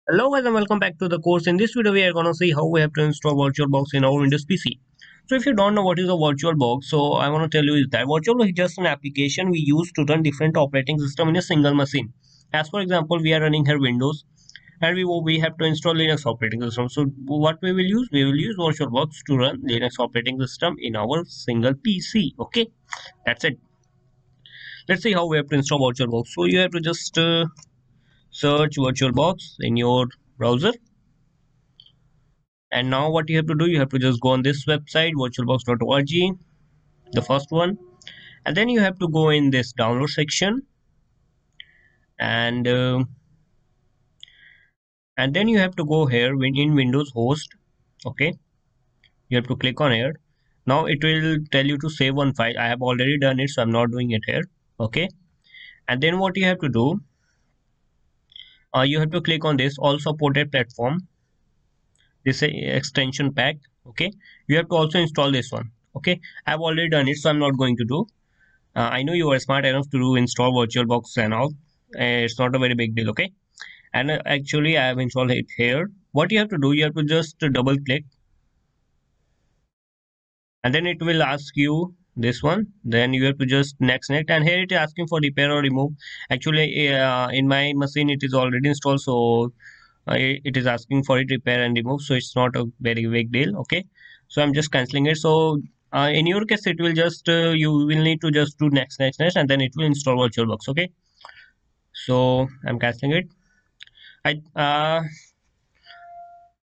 Hello guys and welcome back to the course. In this video we are gonna see how we have to install VirtualBox in our Windows PC. So if you don't know what is a VirtualBox, so I want to tell you is that VirtualBox is just an application we use to run different operating system in a single machine. As for example, we are running here Windows and we have to install Linux operating system. So what we will use? We will use VirtualBox to run Linux operating system in our single PC. Okay, that's it. Let's see how we have to install VirtualBox. So you have to just search VirtualBox in your browser. And now what you have to do, you have to just go on this website virtualbox.org, the first one, and then you have to go in this download section, and uh, and then you have to go here in Windows host. Okay, you have to click on here. Now it will tell you to save one file. I have already done it, so I'm not doing it here. Okay, and then what you have to do, you have to click on this all supported platform, this extension pack. Okay, you have to also install this one. Okay, I've already done it, so I'm not going to do. I know you are smart enough to install VirtualBox and all. It's not a very big deal, okay? And actually, I have installed it here. What you have to do, you have to just double click, and then it will ask you this one. Then you have to just next, and here it is asking for repair or remove. Actually, in my machine, it is already installed, so it is asking for it repair and remove. So it's not a very big deal, okay? So I'm just canceling it. So in your case, it will just you will need to just do next, and then it will install VirtualBox, okay? So I'm canceling it. I uh,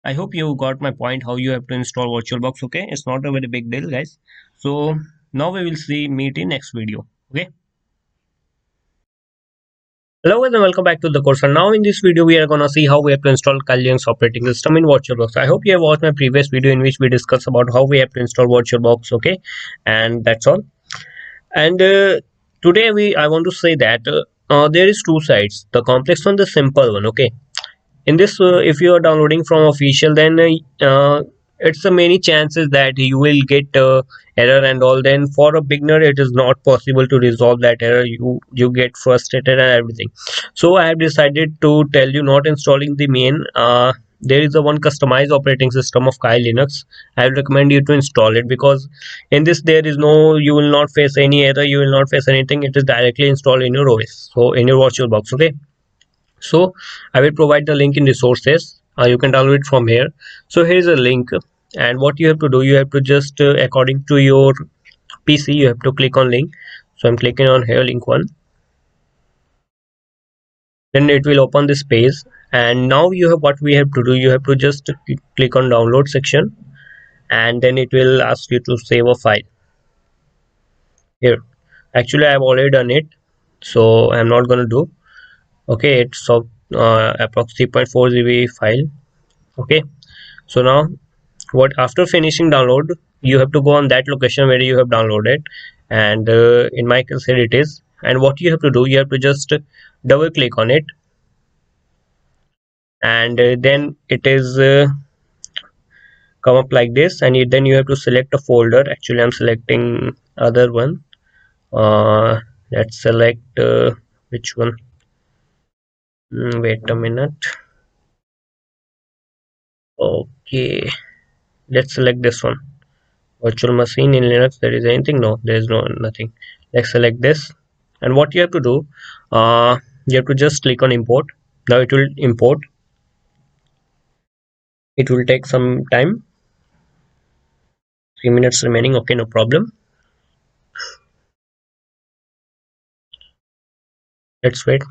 i hope you got my point how you have to install VirtualBox. Okay, it's not a very big deal, guys. So now we will see meet in next video. Okay, hello and welcome back to the course. And now in this video we are gonna see how we have to install Linux operating system in VirtualBox. I hope you have watched my previous video in which we discussed about how we have to install VirtualBox. Okay, and that's all. And today I want to say that there is two sides, the complex one, the simple one. Okay, in this if you are downloading from official, then it's a many chances that you will get error and all. Then for a beginner it is not possible to resolve that error. You get frustrated and everything. So I have decided to tell you not installing the main. There is a one customized operating system of Kali Linux. I will recommend you to install it, because in this there is no, you will not face any error, you will not face anything. It is directly installed in your OS, so in your VirtualBox. Okay, so I will provide the link in resources. You can download it from here. So here is a link, and what you have to do, you have to just according to your PC, you have to click on link. So I'm clicking on here, link one. Then it will open this page, and now you have, what we have to do, you have to just click on download section, and then it will ask you to save a file here. Actually I have already done it, so I'm not going to do. Okay, it's of approx 3.4 GB file. Okay, so now what, after finishing download, you have to go on that location where you have downloaded, and in my case here it is. And what you have to do, you have to just double click on it, and then it is come up like this, and then you have to select a folder. Actually I'm selecting other one. Let's select which one. Wait a minute. Okay, let's select this one, virtual machine in Linux. There is anything? No, there is no nothing. Let's select this, and what you have to do, you have to just click on import. Now it will import. It will take some time, 3 minutes remaining. Okay, no problem, let's wait.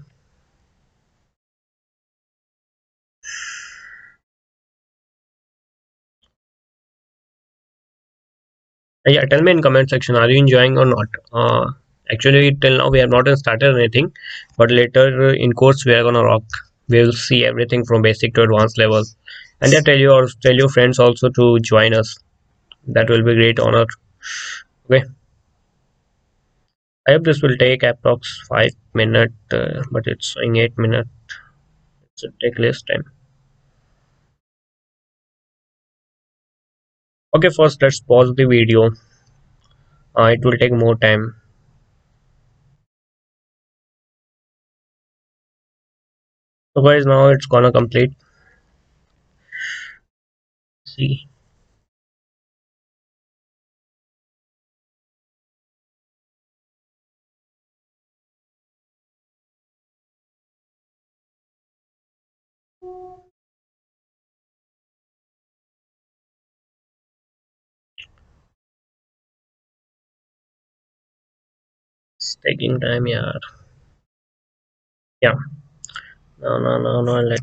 Yeah, tell me in comment section, are you enjoying or not? Actually till now we have not started anything, but later in course we are gonna rock. We'll see everything from basic to advanced level. And yeah, tell your friends also to join us. That will be great honor. Okay, I hope this will take approx 5 minutes, but it's showing 8 minutes. It should take less time. Okay, first let's pause the video. It will take more time. So guys, now it's gonna complete. see. It's taking time, yeah. Yeah. No, no, no, no. Let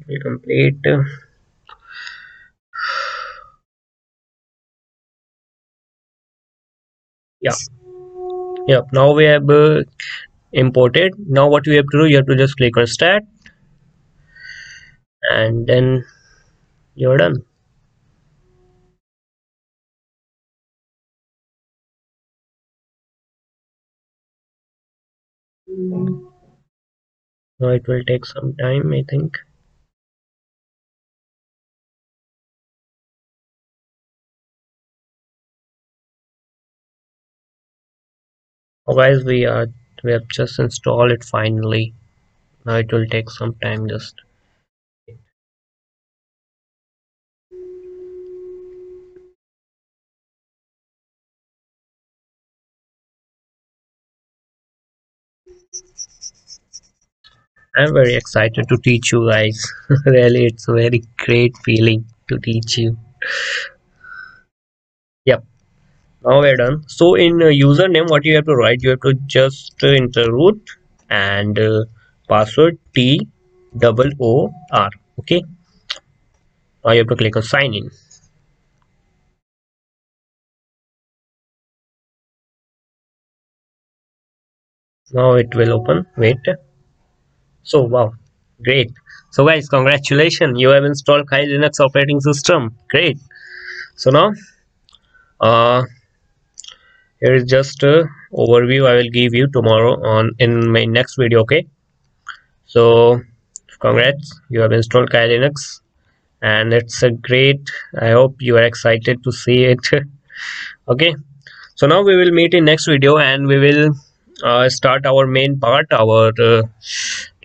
me complete. Yeah. Yep. Now we have imported. Now what you have to do, you have to just click on start, and then you're done. Now it will take some time, I think. Oh, guys, we have just installed it finally. Now it will take some time. Just I'm very excited to teach you guys. Really, it's a very great feeling to teach you. Yep. Now we're done. So in username, what you have to write, you have to just enter root and password TOOR. Okay. Now you have to click on sign in. Now it will open. Wait. So wow, great. So guys, congratulations, you have installed Kali Linux operating system. Great. So now, uh, here is just a overview I will give you tomorrow on in my next video. Okay. So congrats, you have installed Kali Linux, and it's a great. I hope you are excited to see it. Okay. So now we will meet in next video, and we will start our main part, our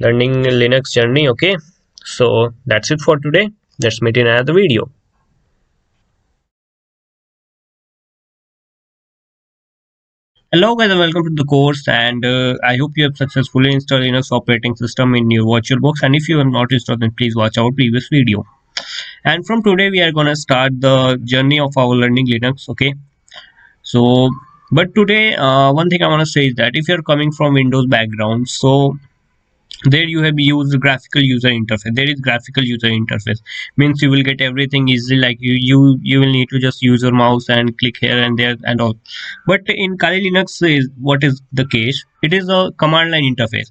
learning Linux journey. Okay, so that's it for today. Let's meet in another video. Hello guys and welcome to the course, and I hope you have successfully installed Linux operating system in your VirtualBox, and if you have not installed, then please watch our previous video. And from today we are gonna start the journey of our learning Linux. Okay, so but today one thing I want to say is that if you're coming from Windows background, so there you have used graphical user interface. There is graphical user interface, means you will get everything easily, like you will need to just use your mouse and click here and there and all. But in Kali Linux is what is the case, it is a command line interface.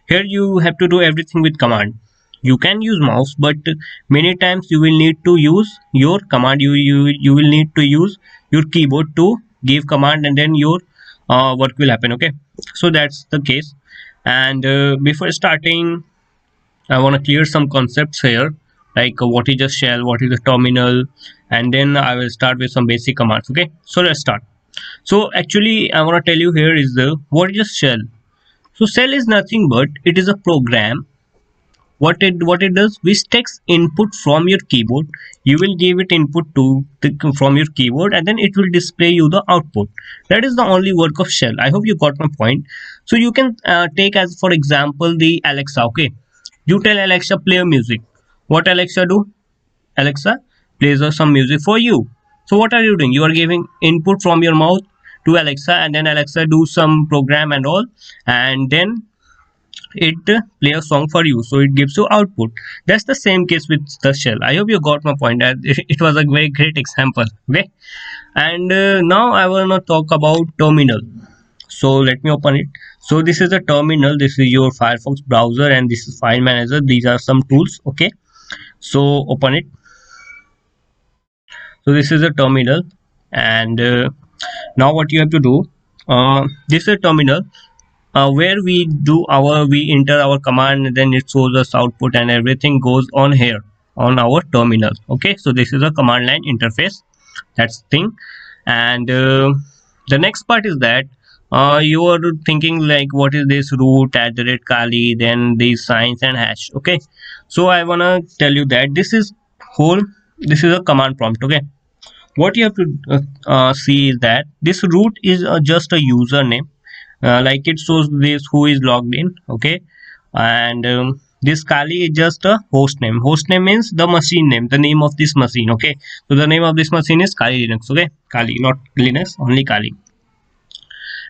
Here you have to do everything with command. You can use mouse, but many times you will need to use your command. You will need to use your keyboard to give command, and then your work will happen. Okay, so that's the case. And before starting, I want to clear some concepts here, like what is a shell, what is a terminal, and then I will start with some basic commands. Okay, so let's start. So actually I want to tell you here is the what is a shell. So shell is nothing but it is a program. What it does, which takes input from your keyboard. You will give it input from your keyboard, and then it will display you the output. That is the only work of shell. I hope you got my point. So you can take as for example the Alexa. Okay, you tell Alexa play music. What Alexa do? Alexa plays some music for you. So what are you doing? You are giving input from your mouth to Alexa, and then Alexa do some program and all, and then it play a song for you, so it gives you output. That's the same case with the shell. I hope you got my point. It was a very great example. Okay, and now I want to talk about terminal. So let me open it. So this is a terminal. This is your Firefox browser, and this is file manager. These are some tools. Okay, so open it. So this is a terminal, and now what you have to do, this is a terminal where we enter our command, and then it shows us output and everything goes on here. on our terminal. Okay, so this is a command line interface, that's the thing. And the next part is that you are thinking like, what is this root at the red kali, then these signs and hash. Okay, so I want to tell you that whole this is a command prompt. Okay, what you have to see is that this root is just a username, like it shows this who is logged in. Okay, and this kali is just a host name. Host name means the machine name, the name of this machine. Okay, so the name of this machine is kali linux. Okay, kali, not linux, only kali.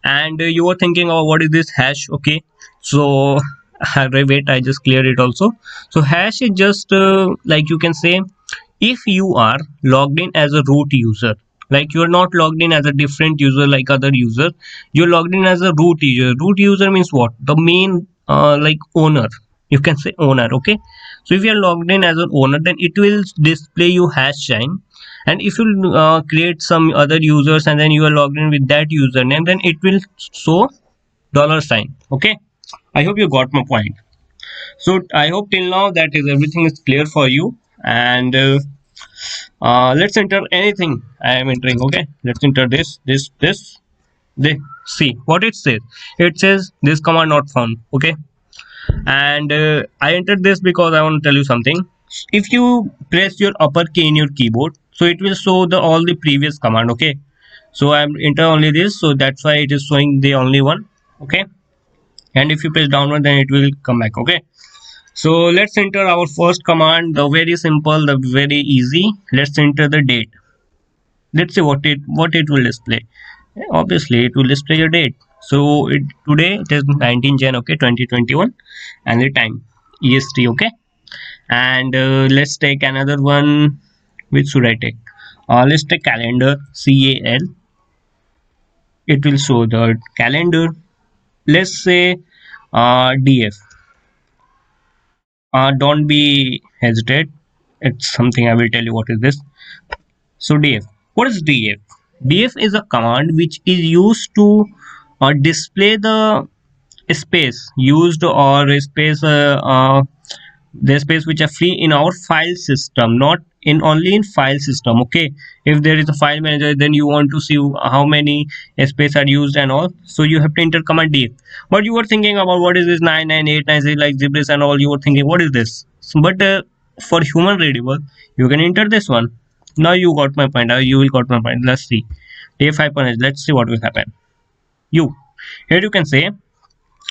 And you were thinking, oh, what is this hash? Okay, so wait, I just cleared it also. So hash is just like, you can say, if you are logged in as a root user, like you are not logged in as a different user like other user, you're logged in as a root user. Root user means what? The main like owner, you can say owner. Okay, so if you are logged in as an owner, then it will display you hash sign. And if you create some other users and then you are logged in with that username, then it will show dollar sign. Okay, I hope you got my point. So I hope till now that is everything is clear for you. And let's enter anything I am entering. Okay, let's enter this. See what it says. It says this command not found. Okay, and I entered this because I want to tell you something. If you press your upper key in your keyboard, so it will show the all the previous command. Okay, so I'm enter only this, so that's why it is showing the only one. Okay, and if you press downward, then it will come back. Okay, so let's enter our first command, the very simple, the very easy. Let's enter the date. Let's see what it will display. Yeah, obviously it will display your date. So today it is 19 Jan. Okay, 2021, and the time EST. Okay, and let's take another one. Which should I take? Let's take calendar, CAL. It will show the calendar. Let's say DF. Don't be hesitate, it's something I will tell you what is this. So DF, what is DF? DF is a command which is used to display the space used, or space the space which are free in our file system, not in only in file system. Okay, if there is a file manager, then you want to see how many space are used and all, so you have to enter command df. But you were thinking about what is this 99896 like zebras and all, you were thinking what is this. But for human readable, you can enter this one. Now you got my point. You will got my point. Let's see df5.h. Let's see what will happen. You here you can say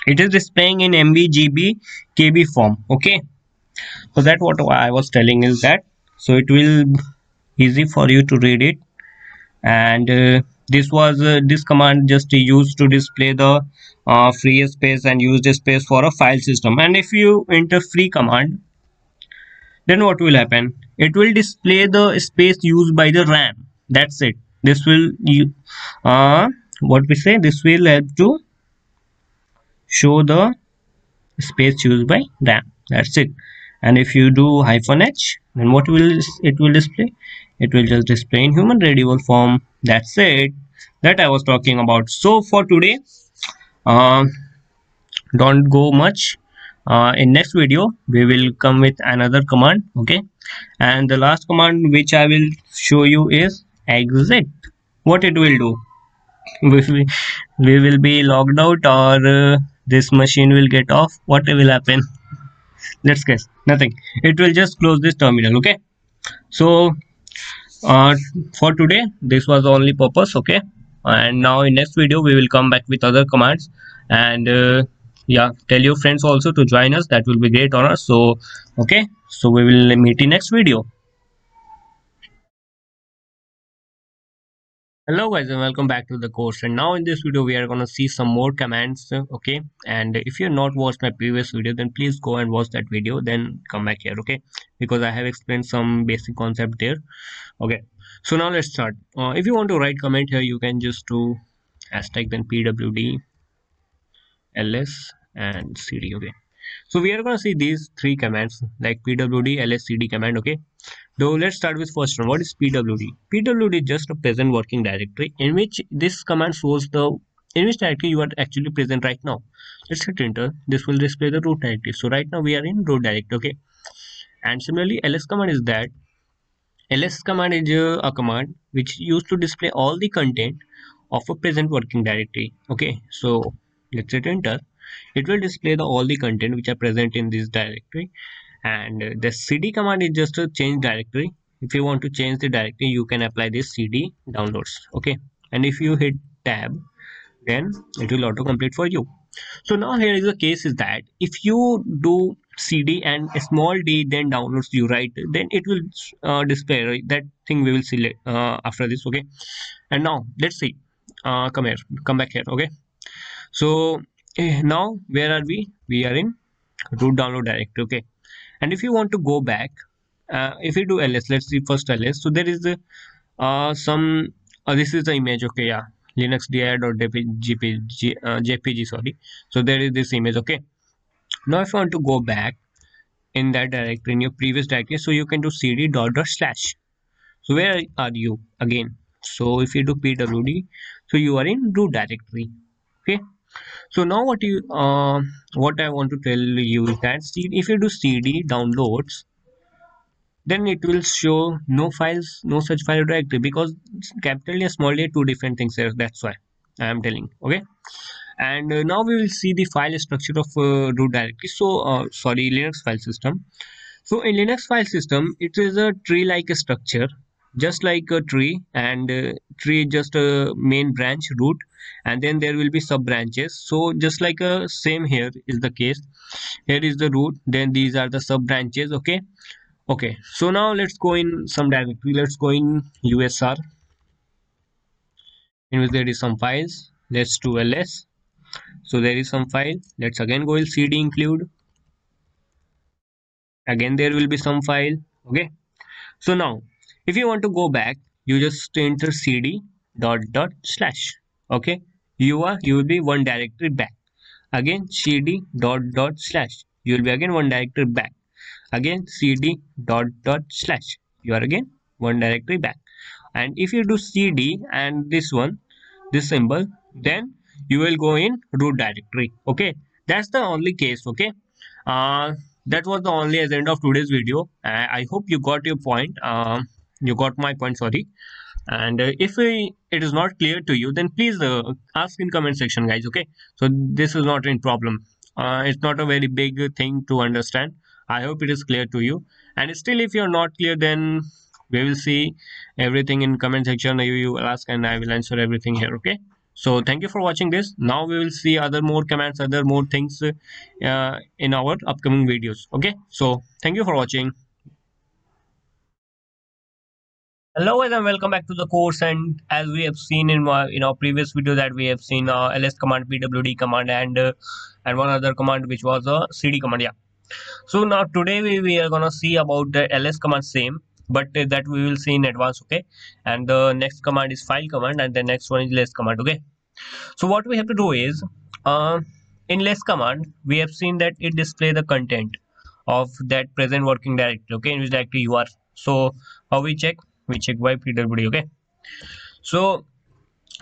it is displaying in MB, GB, KB form. Okay, so that what I was telling is that, so it will easy for you to read it. And this command just used to display the free space and use the space for a file system. And if you enter free command, then what will happen? It will display the space used by the RAM. That's it. This will you what we say, this will help to show the space used by RAM. That's it. And if you do -h, then what will it will display? It will just display in human readable form. That's it, that I was talking about. So for today, uh, don't go much. In next video we will come with another command. Okay, and the last command which I will show you is exit. What it will do? We will be logged out, or this machine will get off. What will happen? Let's guess. Nothing. It will just close this terminal. Okay, so uh, for today this was the only purpose. Okay, and now in next video we will come back with other commands. And yeah, tell your friends also to join us. That will be great on us. So okay, so we will meet in next video. Hello guys, and welcome back to the course. And now in this video we are going to see some more commands. Okay, and if you have not watched my previous video, then please go and watch that video, then come back here. Okay, because I have explained some basic concept there. Okay, so now let's start. If you want to write comment here, you can just do hashtag then pwd ls and cd. Okay, so we are going to see these three commands like pwd ls cd command. Okay, so let's start with first one. What is pwd? Pwd is just a present working directory in which this command shows the in which directory you are actually present right now. Let's hit enter. This will display the root directory. So right now we are in root directory. Okay, And similarly, ls command is that ls command is a command which used to display all the content of a present working directory. Okay, so let's hit enter. It will display all the content which are present in this directory. And the cd command is just a change directory. If you want to change the directory, you can apply this cd downloads. Okay, and if you hit tab, then it will auto complete for you. So now here is the case is that if you do cd and a small d then downloads you, right, then it will display, right? That thing we will see after this. Okay, and now let's see, come back here. Okay, so now where are we are in root download directory. Okay, and if you want to go back, if you do ls, let's see first ls. So there is the some this is the image. Okay, yeah, linux jpg, sorry. So there is this image. Okay, now if you want to go back in that directory, in your previous directory, so you can do cd dot slash. So where are you again? So if you do pwd, so you are in root directory. Okay, so now what I want to tell you is that if you do cd downloads, then it will show no files, no such file directory, because capital A, small a, two different things here. That's why I am telling. Okay, and now we will see the file structure of root directory. So sorry, linux file system. So in linux file system, it is a tree like a structure, just like a tree. And tree just a main branch root, and then there will be sub branches. So just like a same here is the case. Here is the root, then these are the sub branches. Okay, okay, so now let's go in some directory. Let's go in usr, in which there is some files. Let's do ls. So there is some file. Let's again go in cd include. Again there will be some file. Okay, so now if you want to go back, you just enter cd dot slash. Okay, you will be one directory back. Again cd dot slash, you will be again one directory back. Again cd dot slash, you are again one directory back. And if you do cd and this one, this symbol, then you will go in root directory. Okay, that's the only case. Okay, uh that was the only agenda of today's video. I hope you got your point. You got my point, sorry. And if it is not clear to you, then please ask in comment section, guys. Okay, so this is not a problem. It's not a very big thing to understand. I hope it is clear to you. And still if you're not clear, then we will see everything in comment section. You will ask and I will answer everything here. Okay, so thank you for watching this. Now we will see other more commands, other more things in our upcoming videos. Okay, so thank you for watching. Hello guys, and welcome back to the course. And as we have seen in our previous video, that we have seen ls command, pwd command, and one other command which was a cd command. Yeah, so now today we are gonna see about the ls command same, but that we will see in advance. Okay, and the next command is file command, and the next one is less command. Okay, so what we have to do is, uh, in less command we have seen that it display the content of that present working directory. Okay, in which directory you are. So how we check? We check by pwd. Okay, so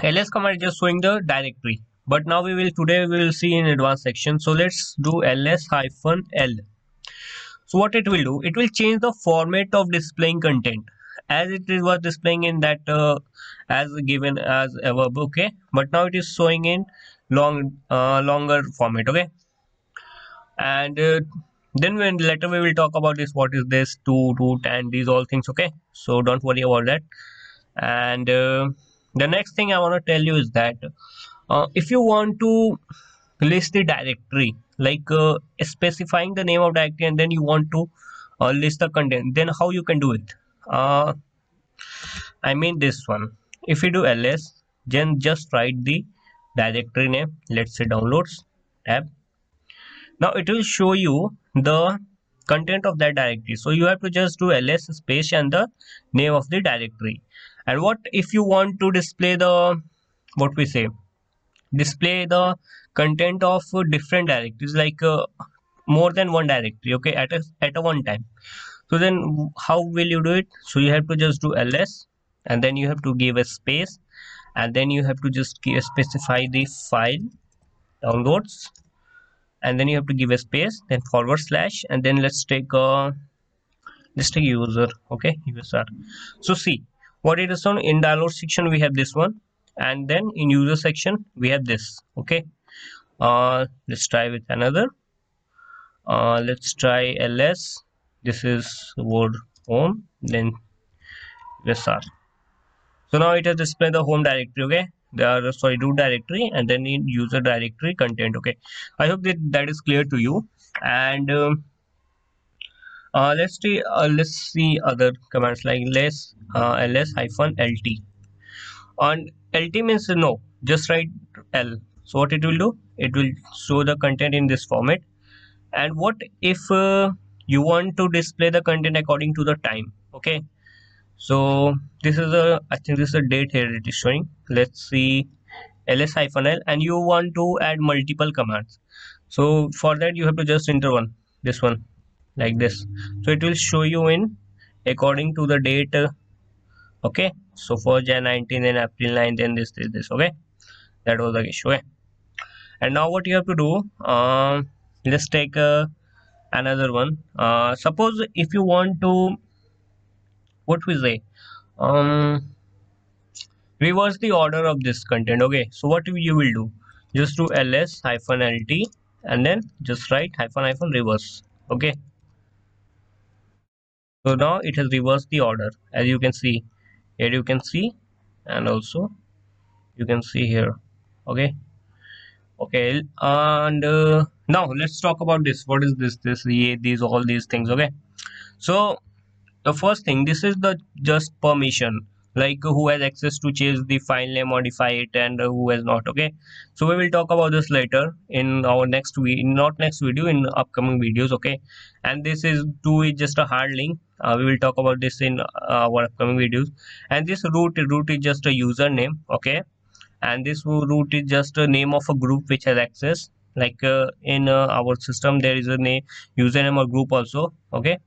ls command is just showing the directory, but now today we will see in advanced section. So let's do ls hyphen l. So what it will do, it will change the format of displaying content, as it was displaying in that as given as above. Okay, but now it is showing in longer format. Okay, and then when later we will talk about this, what is this to root and these all things. Okay, so don't worry about that. And the next thing I want to tell you is that if you want to list the directory, like specifying the name of directory, and then you want to list the content, then how you can do it? I mean this one. If you do ls, then just write the directory name. Let's say downloads tab. Now it will show you the content of that directory. So you have to just do ls space and the name of the directory. And what if you want to display the, what we say, display the content of different directories, like more than one directory, okay, at a one time. So then how will you do it? So you have to just do ls, and then you have to give a space, and then you have to just specify the file downloads, and then you have to give a space, then forward slash, and then let's take a just a user. Okay, user. So see what it is on. In download section we have this one, and then in user section we have this. Okay, let's try with another. Let's try ls. This is word home, then usr. So now it has displayed the home directory. Okay, the sorry, root directory, and then in user directory content. Okay, I hope that that is clear to you. And let's see other commands like ls hyphen lt. On lt means no, just write l. So what it will do, it will show the content in this format. And what if you want to display the content according to the time? Okay, so this is a, I think this is a date here it is showing. Let's see, ls hyphen l, and you want to add multiple commands. So for that you have to just enter one, this one, like this. So it will show you in according to the date. Okay, so for jan 19 and april 9, then this. Okay, that was the issue. Okay, and now what you have to do, let's take another one. Suppose if you want to, what we say, um reverse the order of this content. Okay, so what you will do, just do ls hyphen lt, and then just write hyphen hyphen reverse. Okay, so now it has reversed the order, as you can see here, you can see, and also you can see here. Okay, okay, and now let's talk about this. What is this these all these things? Okay, so the first thing, this is the just permission, like who has access to change the file name, modify it, and who has not. Okay, so we will talk about this later in our next not next video, in upcoming videos. Okay, and this is two is just a hard link. We will talk about this in our upcoming videos. And this root is just a username. Okay, and this root is just a name of a group which has access, like in our system there is a name, username or group also. Okay,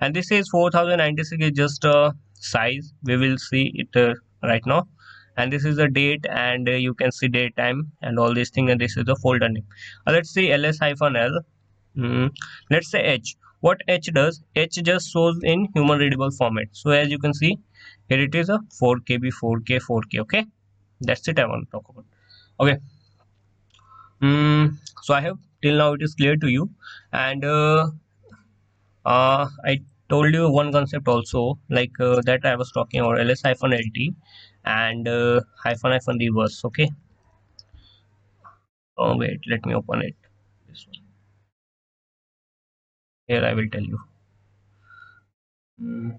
and this is 4096 is just a size, we will see it right now. And this is the date, and you can see date, time, and all these things. And this is the folder name. Let's see ls hyphen l. Let's say h. What h does, h just shows in human readable format. So as you can see here, it is a 4kb 4k 4k. Okay, that's it I want to talk about. Okay, so I hope till now it is clear to you. And I told you one concept also, like that I was talking about ls hyphen lt and hyphen hyphen reverse. Okay, oh wait, let me open it, this one. Here I will tell you. Mm,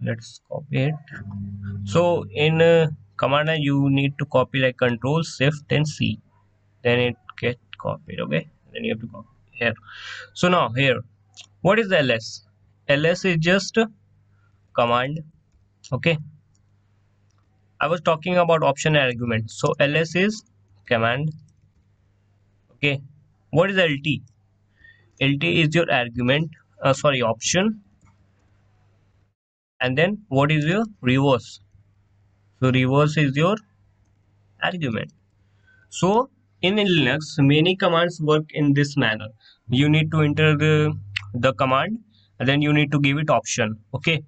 let's copy it. So in command line you need to copy like control shift and c, then it get copied. Okay, then you have to copy here. So now here, what is ls? ls is just a command. Okay, I was talking about option argument, so ls is command. Okay, what is lt? lt is your argument, sorry, option. And then what is your reverse? So reverse is your argument. So in linux many commands work in this manner. You need to enter the command, and then you need to give it option. Okay,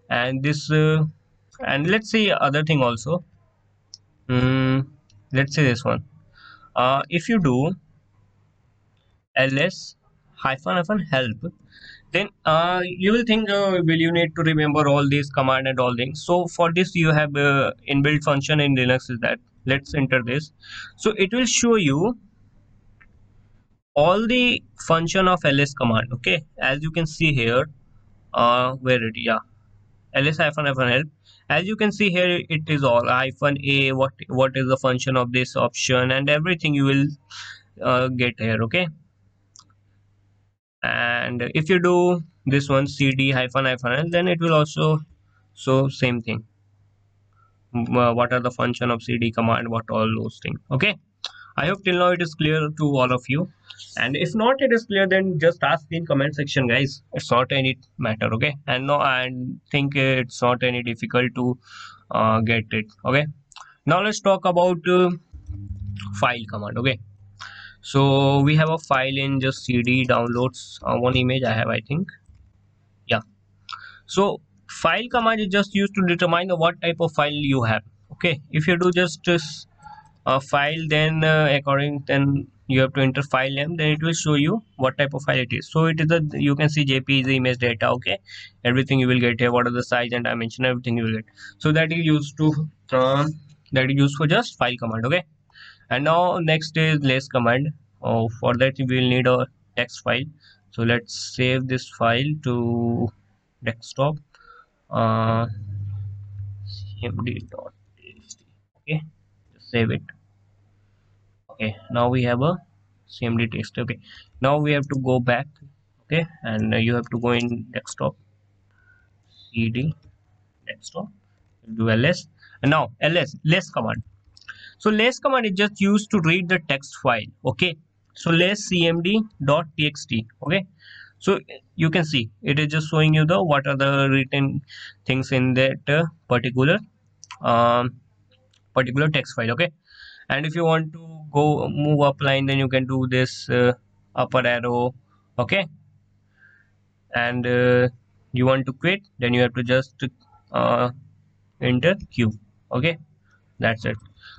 and this and let's see other thing also. Let's say this one. If you do ls hyphen hyphen help, then you will think, will you need to remember all these command and all things? So for this you have inbuilt function in linux is that, let's enter this. So it will show you all the function of ls command. Okay, as you can see here, where it, yeah, ls hyphen hyphen help. As you can see here, it is all hyphen a, what is the function of this option, and everything you will get here. Okay, and if you do this one cd hyphen hyphen l, then it will also show same thing. What are the function of cd command, what all those things. Okay, I hope till now it is clear to all of you. And if not it is clear, then just ask in comment section, guys. It's not any matter. Okay, and no, I think it's not any difficult to get it. Okay, now let's talk about file command. Okay, So we have a file in just cd downloads, one image I have, I think. Yeah. So file command is just used to determine what type of file you have. Okay, if you do just a file, then according, then you have to enter file name, then it will show you what type of file it is. So it is a, you can see jpeg image data. Okay, everything you will get here, what are the size and dimension, everything you will get. So that is used to that is used for just file command. Okay, and now next is less command. For that we will need a text file. So let's save this file to desktop, uh, cmd.txt. Okay, just save it. Okay, now we have a cmd text. Okay, now we have to go back. Okay, and you have to go in desktop, cd desktop, do ls, and now ls less command. So less command is just used to read the text file. Okay, so less cmd.txt. Okay, so you can see it is just showing you the what are the written things in that um, particular text file. Okay, and if you want to go move up line, then you can do this upper arrow. Okay, and you want to quit, then you have to just uh, enter q. Okay, that's it.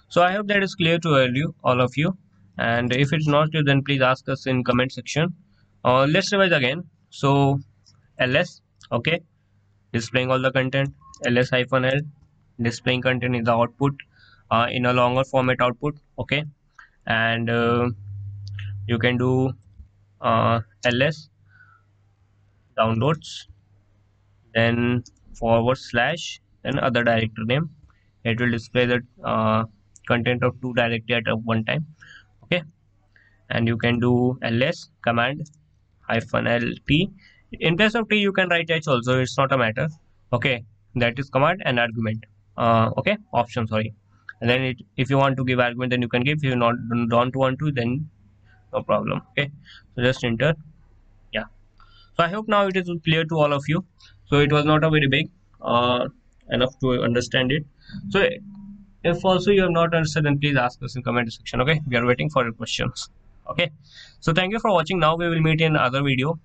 So I hope that is clear to all of you, and if it's not clear, then please ask us in comment section. Let's revise again. So ls, okay, displaying all the content. ls hyphen l, displaying content in the output, in a longer format output. Okay, and you can do ls downloads, then forward slash, then other directory name. It will display the content of two directory at one time. Okay, and you can do ls command hyphen lt. In place of t you can write h also, it's not a matter. Okay, that is command and argument, okay, option, sorry. And then if you want to give argument, then you can give. If you not don't want to, then no problem. Okay, so just enter. Yeah, so I hope now it is clear to all of you. So it was not a very big, uh, enough to understand it. So if also you have not understood, then please ask us in comment section. Okay, we are waiting for your questions. Okay, so thank you for watching. Now we will meet in other video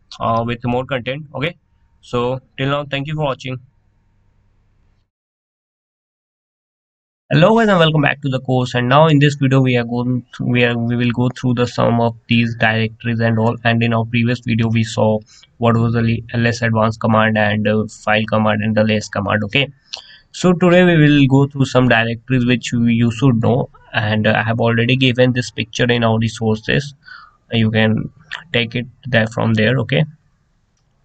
with more content. Okay, so till now, thank you for watching. Hello guys, and welcome back to the course. And now in this video we are going through, we will go through the sum of these directories and all. And in our previous video we saw what was the ls advanced command and file command and the ls command. Okay, so today we will go through some directories which you should know, and I have already given this picture in our resources. You can take it there from there. Okay,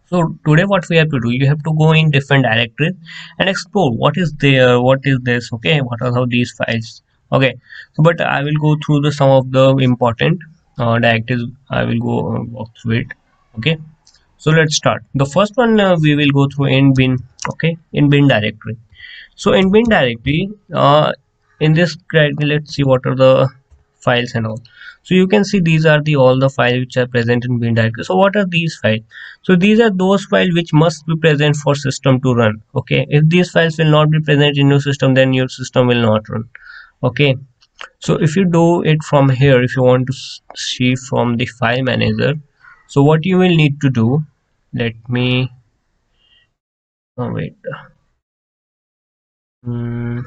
so today what we have to do, you have to go in different directories and explore what is there, what is this. Okay, what are how these files. Okay, so but I will go through the some of the important directives. I will go walk through it. Okay, so let's start. The first one we will go through in bin. Okay, in bin directory. So in bin directory, in this directory, let's see what are the files and all. So you can see these are the all the files which are present in bin directory. So what are these files? So these are those files which must be present for system to run. Okay, if these files will not be present in your system, then your system will not run. Okay, so if you do it from here, if you want to see from the file manager, so what you will need to do, let me, oh wait, hmm,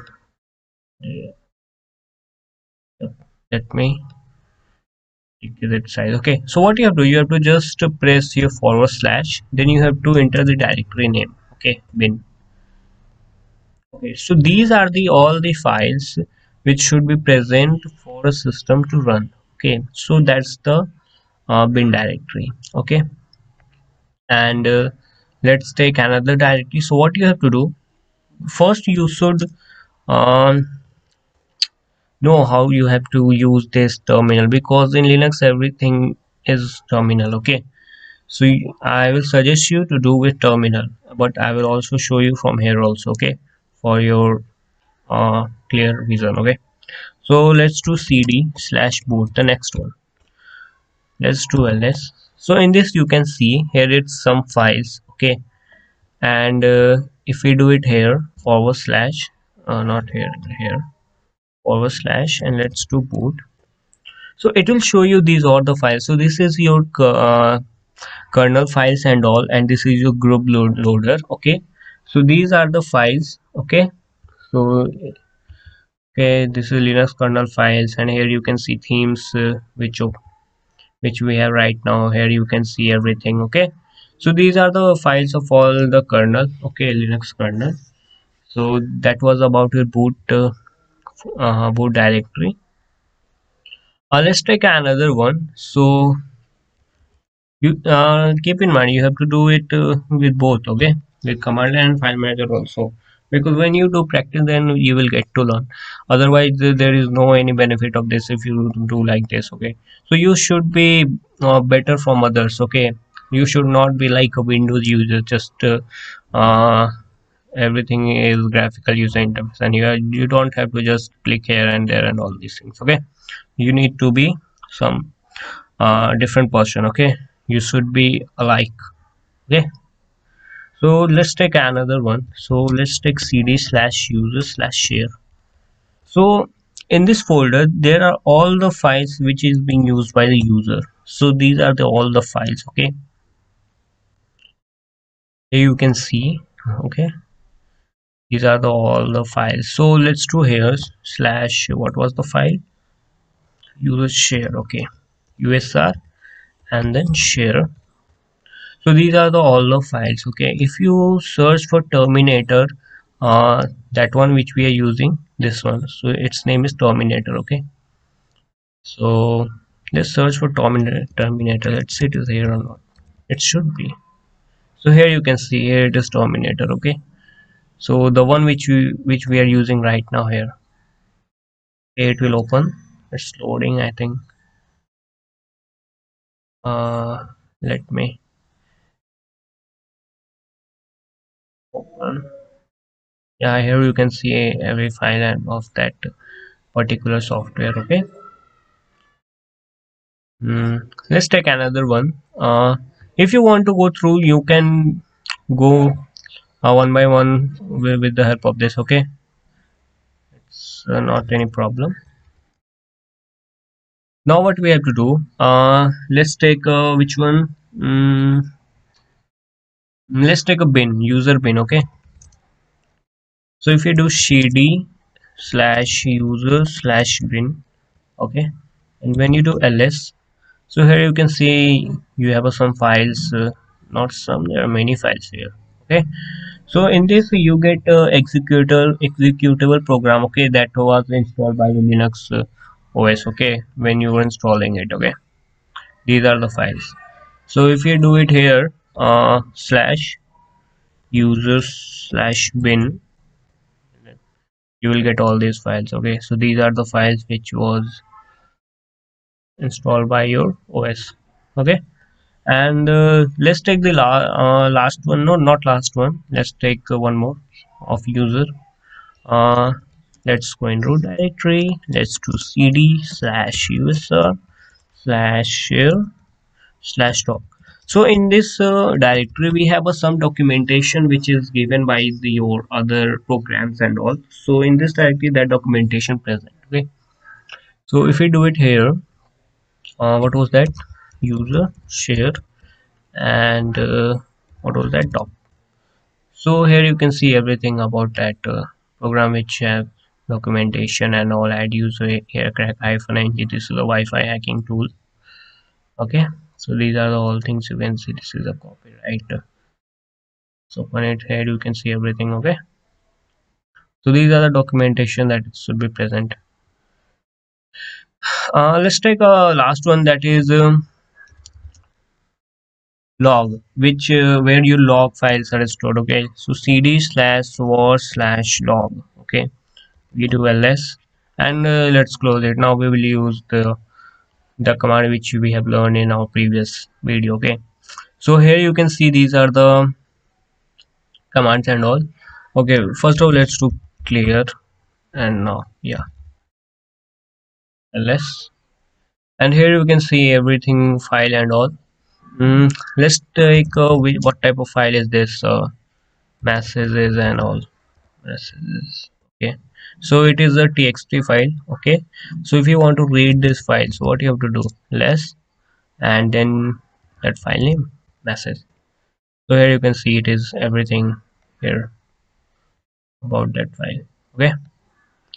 let me decrease its size. Okay, so what you have to do, you have to just press your forward slash, then you have to enter the directory name. Okay, bin. Okay, so these are the all the files which should be present for a system to run. Okay, so that's the bin directory. Okay, and let's take another directory. So what you have to do, first you should um, know how you have to use this terminal, because in Linux everything is terminal. Okay, so I will suggest you to do with terminal, but I will also show you from here also. Okay, for your clear vision. Okay, so let's do cd slash boot, the next one. Let's do ls. So in this you can see here it's some files. Okay, and if we do it here, forward slash, not here, here, forward slash, and let's do boot. So it will show you these are the files. So this is your kernel files and all, and this is your group loader. Okay, so these are the files. Okay, so okay, this is Linux kernel files, and here you can see themes, which we have right now. Here you can see everything. Okay, so these are the files of all the kernel. Okay, Linux kernel. So that was about your boot directory. Let's take another one. So you keep in mind you have to do it with both. Okay, with command and file manager also, because when you do practice then you will get to learn. Otherwise there is no any benefit of this if you do like this. Okay, so you should be better from others. Okay, you should not be like a Windows user, just uh, everything is graphical user interface, and you don't have to just click here and there and all these things. Okay, you need to be some different person. Okay, you should be alike. Okay, so let's take another one. So let's take cd slash user slash share. So in this folder there are all the files which is being used by the user. So these are the all the files. Okay, here you can see. Okay, these are the all the files. So let's do here slash, what was the file, user share. Okay, usr, and then share. So these are the all the files. Okay, if you search for terminator, that one which we are using, this one, so its name is terminator. Okay, so let's search for terminator. Let's see it is here or not. It should be. So here you can see, here it is terminator. Okay, so the one which we are using right now, here it will open. It's loading, I think. Let me open. Yeah, here you can see every file of that particular software. Okay, let's take another one. If you want to go through, you can go one by one with the help of this. Okay, it's not any problem. Now what we have to do, let's take which one, let's take a bin, user bin. Okay, so if you do cd slash user slash bin. Okay, and when you do ls, so here you can see you have some files, not some, there are many files here. Okay, so in this you get executable program. Okay, that was installed by the Linux OS. Okay, when you were installing it. Okay, these are the files. So if you do it here, slash users slash bin, you will get all these files. Okay, so these are the files which was installed by your OS. Okay, and let's take the last one. No, not last one. Let's take one more of user. uh, let's go in root directory. Let's do cd slash user slash share slash doc. So in this directory we have some documentation which is given by your other programs and all. So in this directory that documentation present. Okay, so if we do it here, what was that, user share, and what was that, doc. So here you can see everything about that program which have documentation and all. Add user here crack -ng. This is a Wi-Fi hacking tool. Okay, so these are the all things you can see. This is a copyright. So open it here, you can see everything. Okay, so these are the documentation that should be present. Let's take a last one, that is log, which where your log files are stored. Okay, so cd slash war slash log. Okay, we do ls, and let's close it. Now we will use the command which we have learned in our previous video. Okay, so here you can see these are the commands and all. Okay, first of all let's do clear, and now yeah, ls, and here you can see everything file and all. Let's take what type of file is this, messages and all, messages. Okay, So it is a txt file. Okay, so if you want to read this file, so what you have to do, less, and then that file name, message. So here you can see it is everything here about that file. Okay,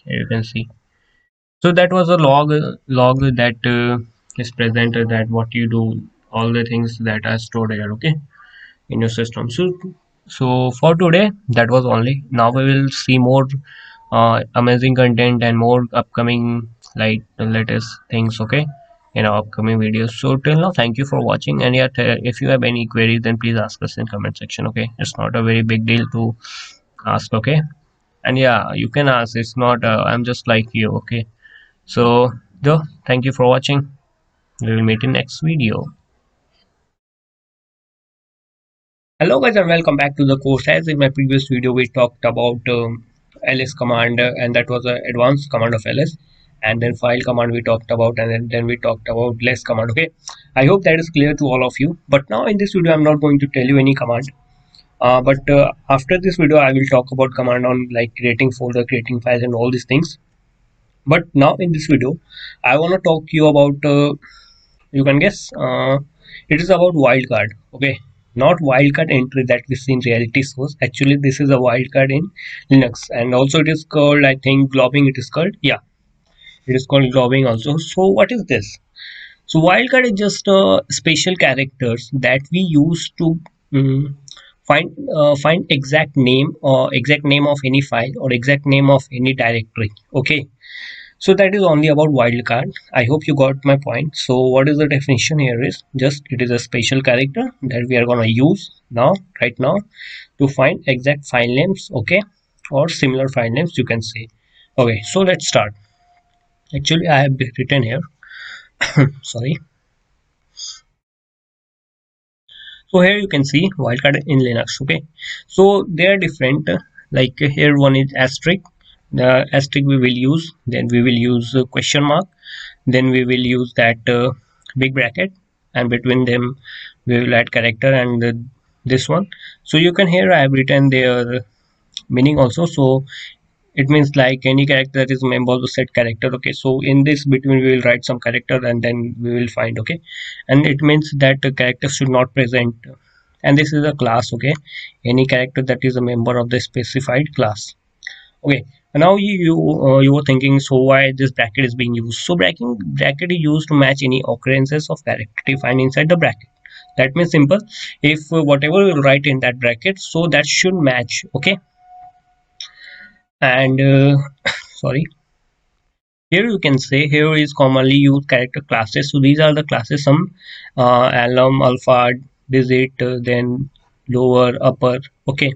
here you can see. So that was a log that is presented, that what you do, all the things that are stored here, okay, in your system. So for today that was only. Now we will see more amazing content and more upcoming, like the latest things, okay, in our upcoming videos. So till now, thank you for watching, and yeah, if you have any queries, then please ask us in comment section. Okay, it's not a very big deal to ask. Okay, and yeah, you can ask. It's not I'm just like you. Okay, so though, thank you for watching. We will meet in next video. Hello guys and welcome back to the course. As in my previous video we talked about ls command, and that was an advanced command of ls, and then file command we talked about, and then we talked about less command. Okay, I hope that is clear to all of you. But now in this video I'm not going to tell you any command, but after this video I will talk about command on like creating folder, creating files, and all these things. But now in this video I want to talk to you about you can guess, it is about wildcard. Okay, not wildcard entry that we see in reality source. Actually this is a wildcard in linux, and also it is called, I think, globbing. It is called, yeah, it is called globbing also. So what is this? So wildcard is just special characters that we use to um, find exact name of any file or exact name of any directory. Okay, so that is only about wildcard. I hope you got my point. So what is the definition here is just, it is a special character that we are going to use now, right now, to find exact file names, okay, or similar file names you can say. Okay, so let's start. Actually I have written here sorry. So here you can see wildcard in linux. Okay, so they are different, like here one is asterisk. The asterisk we will use, then we will use question mark, then we will use that big bracket, and between them we will add character, and this one. So you can hear I have written their meaning also. So it means like any character that is a member of the set character. Okay, so in this between we will write some character and then we will find. Okay, and it means that the character should not present, and this is a class. Okay, any character that is a member of the specified class. Okay, now you were thinking, so why this bracket is being used? So bracket is used to match any occurrences of character defined inside the bracket. That means simple, if whatever we will write in that bracket, so that should match. Okay, and sorry, here you can say here is commonly used character classes. So these are the classes, some alum, alpha, digit, then lower, upper. Okay,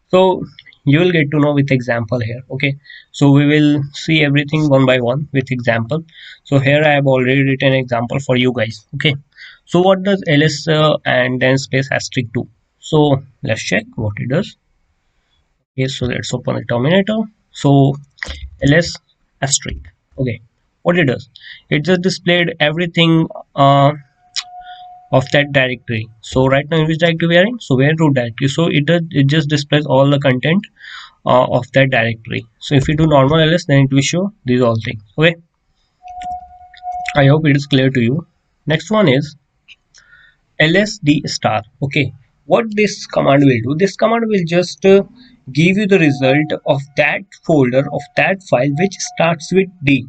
so you will get to know with example here. Okay, so we will see everything one by one with example. So here I have already written example for you guys. Okay, so what does ls and then space asterisk do? So let's check what it does. Okay, so let's open the terminator. So ls asterisk, okay, what it does, it just displayed everything of that directory. So right now in which directory we are in, so we are in root directory. So it just displays all the content of that directory. So if we do normal ls, then it will show these all things. Okay, I hope it is clear to you. Next one is lsd star. Okay, what this command will do, this command will just give you the result of that folder, of that file which starts with d,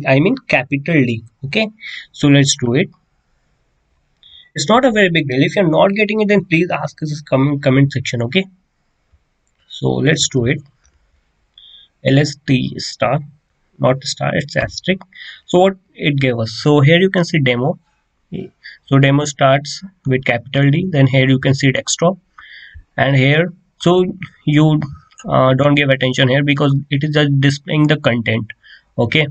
I mean capital D. Okay, so let's do it. It's not a very big deal. If you're not getting it, then please ask us in comment section. Okay, so let's do it. lst star, not star, it's asterisk. So what it gave us, so here you can see demo. So demo starts with capital D, then here you can see desktop, and here, so you don't give attention here because it is just displaying the content. Okay,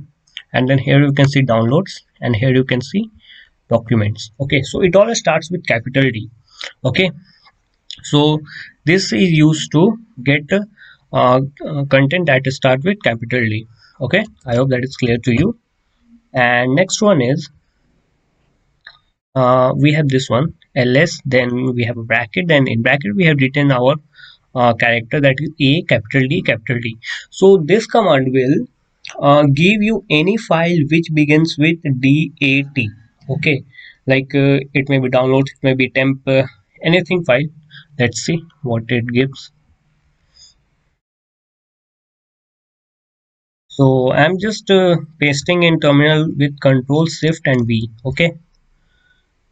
and then here you can see downloads, and here you can see documents. Okay, so it all starts with capital D. Okay, so this is used to get content that start with capital D. Okay, I hope that is clear to you. And next one is we have this one ls, then we have a bracket, then in bracket we have written our character, that is A, capital D, capital D. So this command will give you any file which begins with DAT. Okay, like it may be download, it may be temp, anything file. Let's see what it gives. So I'm just pasting in terminal with Control Shift and V. Okay,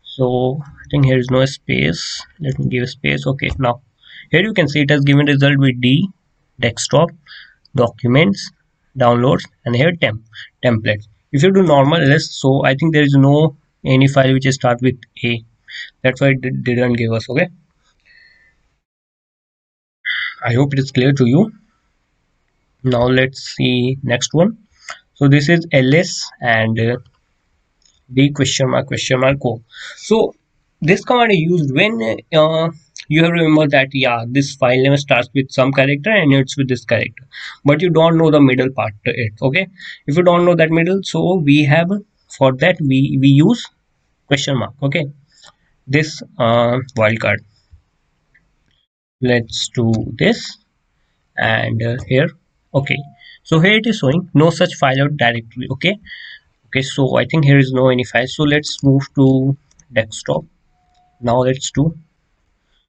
so I think here is no space. Let me give space. Okay, now here you can see it has given result with D, desktop, documents, downloads, and here templates. If you do normal list, so I think there is no any file which start with A. That's why it didn't give us. Okay, I hope it is clear to you. Now let's see next one. So this is ls and D question mark O. So this command is used when you have to remember that yeah, this file name starts with some character and it's with this character, but you don't know the middle part to it. Okay, if you don't know that middle, so we have, for that we use question mark. Okay, this wildcard. Let's do this and here. Okay, so here it is showing no such file or directory. Okay, okay, so I think here is no any file, so let's move to desktop. Now let's do,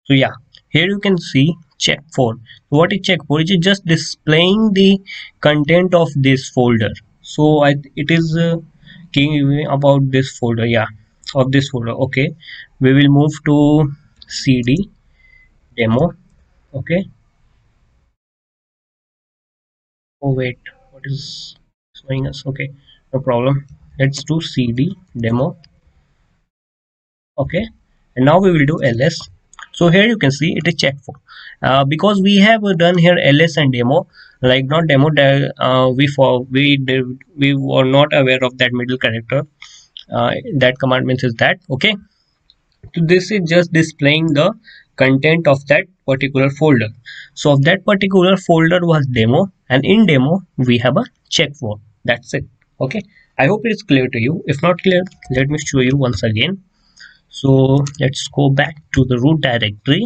so yeah, here you can see check for. What is check for? It is just displaying the content of this folder. So it is giving about this folder, yeah, of this folder. Okay, we will move to cd demo. Okay, oh wait, what is showing us? Okay, no problem, let's do cd demo. Okay, and now we will do ls. So here you can see it is checked for, because we have done here ls and demo, like not demo, we were not aware of that middle character. That command means is that. Okay, so this is just displaying the content of that particular folder. So of that particular folder was demo, and in demo we have a check for. That's it. Okay, I hope it is clear to you. If not clear, let me show you once again. So let's go back to the root directory,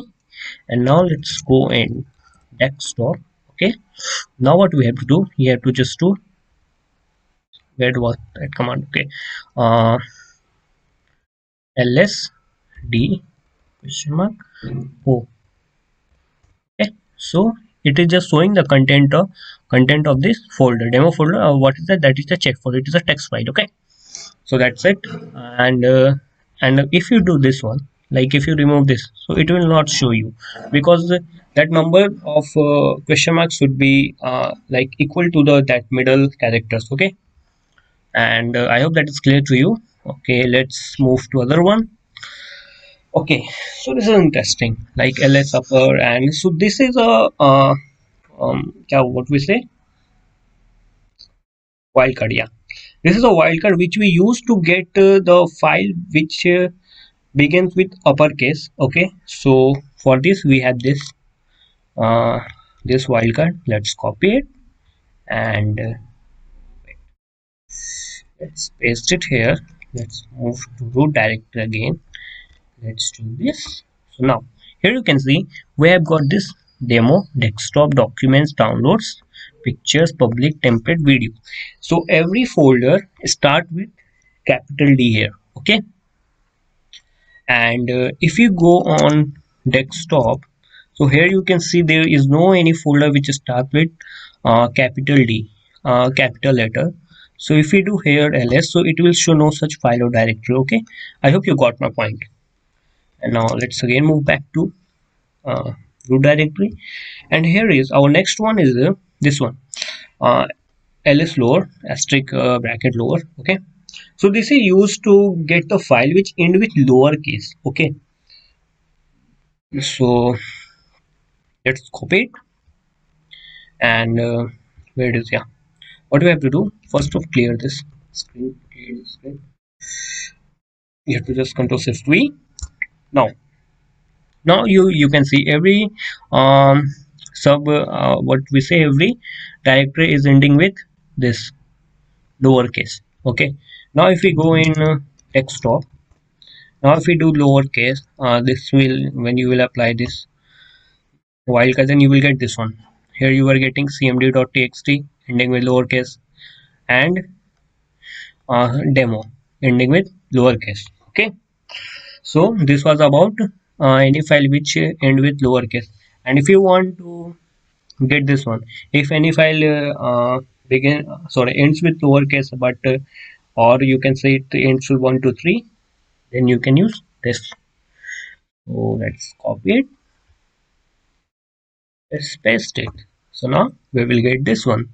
and now let's go in desktop. Okay, now what we have to do, you have to just do, where was that command? Okay, uh ls d question mark o. Okay, so it is just showing the content of this folder, demo folder. What is that? That is the check for. It is a text file. Okay, so that's it. And if you do this one, like if you remove this, so it will not show you, because that number of question marks should be like equal to the that middle characters. Okay, and I hope that is clear to you. Okay, let's move to other one. Okay, so this is interesting, like ls upper, and so this is a what we say, wildcard. Yeah, this is a wildcard which we use to get the file which begins with uppercase. Okay, so for this we have uh, this wildcard. Let's copy it and let's paste it here. Let's move to root directory again. Let's do this. So now here you can see we have got this demo, desktop, documents, downloads, pictures, public, template, video. So every folder start with capital D here. Okay, and if you go on desktop, so here you can see there is no any folder which start with capital D, capital letter. So if we do here ls, so it will show no such file or directory. Okay, I hope you got my point. And now let's again move back to root directory, and here is our next one is this one, uh, ls lower asterisk bracket lower. Okay, so this is used to get the file which end with lowercase. Okay, so let's copy it and where it is. Yeah, what do we have to do? First of clear this screen, you have to just control shift V. Now you can see every um sub what we say, every directory is ending with this lowercase. Okay, now if we go in desktop, now if we do lowercase, this will, when you will apply this wildcard, then you will get this one. Here you are getting cmd.txt ending with lowercase, and demo ending with lowercase. Okay, so this was about any file which end with lowercase. And if you want to get this one, if any file ends with lowercase, but or you can say it ends with 1 2 3, then you can use this. So let's copy it, let's paste it. So now we will get this one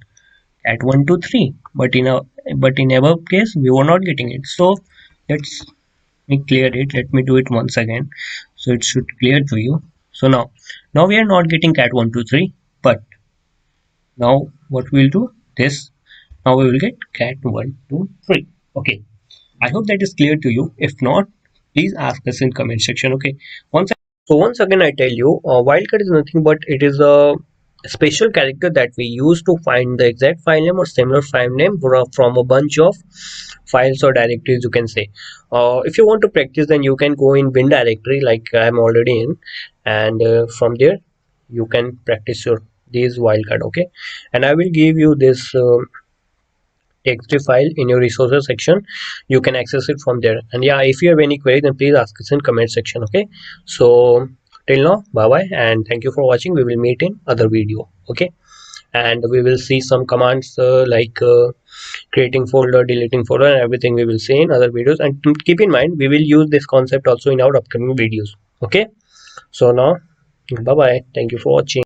at 1 2 3, but in above case we were not getting it. So let's me clear it. Let me do it once again, so it should clear to you. So now we are not getting cat 1 2 3, but now what we'll do this, now we will get cat 1 2 3. Okay, I hope that is clear to you. If not, please ask us in comment section. Okay, once again I tell you, wildcard is nothing but it is a special character that we use to find the exact file name or similar file name from a bunch of files or directories, you can say. If you want to practice, then you can go in bin directory like I'm already in, and from there you can practice your these wildcard. Okay, and I will give you this txt file in your resources section. You can access it from there. And yeah, if you have any query, then please ask us in comment section. Okay, so till now, bye bye, and thank you for watching. We will meet in other video. Okay, and we will see some commands like creating folder, deleting folder, and everything we will see in other videos. And keep in mind, we will use this concept also in our upcoming videos. Okay, so now bye bye, thank you for watching.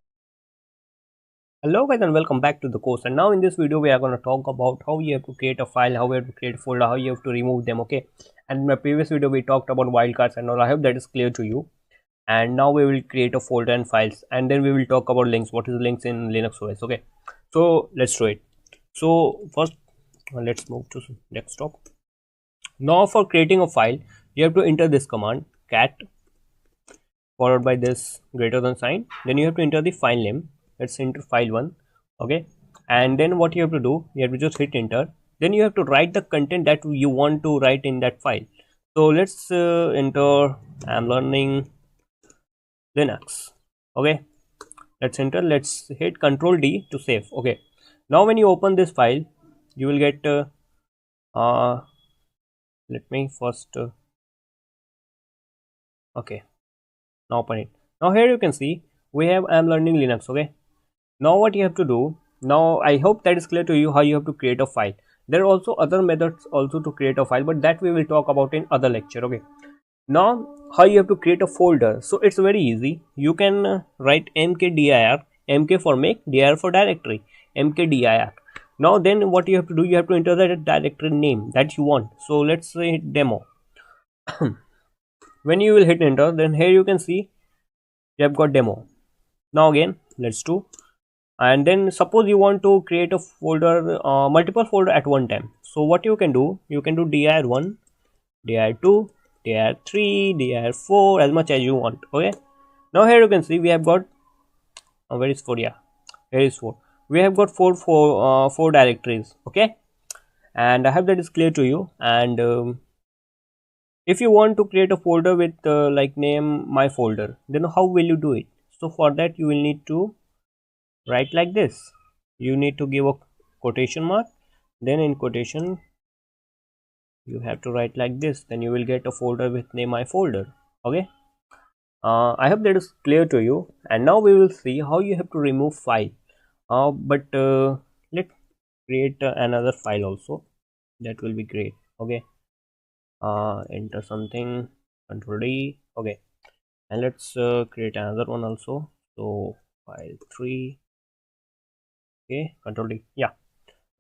Hello guys, and welcome back to the course. And now in this video we are going to talk about how you have to create a file, how you have to create a folder, how you have to remove them. Okay, and in my previous video we talked about wildcards and all. I hope that is clear to you. And now we will create a folder and files, and then we will talk about links. What is links in Linux OS? Okay, so let's do it. So first let's move to desktop. Now for creating a file, you have to enter this command cat followed by this greater than sign. Then you have to enter the file name. Let's enter file1. Okay, and then what you have to do, you have to just hit enter. Then you have to write the content that you want to write in that file. So let's enter I'm learning Linux. Okay, let's enter. Let's hit Ctrl D to save. Okay, now when you open this file, you will get let me first okay, now open it. Now here you can see we have I'm learning Linux. Okay, now what you have to do, now I hope that is clear to you how you have to create a file. There are also other methods also to create a file, but that we will talk about in other lecture. Okay, now how you have to create a folder. So it's very easy. You can write mkdir, mk for make, dir for directory, mkdir. Now then what you have to do, you have to enter the directory name that you want. So let's say demo. When you will hit enter, then here you can see you have got demo. Now again let's do, and then suppose you want to create a folder, multiple folder at one time. So what you can do dir1, dir2, dir3, dir4, as much as you want. Okay, now here you can see we have got where is 4? Yeah, here is 4. We have got four directories. Okay, and I hope that is clear to you. And if you want to create a folder with like name my folder, then how will you do it? So for that you will need to write like this. You need to give a quotation mark, then in quotation you have to write like this. Then you will get a folder with name my folder. Okay, I hope that is clear to you. And now we will see how you have to remove file. But let's create another file also. That will be great. Okay, enter something, Ctrl D. Okay, and let's create another one also. So file3. Okay, Ctrl D. Yeah,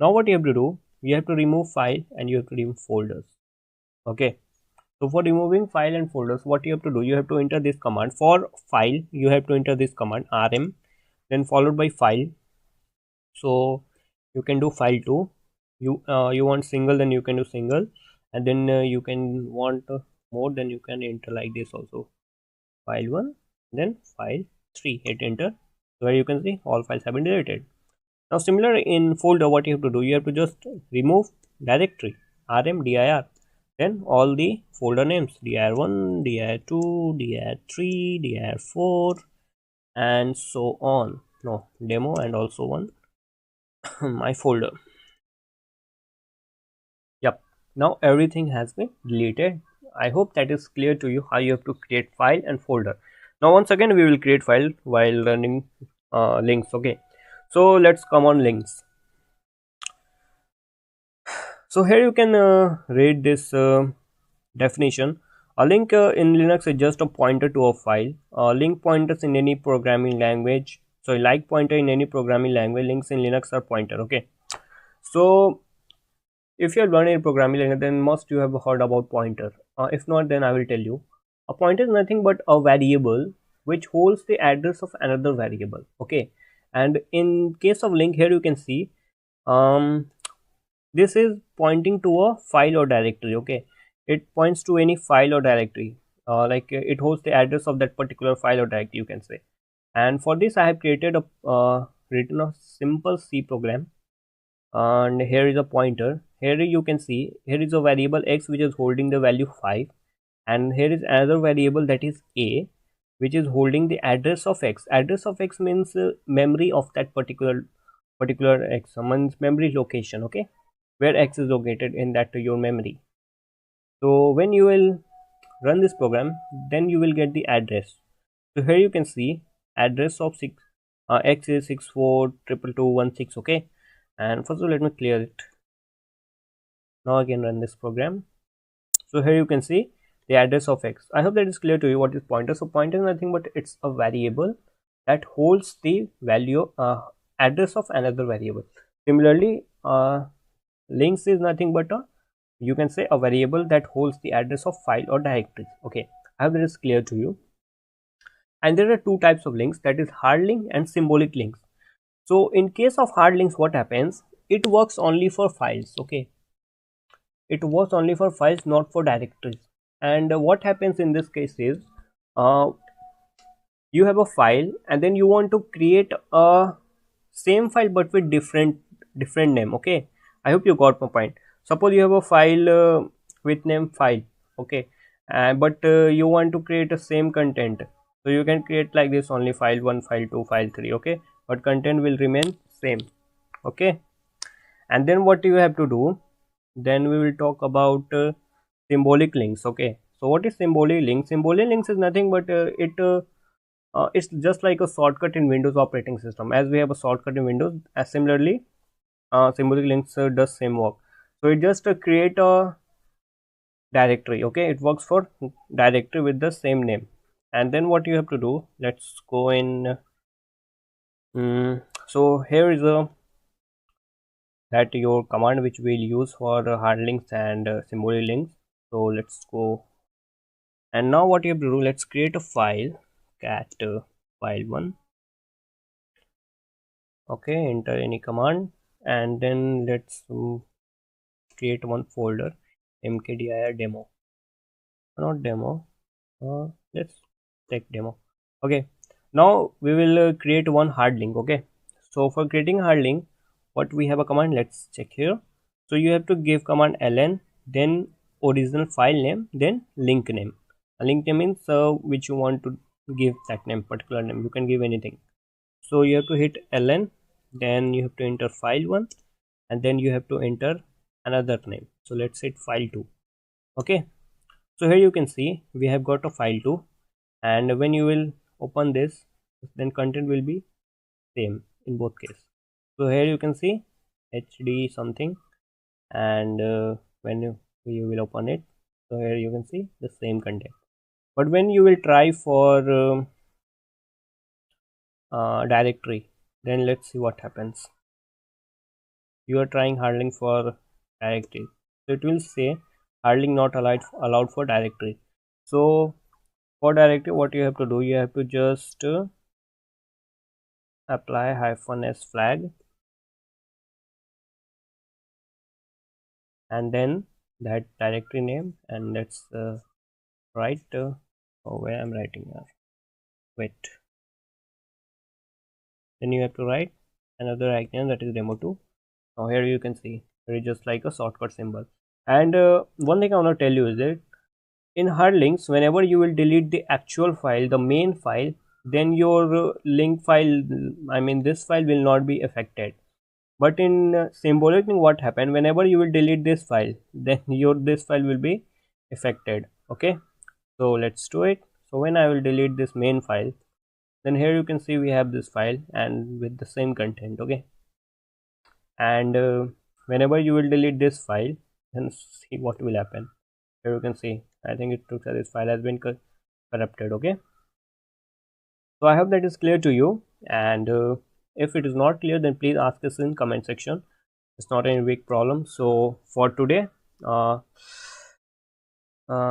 now what you have to do, you have to remove file and you have to remove folders. Okay, so for removing file and folders, what you have to do, you have to enter this command. For file you have to enter this command rm, then followed by file. So you can do file2. You want single, then you can do single, and then you can want more, then you can enter like this also, file1, then file3, hit enter. So where you can see all files have been deleted. Now similar in folder, what you have to do, you have to just remove directory rm dir, then all the folder names dir1, dir2, dir3, dir4, and so on. No, demo and also one my folder. Yep, now everything has been deleted. I hope that is clear to you how you have to create file and folder. Now once again we will create file while running links. Okay, so let's come on links. So here you can read this definition. A link in Linux is just a pointer to a file. Link pointers in any programming language. So like pointer in any programming language, links in Linux are pointer. Okay, so if you have learned in programming language, then must you have heard about pointer. If not, then I will tell you. A pointer is nothing but a variable which holds the address of another variable. Okay, and in case of link, here you can see um, this is pointing to a file or directory. Okay, it points to any file or directory. It holds the address of that particular file or directory, you can say. And for this, I have created a written a simple C program, and here is a pointer. Here you can see here is a variable x which is holding the value 5, and here is another variable that is a which is holding the address of x. Address of x means memory of that particular x, means memory location. Okay, where x is located in that your memory. So when you will run this program, then you will get the address. So here you can see address of x is 64222116. Okay, and first of all let me clear it. Now I can run this program. So here you can see the address of x. I hope that is clear to you what is pointer. So pointer is nothing but it's a variable that holds the value address of another variable. Similarly, links is nothing but you can say a variable that holds the address of file or directories. Okay, I hope that is clear to you. And there are two types of links, that is hard link and symbolic links. So in case of hard links, what happens, it works only for files. Okay, it works only for files, not for directories. And what happens in this case is uh, you have a file and then you want to create a same file but with different name. Okay, I hope you got my point. Suppose you have a file with name file. Okay, but you want to create a same content, so you can create like this only file 1, file 2, file 3. Okay, but content will remain same. Okay, and then what you have to do, then we will talk about symbolic links. Okay, so what is symbolic links? Symbolic links is nothing but it's just like a shortcut in Windows operating system. As we have a shortcut in Windows, as similarly symbolic links does same work. So it just create a directory. Okay, it works for directory with the same name. And then what you have to do, let's go in so here is a that your command which we'll use for hard links and symbolic links. So let's go, and now what you have to do, let's create a file, cat file1. Okay, enter any command, and then let's create one folder, mkdir demo, not demo, let's take demo. Okay, now we will create one hard link. Okay, so for creating a hard link, what we have a command, let's check here. So you have to give command ln, then original file name, then link name. A link name means which you want to give that name, particular name, you can give anything. So you have to hit ln, then you have to enter file1, and then you have to enter another name. So let's hit file2. Okay, so here you can see we have got a file2, and when you will open this, then content will be same in both cases. So here you can see hd something, and when you will open it, so here you can see the same content. But when you will try for directory, then let's see what happens. You are trying hard link for directory, so it will say hard link not allowed for directory. So for directory, what you have to do, you have to just apply -s flag, and then that directory name, and let's write where I'm writing here, wait, then you have to write another icon, that is demo2. Now here you can see it is just like a shortcut symbol. And one thing I want to tell you is that in hard links, whenever you will delete the actual file, the main file, then your link file, I mean this file will not be affected. But in symbolic thing, what happened, whenever you will delete this file, then your this file will be affected. Okay, so let's do it. So when I will delete this main file, then here you can see we have this file and with the same content. Okay, and whenever you will delete this file, then see what will happen. Here you can see, I think it looks like this file has been corrupted. Okay, so I hope that is clear to you, and if it is not clear, then please ask us in comment section. It's not any big problem. So for today, uh,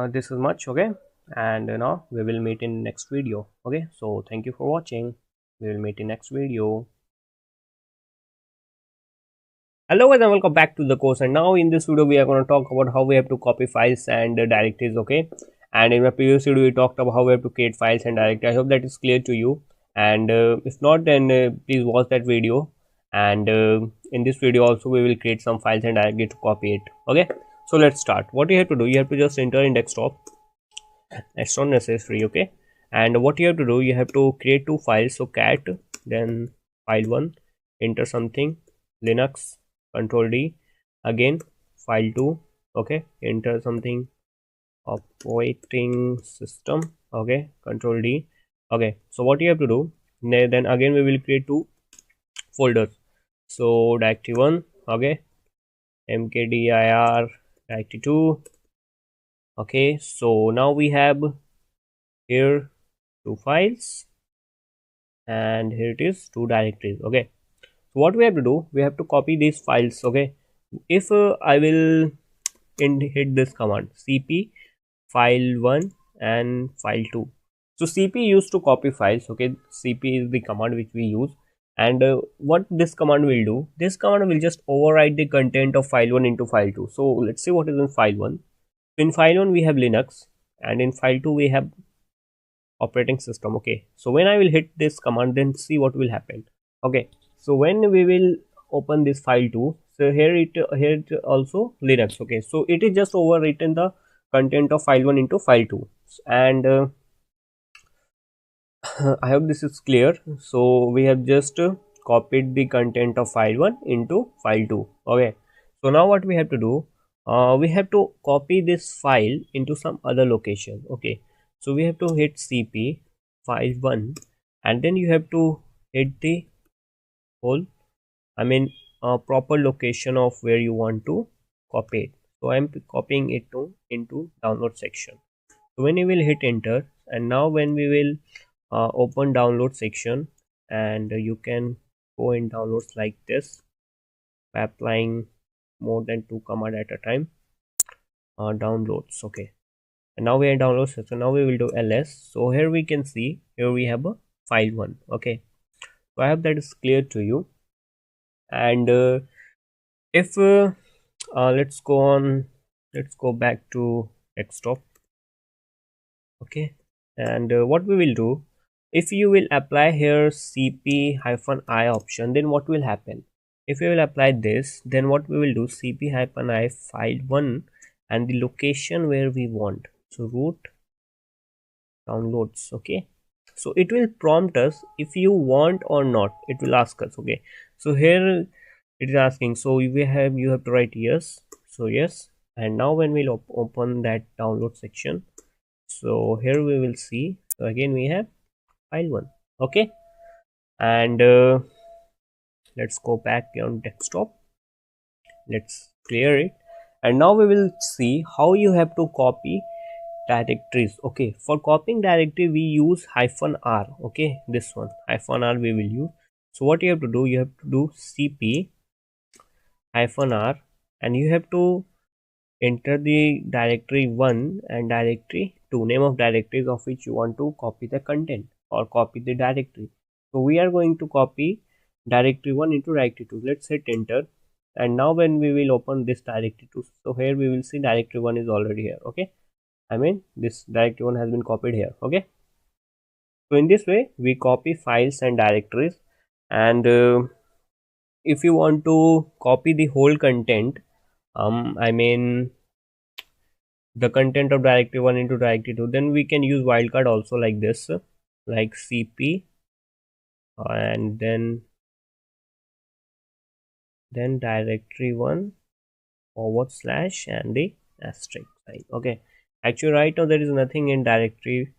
this is much. Okay, and now we will meet in next video. Okay, so thank you for watching. We will meet in next video. Hello guys and welcome back to the course, and now in this video we are going to talk about how we have to copy files and directories. Okay, and in my previous video we talked about how we have to create files and directories. I hope that is clear to you, and if not, then please watch that video, and in this video also we will create some files and directories to copy it. Okay, so let's start. What you have to do, you have to just enter in desktop. That's not necessary. Okay, and what you have to do, you have to create two files. So cat, then file1, enter something, Linux, control D, again file2, okay, enter something, operating system, okay, control D. Okay, so what you have to do, then again we will create two folders. So directory1, okay, mkdir directory2. Okay, so now we have here two files and here it is two directories. Okay, so what we have to do, we have to copy these files. Okay, if I will hit this command cp file1 and file2. So cp used to copy files. Okay, cp is the command which we use, and what this command will do, this command will just overwrite the content of file1 into file2. So let's see what is in file1. In file1 we have Linux, and in file2 we have operating system. Okay, so when I will hit this command, then see what will happen. Okay, so when we will open this file2, so here it also Linux. Okay, so it is just overwritten the content of file1 into file2, and I hope this is clear. So we have just copied the content of file1 into file2. Okay, so now what we have to do, we have to copy this file into some other location. Okay, so we have to hit cp file1, and then you have to hit the whole, I mean proper location of where you want to copy it. So I am copying it to into download section. So when you will hit enter, and now when we will open download section, and you can go in downloads like this by applying more than two command at a time, downloads. Okay, and now we are in download section. Now we will do ls. So here we can see, here we have a file1. Okay, so I hope that is clear to you, and if let's go back to desktop. Okay, and what we will do, if you will apply here cp-i option, then what will happen, if you will apply this, then what we will do, cp-i file1 and the location where we want, so root downloads. Okay, so it will prompt us if you want or not, it will ask us. Okay, so here it is asking, so you have to write yes. So yes, and now when we'll open that download section, so here we will see, so again we have file1. Okay, and let's go back on desktop, let's clear it, and now we will see how you have to copy directories. Okay, for copying directory we use -r. Okay, this one -r we will use. So what you have to do, you have to do cp -r, and you have to enter the directory 1 and directory 2, name of directories of which you want to copy the content or copy the directory. So we are going to copy directory 1 into directory 2. Let's hit enter, and now when we will open this directory 2, so here we will see directory 1 is already here. Okay, I mean this directory 1 has been copied here. Okay, so in this way we copy files and directories, and if you want to copy the whole content, I mean the content of directory 1 into directory 2, then we can use wildcard also like this. like cp, and then directory 1 forward slash and the asterisk sign. Okay, actually right now there is nothing in directory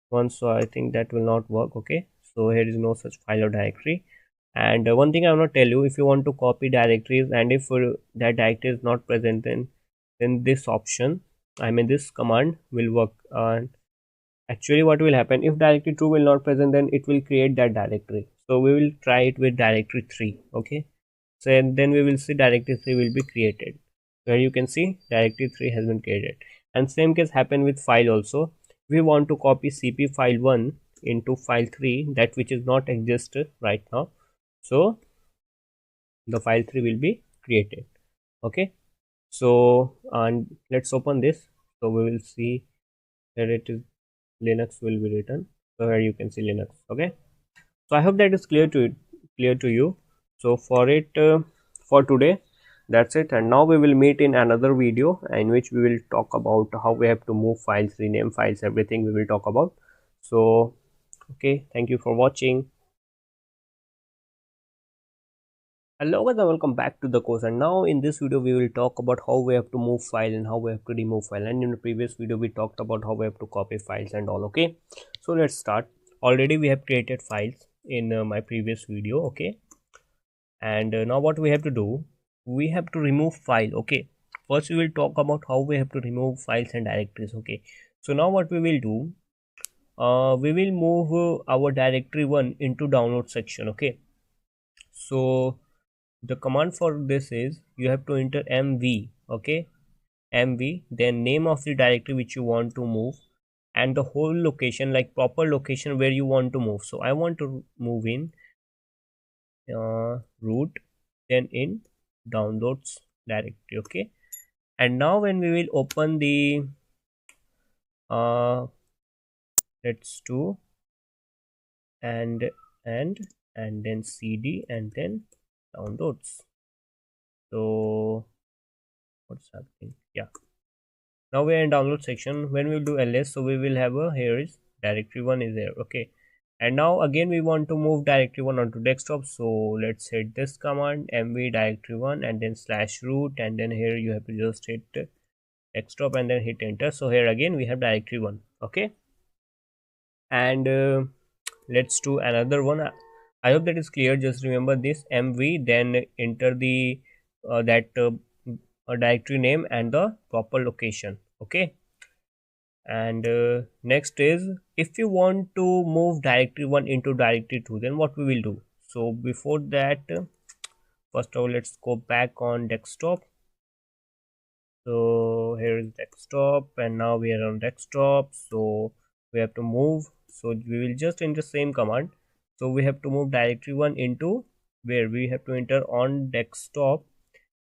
1, so I think that will not work. Okay, so here is no such file or directory. And one thing I want to tell you, if you want to copy directories and if that directory is not present, then this option, I mean this command will work. Actually what will happen, if directory 2 will not present, then it will create that directory. So we will try it with directory 3. Okay, so and then we will see directory 3 will be created. Where you can see directory 3 has been created. And same case happen with file also. We want to copy cp file 1 into file 3, that which is not existed right now, so the file 3 will be created. Okay, so and let's open this. So we will see that it is linux will be written. So here you can see linux. Okay, so I hope that is clear to you. So for it for today, that's it, and now we will meet in another video in which we will talk about how we have to move files, rename files, everything we will talk about. So okay, thank you for watching. Hello guys and welcome back to the course, and now in this video we will talk about how we have to move file and how we have to remove file. And in the previous video we talked about how we have to copy files and all. Okay, so let's start. Already we have created files in my previous video. Okay, and now what we have to do, we have to remove file. Okay, first we will talk about how we have to remove files and directories. Okay, so now what we will do, we will move our directory 1 into download section. Okay, so the command for this is you have to enter mv. Okay, mv, then name of the directory which you want to move, and the whole location, like proper location where you want to move. So I want to move in root, then in downloads directory. Okay, and now when we will open the let's do and and then cd and then downloads. So what's happening? Yeah, now we are in download section. When we do ls, so we will have a, here is directory 1 is there. Okay, and now again we want to move directory 1 onto desktop. So let's hit this command mv directory 1 and then slash root, and then here you have to just hit desktop and then hit enter. So here again we have directory 1. Okay, and let's do another one. I hope that is clear. Just remember this mv, then enter the that directory name and the proper location. Okay, and next is, if you want to move directory 1 into directory 2, then what we will do. So before that, first of all let's go back on desktop. So here is desktop, and now we are on desktop. So we have to move, so we will just enter same command. So we have to move directory 1 into where we have to enter on desktop,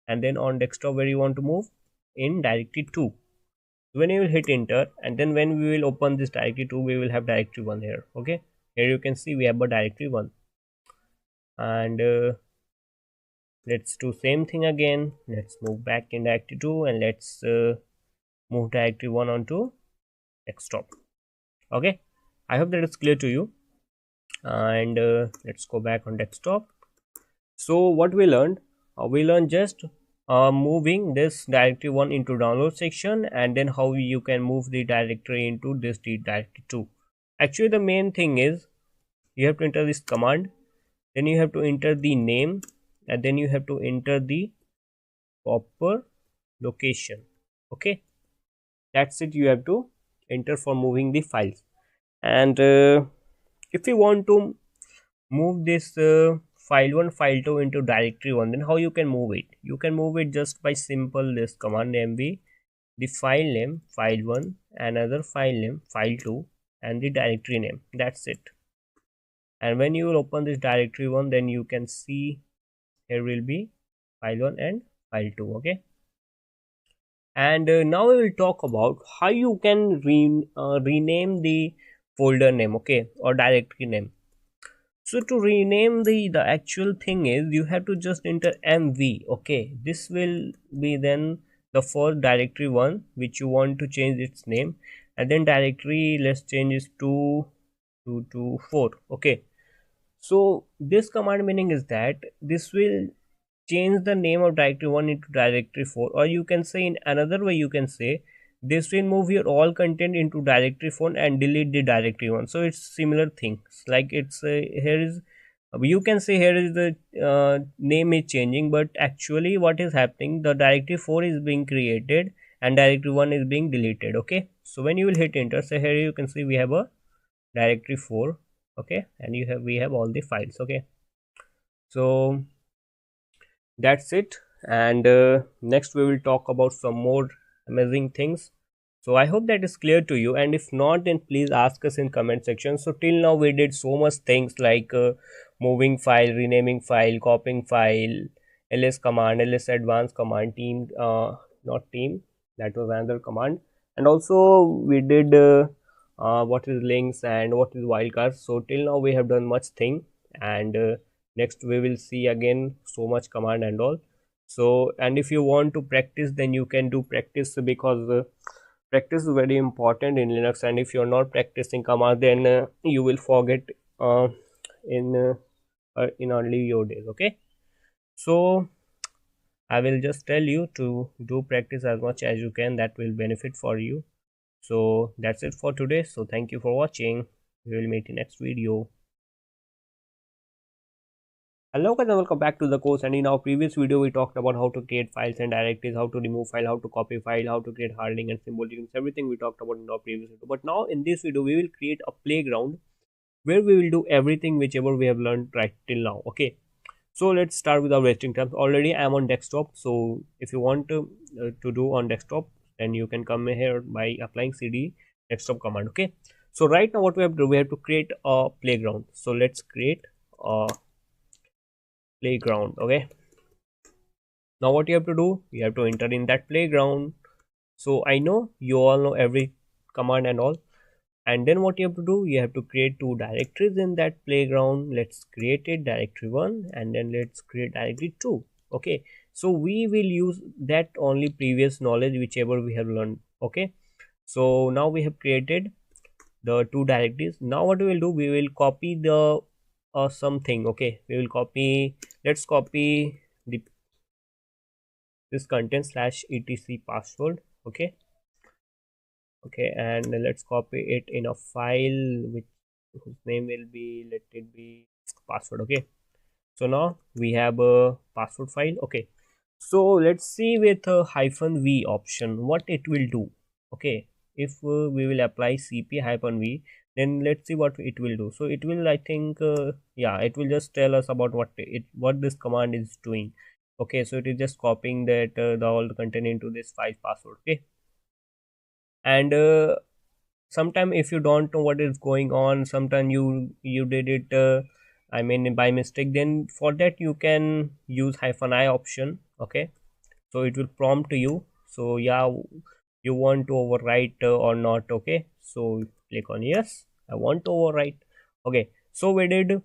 and then on desktop where you want to move in directory 2. When you will hit enter, and then when we will open this directory 2, we will have directory 1 here. Okay, here you can see we have a directory 1, and let's do same thing again. Let's move back in directory 2 and let's move directory 1 onto desktop. Okay, I hope that is clear to you, and let's go back on desktop. So what we learned just moving this directory 1 into download section, and then how you can move the directory into this directory 2. Actually the main thing is you have to enter this command, then you have to enter the name, and then you have to enter the proper location. Okay, that's it, you have to enter for moving the files. And if you want to move this file 1 file 2 into directory 1, then how you can move it? You can move it just by simple this command mv, the file name file 1, another file name file 2, and the directory name. That's it. And when you will open this directory 1, then you can see here will be file 1 and file 2. Okay, and now we will talk about how you can rename the folder name, okay, or directory name. So to rename the actual thing is you have to just enter mv. Okay, this will be then the first directory 1 which you want to change its name, and then directory, let's change it to 224. Okay, so this command meaning is that this will change the name of directory 1 into directory 4, or you can say in another way, you can say this will move your all content into directory 4 and delete the directory 1. So it's similar things, like it's here is, you can say here is the name is changing, but actually what is happening, the directory 4 is being created and directory 1 is being deleted. Okay, so when you will hit enter, so here you can see we have a directory 4. Okay, and we have all the files. Okay, so that's it, and next we will talk about some more amazing things. So I hope that is clear to you, and if not, then please ask us in comment section. So till now we did so much things like moving file, renaming file, copying file, ls command, ls advanced command, team, not team, that was another command, and also we did what is links and what is wildcards. So till now we have done much thing, and next we will see again so much command and all. So, and if you want to practice, then you can do practice, because practice is very important in Linux, and if you're not practicing command, then you will forget uh, in only your days. Okay, so I will just tell you to do practice as much as you can, that will benefit for you. So that's it for today. So thank you for watching. We will meet in next video. Hello guys, and welcome back to the course. And in our previous video we talked about how to create files and directories, how to remove file, how to copy file, how to create hardening and symbol links, everything we talked about in our previous video. But now in this video we will create a playground where we will do everything whichever we have learned right till now. Okay, so let's start without wasting time. Already I am on desktop, so if you want to do on desktop, then you can come here by applying cd desktop command. Okay, so right now what we have to do, we have to create a playground. So let's create a playground. Okay, now what you have to do, you have to enter in that playground. So I know you all know every command and all, and then what you have to do, you have to create two directories in that playground. Let's create it, directory 1, and then let's create directory 2. Okay, so we will use that only previous knowledge whichever we have learned. Okay, so now we have created the two directories. Now what we will do, we will copy the something. Okay, we will copy, let's copy the this content slash etc password. Okay, okay, and let's copy it in a file which whose name will be, let it be password. Okay, so now we have a password file. Okay, so let's see with a -v option what it will do. Okay, if we will apply cp -v, then let's see what it will do. So it will, I think, yeah, it will just tell us about what this command is doing. Okay, so it is just copying that all the content into this file password. Okay, and sometime if you don't know what is going on, sometime you did it I mean by mistake, then for that you can use -i option. Okay, so it will prompt you. So yeah, you want to overwrite or not. Okay, so click on yes, I want to overwrite. Okay, so we did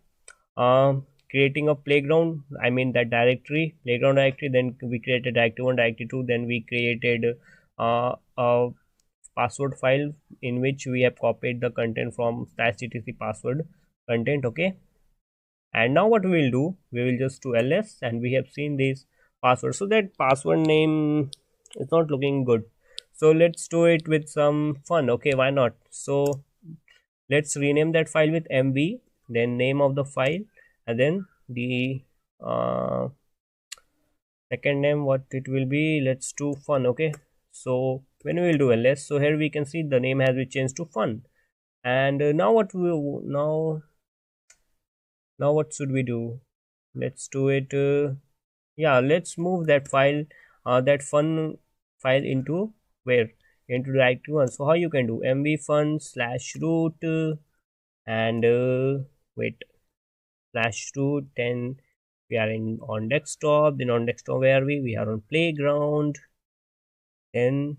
creating a playground, I mean that directory, playground directory, then we created directory 1, directory 2, then we created a password file in which we have copied the content from /etc password content. Okay, and now what we will do, we will just do ls, and we have seen this password. So that password name is not looking good, so let's do it with some fun. Okay, why not? So let's rename that file with mv, then name of the file, and then the second name, what it will be, let's do fun. Okay, so when we will do ls, so here we can see the name has been changed to fun. And now what we now what should we do, let's do it yeah, let's move that file, that fun file into where, into directory 1. So how you can do, mv fun slash root and wait, slash root, then we are in on desktop, then on desktop where we are on playground, then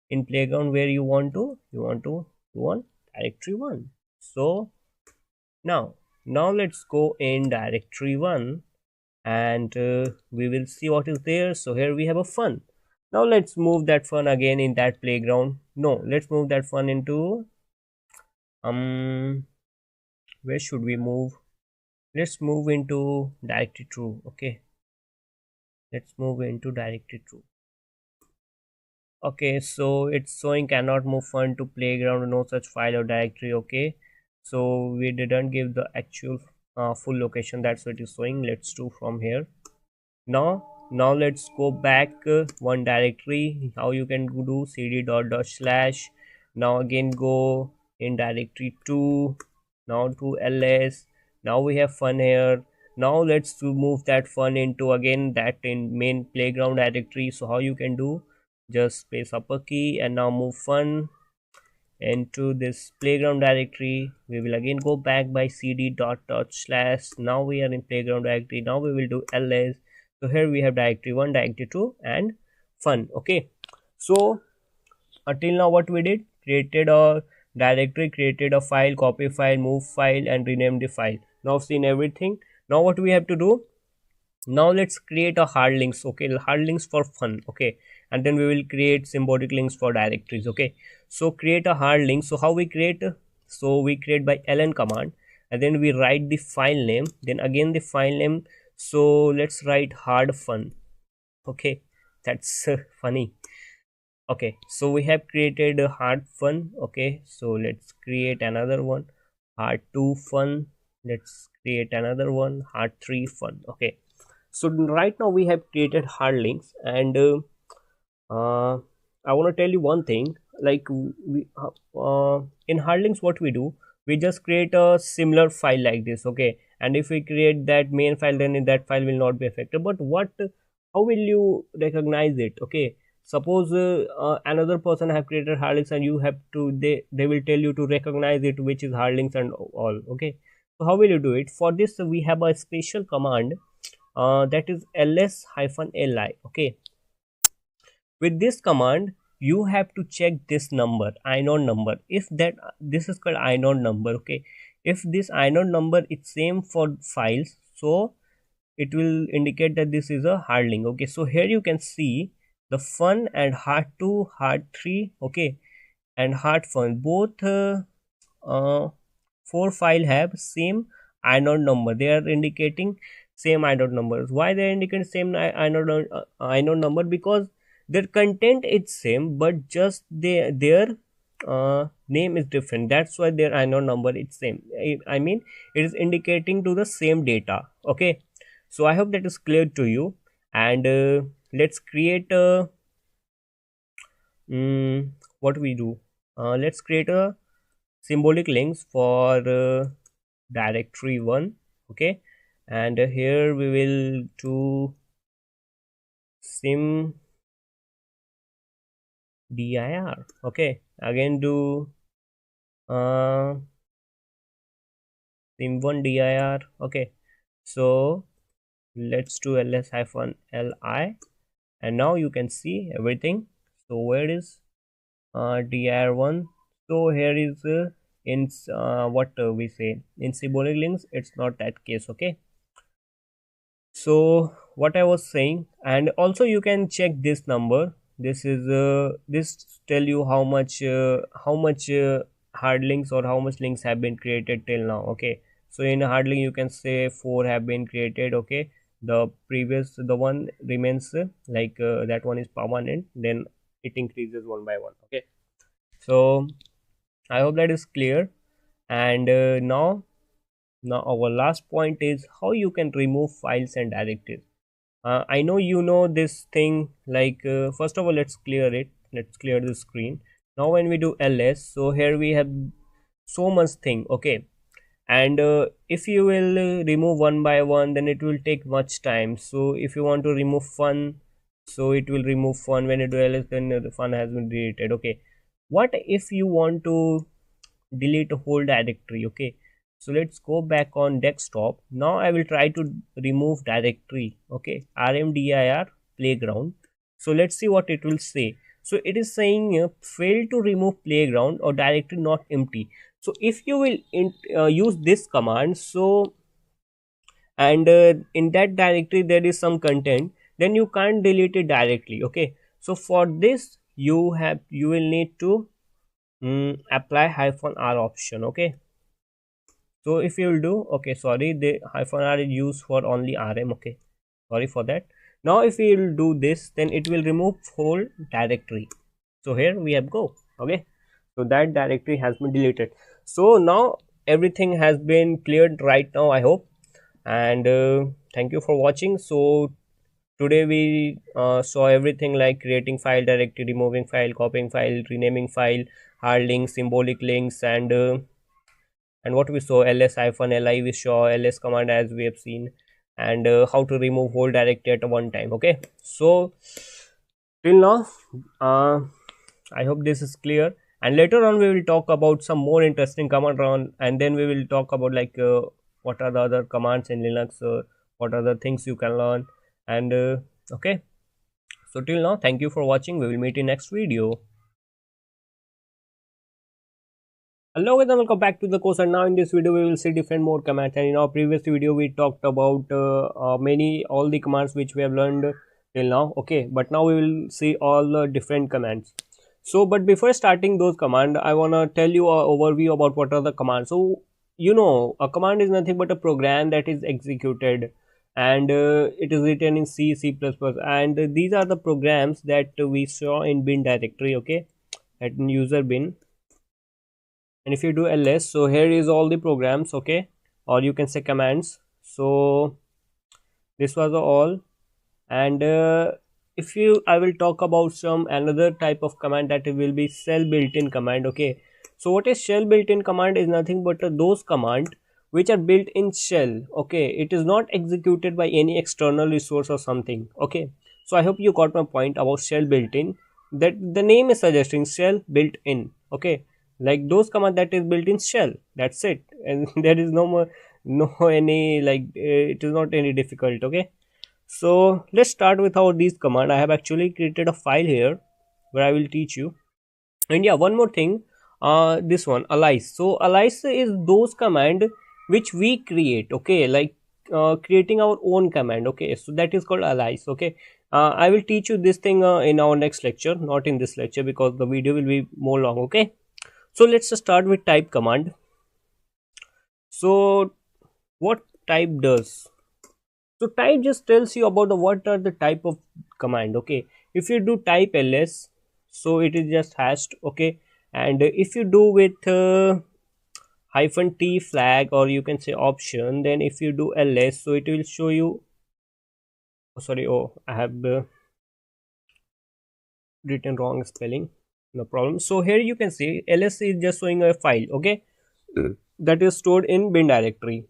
in playground where you want to do on directory 1. So now let's go in directory 1, and we will see what is there. So here we have a fun. Now let's move that fun again in that playground. No, let's move that fun into where should we move? Let's move into directory true. Okay, let's move into directory true. Okay, so it's showing cannot move fund to playground, no such file or directory. Okay, so we didn't give the actual full location, that's what it's showing. Let's do from here. Now let's go back one directory. How you can do cd dot dot slash. Now again go in directory 2, now to ls. Now we have fun here. Now let's move that fun into again that in main playground directory. So how you can do, just press upper key and now move fun into this playground directory. We will again go back by cd dot dot slash. Now we are in playground directory. Now we will do ls. So here we have directory 1, directory 2 and fun. Okay, so until now what we did, created a directory, created a file, copy file, move file and rename the file. Now seen everything. Now what we have to do, now let's create a hard links. Okay, hard links for fun. Okay, and then we will create symbolic links for directories. Okay, so create a hard link. So how we create, so we create by ln command and then we write the file name, then again the file name. So let's write hard fun. Okay, that's funny. Okay, so we have created a hard fun. Okay, so let's create another one, hard 2 fun. Let's create another one, hard 3 fun. Okay, so right now we have created hard links and I want to tell you one thing, like in hard links what we do, we just create a similar file like this. Okay, and if we create that main file, then that file will not be affected. But what, how will you recognize it? Okay, suppose another person have created hard links and you have to, they will tell you to recognize it which is hard links and all. Okay, so how will you do it? For this we have a special command that is ls-li. Okay, with this command you have to check this number, inode number. If that, this is called inode number. Okay, if this inode number is same for files, so it will indicate that this is a hard link. Okay, so here you can see the fun and hard 2, hard 3, okay, and hard fun, both uh, 4 file have same inode number. They are indicating same inode numbers. Why they indicate same inode number? Because their content is same, but just their name is different. That's why their inode number is same. I mean, it is indicating to the same data. Okay, so I hope that is clear to you. And let's create a what we do. Let's create a symbolic links for directory 1. Okay, and here we will do sim dir. Okay, again do sim1 dir. Okay, so let's do ls-li and now you can see everything. So where is dir1? So here is in what we say in symbolic links, it's not that case. Okay, so what I was saying, and also you can check this number. This is this tell you how much hard links or how much links have been created till now. Okay, so in a hard link you can say 4 have been created. Okay, the previous, the one remains that one is permanent, then it increases one by one. Okay, so I hope that is clear. And now our last point is how you can remove files and directives. I know you know this thing, like first of all let's clear it, let's clear the screen. Now when we do ls, so here we have so much thing. Okay, and if you will remove one by one, then it will take much time. So if you want to remove fun, so it will remove fun. When you do ls, then the fun has been deleted. Okay, what if you want to delete a whole directory? Okay, so let's go back on desktop. Now I will try to remove directory. Okay, rmdir playground. So let's see what it will say. So it is saying fail to remove playground or directory not empty. So if you will use this command, so and in that directory there is some content, then you can't delete it directly. Okay, so for this you will need to apply -r option. Okay, So if you will do, okay, sorry, the hyphen r is used for only rm, okay, sorry for that. Now if we will do this, then it will remove whole directory. So here we have go, okay, so that directory has been deleted. So now everything has been cleared right now, I hope. And thank you for watching. So today we saw everything like creating file directory, removing file, copying file, renaming file, hard links, symbolic links, and what we saw, ls-li we saw, ls command as we have seen, and how to remove whole directory at one time. Okay, so till now, uh, I hope this is clear, and later on we will talk about some more interesting command run, and then we will talk about like what are the other commands in linux, what are the things you can learn. And okay, so till now, thank you for watching. We will meet in next video. Hello guys and welcome back to the course, and now in this video we will see different more commands. And in our previous video we talked about all the commands which we have learned till now, okay, but now we will see all the different commands. So but before starting those commands, I want to tell you a overview about what are the commands. So you know, a command is nothing but a program that is executed, and it is written in c++, and these are the programs that we saw in bin directory, okay, at user bin. And if you do ls, so here is all the programs, okay, or you can say commands. So this was all. And if you, I will talk about some another type of command that will be shell built-in command, okay. So what is shell built-in command is nothing but those command which are built in shell, okay, it is not executed by any external resource or something, okay. So I hope you got my point about shell built-in, that the name is suggesting shell built-in, okay, like those command that is built in shell, that's it. And there is no more, no any like it is not any difficult, okay. So let's start with our these command. I have actually created a file here where I will teach you. And yeah, one more thing, this one alias. So alias is those command which we create, okay, like creating our own command, okay, so that is called alias, okay. I will teach you this thing in our next lecture, not in this lecture because the video will be more long, okay. So let's just start with type command. So what type does? So type just tells you about the what are the type of command, okay. If you do type ls, so it is just hashed, okay. And if you do with hyphen t flag, or you can say option, then if you do ls, so it will show you, oh sorry, oh I have written wrong spelling, no problem. So here you can see ls is just showing a file, okay, that is stored in bin directory.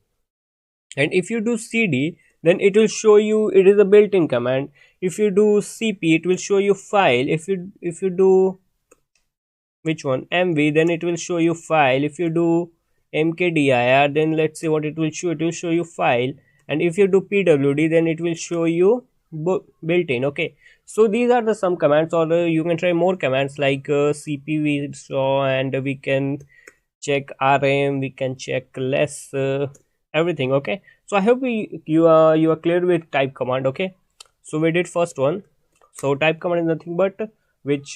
And if you do cd, then it will show you, it is a built-in command. If you do cp, it will show you file. If you do which one, mv, then it will show you file. If you do mkdir, then let's see what it will show, it will show you file. And if you do pwd, then it will show you built-in, okay. So these are the some commands, or you can try more commands like cp we saw, and we can check rm, we can check less, everything, okay. So I hope you are clear with type command, okay. So we did first one. So type command is nothing but which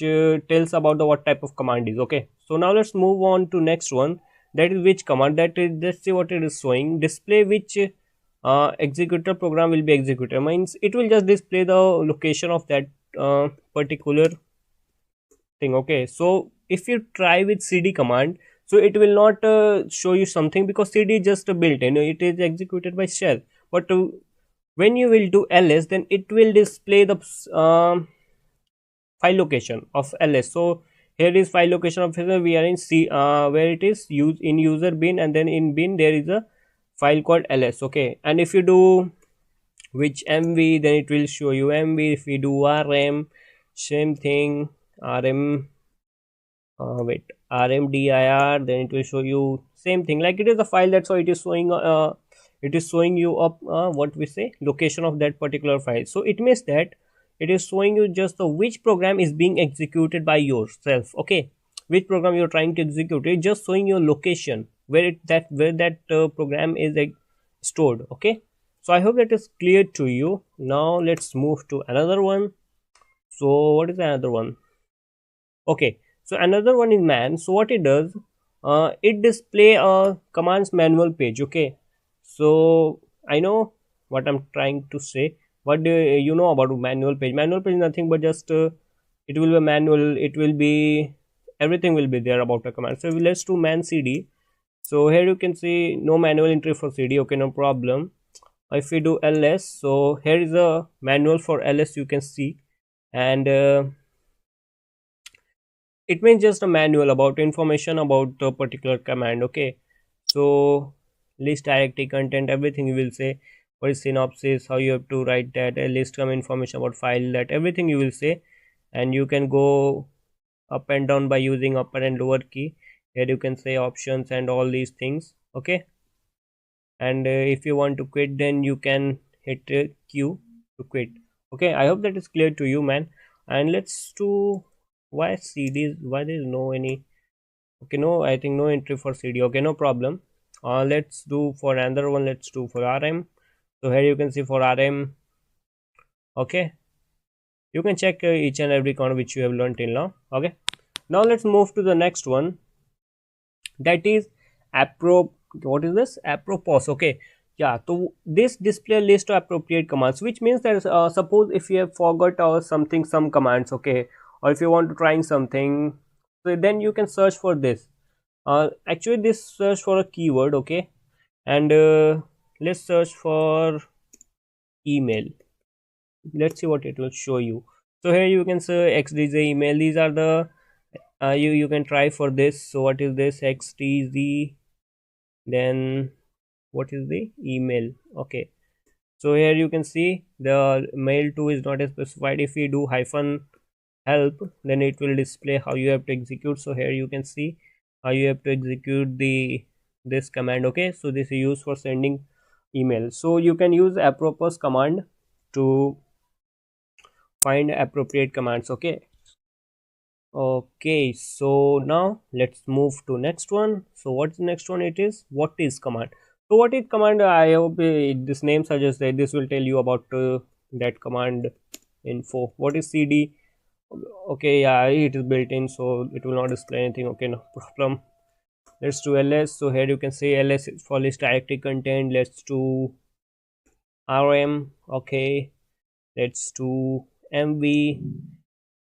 tells about the what type of command is, okay. So now let's move on to next one, that is which command, that is, let's see what it is showing, display which executor program will be executed, means it will just display the location of that particular thing, okay. So if you try with cd command, so it will not show you something because cd is just a built-in, it is executed by shell. But when you will do ls, then it will display the file location of ls. So here is file location of we are in c where it is used in user bin, and then in bin there is a file called ls, okay. And if you do which mv, then it will show you mv. If we do rm, same thing, rm wait, rmdir, then it will show you same thing, like it is a file, that's why it is showing it is showing you up what we say, location of that particular file. So it means that it is showing you just the which program is being executed by yourself, okay, which program you're trying to execute, it's just showing your location where that program is stored, okay. So I hope that is clear to you. Now let's move to another one. So what is another one? Okay, so another one is man. So what it does, it display a commands manual page. Okay, so I know what I'm trying to say. What do you know about manual page? Manual page is nothing but just it will be manual. It will be everything will be there about a command. So let's do man cd. So here you can see no manual entry for cd. Okay, no problem. If we do ls, so here is a manual for ls, you can see. And it means just a manual about information about the particular command. Okay, so list directory content, everything you will say. What is synopsis, how you have to write that, a list some information about file, that everything you will say. And you can go up and down by using upper and lower key. Here you can say options and all these things. Okay, and if you want to quit, then you can hit q to quit. Okay, I hope that is clear to you, man. And let's do why cds, why there is no any. Okay, no, I think no entry for cd. Okay, no problem. Let's do for another one. Let's do for rm. So here you can see for rm. Okay, you can check each and every command which you have learned till now. Okay, now let's move to the next one, that is appro. What is this? Apropos. Okay, yeah, so this display list of appropriate commands, which means that suppose if you have forgot or something, some commands. Okay, or if you want to trying something, so then you can search for this. Actually this search for a keyword. Okay, and let's search for email. Let's see what it will show you. So here you can say xdz email. These are the you can try for this. So what is this? xdz, then what is the email? Okay, so here you can see the mail to is not specified. If we do hyphen help, then it will display how you have to execute. So here you can see how you have to execute the this command. Okay, so this is used for sending email. So you can use apropos command to find appropriate commands. Okay, okay, so now let's move to next one. So what's the next one? It is what is command. So what is command? I hope this name suggests that this will tell you about that command info. What is cd? Okay, yeah, it is built in, so it will not display anything. Okay, no problem. Let's do ls. So here you can say ls is for list directory content. Let's do rm. Okay, let's do mv.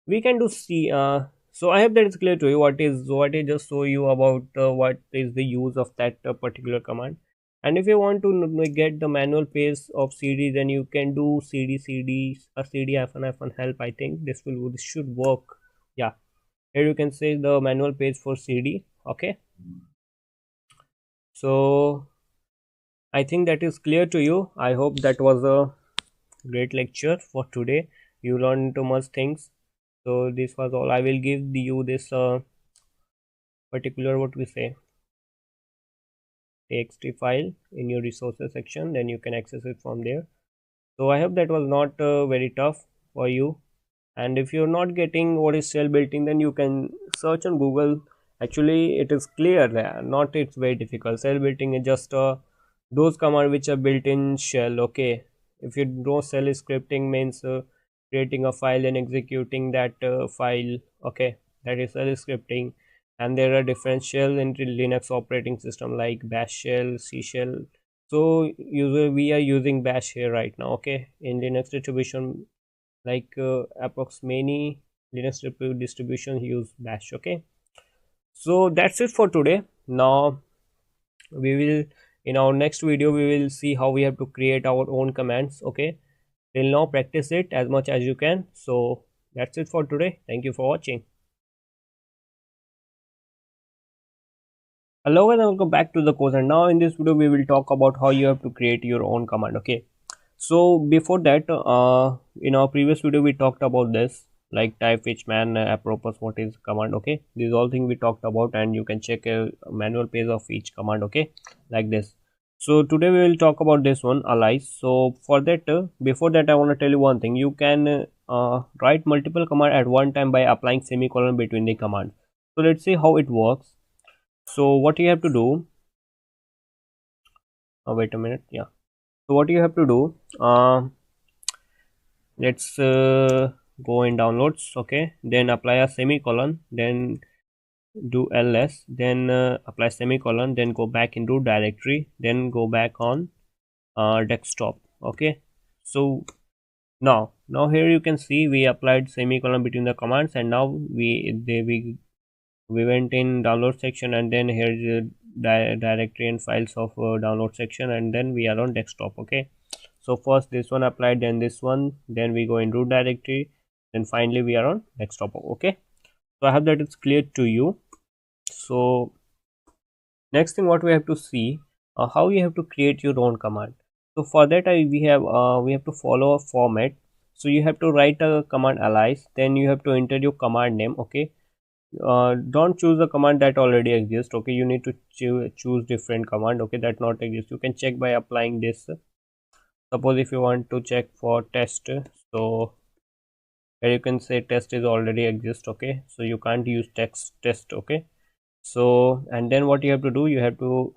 We can do c. So I hope that is clear to you. What is just show you about what is the use of that particular command. And if you want to get the manual page of cd, then you can do cd or cd hyphen help. I think this should work. Yeah, here you can say the manual page for cd. Okay, so I think that is clear to you. I hope that was a great lecture for today. You learned too much things. So this was all. I will give you this particular, what we say, txt file in your resources section, then you can access it from there. So I hope that was not very tough for you. And if you're not getting what is shell built-in, then you can search on Google. Actually it is clear there, not it's very difficult. Shell built-in is just those commands which are built in shell. Okay, if you know shell scripting means creating a file and executing that file. Okay, that is shell scripting. And there are different shells in Linux operating system like bash shell, c shell. So usually we are using bash here right now. Okay, in Linux distribution like approx many Linux distribution use bash. Okay, so that's it for today. Now we will, in our next video, we will see how we have to create our own commands. Okay, till now practice it as much as you can. So that's it for today. Thank you for watching. Hello and welcome back to the course. And now in this video we will talk about how you have to create your own command. Okay, so before that, in our previous video we talked about this, like type which man apropos what is command. Okay, these all things we talked about, and you can check a manual page of each command. Okay, like this. So today we will talk about this one, allies. So for that, before that I want to tell you one thing. You can write multiple command at one time by applying semicolon between the command. So let's see how it works. So what you have to do, wait a minute, yeah. So what you have to do, let's go in downloads. Okay, then apply a semicolon, then do ls, then apply semicolon, then go back in root directory, then go back on desktop. Okay, so now here you can see we applied semicolon between the commands, and now we went in download section, and then here is the directory and files of download section, and then we are on desktop. Okay, so first this one applied, then this one, then we go in root directory, then finally we are on desktop. Okay, so I hope that it's clear to you. So next thing what we have to see, how you have to create your own command. So for that we have to follow a format. So you have to write a command alias, then you have to enter your command name. Okay, don't choose a command that already exists. Okay, you need to choose different command. Okay, that not exist, you can check by applying this. Suppose if you want to check for test, so here you can say test is already exist. Okay, so you can't use text test. Okay, so and then what you have to do, you have to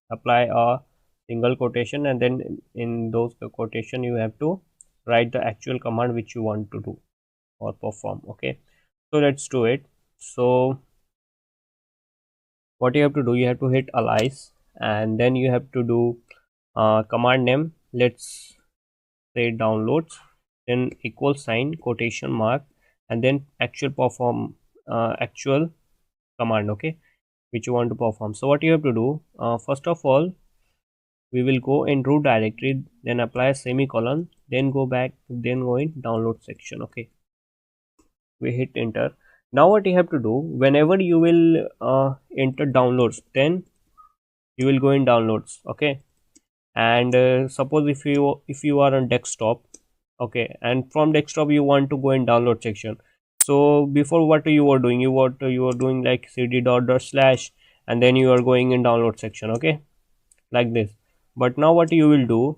apply a single quotation, and then in those quotation you have to write the actual command which you want to do or perform. Okay, so let's do it. So what you have to do, you have to hit alias, and then you have to do command name, let's say downloads, then equal sign, quotation mark, and then actual perform actual command. Okay, which you want to perform. So what you have to do, first of all we will go in root directory, then apply a semicolon, then go back, then go in download section. Okay, we hit enter. Now what you have to do, whenever you will enter downloads, then you will go in downloads. Okay, and suppose if you are on desktop, okay, and from desktop you want to go in download section. So before what you were doing, you were doing like cd dot slash, and then you are going in download section. Okay, like this. But now what you will do,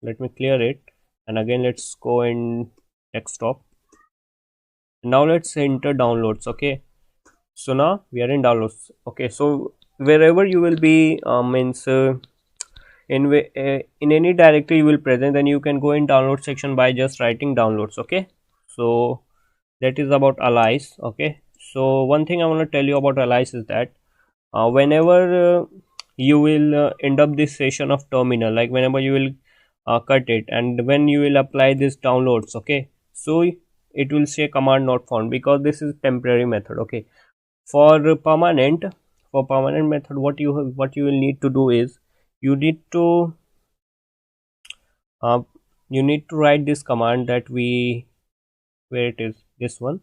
let me clear it, and again let's go in desktop. Now let's enter downloads. Okay, so now we are in downloads. Okay, so wherever you will be means in any directory you will present, then you can go in download section by just writing downloads. Okay, so that is about alias. Okay, so one thing I want to tell you about alias is that whenever you will end up this session of terminal, like whenever you will cut it, and when you will apply this downloads, okay, so it will say command not found, because this is temporary method. Okay, for permanent method, what you will need to do is you need to uh, write this command that we, where it is, this one,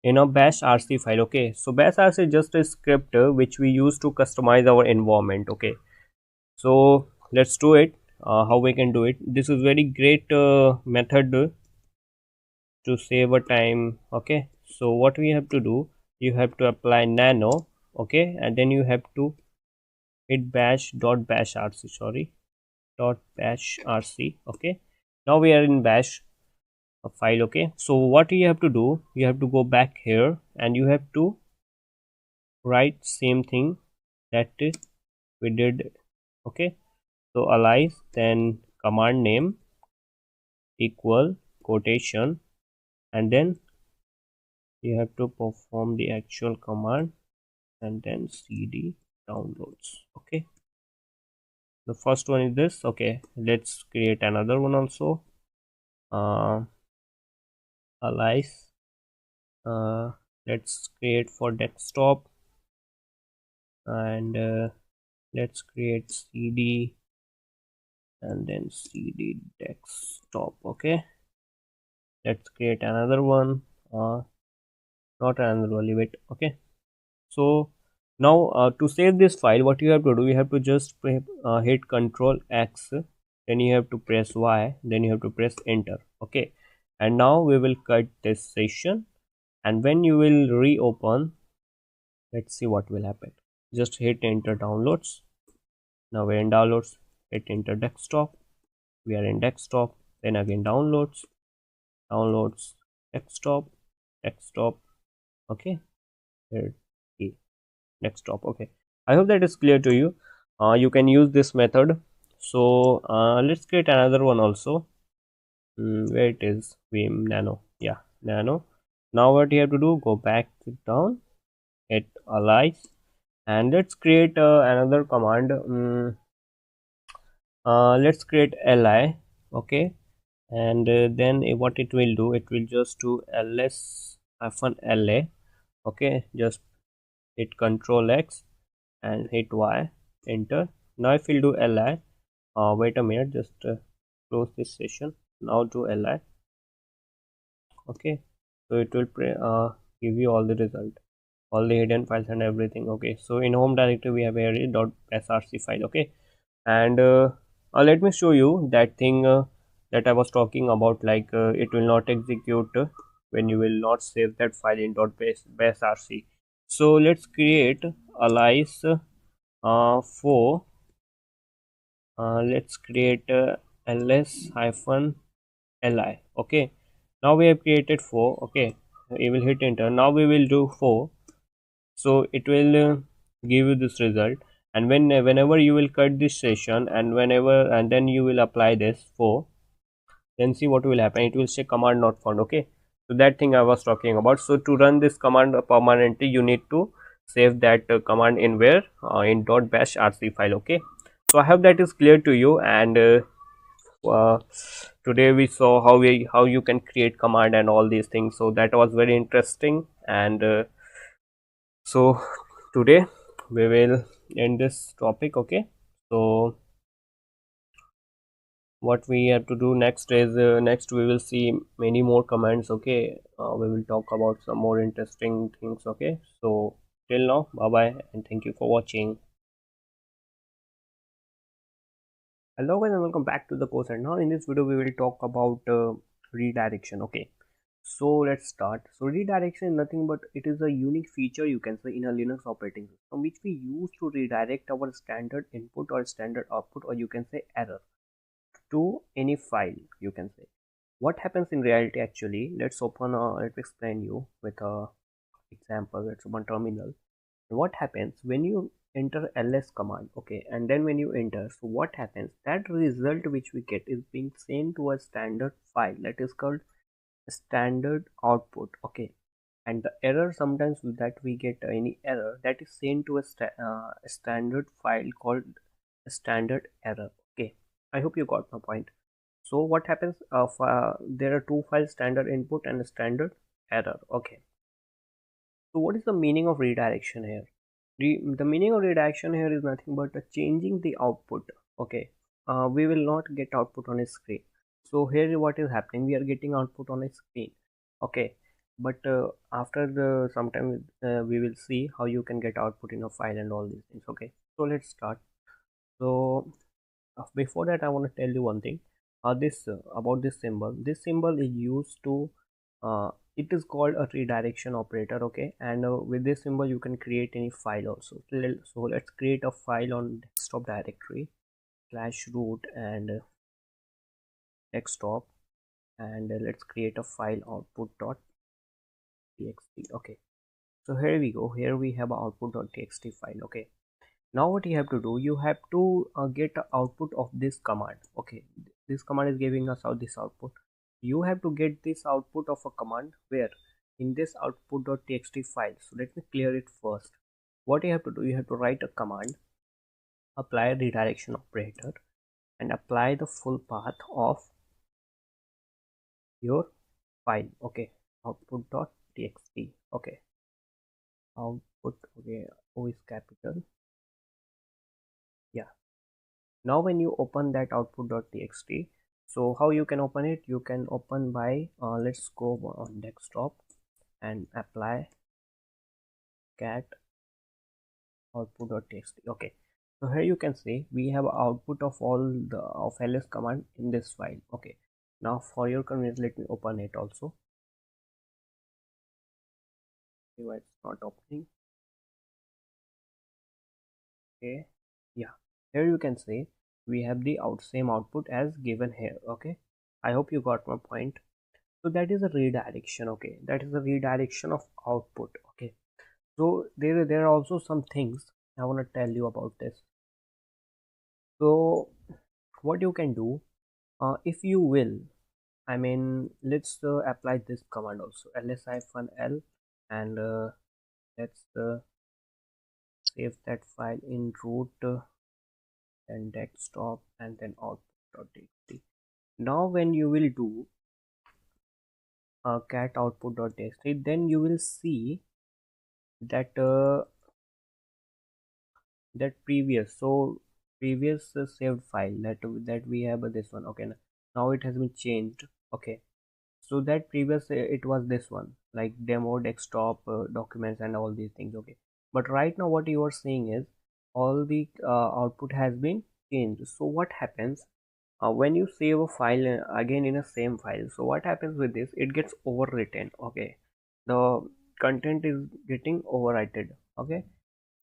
in a bash rc file. Okay, so bash rc is just a script which we use to customize our environment. Okay, so let's do it. How we can do it, this is very great method to save a time. Okay, so what we have to do, you have to apply nano. Okay, and then you have to hit bash dot bash rc, sorry, dot bash rc. Okay, now we are in bash file. Okay, so what you have to do, you have to go back here, and you have to write same thing that we did. Okay, so alias, then command name equal quotation, and then you have to perform the actual command, and then cd downloads. Okay, the first one is this. Okay, let's create another one also. Alias, let's create for desktop, and let's create cd and then cd desktop. Okay, let's create another one, not another one, leave it. Okay, so now to save this file, what you have to do, you have to just hit Control X, then you have to press Y, then you have to press enter. Okay, and now we will cut this session, and when you will reopen, let's see what will happen. Just hit enter downloads. Now we're in downloads, hit enter desktop, we are in desktop, then again downloads, desktop. Okay, here, desktop. Okay, I hope that is clear to you. You can use this method. So let's create another one also. Where it is, vim nano, yeah, nano. Now what you have to do, go back down, hit alias, and let's create another command. Let's create li. Okay, and then what it will do, it will just do ls hyphen la. Okay, just hit control x and hit y, enter. Now if we'll do li, wait a minute, just close this session. Now do li. Okay, so it will give you all the result, all the hidden files and everything. Okay, so in home directory we have here .src file. Okay, and let me show you that thing that I was talking about, like it will not execute when you will not save that file in .basrc. So let's create alias for let's create ls hyphen li. Okay, now we have created 4. Okay, we will hit enter. Now we will do 4, so it will give you this result. And whenever you will cut this session, and whenever, and then you will apply this 4, then see what will happen. It will say command not found. Okay, so that thing I was talking about. So to run this command permanently, you need to save that command in where, in .bash rc file. Okay, so I hope that is clear to you. And uh, today we saw how you can create command and all these things, so that was very interesting. And so today we will end this topic. Okay, so what we have to do next is, next we will see many more commands. Okay, we will talk about some more interesting things. Okay, so till now, bye bye, and thank you for watching. Hello guys, and welcome back to the course. And now in this video we will talk about redirection. Okay, so let's start. So redirection is nothing but it is a unique feature, you can say, in a Linux operating system, which we use to redirect our standard input or standard output, or you can say error, to any file. You can say what happens in reality. Actually, let's open let me explain you with a example. Let's open terminal. What happens when you enter ls command? Okay, and then when you enter, so what happens, that result which we get is being sent to a standard file that is called standard output. Okay, and the error sometimes that we get, any error, that is sent to a standard file called standard error. Okay, I hope you got my point. So what happens, there are two files, standard input and standard error. Okay, so what is the meaning of redirection here? The meaning of redirection here is nothing but changing the output. Okay, we will not get output on a screen. So here what is happening, we are getting output on a screen. Okay, but after the sometime we will see how you can get output in a file and all these things. Okay, so let's start. So before that I want to tell you one thing, this about this symbol. This symbol is used to it is called a redirection operator. Okay, and with this symbol you can create any file also. So let's create a file on desktop directory /root and desktop, and let's create a file output.txt. Okay, so here we go. Here we have a output.txt file. Okay, now what you have to do, you have to get the output of this command. Okay, this command is giving us out this output. You have to get this output of a command where, in this output.txt file. So let me clear it first. What you have to do, you have to write a command, apply a redirection operator, and apply the full path of your file. Okay, output.txt. Okay, output. Okay, O is capital. Yeah, now when you open that output.txt, so how you can open it, you can open by let's go on desktop and apply cat output.txt. Okay, so here you can see we have output of all the of ls command in this file. Okay, now for your convenience, let me open it also. Okay, why it's not opening? Okay, yeah, here you can see we have the same output as given here. Okay, I hope you got my point. So that is a redirection. Okay, that is a redirection of output. Okay, so there are also some things I want to tell you about this. So what you can do, if you will, I mean, let's apply this command also, ls-l, and let's save that file in root, then desktop, and then output.txt. Now when you will do cat output.txt, then you will see that that previous saved file that we have, this one. Okay, now it has been changed. Okay, so that previous it was this one, like demo desktop, documents and all these things. Okay, but right now what you are seeing is all the output has been changed. So what happens when you save a file again in a same file? So what happens with this, it gets overwritten. Okay, the content is getting overwritten. Okay,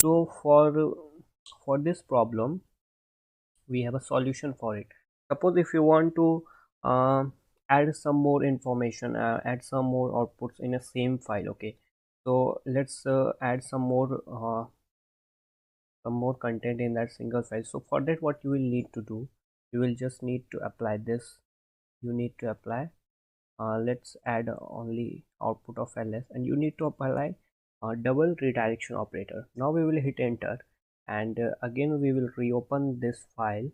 so for this problem we have a solution for it. Suppose if you want to add some more information, add some more outputs in a same file. Okay, so let's add some more content in that single file. So for that, what you will need to do, you will just need to apply this. You need to apply, let's add only output of ls, and you need to apply a double redirection operator. Now we will hit enter, and again we will reopen this file.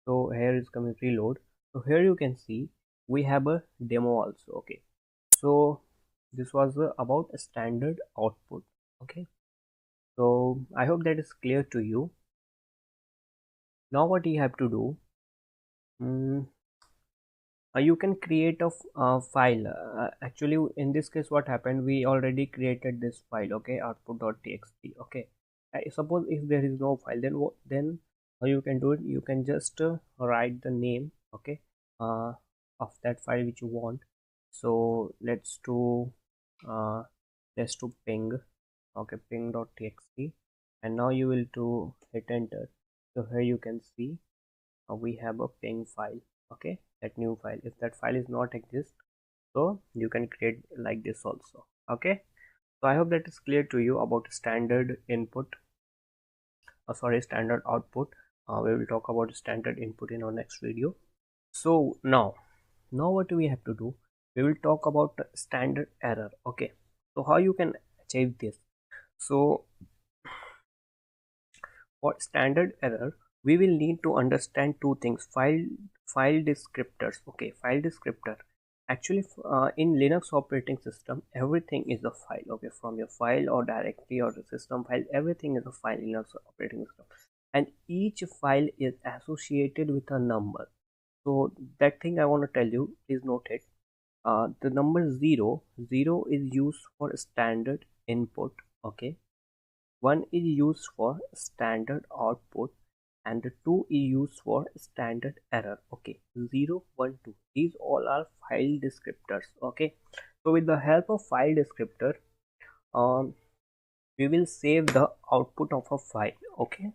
So here is coming reload. So here you can see we have a demo also. Okay, so this was about a standard output. Okay, so I hope that is clear to you. Now what you have to do, mm, you can create a file. Actually in this case what happened, we already created this file. Okay, output.txt. Okay, suppose if there is no file, then then how you can do it, you can just write the name. Okay, uh, of that file which you want. So uh, let's do ping. Okay, ping.txt, and now you will to hit enter. So here you can see we have a ping file. Okay, that new file, if that file is not exist, so you can create like this also. Okay, so I hope that is clear to you about standard input, sorry, standard output. We will talk about standard input in our next video. So now what we have to do, we will talk about standard error. Okay, so how you can achieve this? So for standard error, we will need to understand two things: file descriptors. Okay, file descriptor. Actually, in Linux operating system, everything is a file. Okay, from your file or directory or the system file, everything is a file in Linux operating system, and each file is associated with a number. So that thing I want to tell you, please note it. The number zero is used for standard input. Okay, 1 is used for standard output, and the 2 is used for standard error. Okay, 0, 1, 2, these all are file descriptors. Okay, so with the help of file descriptor, um, we will save the output of a file. Okay,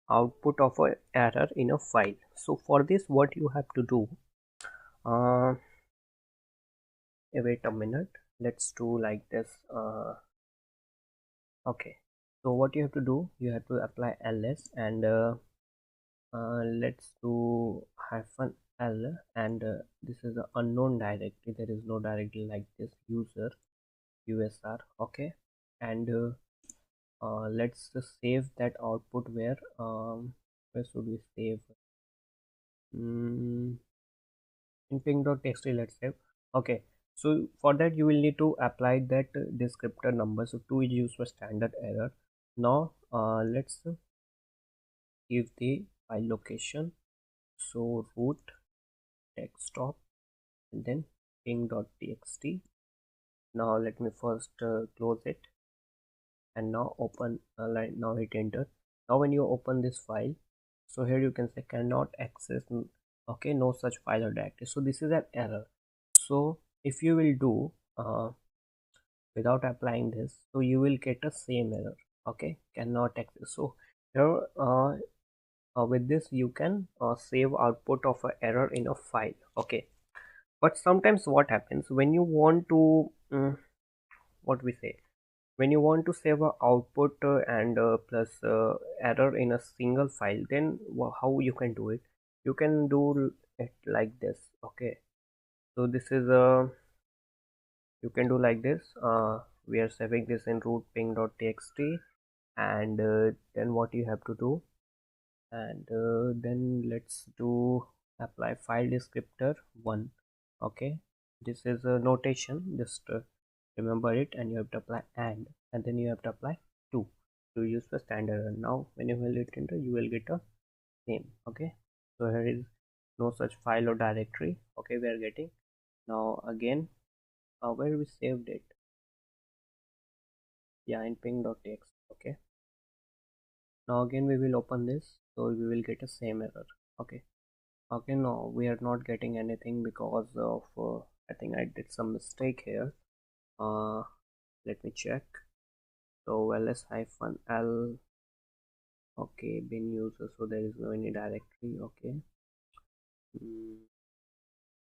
output of a error in a file. So for this, what you have to do, uh, wait a minute, let's do like this. Okay, so what you have to do, you have to apply ls, and let's do -l, and this is an unknown directory. There is no directory like this, user usr. Okay, and let's just save that output. Where should we save? In ping.txt, let's save. Okay, so for that you will need to apply that descriptor number. So 2 is used for standard error. Now let's give the file location. So root desktop, and then ping.txt. Now let me first close it, and now open, like now hit enter. Now when you open this file, so here you can say cannot access. Okay, no such file or directory. So this is an error. So if you will do without applying this, so you will get a same error. Okay, cannot access. So here with this you can save output of a error in a file. Okay, but sometimes what happens when you want to what we say, when you want to save a output and plus error in a single file, then how you can do it? You can do it like this. Okay, so this is a, you can do like this. we are saving this in root ping.txt, and then what you have to do, and then let's do apply file descriptor 1. Okay, this is a notation, just remember it, and you have to apply and then you have to apply 2 to use the standard error. Now when you will hit enter, you will get a same. Okay, so here is no such file or directory. Okay, we are getting now again where we saved it, yeah, in ping.txt. Okay, now again we will open this, so we will get a same error. Okay, no, we are not getting anything because of I think I did some mistake here. Let me check. So ls hyphen l, okay, bin user, so there is no any directory. Okay,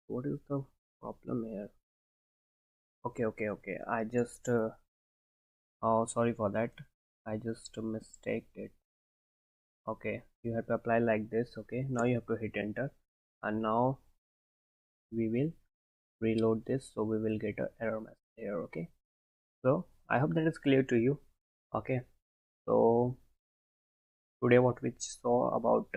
what is the problem here? Okay, I just oh, sorry for that, I just mistaked it. Okay, you have to apply like this. Okay, now you have to hit enter, and now we will reload this, so we will get a error message here. Okay, so I hope that is clear to you. Okay, so today what we saw about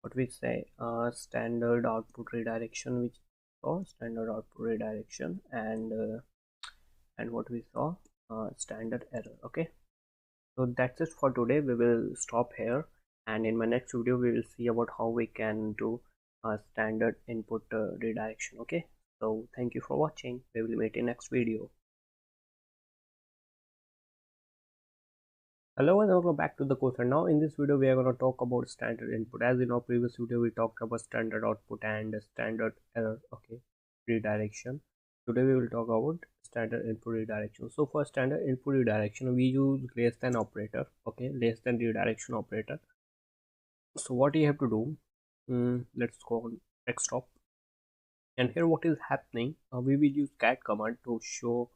what we say standard output redirection, which saw standard output redirection, and what we saw standard error. Okay, so that's it for today. We will stop here, and in my next video we will see about how we can do standard input redirection. Okay, so thank you for watching. We will meet in next video. Hello and welcome back to the course, and now in this video we are going to talk about standard input. As in our previous video we talked about standard output and standard error, okay, redirection. Today we will talk about standard input redirection. So for standard input redirection we use less than operator. Okay, less than redirection operator. So what you have to do, let's go on desktop, and here what is happening, we will use cat command to show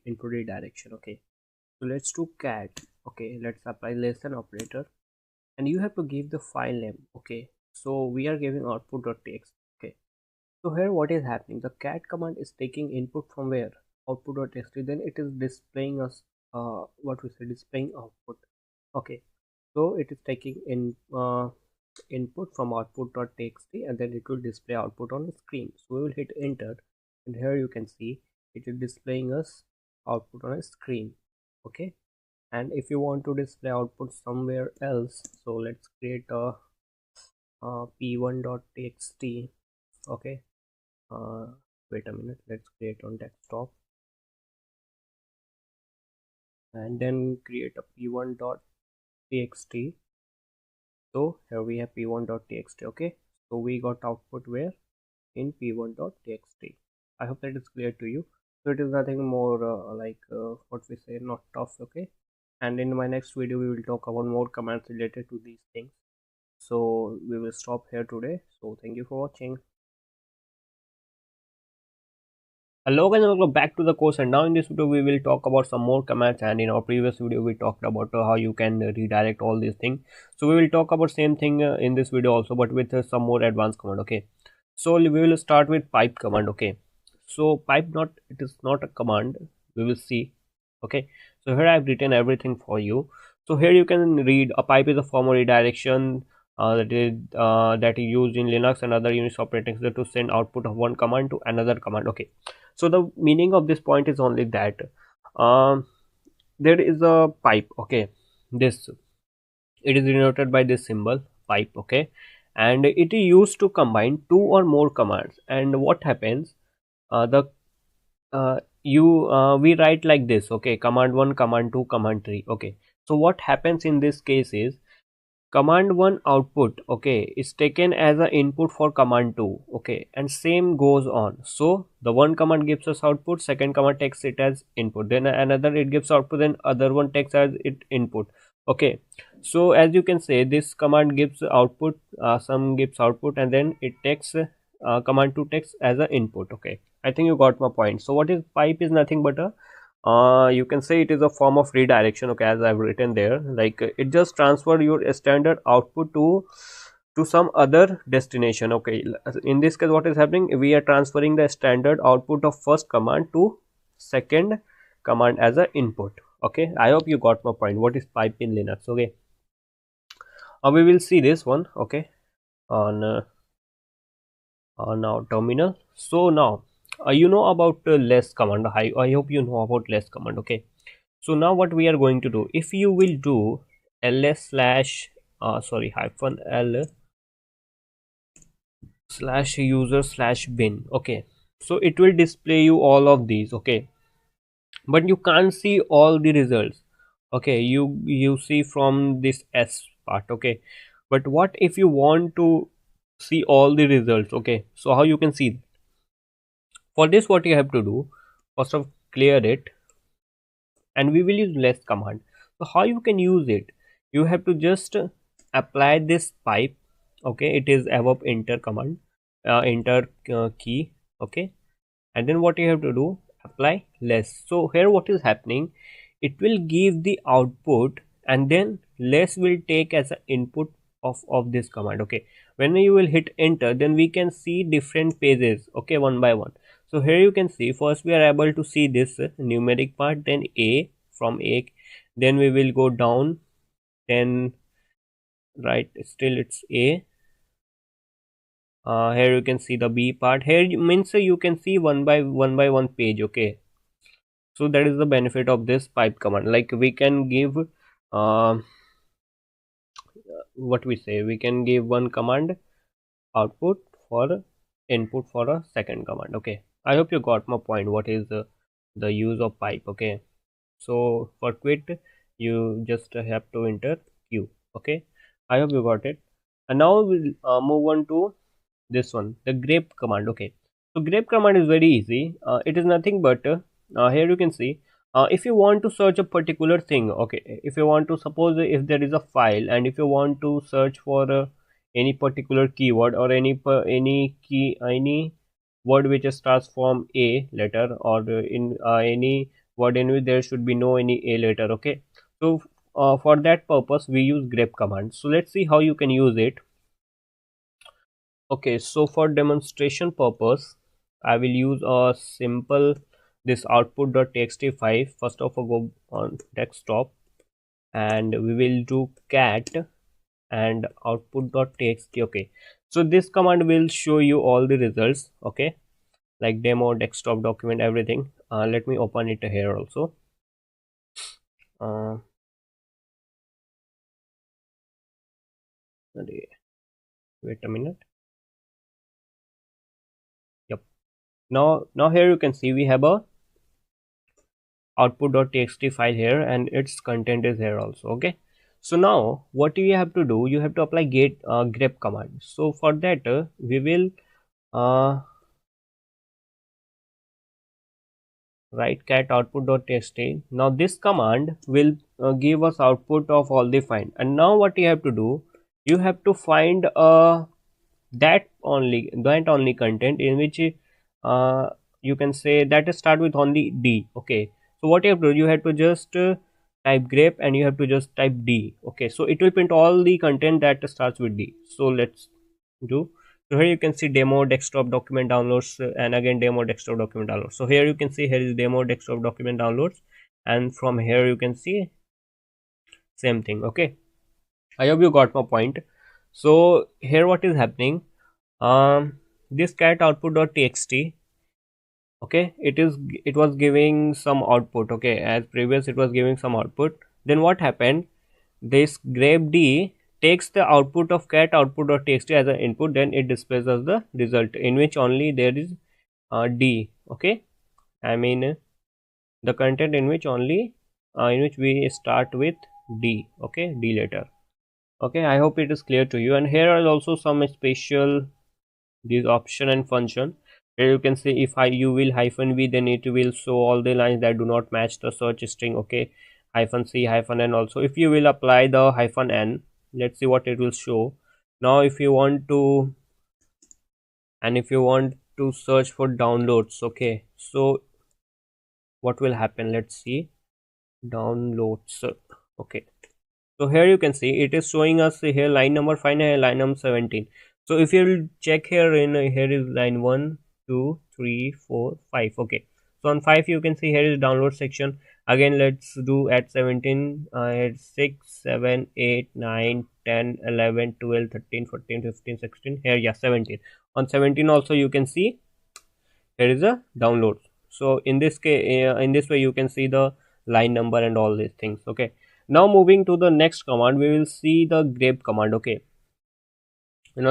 input redirection. Okay, so let's do cat. Okay, let's apply less than operator, and you have to give the file name. Okay, so we are giving output.txt. Okay, so here what is happening, the cat command is taking input from where, output.txt, then it is displaying us what we say, displaying output. Okay, so it is taking in input from output.txt, and then it will display output on the screen. So we will hit enter, and here you can see it is displaying us output on a screen. Okay, and if you want to display output somewhere else, so let's create a p1.txt. okay, wait a minute, let's create on desktop and then create a p1.txt. so here we have p1.txt. okay, so we got output where, in p1.txt. I hope that is clear to you. So it is nothing more what we say, not tough. Okay, and in my next video we will talk about more commands related to these things. So we will stop here today. So thank you for watching. Hello guys, welcome back to the course, and now in this video we will talk about some more commands, and in our previous video we talked about how you can redirect all these things. So we will talk about same thing in this video also, but with some more advanced command. Okay, so we will start with pipe command. Okay, so pipe, not, it is not a command, we will see. Okay, so here I have written everything for you. So here you can read, a pipe is a form of redirection that is used in Linux and other Unix operating system to send output of one command to another command. Okay, so the meaning of this point is only that there is a pipe. Okay, this, it is denoted by this symbol pipe. Okay, and it is used to combine two or more commands. And what happens, the we write like this. Okay, command 1, command 2, command 3. Okay, so what happens in this case is, command 1 output, okay, is taken as an input for command 2. Okay, and same goes on. So the one command gives us output, second command takes it as input, then another it gives output, then other one takes as it input. Okay, so as you can say, this command gives output, some gives output, and then it takes command 2 takes as an input. Okay, I think you got my point. So what is pipe is nothing but a you can say it is a form of redirection. Okay, as I've written there, like it just transfer your standard output to some other destination. Okay, in this case what is happening, we are transferring the standard output of first command to second command as an input. Okay, I hope you got my point. What is pipe in Linux? Okay, we will see this one. Okay, on our terminal. So now you know about less command. I hope you know about less command. Okay, so now what we are going to do, if you will do ls slash sorry hyphen l slash user slash bin. Okay, so it will display you all of these. Okay, but you can't see all the results. Okay, you see from this s part. Okay, but what if you want to see all the results? Okay, so how you can see? For this, what you have to do, first of clear it, and we will use less command. So how you can use it? You have to just apply this pipe. Okay, it is above enter command, enter key. Okay, and then what you have to do, apply less. So here what is happening, it will give the output, and then less will take as an input of this command. Okay, when you will hit enter, then we can see different pages. Okay, one by one. So here you can see, first we are able to see this numeric part, then a, from a, then we will go down, then right, still it's a. Here you can see the b part. Here means you can see one by one page. Okay, so that is the benefit of this pipe command. Like we can give what we say, we can give one command output for input for a second command. Okay, I hope you got my point. What is the use of pipe? Okay, so for quit you just have to enter q. Okay, I hope you got it. And now we'll move on to this one, the grep command. Okay, so grep command is very easy. It is nothing but here you can see, if you want to search a particular thing. Okay, if you want to, suppose if there is a file, and if you want to search for any particular keyword, or any word which starts from a letter, or in any word in which there should be no any a letter. Okay, so for that purpose we use grep command. So let's see how you can use it. Okay, so for demonstration purpose, I will use a simple this output.txt file. First of all, go on desktop, and we will do cat and output.txt. Okay, so this command will show you all the results. Okay, like demo, desktop, document, everything. Let me open it here also. Wait a minute. Yep. Now here you can see we have a output.txt file here, and its content is here also. Okay, so now what you have to do, you have to apply get grep command. So for that we will write cat output.txt. Now this command will give us output of all the find. And now what you have to do, you have to find that only content in which you can say that start with only d. Okay, so what you have to do, you have to just type grep, and you have to just type d. Okay, so it will print all the content that starts with d. So let's do. So here you can see demo desktop document downloads, and again demo desktop document downloads. So here you can see, here is demo desktop document downloads, and from here you can see same thing. Okay, I hope you got my point. So here what is happening, this cat output.txt, okay, it was giving some output. Okay, as previous it was giving some output. Then what happened, this grep d takes the output of cat output.txt as an input, then it displays us the result in which only there is d. Okay, I mean the content in which only in which we start with d. Okay, d letter. Okay, I hope it is clear to you. And here are also some special these option and function. Here you can see, if you will hyphen v, then it will show all the lines that do not match the search string. Okay, hyphen c, hyphen n also. If you will apply the hyphen n, let's see what it will show. Now if you want to, and if you want to search for downloads, okay, so what will happen, let's see, downloads. Okay, so here you can see it is showing us here line number 5 and line number 17. So if you will check here, in here is line 1 2 3 4 5. Okay, So on 5 you can see here is download section. Again let's do at 17, at 6, 7, 8, 9, 10, 11, 12, 13, 14, 15, 16. Here, yeah, 17. On 17 also you can see here is a download. So in this case, in this way you can see the line number and all these things. Okay, now moving to the next command, we will see the grep command. Okay,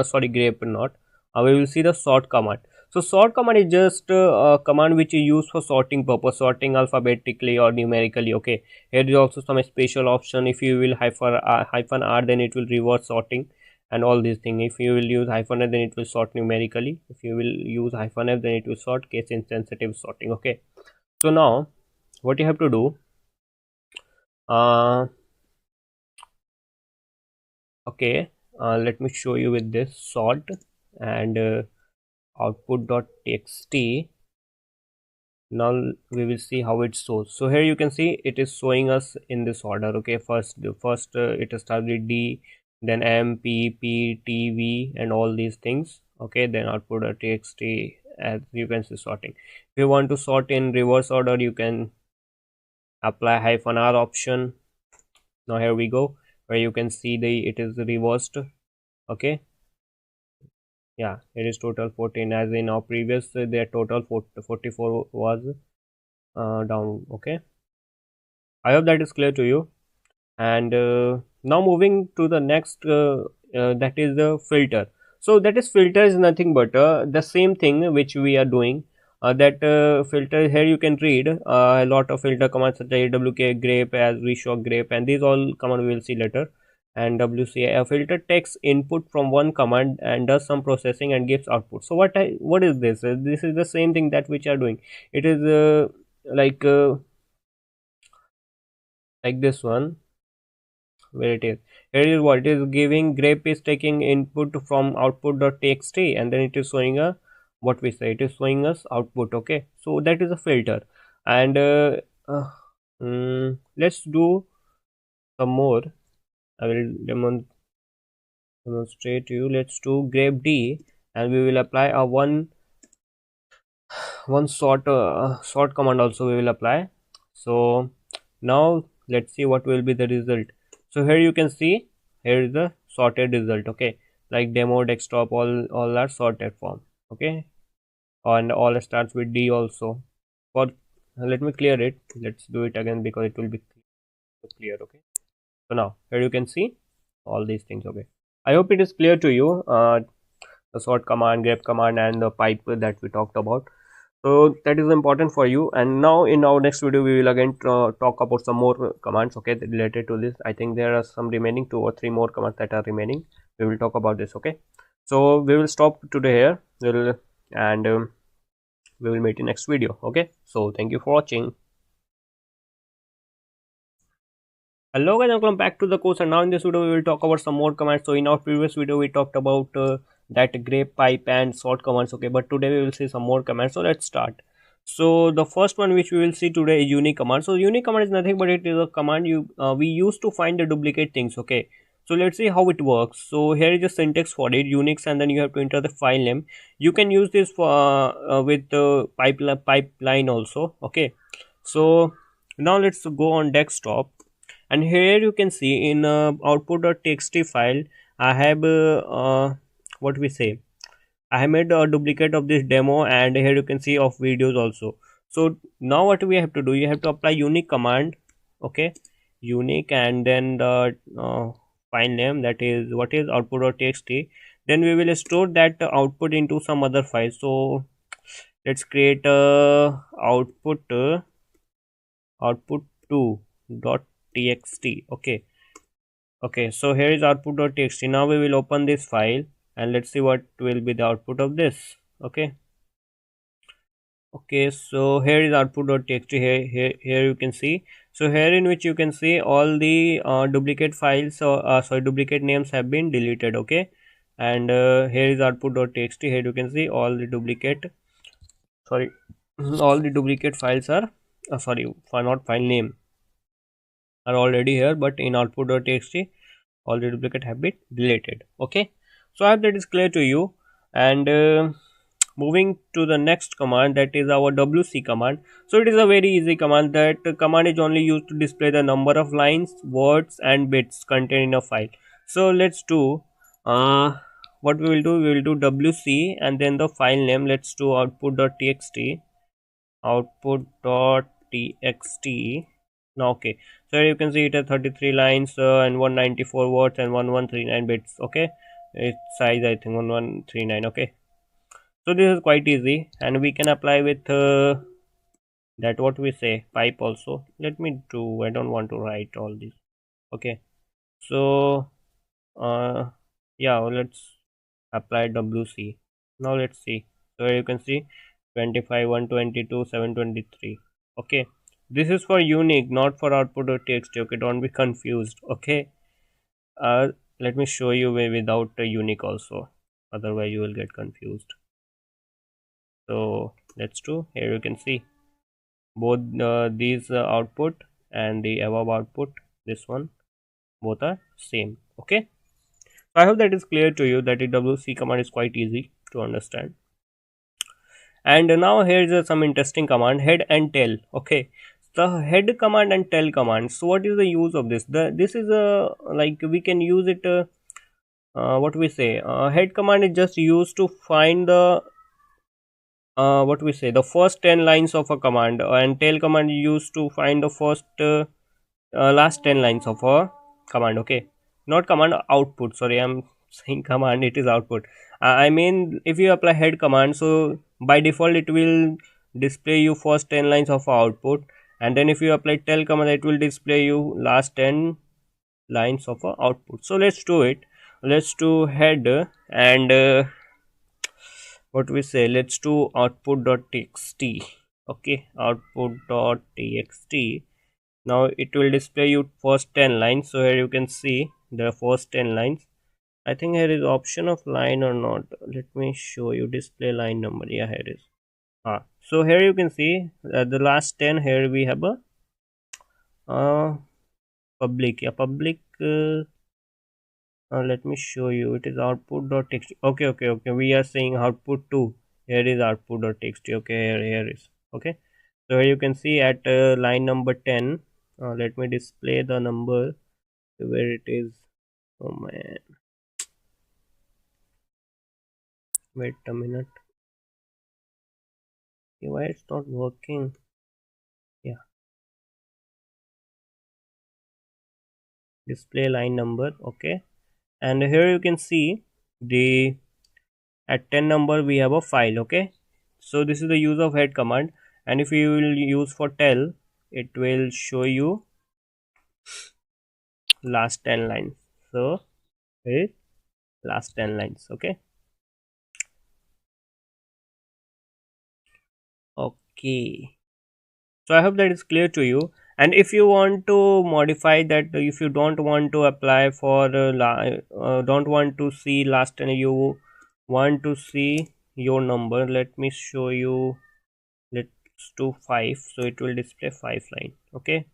sorry, grep not, we will see the sort command. So sort command is just a command which is used for sorting purpose, sorting alphabetically or numerically. Okay, here is also some special option. If you will hyphen r, then it will reverse sorting and all these things. If you will use hyphen f, then it will sort numerically. If you will use hyphen f, then it will sort case insensitive sorting. Okay, so now what you have to do, uh okay, let me show you with this sort and output.txt. Now we will see how it shows. So here you can see it is showing us in this order. Okay, first it starts with D, then M, P, P, T, V and all these things. Okay, then output.txt, as you can see sorting. If you want to sort in reverse order, you can apply hyphen r option. Now here we go, where you can see it is reversed. Okay, yeah, it is total 14, as in our previous their total 44 was down. Okay, I hope that is clear to you. And now moving to the next, that is the filter. So that is filter is nothing but the same thing which we are doing. That filter, here you can read a lot of filter commands such as awk, grep, as we show grep, and these all command we will see later. And wca, a filter takes input from one command and does some processing and gives output. So what is this? This is the same thing that which are doing. It is like this one, where it is, here is what it is giving. Grep is taking input from output.txt and then it is showing a, what we say, it is showing us output. Okay, so that is a filter. And let's do some more. I will demonstrate to you. Let's do grep d and we will apply a one sort command also we will apply. So now let's see what will be the result. So here you can see, here is the sorted result. Okay, like demo, desktop, all are sorted form. Okay, and all starts with D also. For let me clear it. Let's do it again because it will be clear. Okay, so now here you can see all these things. Okay, I hope it is clear to you. The sort command, grep command, and the pipe that we talked about. So that is important for you. And now in our next video we will again talk about some more commands, okay, related to this. I think there are some remaining 2 or 3 more commands that are remaining. We will talk about this. Okay, so we will stop today here. We will meet in next video. Okay, so thank you for watching. Hello guys, welcome back to the course, and now in this video we will talk about some more commands. So in our previous video we talked about that grep, pipe and sort commands. Okay, but today we will see some more commands. So let's start. So the first one which we will see today is unique command. So unique command is nothing but it is a command we use to find the duplicate things. Okay, so let's see how it works. So here is the syntax for it, Unix, and then you have to enter the file name. You can use this for with pipeline also. Okay, so now let's go on desktop. And here you can see in output.txt file I have what we say, I have made a duplicate of this demo, and here you can see of videos also. So now what we have to do, you have to apply unique command. Okay, unique, and then the file name, that is what is output.txt. Then we will store that output into some other file. So let's create a output2.txt. Okay, so here is output.txt. Now we will open this file and let's see what will be the output of this. Okay, so here is output.txt. Here you can see. So here in which you can see all the duplicate files, or sorry, duplicate names have been deleted. Okay, and here is output.txt. Here you can see all the duplicate, sorry, all the duplicate files are sorry, for not file name, are already here, but in output.txt all the duplicate have been deleted. Okay, so I hope that is clear to you. And moving to the next command, that is our wc command. So it is a very easy command. That command is only used to display the number of lines, words and bits contained in a file. So let's do what we will do, we will do wc and then the file name. Let's do output.txt, output.txt. Now okay, so you can see it has 33 lines and 194 words and 1139 bits. Okay, its size I think 1139. Okay, so this is quite easy, and we can apply with that what we say pipe also. Let me do, I don't want to write all this. Okay, so yeah, let's apply wc. Now let's see. So you can see 25, 122, 723. Okay, this is for unique, not for output.txt. Okay, don't be confused. Okay, let me show you way without a unique also, otherwise you will get confused. So let's do, here you can see both these output and the above output, this one, both are same. Okay, so I hope that is clear to you that the wc command is quite easy to understand. And now here is some interesting command, head and tail. Okay, the head command and tail command. So what is the use of this? This is a like we can use it what we say, head command is just used to find the what we say, the first 10 lines of a command, and tail command is used to find the first last 10 lines of a command. Okay, not command, output, sorry, I'm saying command, it is output. I mean, if you apply head command, so by default it will display you first 10 lines of output, and then if you apply tail command, it will display you last 10 lines of output. So let's do it. Let's do head and what we say, let's do output.txt. Okay, output.txt. now it will display you first 10 lines. So here you can see the first 10 lines. I think here is option of line or not. Let me show you, display line number. Yeah, here is. So here you can see the last 10. Here we have a public. Yeah, public. Let me show you. It is output.txt. Okay. We are saying output 2. Here is output.txt. Okay, here is. Okay. So here you can see at line number 10. Let me display the number where it is. Oh man. Wait a minute. Why it's not working? Yeah. Display line number. Okay. And here you can see the at 10 number we have a file. Okay, so this is the use of head command, and if you will use for tail, it will show you last 10 lines. So here is last 10 lines. Okay, so I hope that is clear to you. And if you want to modify that, if you don't want to apply for don't want to see last 10, you want to see your number, let me show you. Let's do 5, so it will display 5 line. Okay,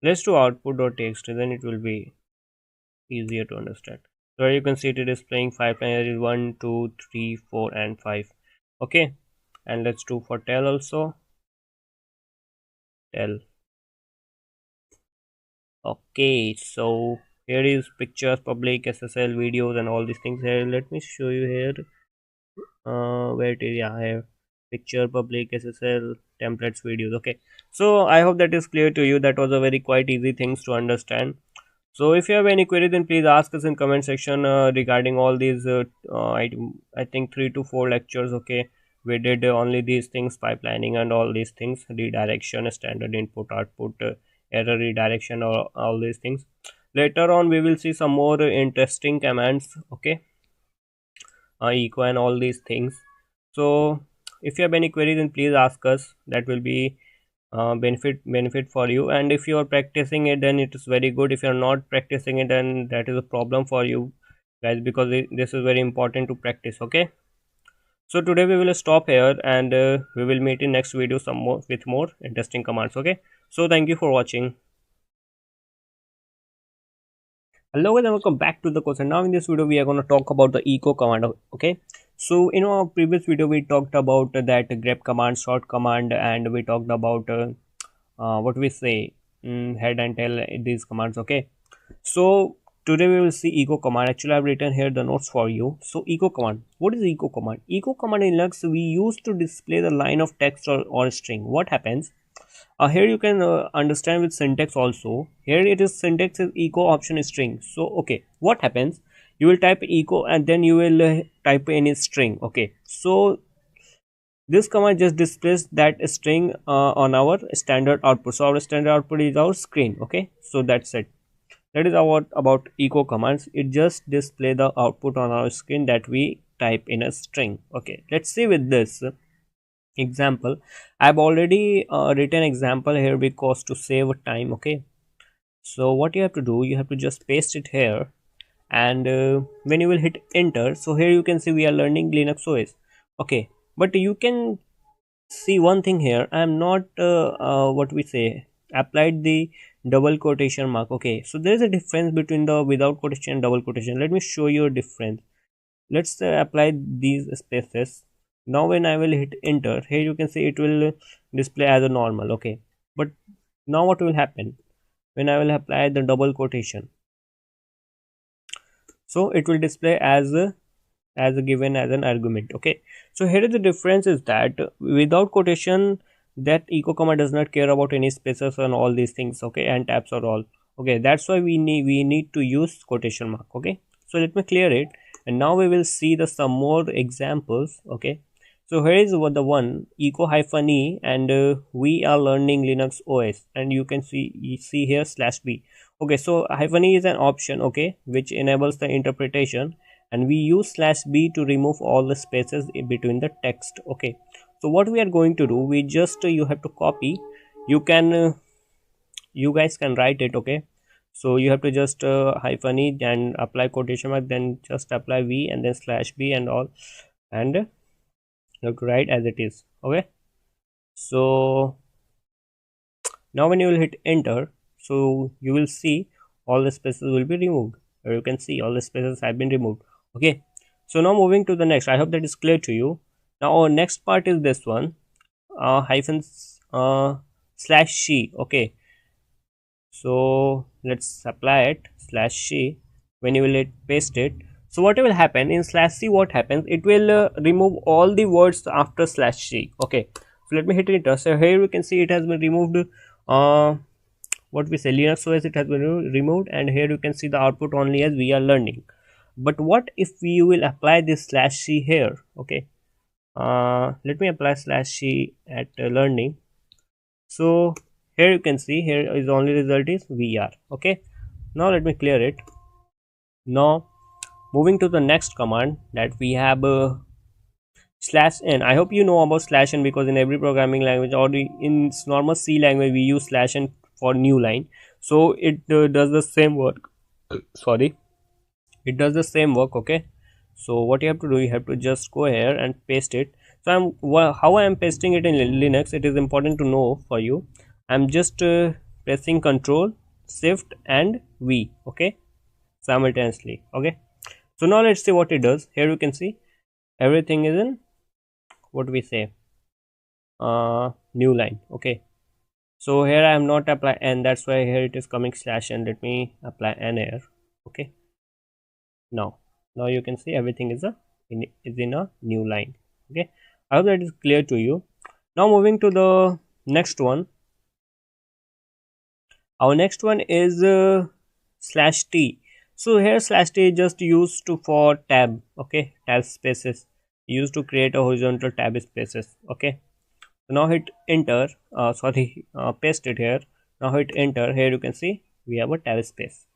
let's do output.txt, then it will be easier to understand. So you can see it is displaying 5 line. There is 1 2 3 4 and 5. Okay, and let's do for tail also, tail. Okay, so here is pictures, public, ssl, videos and all these things. Here let me show you here where it is. Yeah, here picture, public, ssl, templates, videos. Okay, so I hope that is clear to you. That was a very quite easy things to understand. So if you have any query, then please ask us in comment section regarding all these I think 3 to 4 lectures. Okay, we did only these things, pipelining and all these things, redirection, standard input output, error redirection, or all these things. Later on we will see some more interesting commands. Okay, echo and all these things. So if you have any query, then please ask us. That will be benefit for you. And if you are practicing it, then it is very good. If you are not practicing it, then that is a problem for you guys, because this is very important to practice. Okay, so today we will stop here, and we will meet in next video some more with more interesting commands. Okay, so thank you for watching. Hello and welcome back to the course. And now in this video we are going to talk about the echo command. Okay, So in our previous video we talked about that grep command, sort command, and we talked about what we say, head and tail, these commands. Okay, so today we will see echo command. Actually I've written here the notes for you. So echo command, what is echo command? Echo command in Linux we use to display the line of text or string. What happens, here you can understand with syntax also. Here it is, syntax is echo option string. So okay, what happens, you will type echo and then you will type any string. Okay, so this command just displays that string on our standard output. So our standard output is our screen. Okay, so that's it. That is about echo commands. It just display the output on our screen that we type in a string. Okay, let's see with this example. I've already written example here because to save time. Okay, so what you have to do, you have to just paste it here, and when you will hit enter, so here you can see we are learning Linux OS. Okay, but you can see one thing here, I am not what we say, applied the double quotation mark. Okay, so there is a difference between the without quotation and double quotation. Let me show you a difference. Let's apply these spaces. Now when I will hit enter, here you can see it will display as a normal. Okay, but now what will happen when I will apply the double quotation? So it will display as a given as an argument. Okay, so here is the difference is that without quotation, that echo command does not care about any spaces and all these things. Okay, and tabs or all. Okay, that's why we need to use quotation mark. Okay, so let me clear it, and now we will see the some more examples. Okay, so here is what the one echo hyphen e, and we are learning Linux OS, and you can see here /b. Okay, so hyphen e is an option, okay, which enables the interpretation, and we use /b to remove all the spaces in between the text. Okay, so what we are going to do, we just you have to copy. You can you guys can write it. Okay, so you have to just hyphen e and apply quotation mark, then just apply v and then /b and all, and you have to write as it is. Okay, so now when you will hit enter, so you will see all the spaces will be removed, or you can see all the spaces have been removed. Okay, so now moving to the next, I hope that is clear to you. Now our next part is this one, hyphens /c. Okay, so let's apply it /c. When you will hit paste it, so what will happen in /c, what happens, it will remove all the words after /c. Okay, so let me hit enter. So here you can see it has been removed. What we say, Linux OS, it has been removed, and here you can see the output only as we are learning. But what if we will apply this /c here? Okay, let me apply /c at learning. So here you can see here is only result is vr. Okay, now let me clear it. Now moving to the next command that we have /n. I hope you know about /n because in every programming language, or in normal C language, we use /n for new line. So it does the same work. Sorry, it does the same work. Okay, so what you have to do, you have to just go here and paste it. So how I am pasting it in Linux, it is important to know for you. I'm just pressing Control, Shift and V. Okay, simultaneously. Okay, so now let's see what it does. Here you can see everything is in what we say new line. Okay, so here I am not apply n, that's why here it is coming /n. Let me apply n here. Okay, now you can see everything is in a new line. Okay, I hope that is clear to you. Now moving to the next one. Our next one is /t. So here /t is just used to for tab. Okay, tab spaces used to create a horizontal tab spaces. Okay, so now hit enter. Paste it here. Now hit enter. Here you can see we have a tab space.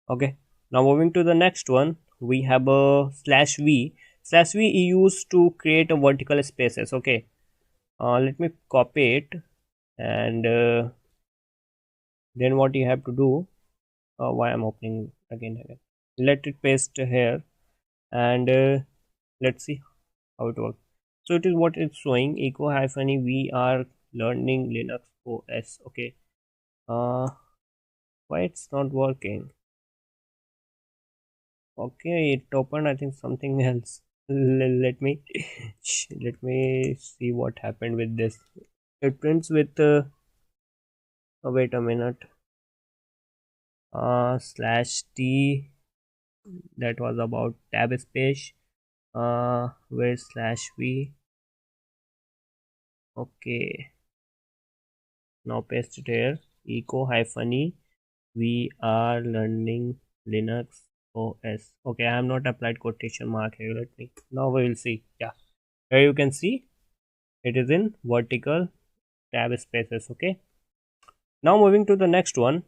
Okay, now moving to the next one, we have a /v. /v is used to create a vertical spaces. Okay, let me copy it, and then what you have to do, why I'm opening again, let it paste here, and let's see how it works. So it is what it's showing, echo hyphen e, we are learning Linux OS. Okay, why it's not working? Okay, it opened, I think, something else. let me let me see what happened with this. It prints with wait a minute, slash t, that was about tab space, where slash v. Okay, now paste it here, echo hyphen e, we are learning Linux OS. Okay, I have not applied quotation mark here. Let me, now we will see. Yeah, here you can see it is in vertical tab spaces. Okay, now moving to the next one.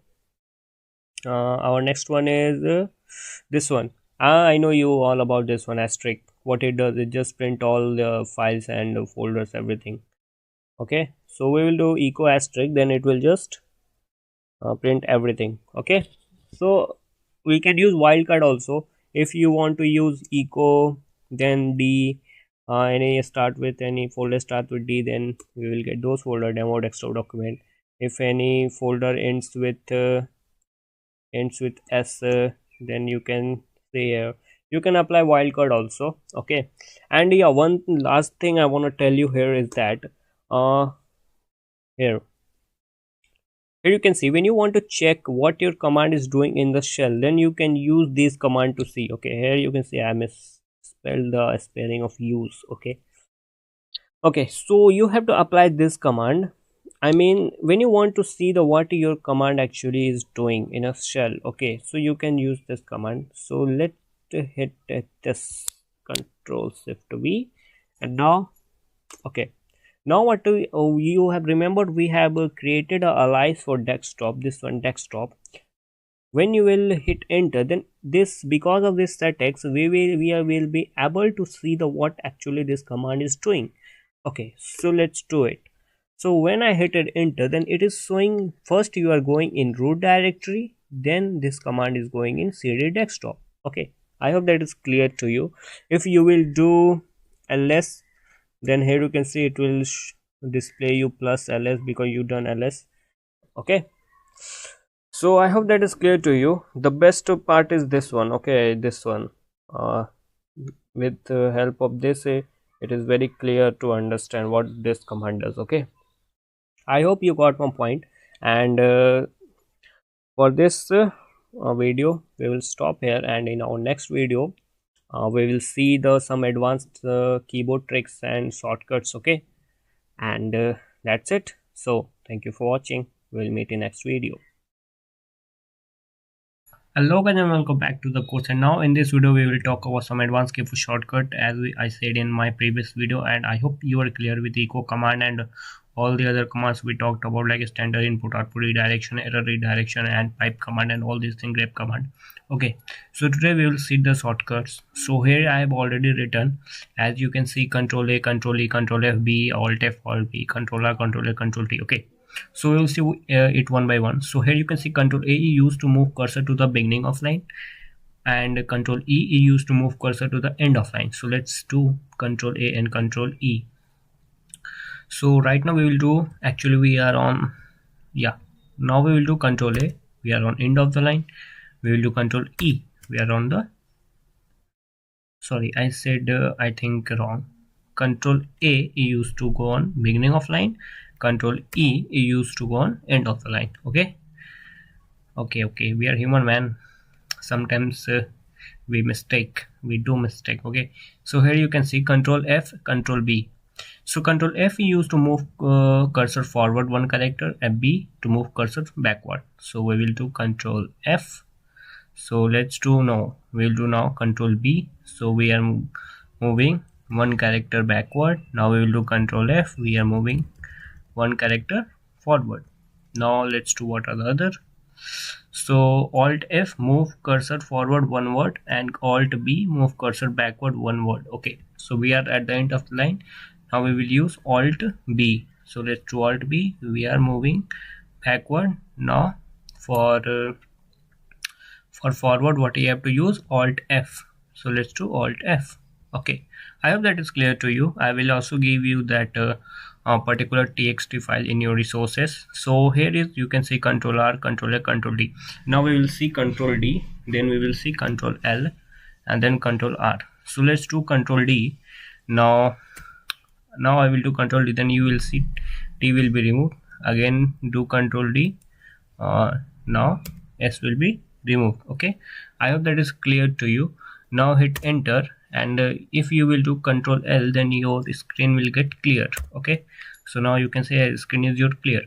Our next one is this one. I know you all about this one, asterisk. What it does, it just print all the files and folders, everything. Okay, so we will do echo asterisk, then it will just print everything. Okay, so we can use wildcard also. If you want to use echo, then d, any start with any folder start with d, then we will get those folder demo desktop document. If any folder ends with s, then you can say you can apply wildcard also. Okay, and yeah, one last thing I want to tell you here is that here you can see when you want to check what your command is doing in the shell, then you can use this command to see. Okay, here you can see I misspelled the spelling of use. Okay, so you have to apply this command. I mean, when you want to see the what your command actually is doing in a shell, okay, so you can use this command. So let's hit this control shift V, and now okay, now what do you have remembered, we have created a alias for desktop, this one desktop. When you will hit enter, then this, because of this syntax, we will be able to see the what actually this command is doing. Okay, so let's do it. So when I hit enter, then it is showing first you are going in root directory, then this command is going in cd desktop. Okay, I hope that is clear to you. If you will do ls, then here you can see it will display you plus ls because you done ls. Okay, so I hope that is clear to you. The best part is this one. Okay, this one, with the help of this, it is very clear to understand what this command does. Okay, I hope you got my point. And for this video we will stop here, and in our next video we will see the some advanced keyboard tricks and shortcuts. Okay, and that's it. So thank you for watching. We'll meet in next video. Hello guys and welcome back to the course, and now in this video we will talk about some advanced keyboard shortcut as I said in my previous video. And I hope you are clear with the echo command and all the other commands we talked about, like standard input output redirection, error redirection, and pipe command, and all these things, grep command. Okay, so today we will see the shortcuts. So here I have already written, as you can see, control A, control E, control F, B, alt F, alt B, control R, control A, control T. Okay, so we'll see it one by one. So here you can see control A is used to move cursor to the beginning of line, and control E is used to move cursor to the end of line. So let's do control A and control E. So right now we will do, actually we are on, yeah, now we will do control A, we are on end of the line. We will do control E, we are on the, sorry, I said I think wrong. Control A is used to go on beginning of line, control E is used to go on end of the line. Okay, we are human, man. Sometimes we do mistake. Okay, so here you can see control F, control B. So control F is used to move cursor forward one character, and B to move cursor backward. So we will do control F. So let's do now, we'll do now control B. So we are moving one character backward. Now we will do control F, we are moving one character forward. Now let's do what are the other. So alt F, move cursor forward one word, and alt B, move cursor backward one word. Okay, so we are at the end of the line. Now we will use alt B. So let's do alt B, we are moving backward. Now for forward, what you have to use, alt F. So let's do alt F. Okay, I hope that is clear to you. I will also give you that particular txt file in your resources. So here is, you can see control R, control A, control D. Now we will see control D, then we will see control L, and then control R. So let's do control D. Now I will do control D, then you will see T will be removed. Again do control D. Now S will be removed. Okay, I hope that is clear to you. Now hit enter, and if you will do control L, then your screen will get clear. Okay, so now you can say screen is your clear.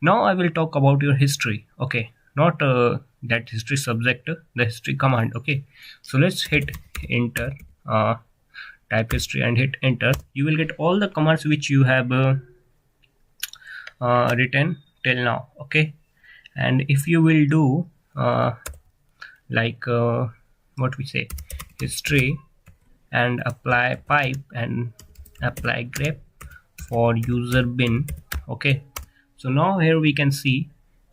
Now I will talk about your history. Okay, not that history subject, the history command. Okay, so let's hit enter, type history and hit enter. You will get all the commands which you have written till now. Okay, and if you will do like what we say, history, and apply pipe and apply grep for user bin. Okay, so now here we can see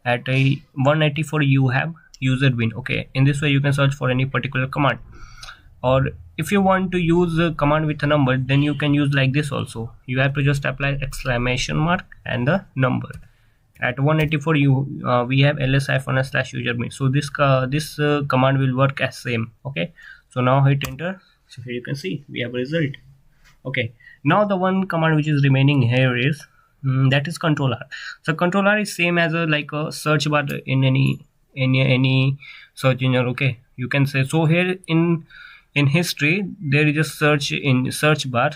at a 184 you have user bin. Okay, in this way you can search for any particular command, or if you want to use a command with a number, then you can use like this also. You have to just apply exclamation mark and the number. At 184 you we have ls-user bin, so this command will work as same. Okay, so now hit enter. So here you can see we have a result. Okay, now the one command which is remaining here is that is control R. So control R is same as a like a search bar in any search engine. Okay, you can say, so here in history there is a search in search bar,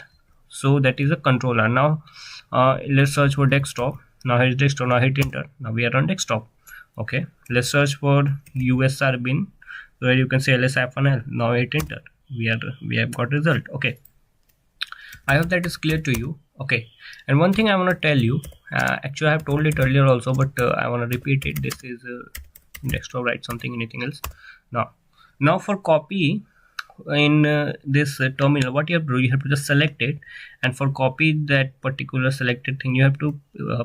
so that is a control R. Now let's search for desktop. Now here's desktop. Now hit enter. Now we are on desktop. Okay, let's search for USR bin, so here you can say ls-l. Now hit enter. We have got result. Okay, I hope that is clear to you. Okay, and one thing I want to tell you, actually I have told it earlier also, but I want to repeat it. This is desktop, write something, anything else. Now for copy in this terminal, what you have to do, you have to just select it, and for copy that particular selected thing you have to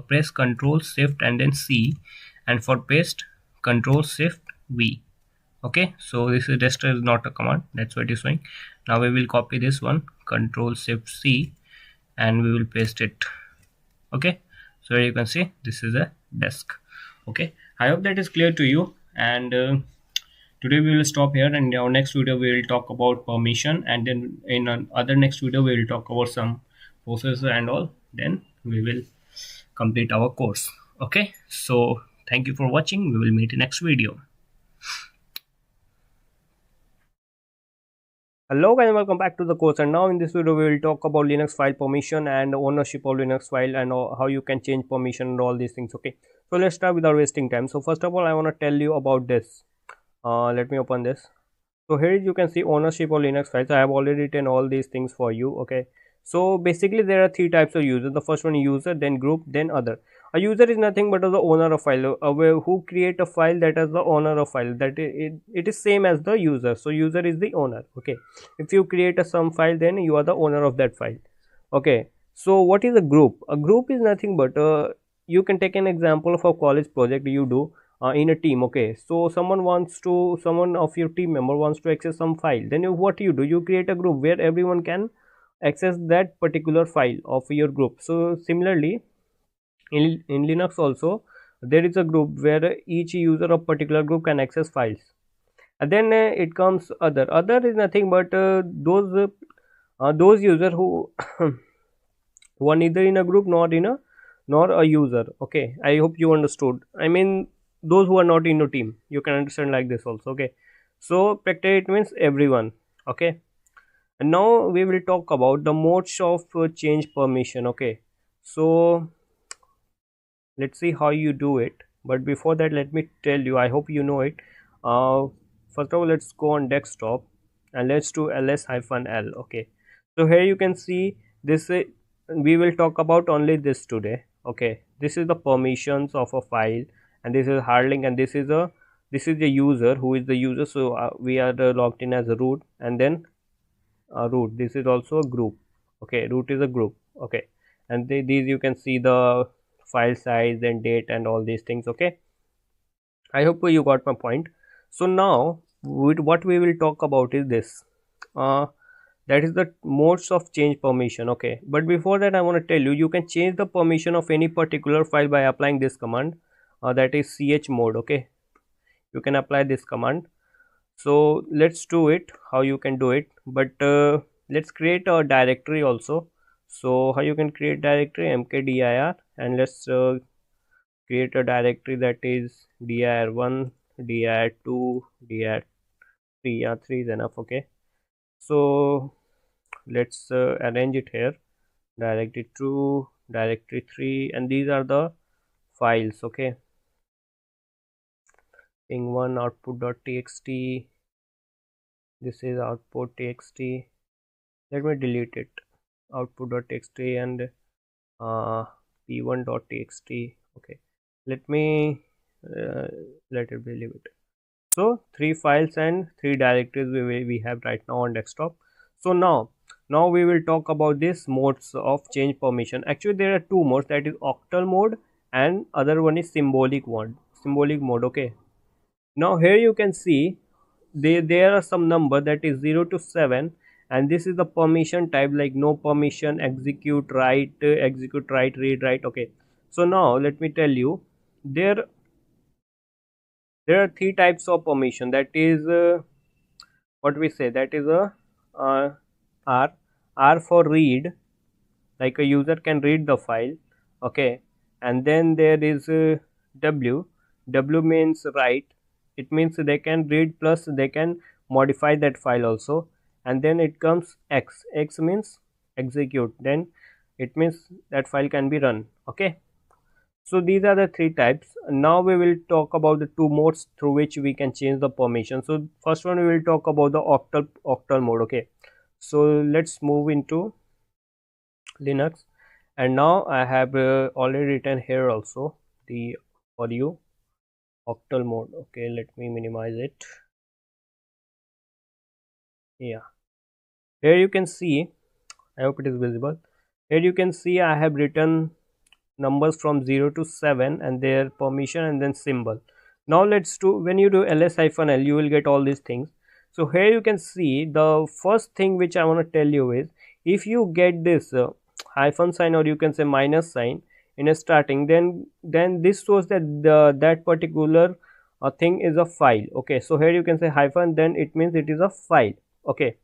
press Ctrl Shift and then C, and for paste Ctrl Shift V. Okay, so this is just is not a command, that's what it is showing. Now we will copy this one, Ctrl Shift C, and we will paste it. Okay, so you can see this is a desk. Okay, I hope that is clear to you, and today we will stop here, and in our next video we will talk about permission, and then in another next video we will talk about some processes and all, then we will complete our course. Okay, so thank you for watching. We will meet in next video. Hello guys, welcome back to the course, and now in this video we will talk about Linux file permission and ownership of Linux file, and how you can change permission and all these things. Okay, so let's start without wasting time. So first of all I want to tell you about this. Let me open this. So here you can see ownership of Linux files. I have already written all these things for you. Okay, so basically there are three types of users. The first one user, then group, then other. A user is nothing but the owner of file, who create a file, that is the owner of file, that it is same as the user. So user is the owner. Okay, if you create some file, then you are the owner of that file. Okay, so what is a group? A group is nothing but you can take an example of a college project you do in a team. Okay, so someone of your team member wants to access some file, then what do? You create a group where everyone can access that particular file of your group. So similarly in Linux also there is a group where each user of particular group can access files. And then it comes other is nothing but those user who who are neither in a group nor a user. Okay, I hope you understood. I mean those who are not in a team, you can understand like this also. Okay, so practically it means everyone. Okay, and now we will talk about the modes of change permission. Okay, so let's see how you do it, but before that let me tell you, I hope you know it. First of all, let's go on desktop and let's do ls-l. Okay, so here you can see this we will talk about only this today. Okay, this is the permissions of a file, and this is hard link, and this is the user, who is the user. So we are logged in as a root, and then root, this is also a group. Okay, root is a group. Okay, and these you can see the file size and date and all these things. Okay, I hope you got my point. So now what we will talk about is this, that is the modes of change permission. Okay, but before that I want to tell you, you can change the permission of any particular file by applying this command, that is chmod. Okay, you can apply this command. So let's do it, how you can do it, but let's create a directory also. So how you can create directory? mkdir, and let's create a directory that is dir1, dir2, dir3. Yeah, 3 is enough. Okay, so let's arrange it here: directory 2, directory 3, and these are the files. Okay, ping1 output.txt, this is output.txt. Let me delete it, output.txt, and p1.txt. okay, let me let it be, leave it. So 3 files and 3 directories we have right now on desktop. So now we will talk about this modes of change permission. Actually there are two modes, that is octal mode and other one is symbolic mode. Okay, now here you can see there are some number that is 0 to 7, and this is the permission type, like no permission, execute, write, read, write. Okay, so now let me tell you, there there are 3 types of permission. That is what we say, that is a uh, r r for read, like a user can read the file. Okay, and then there is w. W means write, it means they can read plus they can modify that file also. And then it comes x. X means execute, then it means that file can be run. Okay, so these are the 3 types. Now we will talk about the 2 modes through which we can change the permission. So first one, we will talk about the octal mode. Okay, so let's move into Linux, and now I have already written here also the for you octal mode. Okay, let me minimize it. Yeah, here you can see, I hope it is visible. Here you can see I have written numbers from 0 to 7 and their permission and then symbol. Now let's do, when you do ls-l, you will get all these things. So here you can see the first thing which I want to tell you is, if you get this hyphen sign, or you can say minus sign in a starting, then this shows that that particular thing is a file. Okay, so here you can say hyphen, then it means it is a file. Okay,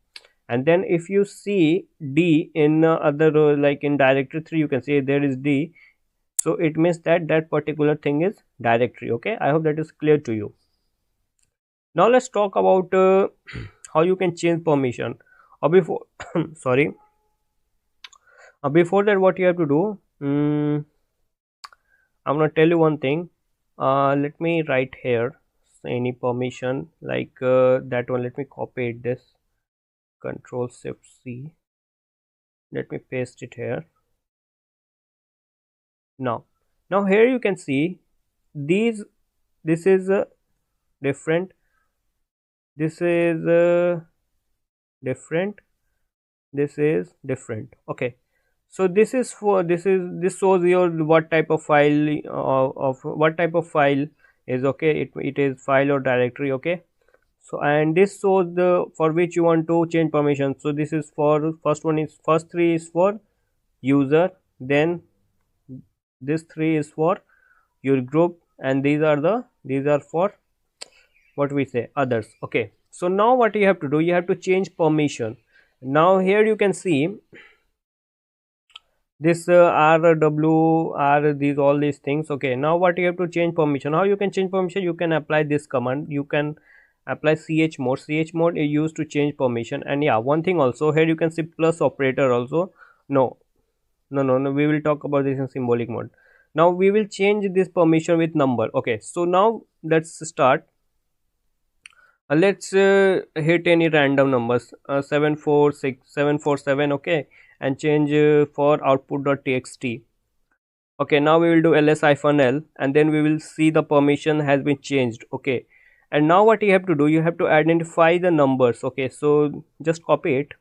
and then if you see d in other like in directory 3, you can see there is d, so it means that that particular thing is directory. Okay, I hope that is clear to you. Now let's talk about how you can change permission, or before sorry, before that what you have to do, I'm going to tell you one thing. Let me write here any permission like that one. Let me copy it, this, control shift C, let me paste it here. Now here you can see these, this is different, this is different, this is different. Okay, so this is for, this shows your what type of file of what type of file is. Okay, it is file or directory. Okay, so and this shows the for which you want to change permission. So this is for first one, is first 3 is for user, then this 3 is for your group, and these are for what we say others. Okay, so now what you have to do, you have to change permission. Now here you can see this r, w, r, these all these things. Okay, now what you have to change permission, how you can change permission, you can apply this command, you can apply chmod. Chmod is used to change permission. And yeah, one thing also, here you can see plus operator also. No, we will talk about this in symbolic mode. Now we will change this permission with number. Okay, so now let's start. Let's hit any random numbers, 746 747. Okay, and change for output.txt. Okay, now we will do ls-l, and then we will see the permission has been changed. Okay, and now what you have to do, you have to identify the numbers. Okay, so just copy it.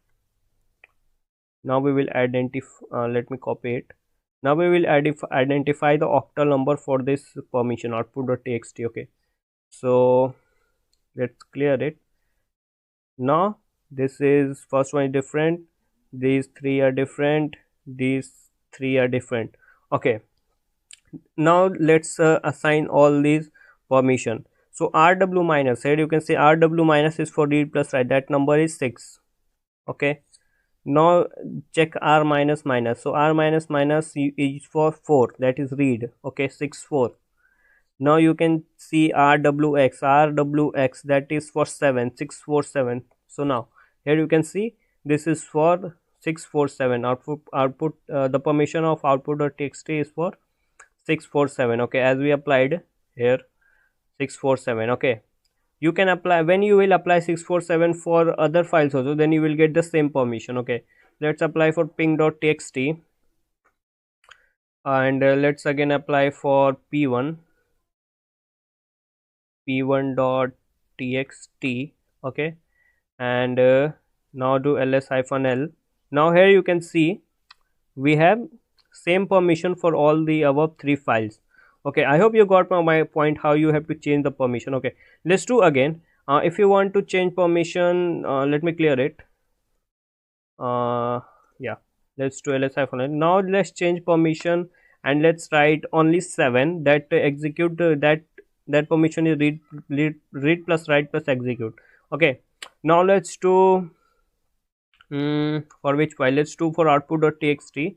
Now we will identify, let me copy it. Now we will identify the octal number for this permission, output.txt. Okay, so let's clear it. Now this is first one is different, these 3 are different, these 3 are different. Okay, now let's assign all these permission. So rw minus, here you can say rw minus is for read plus write, that number is 6. Okay, Now check r minus minus. So r minus minus is for 4, that is read. Okay, 6 4. Now you can see rwx that is for 7, 647. So now here you can see this is for 647. Output the permission of output.txt is for 647. Okay, as we applied here 647. Okay, you can apply, when you will apply 647 for other files also, then you will get the same permission. Okay, let's apply for ping.txt, and let's again apply for p1.txt. okay, and now do ls-l. Now here you can see we have same permission for all the above 3 files. Okay, I hope you got my point how you have to change the permission. Okay, let's do again. If you want to change permission, let me clear it. Yeah, let's do ls-l. Now let's change permission and let's write only 7, that execute that permission is read plus write plus execute. Okay, now let's do for which file, let's do for output.txt.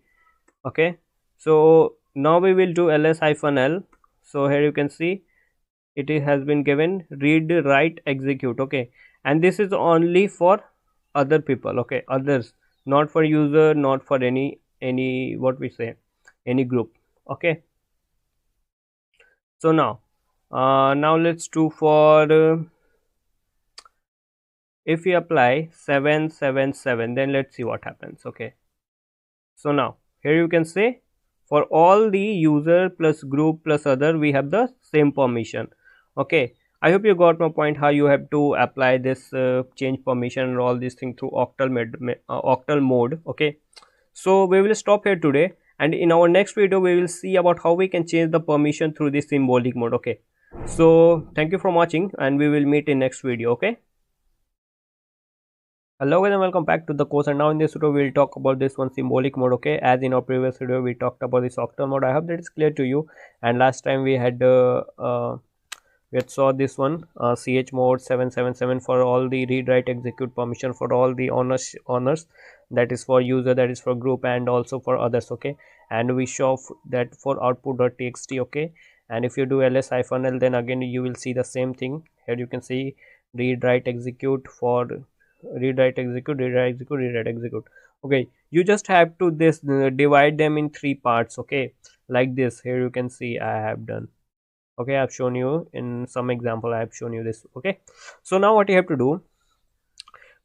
okay, so now we will do ls-l. So here you can see it has been given read write execute. Okay, and this is only for other people. Okay, others, not for user, not for any what we say, any group. Okay, so now let's do for if we apply 777, then let's see what happens. Okay, so now here you can say for all the user plus group plus other we have the same permission. Okay, I hope you got my point how you have to apply this change permission and all these things through octal mode. Okay, so we will stop here today, and in our next video we will see about how we can change the permission through the symbolic mode. Okay, so thank you for watching and we will meet in next video. Okay, hello guys and welcome back to the course, and now in this video we will talk about this one, symbolic mode. Okay, as in our previous video we talked about this octal mode. I hope that is clear to you, and last time we had we had saw this one ch mode 777 for all the read write execute permission for all the owners, that is for user, that is for group, and also for others. Okay, and we show that for output.txt. okay, and if you do ls-l, then again you will see the same thing. Here you can see read write execute for read write execute, read write execute, read write execute. Okay, you just have to this divide them in 3 parts. Okay, like this. Here you can see I have done. Okay, I've shown you in some example, I have shown you this. Okay, so now what you have to do,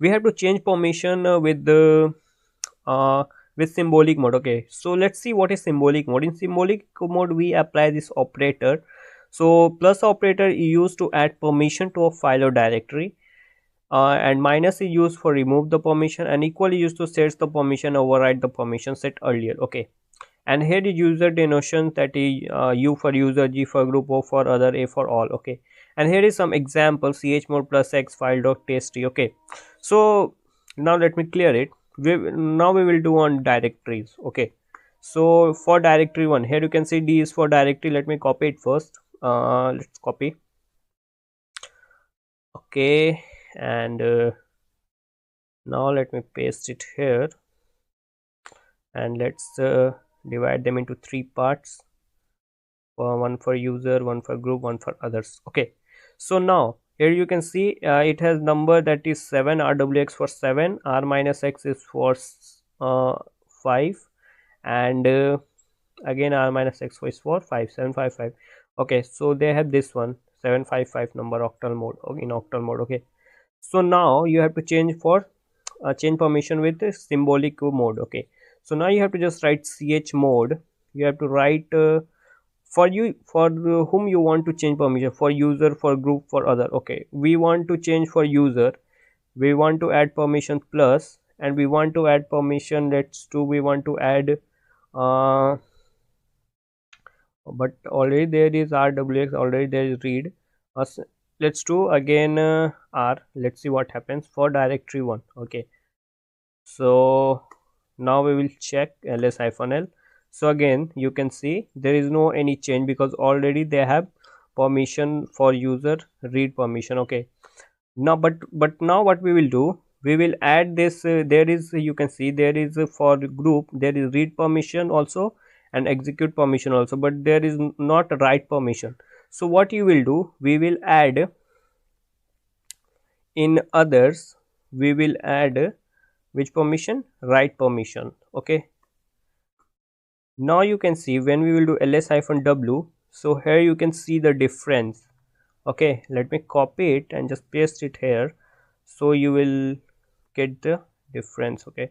we have to change permission with symbolic mode. Okay, so let's see what is symbolic mode. In symbolic mode we apply this operator. So plus operator is used to add permission to a file or directory, and minus is used for remove the permission, and equal is used to set the permission, override the permission set earlier. Okay, and here is user denotation, that is u for user, g for group, o for other, a for all. Okay, and here is some example, chmod plus x file.txt. okay, so now let me clear it. Now we will do on directories. Okay, so for directory 1, here you can see d is for directory. Let me copy it first. Let's copy. Okay, and now let me paste it here, and let's divide them into 3 parts, one for user, one for group, one for others. Okay, so now here you can see it has number, that is 7, rwx for 7, r minus x is for 5, and again r minus x is for 5, 755. okay, so they have this one 755 number octal mode, in octal mode. Okay, so now you have to change for change permission with the symbolic mode. Okay, so now you have to just write ch mode. You have to write for whom you want to change permission, for user, for group, for other. Okay, we want to change for user, we want to add permission plus, and we want to add permission, let's do, we want to add but already there is rwx, already there is read. Let's do again r. Let's see what happens for directory 1. Okay, so now we will check ls-l. So again you can see there is no any change, because already they have permission for user, read permission. Okay, now but now what we will do, we will add this. There is, you can see there is for group there is read permission also and execute permission also, but there is not write permission. So what you will do, we will add in others, we will add which permission, write permission. Okay, now you can see when we will do ls-w, so here you can see the difference. Okay, let me copy it and just paste it here, so you will get the difference. Okay,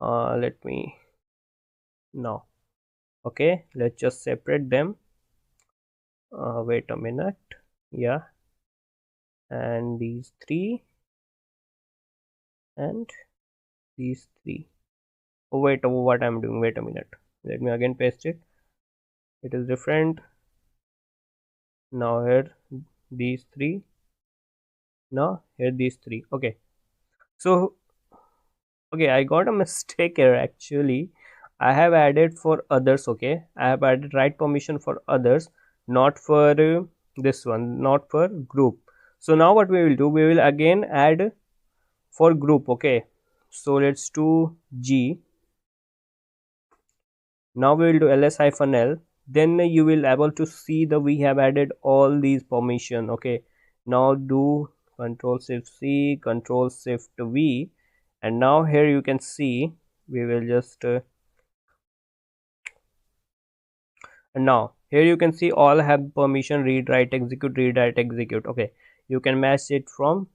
let me now, okay, let's just separate them. Wait a minute, yeah, and these three and these three. Oh wait, oh, what I'm doing, wait a minute, let me again paste it. It is different. Now here these three, now here these three. Okay, so okay, I got a mistake here actually. I have added for others. Okay, I have added write permission for others, not for this one, not for group. So now what we will do, we will again add for group. Okay, so let's do G. Now we will do ls-l, then you will able to see the we have added all these permission. Okay, now do control shift C, control shift V, and now here you can see we will just and now here you can see all have permission, read, write, execute, read, write, execute. Okay, you can match it from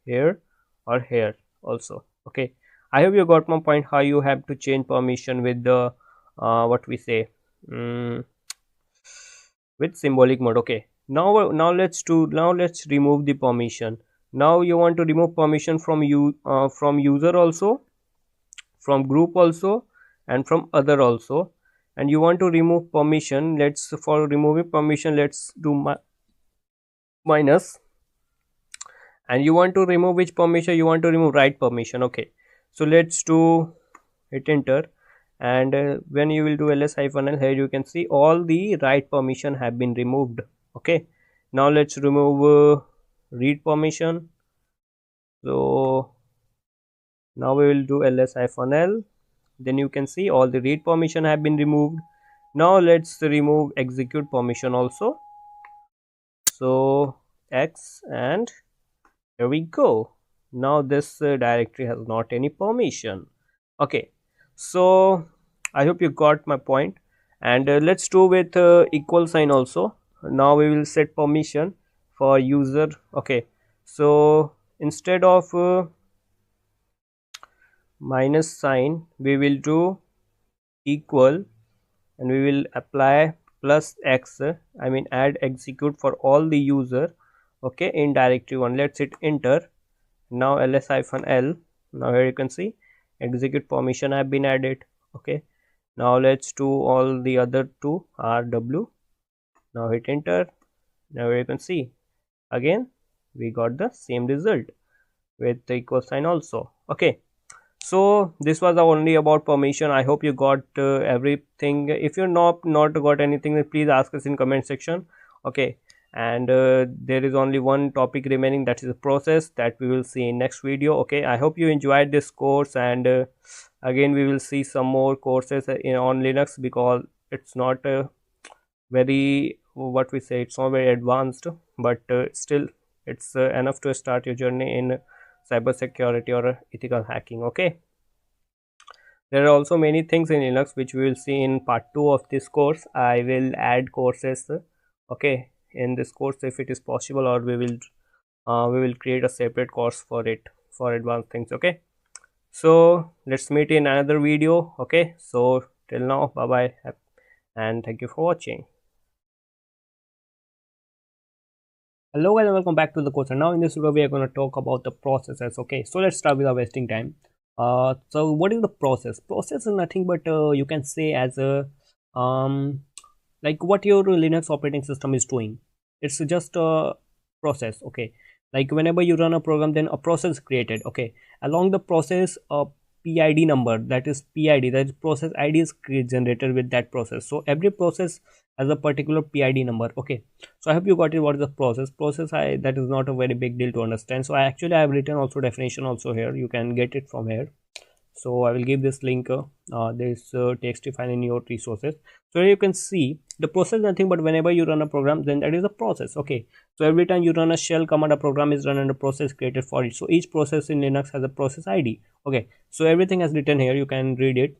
here or here also. Okay, I hope you got my point, how you have to change permission with the what we say, with symbolic mode. Okay, now let's remove the permission. Now you want to remove permission from you, from user also, from group also, and from other also, and you want to remove permission. Let's, for removing permission, let's do minus, and you want to remove which permission, you want to remove write permission. Okay, so let's do, hit enter, and when you will do ls-l, here you can see all the write permission have been removed. Okay, now let's remove read permission. So now we will do ls-l, then you can see all the read permission have been removed. Now let's remove execute permission also. So X, and here we go. Now this directory has not any permission. Okay, so I hope you got my point, and let's do with equal sign also. Now we will set permission for user. Okay, so instead of minus sign, we will do equal, and we will apply plus X, I mean add execute for all the user. Okay, in directory 1, let's hit enter. Now ls-l, now here you can see execute permission have been added. Okay, now let's do all the other two rw. Now hit enter. Now here you can see again we got the same result with the equal sign also. Okay, so this was only about permission. I hope you got everything. If you not got anything, please ask us in comment section. Okay, and there is only one topic remaining, that is the process, that we will see in next video. Okay, I hope you enjoyed this course, and again we will see some more courses on Linux, because it's not very, what we say, it's not very advanced, but still it's enough to start your journey in cyber security or ethical hacking. Okay, there are also many things in Linux which we will see in part 2 of this course. I will add courses, okay, in this course if it is possible, or we will create a separate course for it, for advanced things. Okay, so let's meet in another video. Okay, so till now, bye bye, and thank you for watching. Hello guys, and welcome back to the course. And now in this video we are going to talk about the processes. Okay, so let's start without wasting time. So what is the process? Process is nothing but you can say as a like what your Linux operating system is doing. It's just a process. Okay, like whenever you run a program, then a process is created. Okay, along the process PID number, that is PID, that is process ID, is generated with that process. So every process has a particular PID number. Okay, so I hope you got it. What is the process? That is not a very big deal to understand. So I have written also definition also here, you can get it from here. So I will give this link, this txt file in your resources. So here you can see the process, nothing but whenever you run a program, then that is a process. Okay, so every time you run a shell command, a program is run and a process created for it. So each process in Linux has a process ID. Okay, so everything is written here, you can read it,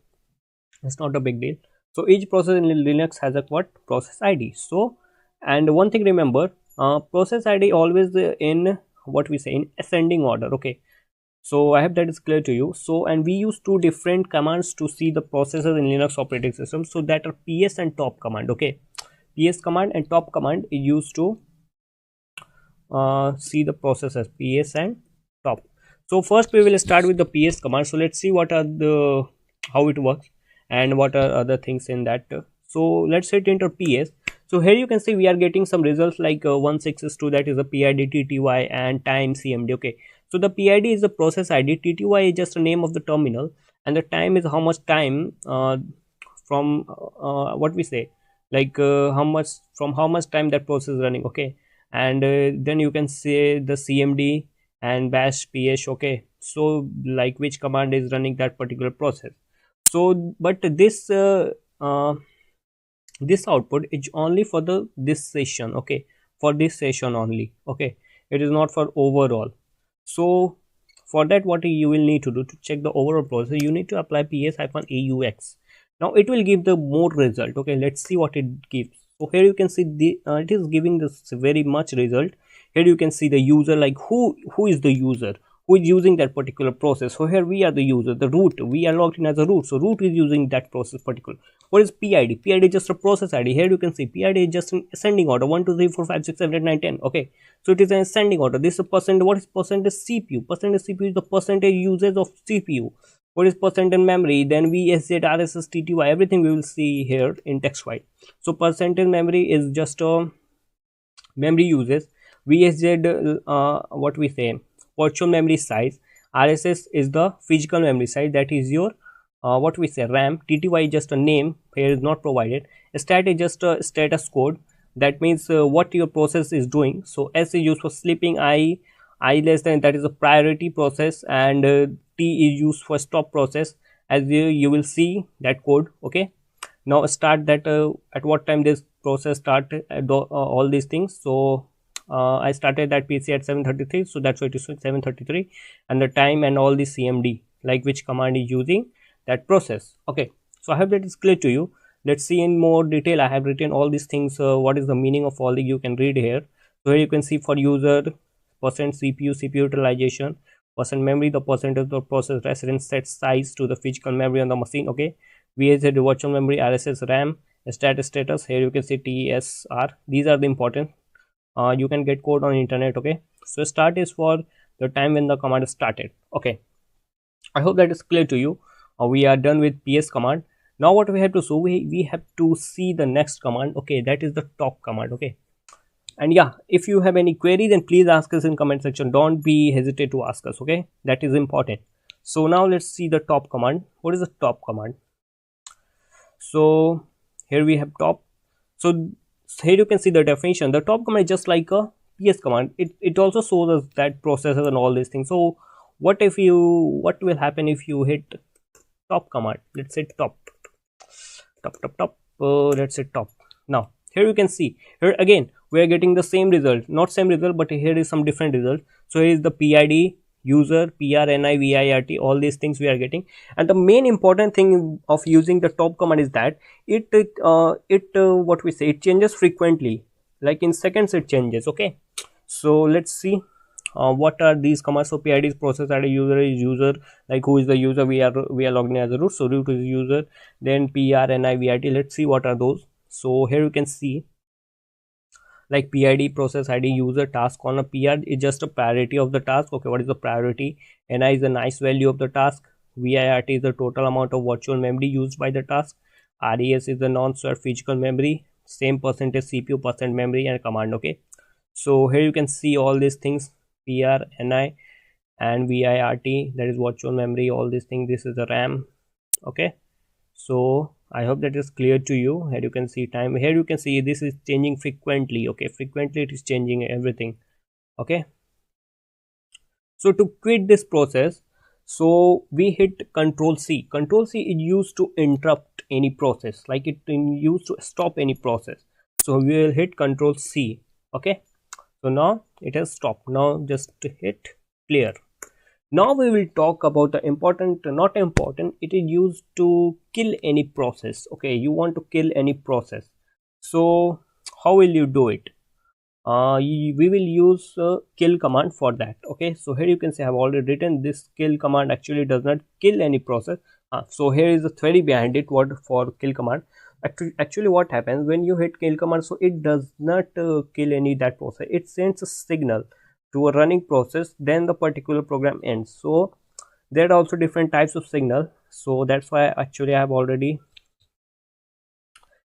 it's not a big deal. So each process in Linux has a what? Process ID. So, and one thing remember, process ID always in what we say, in ascending order. Okay, so I hope that is clear to you. So, and we use two different commands to see the processes in Linux operating system. So that are ps and top command. Okay, ps command and top command is used to see the processes, ps and top. So first we will start with the ps command. So let's see what are the, how it works and what are other things in that. So let's hit enter ps. So here you can see we are getting some results like 1662, that is a PID, TTY and time CMD. Okay, so the PID is the process ID, TTY is just a name of the terminal, and the time is how much time from what we say, like how much time that process is running. Okay, and then you can say the CMD and bash ph. Okay, so like which command is running that particular process. So but this output is only for the this session. Okay, for this session only. Okay, it is not for overall. So for that, what you will need to do to check the overall process, you need to apply ps-aux. Now it will give the more result. Okay, let's see what it gives. So here you can see the it is giving this very much result. Here you can see the user, like who is the user who is using that particular process. So here we are the user, the root, we are logged in as a root, so root is using that process particular. What is PID? PID is just a process ID. Here you can see PID is just an ascending order, 1 2 3 4 5 6 7 8 9 10. Okay, so it is an ascending order. This is a percent. What is percentage CPU? Percentage CPU is the percentage usage of CPU. What is percent in memory? Then VSZ, RSS, TTY, everything we will see here in text file. So percent in memory is just a memory uses. VSZ, what we say, virtual memory size. RSS is the physical memory size, that is your what we say, RAM. TTY is just a name, here is not provided. Stat is just a status code, that means what your process is doing. So S is used for sleeping, I less than, that is a priority process, and T is used for stop process, as you will see that code. Okay, now start that at what time this process start, all these things. So I started that PC at 7:33, so that's why it is 7:33, and the time and all the CMD, like which command is using that process. Okay, so I hope that is clear to you. Let's see in more detail. I have written all these things, what is the meaning of all the, you can read here. So here you can see for user, percent CPU utilization, percent memory, the percentage of process reference set size to the physical memory on the machine. Okay, VSZ, virtual memory, RSS, RAM, status. Here you can see TSR. These are the important. You can get code on internet. Okay, so start is for the time when the command started. Okay, I hope that is clear to you. We are done with ps command. Now what we have to do, we have to see the next command. Okay, that is the top command. Okay, and yeah, if you have any query, then please ask us in comment section. Don't be hesitate to ask us. Okay, that is important. So now let's see the top command. What is the top command? So here we have top. So here you can see the definition. The top command is just like a ps command. It also shows us that processes and all these things. So what will happen if you hit top command? Let's say top. Let's say top. Now here you can see, here again we are getting the same result, not same result, but here is some different result. So here is the PID, user, PR, NI, VIRT, all these things we are getting. And the main important thing of using the top command is that it what we say, it changes frequently, like in seconds it changes. Okay, so let's see what are these commands. So PID is process ID, user is user, like who is the user, we are logged in as a root, so root is user. Then PR, NI, VIT, let's see what are those. So here you can see like PID, process ID, user, task. On a PR is just a priority of the task. Okay, what is the priority? NI is the nice value of the task. VIRT is the total amount of virtual memory used by the task. RES is the non-shared physical memory, same percentage CPU, percent memory, and command. Okay, so here you can see all these things, PR, NI, and VIRT, that is virtual memory, all these things, this is the RAM. Okay, so I hope that is clear to you. Here you can see time, here you can see this is changing frequently. Okay, frequently it is changing everything. Okay, so to quit this process, so we hit Control C. Control C is used to interrupt any process, like it used to stop any process. So we will hit Control C. Okay, so now it has stopped. Now just hit clear. Now we will talk about the important, not important, it is used to kill any process. Okay, you want to kill any process, so how will you do it? We will use kill command for that. Okay, so here you can see I have already written this kill command actually does not kill any process. So here is the theory behind it, what for kill command. Actually what happens when you hit kill command, so it does not kill any that process, it sends a signal to a running process, then the particular program ends. So there are also different types of signal, so that's why actually I have already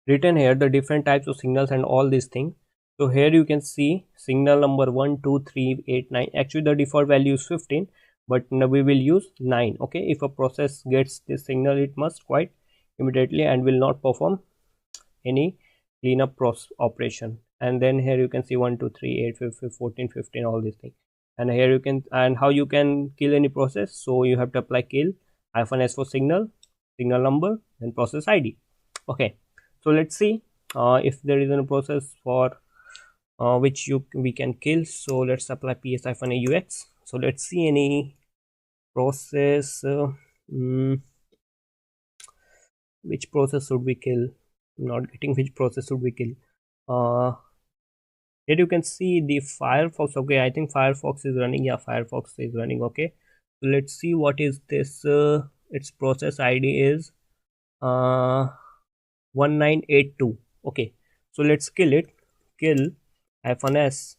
written here the different types of signals and all these things. So here you can see signal number 1 2 3 8 9. Actually the default value is 15, but now we will use 9. Okay, if a process gets this signal, it must quit immediately and will not perform any cleanup process operation. And then here you can see 1 2 3 8 15 14 15, all these things. And here you can, and how you can kill any process, so you have to apply kill -s for signal, signal number, and process ID. Okay, so let's see if there is a process for which we can kill. So let's apply ps-aux. So let's see any process. Which process should we kill? I'm not getting which process should we kill. Here you can see the Firefox. Okay, I think Firefox is running. Yeah, Firefox is running. Okay, so let's see what is this. Its process ID is 1982. Okay, so let's kill it. Kill -s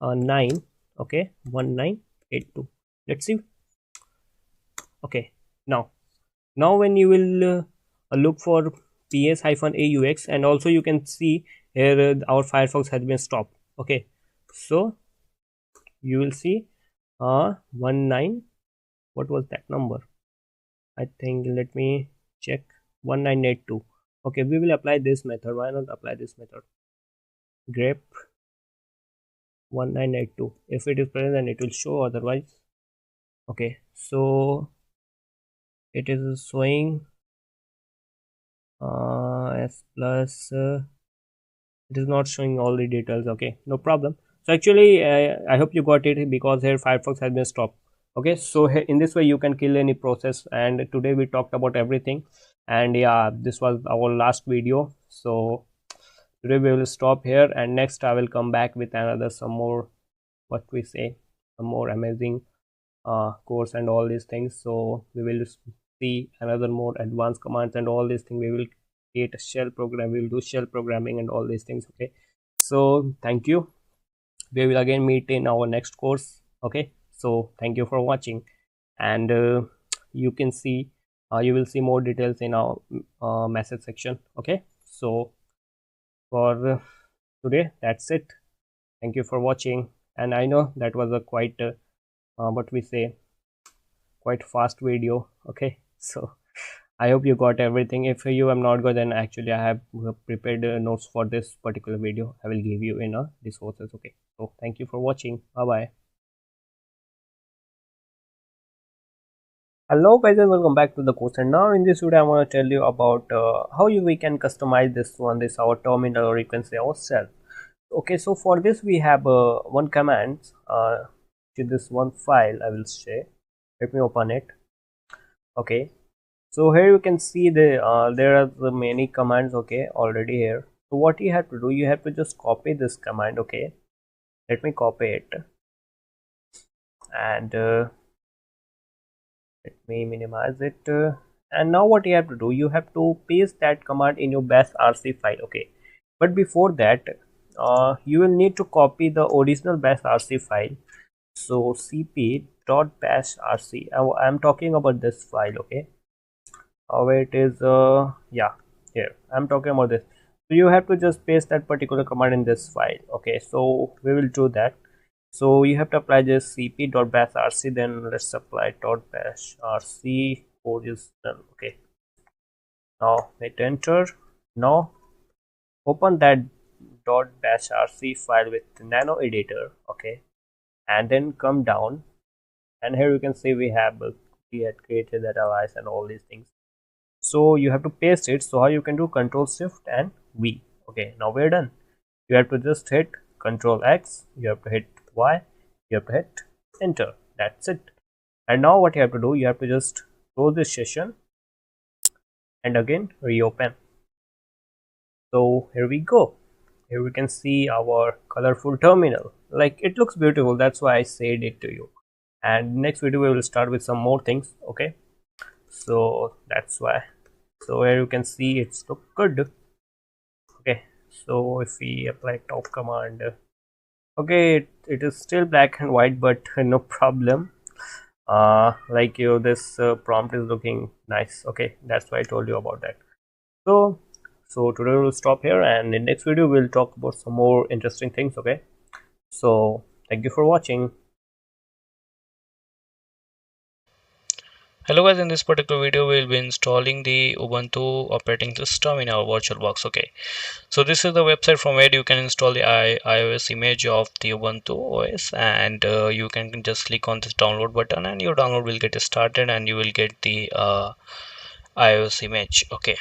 9. Okay, 1982. Let's see. Okay, now when you will look for ps-aux, and also you can see here our Firefox has been stopped. Okay, so you will see 19, what was that number? I think, let me check, 1982. Okay, we will apply this method. Why not apply this method? Grep 1982. If it is present, then it will show, otherwise. Okay, so it is showing s plus it is not showing all the details. Okay, no problem. So actually I hope you got it, because here Firefox has been stopped. Okay, so in this way you can kill any process, and today we talked about everything. And yeah, this was our last video, so today we will stop here, and next I will come back with another, some more, what we say, some more amazing course and all these things. So we will see another more advanced commands and all these things. We will create a shell program, we will do shell programming and all these things. Okay, so thank you. We will again meet in our next course. Okay, so thank you for watching, and you can see you will see more details in our message section. Okay, so for today that's it. Thank you for watching, and I know that was a quite what we say, quite fast video. Okay, so I hope you got everything. If you have not got, then actually I have prepared notes for this particular video. I will give you in resources. Okay, so thank you for watching. Bye bye. Hello guys, and welcome back to the course. And now in this video I want to tell you about how we can customize this our terminal, or you can say our cell. Okay, so for this we have one command to this one file. I will share. Let me open it. Okay, so here you can see there are the many commands. Okay, already here. So what you have to do, you have to just copy this command. Okay, let me copy it, and let me minimize it. And now what you have to do, you have to paste that command in your bash rc file. Okay, but before that you will need to copy the original bash rc file. So cp.bash rc, I'm talking about this file. Okay, where it is, yeah, here I'm talking about this. So you have to just paste that particular command in this file. Okay, so we will do that. So you have to apply this cp.bashrc, then let's apply .bashrc. Code is done. Okay, now hit enter. Now open that .bashrc file with nano editor. Okay, and then come down, and here you can see we had created that device and all these things. So you have to paste it. So how you can do Control Shift and V. Okay, now we're done. You have to just hit Control X, you have to hit Y, you have to hit enter. That's it. And now what you have to do, you have to just close this session and again reopen. So here we go. Here we can see our colorful terminal. Like, it looks beautiful, that's why I said it to you. And next video we will start with some more things. Okay, so that's why. So here you can see it's look good. Okay, so if we apply top command, okay, it is still black and white, but no problem. Like, this prompt is looking nice. Okay, that's why I told you about that. So today we'll stop here, and in next video we'll talk about some more interesting things. Okay, so thank you for watching. Hello guys, in this particular video we will be installing the Ubuntu operating system in our VirtualBox. Okay, so this is the website from where you can install the iOS image of the Ubuntu OS, and you can just click on this download button and your download will get started and you will get the iOS image. Okay,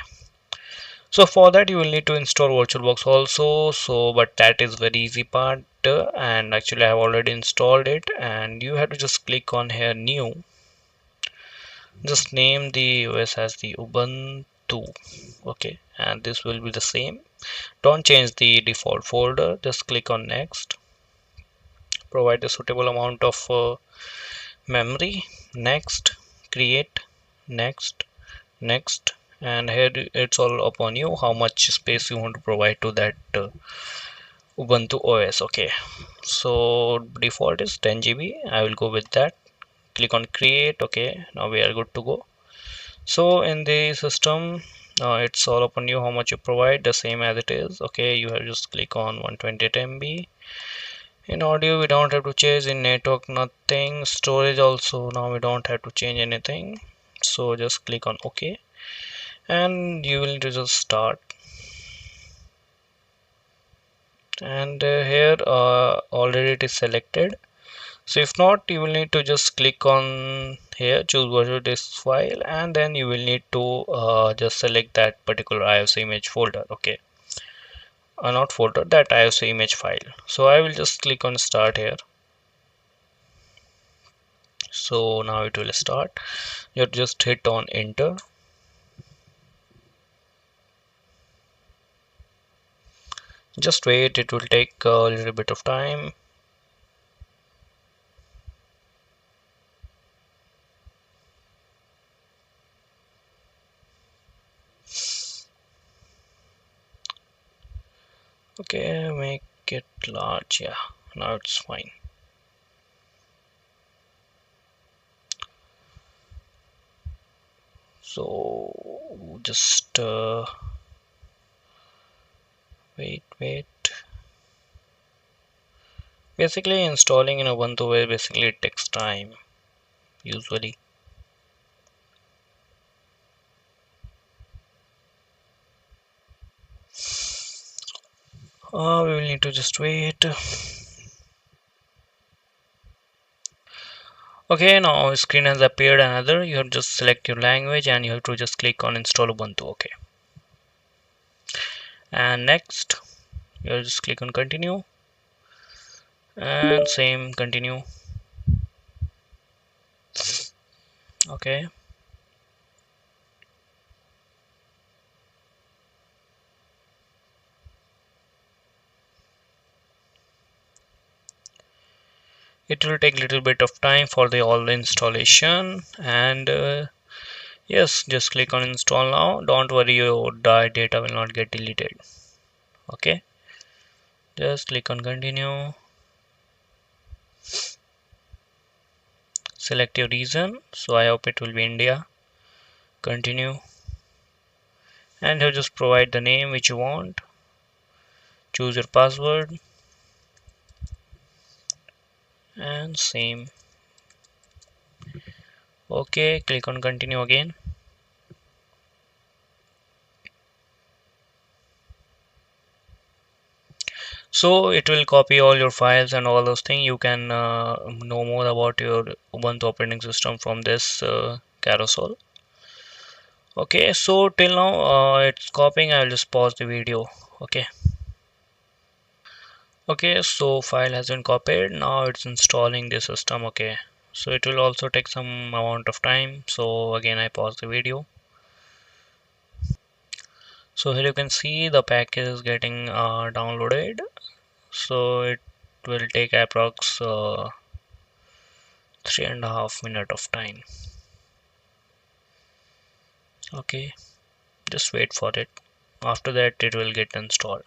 so for that you will need to install VirtualBox also, so but that is very easy part, and actually I have already installed it, and you have to just click on here new. Just name the OS as the Ubuntu. Okay, and this will be the same. Don't change the default folder, just click on next. Provide a suitable amount of memory. Next. Create. Next. Next. And here it's all upon you how much space you want to provide to that Ubuntu OS. Okay, so default is 10 GB. I will go with that. Click on create. Okay, now we are good to go. So in the system, it's all upon you how much you provide, the same as it is. Okay, you have just click on 128 MB. In audio we don't have to change, in network nothing, storage also now we don't have to change anything, so just click on OK, and you will need to just start. And here already it is selected, so if not you will need to just click on here choose virtual disk file, and then you will need to just select that particular iOS image folder. Okay, not folder, that iOS image file. So I will just click on start here. So now it will start. You just hit on enter. Just wait, it will take a little bit of time. Okay, make it large. Yeah, now it's fine. So just wait. Basically installing in Ubuntu way, basically it takes time usually. We will need to just wait. Okay, now screen has appeared another. You have to just select your language and you have to just click on install Ubuntu. Okay, and next you just click on continue, and same continue. Okay, it will take a little bit of time for the all installation, and yes, just click on install now. Don't worry, your data will not get deleted. Okay, just click on continue, select your region, so I hope it will be India. Continue, and you just provide the name which you want, choose your password, and same. Okay, click on continue again. So it will copy all your files and all those things. You can know more about your Ubuntu operating system from this carousel. Okay, so till now it's copying. I'll just pause the video. Okay. Okay, so file has been copied. Now it's installing the system. Okay, so it will also take some amount of time. So again, I pause the video. So here you can see the package is getting downloaded. So it will take approx 3.5 minutes of time. Okay, just wait for it. After that, it will get installed.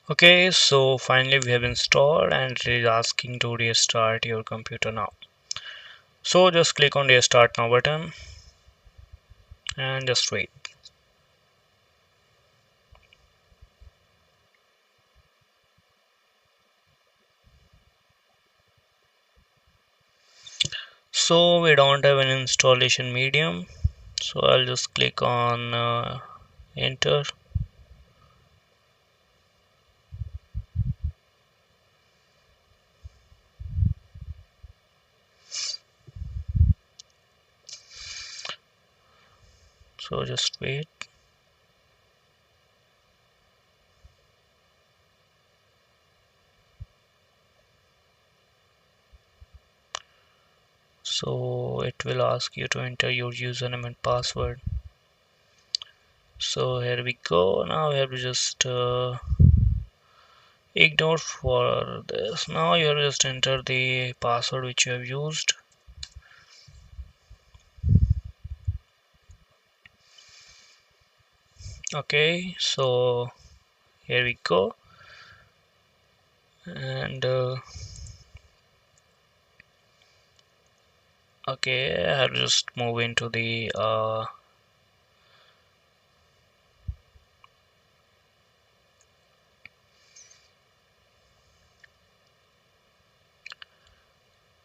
Okay, so finally we have installed and it is asking to restart your computer now. So just click on the start now button and just wait. So we don't have an installation medium, so I'll just click on enter. So just wait. So it will ask you to enter your username and password. So here we go. Now we have to just ignore for this. Now you have to just enter the password which you have used. Okay, so here we go. And okay, I have to just move into the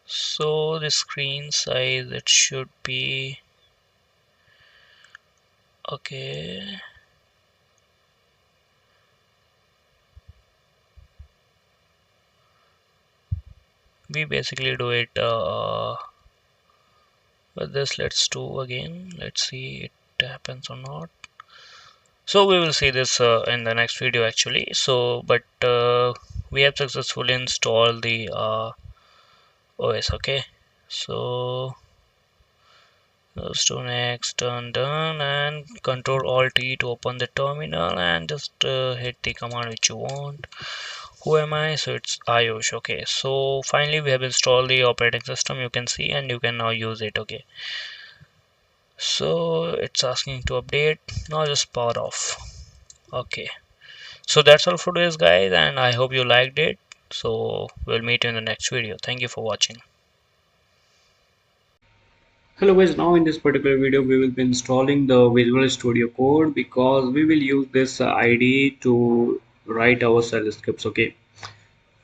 so the screen size, it should be okay. We basically do it with this. Let's do again. Let's see it happens or not. So we will see this in the next video actually. So but we have successfully installed the OS. Okay, so let's do next, done, and control alt T to open the terminal and just hit the command which you want. Who am I? So it's iOS. Okay, so finally we have installed the operating system, you can see, and you can now use it. Okay, so it's asking to update. Now just power off. Okay, so that's all for today's guys, and I hope you liked it. So we'll meet you in the next video. Thank you for watching. Hello guys, now in this particular video we will be installing the Visual Studio Code because we will use this IDE to write our shell scripts. Okay,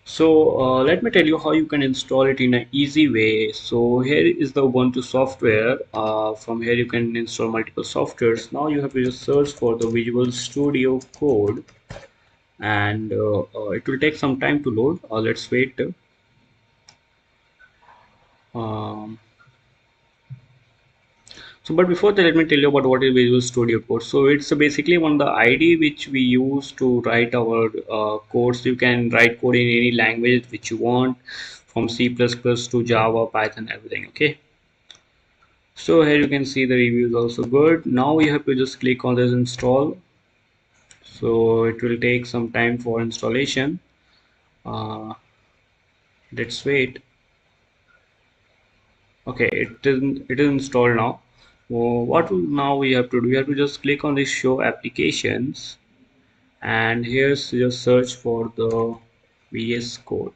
so let me tell you how you can install it in an easy way. So here is the Ubuntu software. From here you can install multiple softwares. Now you have to just search for the Visual Studio Code, and it will take some time to load. Let's wait. Um, So, but before that, let me tell you about what is Visual Studio Code. So, it's basically one of the IDE which we use to write our codes. You can write code in any language which you want, from C++ to Java, Python, everything. Okay. So here you can see the review is also good. Now you have to just click on this install. So it will take some time for installation. Uh, let's wait. Okay, it is installed now. Now we have to do? We have to just click on this show applications, and here's just search for the VS Code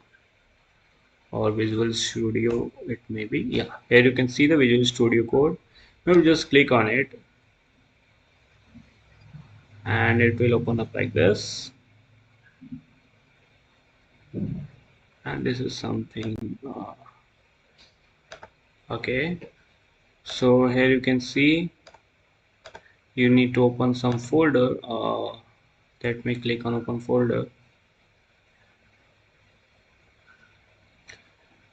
or Visual Studio. It may be, yeah. Here you can see the Visual Studio Code. Now just click on it, and it will open up like this. and this is something okay. So here you can see you need to open some folder. Let me click on open folder,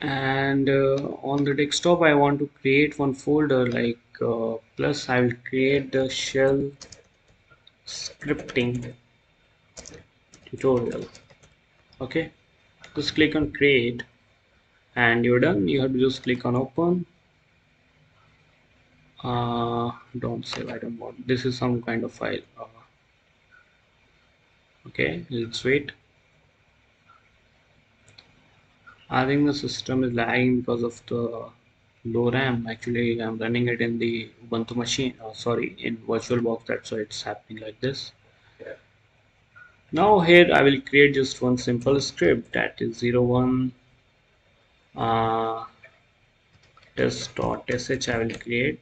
and on the desktop I want to create one folder like plus I will create the shell scripting tutorial. Okay, just click on create and you're done. You have to just click on open. Don't save, I don't want, this is some kind of file. Okay, let's wait. I think the system is lagging because of the low RAM. Actually, I'm running it in the Ubuntu machine. Sorry, in VirtualBox. That's why it's happening like this. Now here I will create just one simple script, that is 01 uh, test.sh. I will create.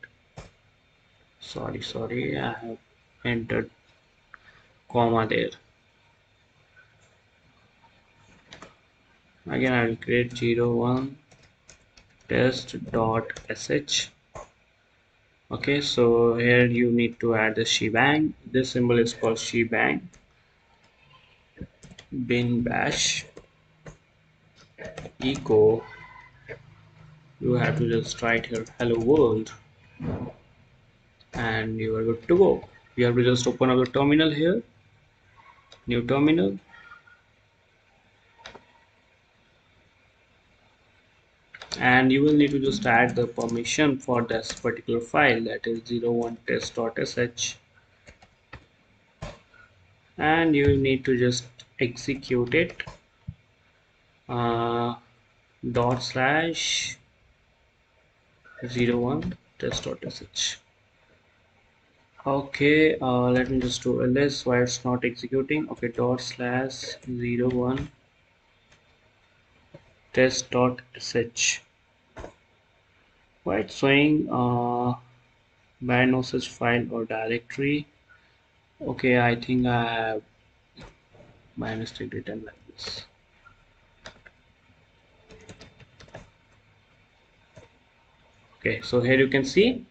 Sorry, I have entered comma there. Again, I will create 01 test.sh. Okay, so here you need to add the shebang. This symbol is called shebang. Bin bash echo, you have to just write here hello world and you are good to go. You have to just open up the terminal here, new terminal, and you will need to just add the permission for this particular file, that is 01test.sh, and you need to just execute it uh, dot slash 01 test.sh. Okay, let me just do ls why it's not executing. Okay, dot slash 01 test.sh. Why it's showing by no such file or directory. Okay, I think I have by mistake written like this. Okay, so here you can see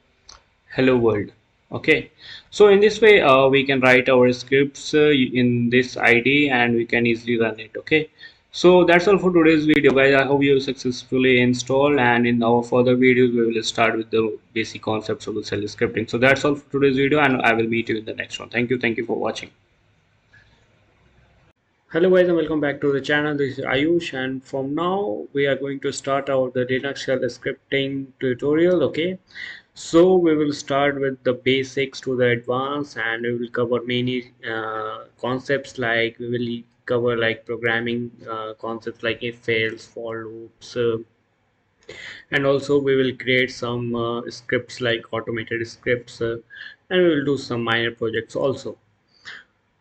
hello world. Okay, so in this way we can write our scripts in this id and we can easily run it. Okay, so that's all for today's video guys. I hope you successfully installed, and in our further videos we will start with the basic concepts of the shell scripting. So that's all for today's video and I will meet you in the next one. Thank you for watching. Hello guys and welcome back to the channel. This is Ayush, and from now we are going to start our the Linux shell scripting tutorial. Okay, so we will start with the basics to the advanced, and we will cover many concepts, like we will cover like programming concepts like if else, for loops, and also we will create some scripts like automated scripts, and we will do some minor projects also.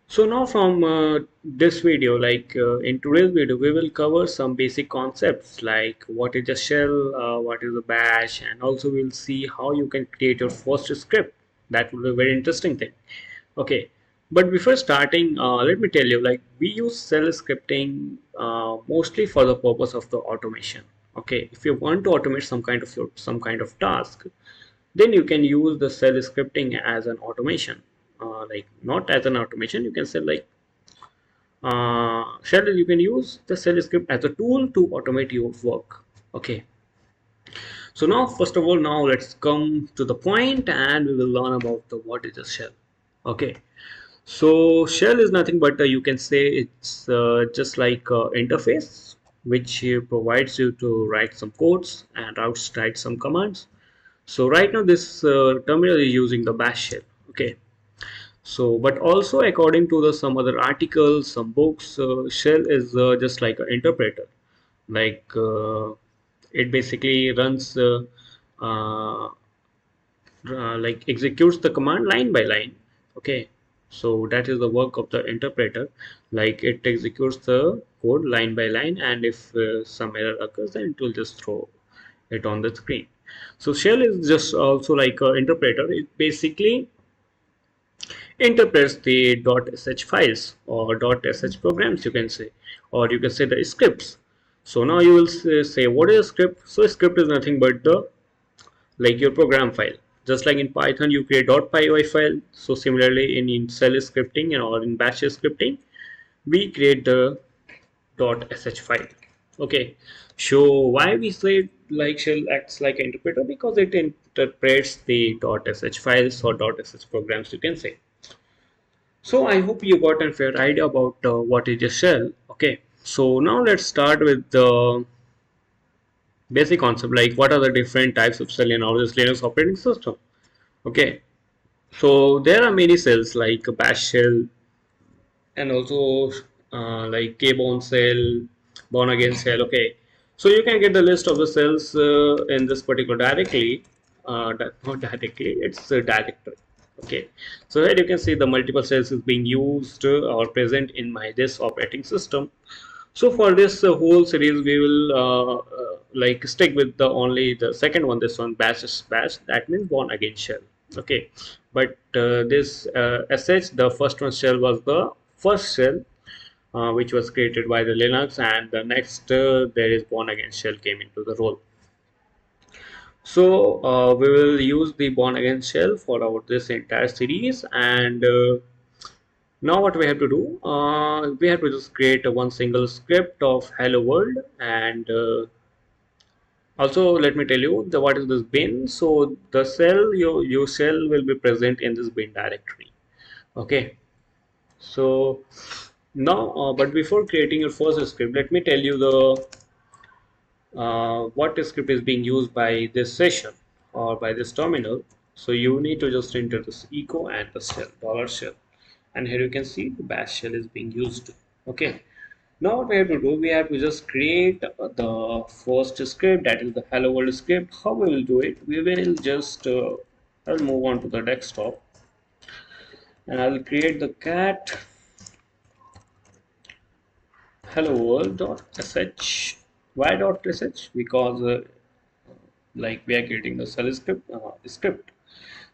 So now from this video, like in today's video, we will cover some basic concepts like what is a shell, what is a bash, and also we'll see how you can create your first script. That will be a very interesting thing. Okay, but before starting, let me tell you, like we use shell scripting mostly for the purpose of the automation. Okay, if you want to automate some kind of task, then you can use the shell scripting as an automation. Like not as an automation, you can say like shell, you can use the shell script as a tool to automate your work. Okay, so now first of all, now let's come to the point and we will learn about the what is a shell. Okay, so shell is nothing but you can say it's just like interface which provides you to write some codes and write some commands. So right now this terminal is using the bash shell. Okay, so but also according to the some other articles, some books, shell is just like an interpreter. Like it basically runs uh, like executes the command line by line. Okay, so that is the work of the interpreter. Like it executes the code line by line, and if some error occurs, then it will just throw it on the screen. So shell is just also like an interpreter. It basically interprets the .sh files or .sh programs, you can say, or you can say the scripts. So now you will say what is a script? So a script is nothing but the like your program file. Just like in Python you create .py file, so similarly in shell scripting and or in bash scripting we create the .sh file. Okay, so why we say like shell acts like an interpreter? Because it interprets the .sh files or .sh programs, you can say. So I hope you got a fair idea about what is a shell. Okay, so now let's start with the basic concept, like what are the different types of shell in our Linux operating system. Okay, so there are many cells like bash shell and also like K-bone cell, born again cell. Okay, so you can get the list of the cells in this particular directly. Not directly, it's a directory. Okay, so here you can see the multiple cells is being used or present in my this operating system. So for this whole series, we will like stick with the only the second one. This one bash is bash. That means born again shell. Okay, but this sh the first one shell was the first shell which was created by the Linux, and the next there is born again shell came into the role. So we will use the born again shell for our this entire series, and now what we have to do, we have to just create a one single script of hello world, and also let me tell you the what is this bin. So the cell your shell will be present in this bin directory. Okay, so now but before creating your first script, let me tell you the what script is being used by this session or by this terminal. So you need to just enter this echo and the shell $shell, and here you can see the bash shell is being used. Okay, now what we have to do, we have to just create the first script, that is the hello world script. How we will do it? We will just I'll move on to the desktop and I will create the cat hello world.sh. Why.sh? Because like we are creating the shell script.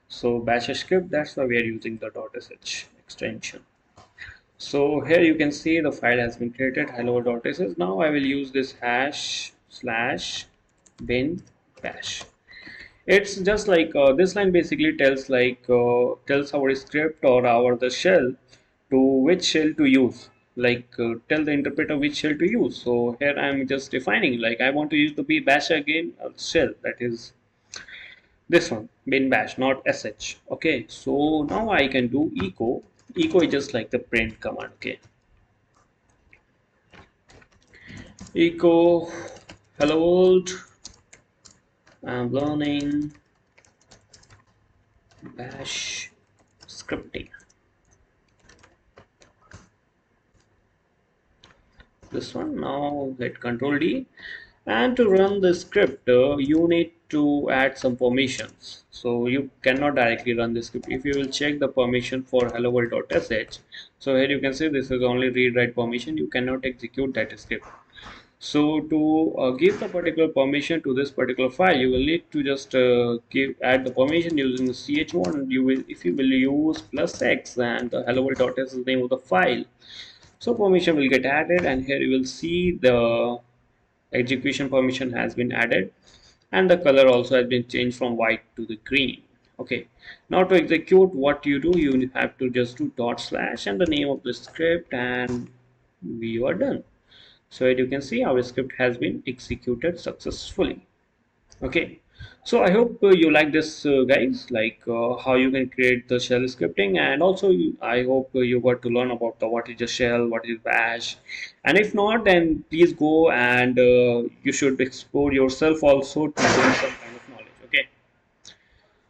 So bash script, that's why we are using the .sh extension. So here you can see the file has been created hello.sh. Now I will use this hash slash bin bash. It's just like this line basically tells tells our script or our the shell to which shell to use. Tell the interpreter which shell to use. So here I'm just defining like I want to use the b bash again shell, that is this one bin bash, not sh. Okay, so now I can do echo is just like the print command. Okay, echo hello world, I'm learning bash scripting. This one, now hit control D, and to run the script you need to add some permissions. So you cannot directly run the script. If you will check the permission for hello world.sh, so here you can see this is only read write permission, you cannot execute that script. So to give the particular permission to this particular file, you will need to just add the permission using the chmod. You will, if you will use +x and the hello world.sh is the name of the file, so permission will get added, and here you will see the execution permission has been added, and the color also has been changed from white to the green. Okay, now to execute, what you do, you have to just do // and the name of the script, and we are done. So as you can see, our script has been executed successfully. Okay, so I hope you like this guys, like how you can create the shell scripting, and also I hope you got to learn about the what is a shell, what is bash, and if not, then please go and you should explore yourself also to gain some kind of knowledge. Okay,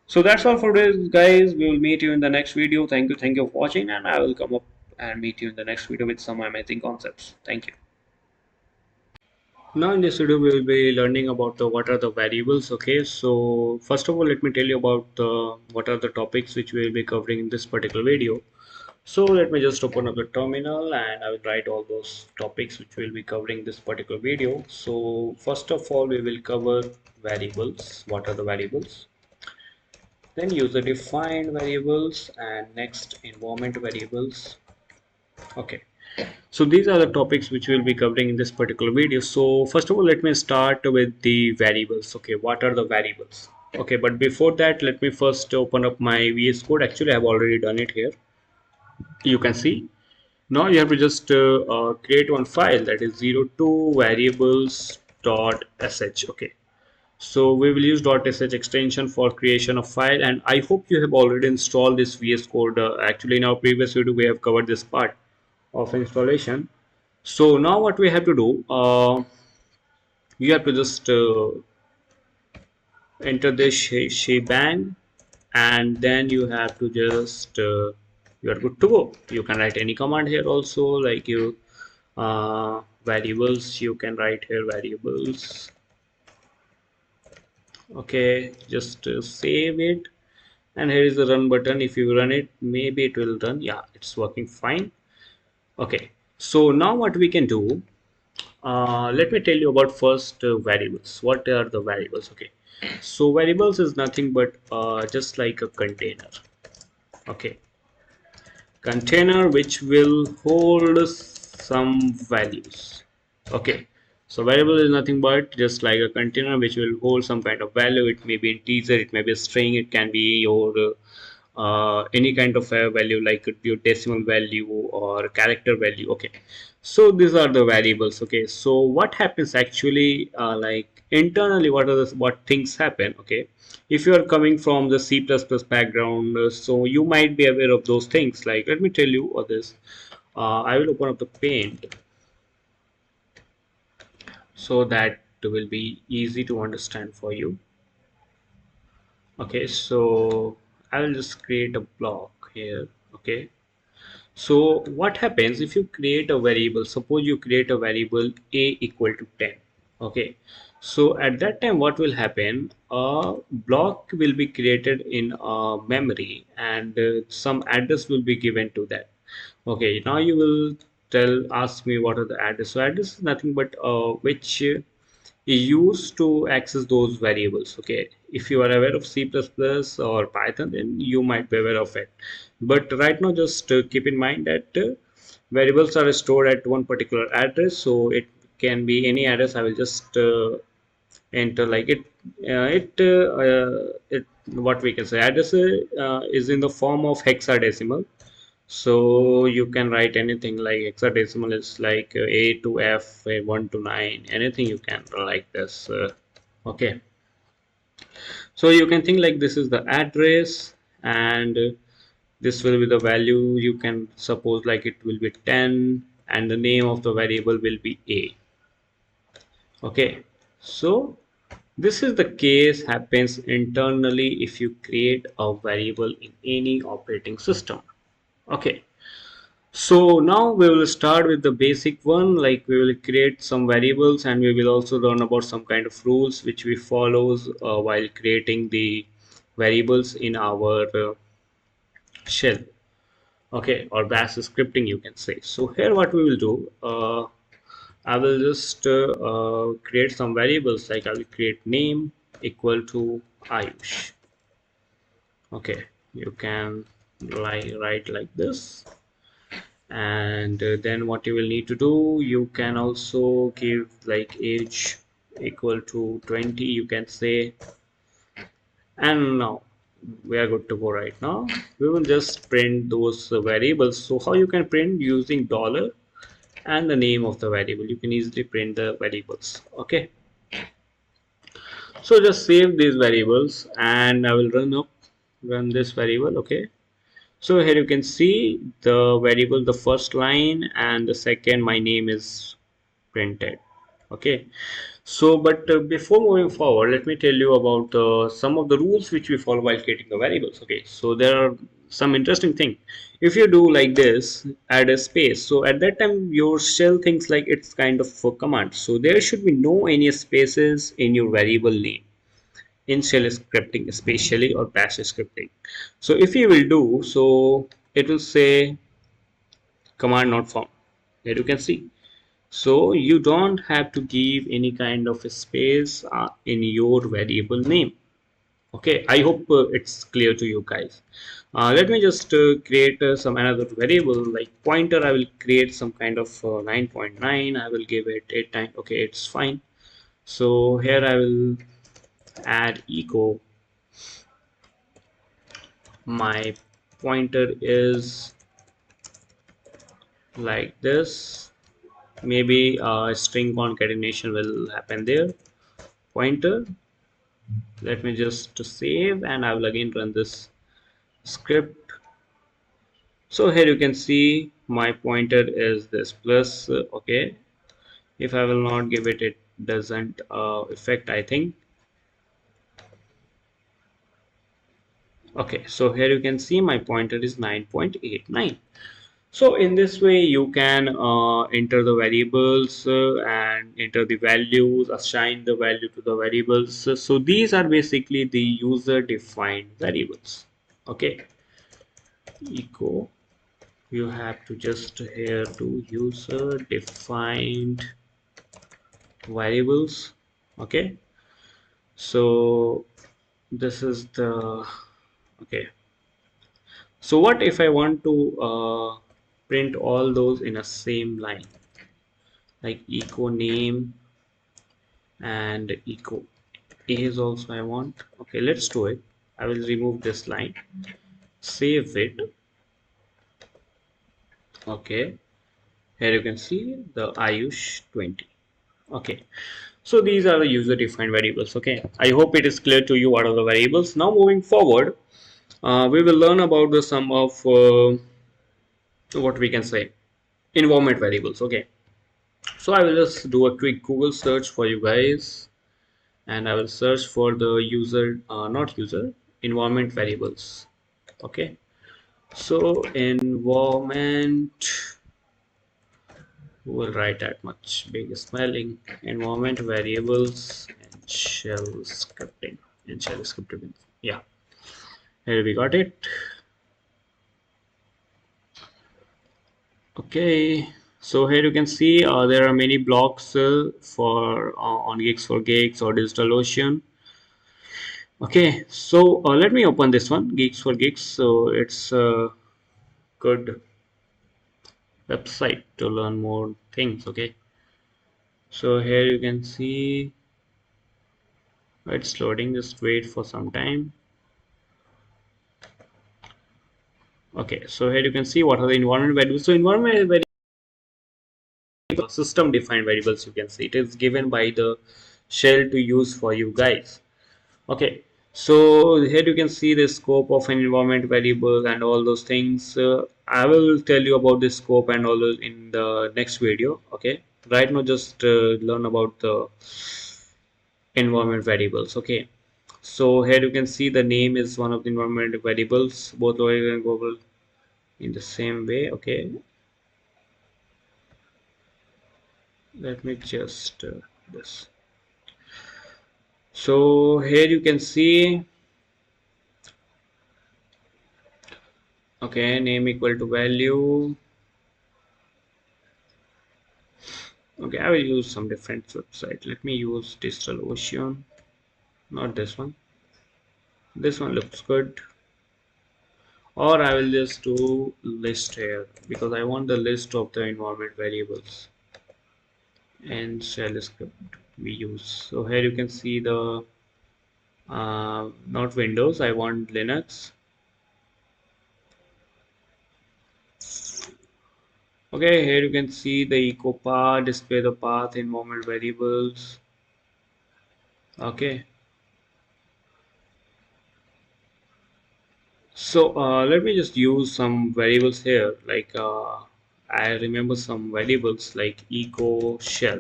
so that's all for this guys, we will meet you in the next video. Thank you for watching, and I will come up and meet you in the next video with some amazing concepts. Thank you. Now in this video we will be learning about the what are the variables. Okay, so first of all let me tell you about the what are the topics which we will be covering in this particular video. So let me just open up the terminal and I will write all those topics which we will be covering this particular video. So first of all we will cover variables. What are the variables? then user defined variables, and next environment variables. Okay, so these are the topics which we'll be covering in this particular video. So first of all, let me start with the variables. Okay, what are the variables? Okay, but before that, let me first open up my VS Code. Actually, I have already done it here. You can see. Now you have to just create one file, that is 02 variables dot sh. Okay, so we will use .sh extension for creation of file, and I hope you have already installed this VS Code. Actually, in our previous video, we have covered this part of installation. So now what we have to do, you have to just enter this shebang, and then you have to just you are good to go. You can write any command here also, like you variables, you can write here variables. Okay, just save it, and here is the run button. If you run it, maybe it will run. Yeah, it's working fine. Okay, so now what we can do, let me tell you about first variables. What are the variables? Okay, so variables is nothing but just like a container. Okay, container which will hold some values. Okay, so variable is nothing but just like a container which will hold some kind of value. It may be integer, it may be a string, it can be your any kind of a value, like your decimal value or character value. Okay, so these are the variables. Okay, so what happens actually, like internally, what things happen? Okay, if you are coming from the C++ background, so you might be aware of those things. Like, let me tell you what this. I will open up the paint so that it will be easy to understand for you. Okay, so I will just create a block here. Okay, so what happens if you create a variable? Suppose you create a variable a equal to 10. Okay, so at that time what will happen, a block will be created in memory, and some address will be given to that. Okay, now you will ask me what are the address. So address is nothing but which used to access those variables. Okay, if you are aware of C++ or Python, then you might be aware of it. But right now, just keep in mind that variables are stored at one particular address, so it can be any address. I will just enter like it what we can say, address is in the form of hexadecimal. So you can write anything, like hexadecimal is like A to F, 1 to 9, anything you can like this. Okay, so you can think like this is the address, and this will be the value. You can suppose like it will be 10, and the name of the variable will be A. Okay, so this is the case happens internally if you create a variable in any operating system. Okay, so now we will start with the basic one, like we will create some variables, and we will also learn about some kind of rules which we follows while creating the variables in our shell. Okay, or bash scripting, you can say. So here what we will do, I will just create some variables, like I will create name equal to Ayush. Okay, you can write like this, and then what you will need to do, you can also give like age equal to 20, you can say. And now we are good to go. Right now we will just print those variables. So how you can print? Using dollar and the name of the variable, you can easily print the variables. Okay, so just save these variables, and I will run this variable. Okay, so here you can see the variable, the first line and the second, my name is printed. Okay, so but before moving forward, let me tell you about some of the rules which we follow while creating the variables. Okay, so there are some interesting thing. If you do like this, add a space, so at that time your shell thinks like it's kind of a command, so there should be no any spaces in your variable name in shell scripting, especially or bash scripting. So if you will do so, it will say command not found. Here you can see, so you don't have to give any kind of a space in your variable name. Okay, I hope it's clear to you guys. Let me just create some another variable like pointer. I will create some kind of 9.9. I will give it 8 times. Okay, it's fine. So here I will add echo. My pointer is like this. Maybe a string concatenation will happen there. Pointer. Let me just save and I will again run this script. So here you can see my pointer is this plus. Okay, if I will not give it, it doesn't affect, I think. Okay, so here you can see my pointer is 9.89. So in this way you can enter the variables and enter the values, assign the value to the variables. So these are basically the user defined variables. Okay, echo, you have to just here to user defined variables. Okay, so this is the, okay, so what if I want to print all those in a same line, like echo name and echo is also I want. Okay, let's do it. I will remove this line, save it. Okay, here you can see the Ayush 20. Okay, so these are the user defined variables. Okay, I hope it is clear to you what are the variables. Now moving forward, we will learn about the sum of what we can say environment variables. Okay, so I will just do a quick Google search for you guys, and I will search for the user, not user, environment variables. Okay, so environment, who will write that much big spelling, environment variables and shell scripting, and shell scripting. Yeah, here we got it. Okay, so here you can see there are many blocks for on gigs for gigs or DigitalOcean. Okay, so let me open this one, Geeks for Gigs. So it's a good website to learn more things. Okay, so here you can see it's loading. Just wait for some time. Okay, so here you can see what are the environment variables. So environment variables, system defined variables. You can see it is given by the shell to use for you guys. Okay, so here you can see the scope of an environment variable and all those things. I will tell you about the scope and all those in the next video. Okay, right now just learn about the environment variables. Okay, so here you can see the name is one of the environment variables, both local and global in the same way. Okay, let me just this. So here you can see, okay, name equal to value. Okay, I will use some different website. Let me use DigitalOcean, not this one. This one looks good. Or I will just do list here because I want the list of the environment variables and shell script we use. So here you can see the not Windows. I want Linux. Okay, here you can see the echo path, display the path environment variables. Okay. So let me just use some variables here. Like I remember some variables like echo shell.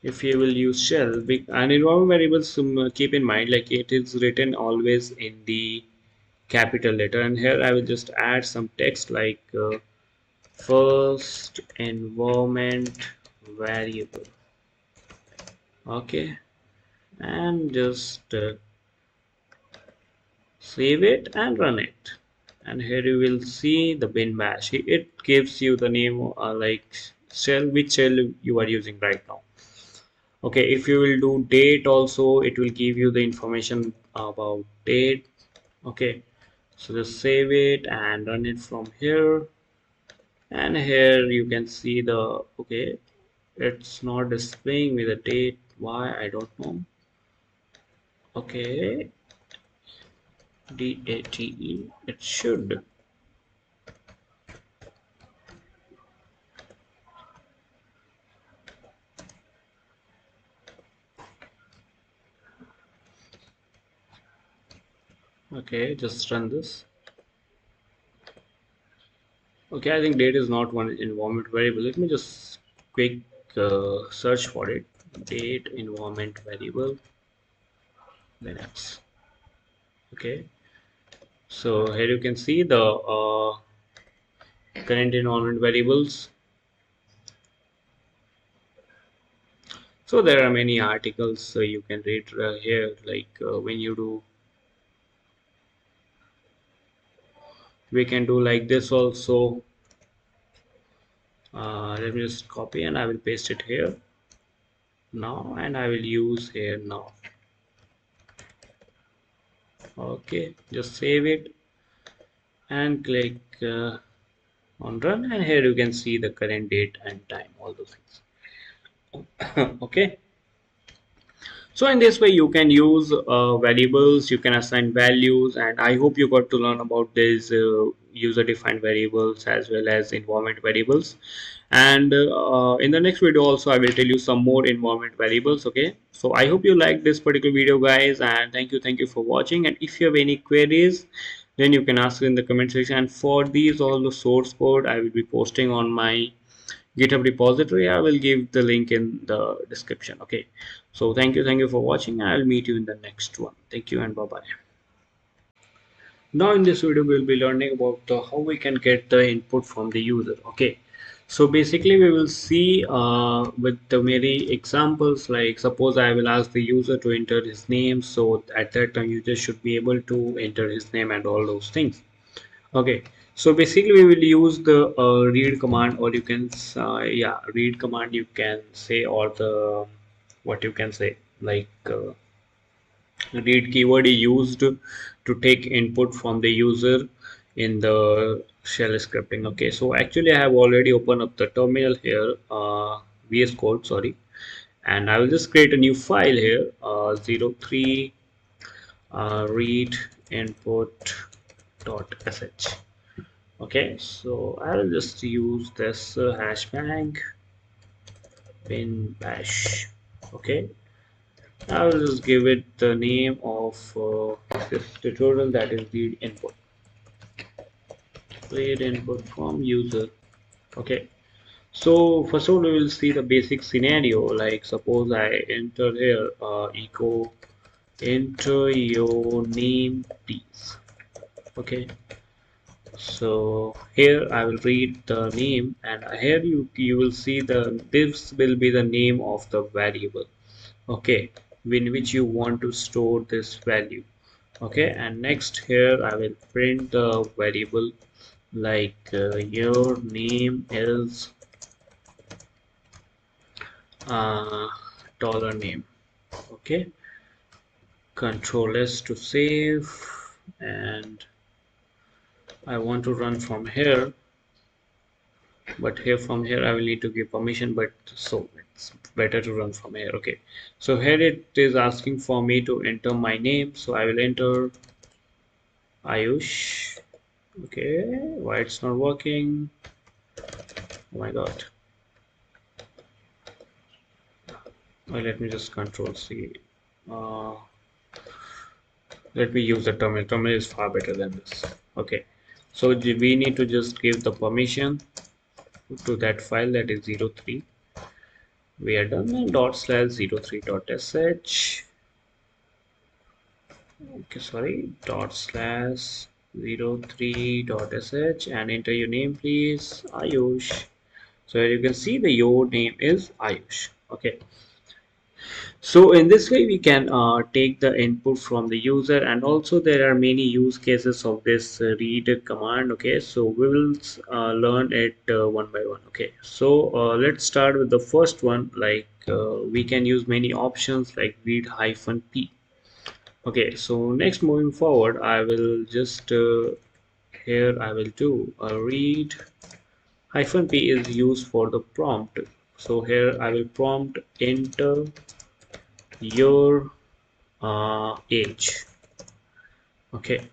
If you will use shell, and environment variables, keep in mind like it is written always in the capital letter. And here I will just add some text like first environment variable. Okay, and just save it and run it, and here you will see the bin bash. It gives you the name like shell, which shell you are using right now. Okay, if you will do date also, it will give you the information about date. Okay, so just save it and run it from here, and here you can see the, okay, it's not displaying me the date. Why? I don't know. Okay, DATE, it should. Okay, just run this. Okay, I think date is not one environment variable. Let me just quick search for it. Date environment variable Linux. Okay, so here you can see the current environment variables. So there are many articles you can read here, like when you do, we can do like this also. Let me just copy and I will paste it here now, and I will use here now. Okay, just save it and click on run, and here you can see the current date and time, all those things. Okay, so in this way you can use variables, you can assign values, and I hope you got to learn about these user defined variables as well as environment variables. And in the next video also I will tell you some more environment variables. Okay, so I hope you like this particular video guys, and thank you for watching. And if you have any queries, then you can ask in the comment section, and for these all the source code I will be posting on my GitHub repository. I will give the link in the description. Okay, so thank you for watching. I'll meet you in the next one. Thank you and bye bye. Now in this video we'll be learning about how we can get the input from the user. Okay, so basically we will see with the many examples, like suppose I will ask the user to enter his name, so at that time user should be able to enter his name and all those things. Okay, so basically we will use the read command, or you can yeah, read command you can say, or the, what you can say, like read keyword is used to take input from the user in the shell scripting. Okay, so actually I have already opened up the terminal here, VS Code, sorry, and I will just create a new file here, 03 read input dot sh. Okay, so I will just use this hashbang bin bash. Okay, I will just give it the name of this tutorial, that is read input from user. Okay, so first of all we will see the basic scenario, like suppose I enter here echo enter your name please. Okay, so here I will read the name, and here you will see the, this will be the name of the variable, okay, in which you want to store this value. Okay, and next here I will print the variable, like your name is uh, dollar name. Okay, control S to save, and I want to run from here, but here from here I will need to give permission, but so it's better to run from here. Okay, so here it is asking for me to enter my name, so I will enter Ayush. Okay, why it's not working? Oh my god. Well, let me just control C. uh, Let me use the terminal is far better than this. Okay, so we need to just give the permission to that file, that is 03. We are done, and dot slash 03 dot sh. Okay, sorry, dot slash 03 dot sh, and enter your name please, Ayush. So here you can see the your name is Ayush. Okay, So in this way we can take the input from the user, and also there are many use cases of this read command. Okay, so we will learn it one by one. Okay, so let's start with the first one. Like we can use many options like read hyphen p. Okay, so next moving forward I will just here I will do a read hyphen p is used for the prompt. So here I will prompt enter your age. Okay,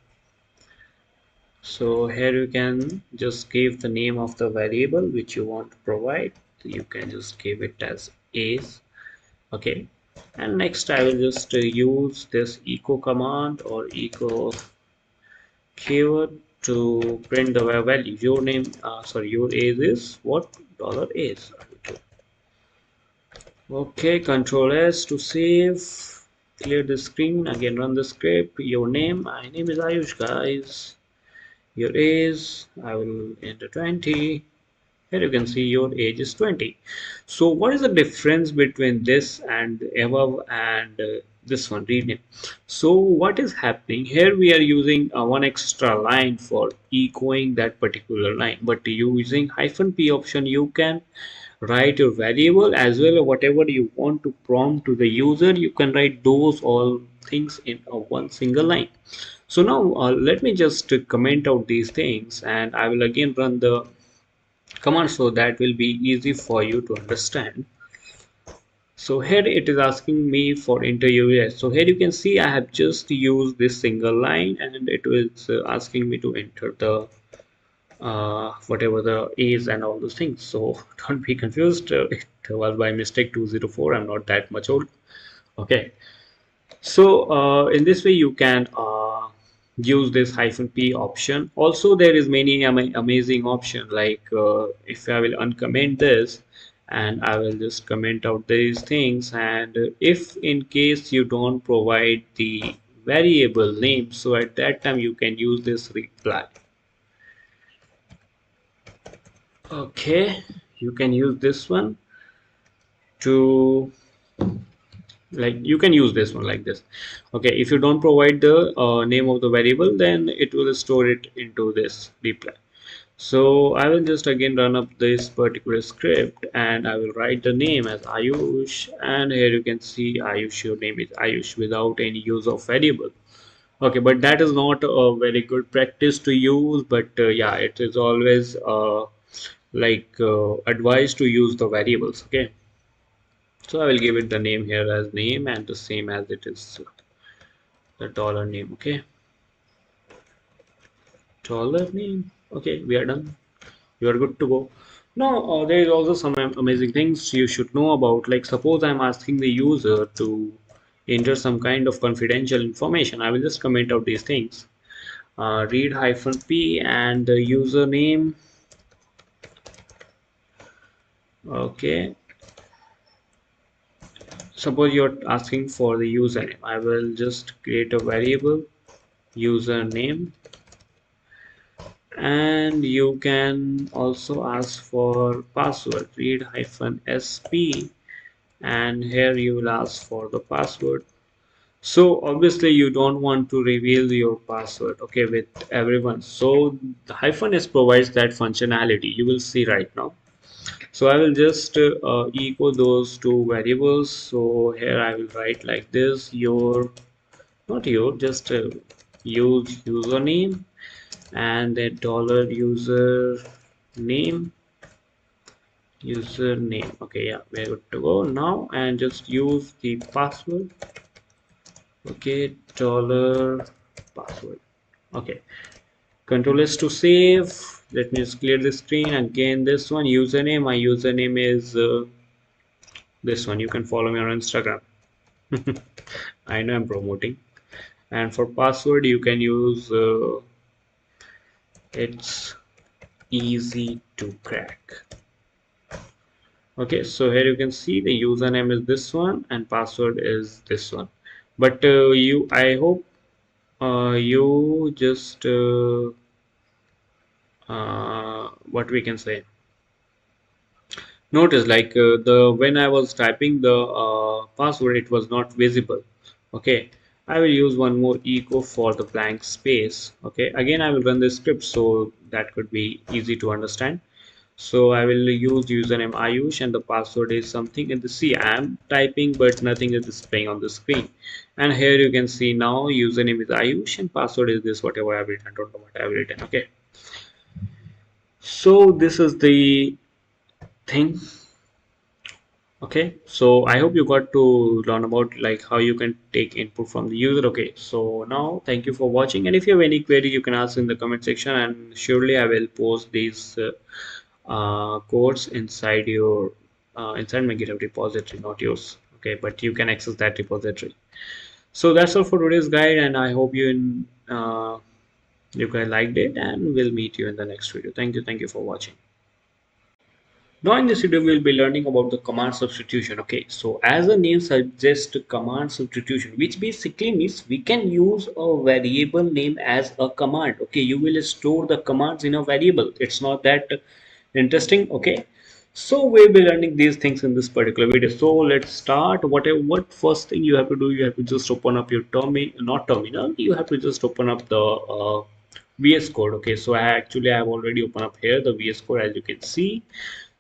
so here you can just give the name of the variable which you want to provide. You can just give it as age. Okay, and next I will just use this echo command or echo keyword to print the value. Your name, sorry, your age is what? Dollar age. Okay, Control S to save. Clear the screen. Again, run the script. Your name. My name is Ayush, guys. Your age, I will enter 20. Here you can see your age is 20. So what is the difference between this and above and this one, read name? So what is happening here? We are using one extra line for echoing that particular line, but using hyphen p option you can write your variable as well, or whatever you want to prompt to the user, you can write those all things in one single line. So now let me just comment out these things, and I will again run the command so that will be easy for you to understand. So here it is asking me for interview. Yes, so here you can see I have just used this single line, and it is asking me to enter the whatever the is and all those things. So don't be confused, it was by mistake 204. I'm not that much old. Okay, so in this way you can use this hyphen p option. Also there is many amazing option, like if I will uncomment this and I will just comment out these things, and if in case you don't provide the variable name, so at that time you can use this reply. Okay, you can use this one to, like, you can use this one like this. Okay, if you don't provide the name of the variable, then it will store it into this reply. So I will just again run up this particular script, and I will write the name as Ayush, and here you can see Ayush, your name is Ayush without any use of variable. Okay, but that is not a very good practice to use, but yeah, it is always advised to use the variables. Okay, so I will give it the name here as name, and the same as it is the dollar name. Okay, dollar name. Okay, we are done. You are good to go. Now there is also some amazing things you should know about. Like suppose I'm asking the user to enter some kind of confidential information. I will just comment out these things. Read hyphen p and the username. Okay, suppose you're asking for the username. I will just create a variable username, and you can also ask for password. Read hyphen sp, and here you will ask for the password. So obviously you don't want to reveal your password, okay, with everyone. So the hyphen s provides that functionality, you will see right now. So I will just echo those two variables. So here I will write like this: your, not your, just use username, and then dollar username. Okay, yeah, we're good to go now, and just use the password. Okay, dollar password. Okay, control S to save. Let me just clear the screen. Again, this one, username, my username is this one. You can follow me on Instagram. I know I'm promoting. And for password you can use it's easy to crack. Okay, so here you can see the username is this one and password is this one. But you, I hope you just what we can say, notice like the when I was typing the password, it was not visible. Okay, I will use one more echo for the blank space. Okay, again I will run the script so that could be easy to understand. So I will use username Ayush and the password is something in the C. I am typing but nothing is displaying on the screen. And here you can see now username is Ayush and password is this whatever I've written. Don't know what I've written. Okay. So this is the thing. Okay, so I hope you got to learn about like how you can take input from the user. Okay, so now thank you for watching, and if you have any query you can ask in the comment section, and surely I will post these codes inside your inside my GitHub repository, not yours. Okay, but you can access that repository. So that's all for today's guide, and I hope you guys liked it, and we'll meet you in the next video. Thank you for watching. Now in this video we'll be learning about the command substitution. Okay, so as the name suggests, command substitution, which basically means we can use a variable name as a command. Okay, you will store the commands in a variable. It's not that interesting. Okay, so we'll be learning these things in this particular video. So let's start. What first thing you have to do, you have to just open up your terminal, you have to just open up the VS Code. Okay, so I have already opened up here the VS Code, as you can see.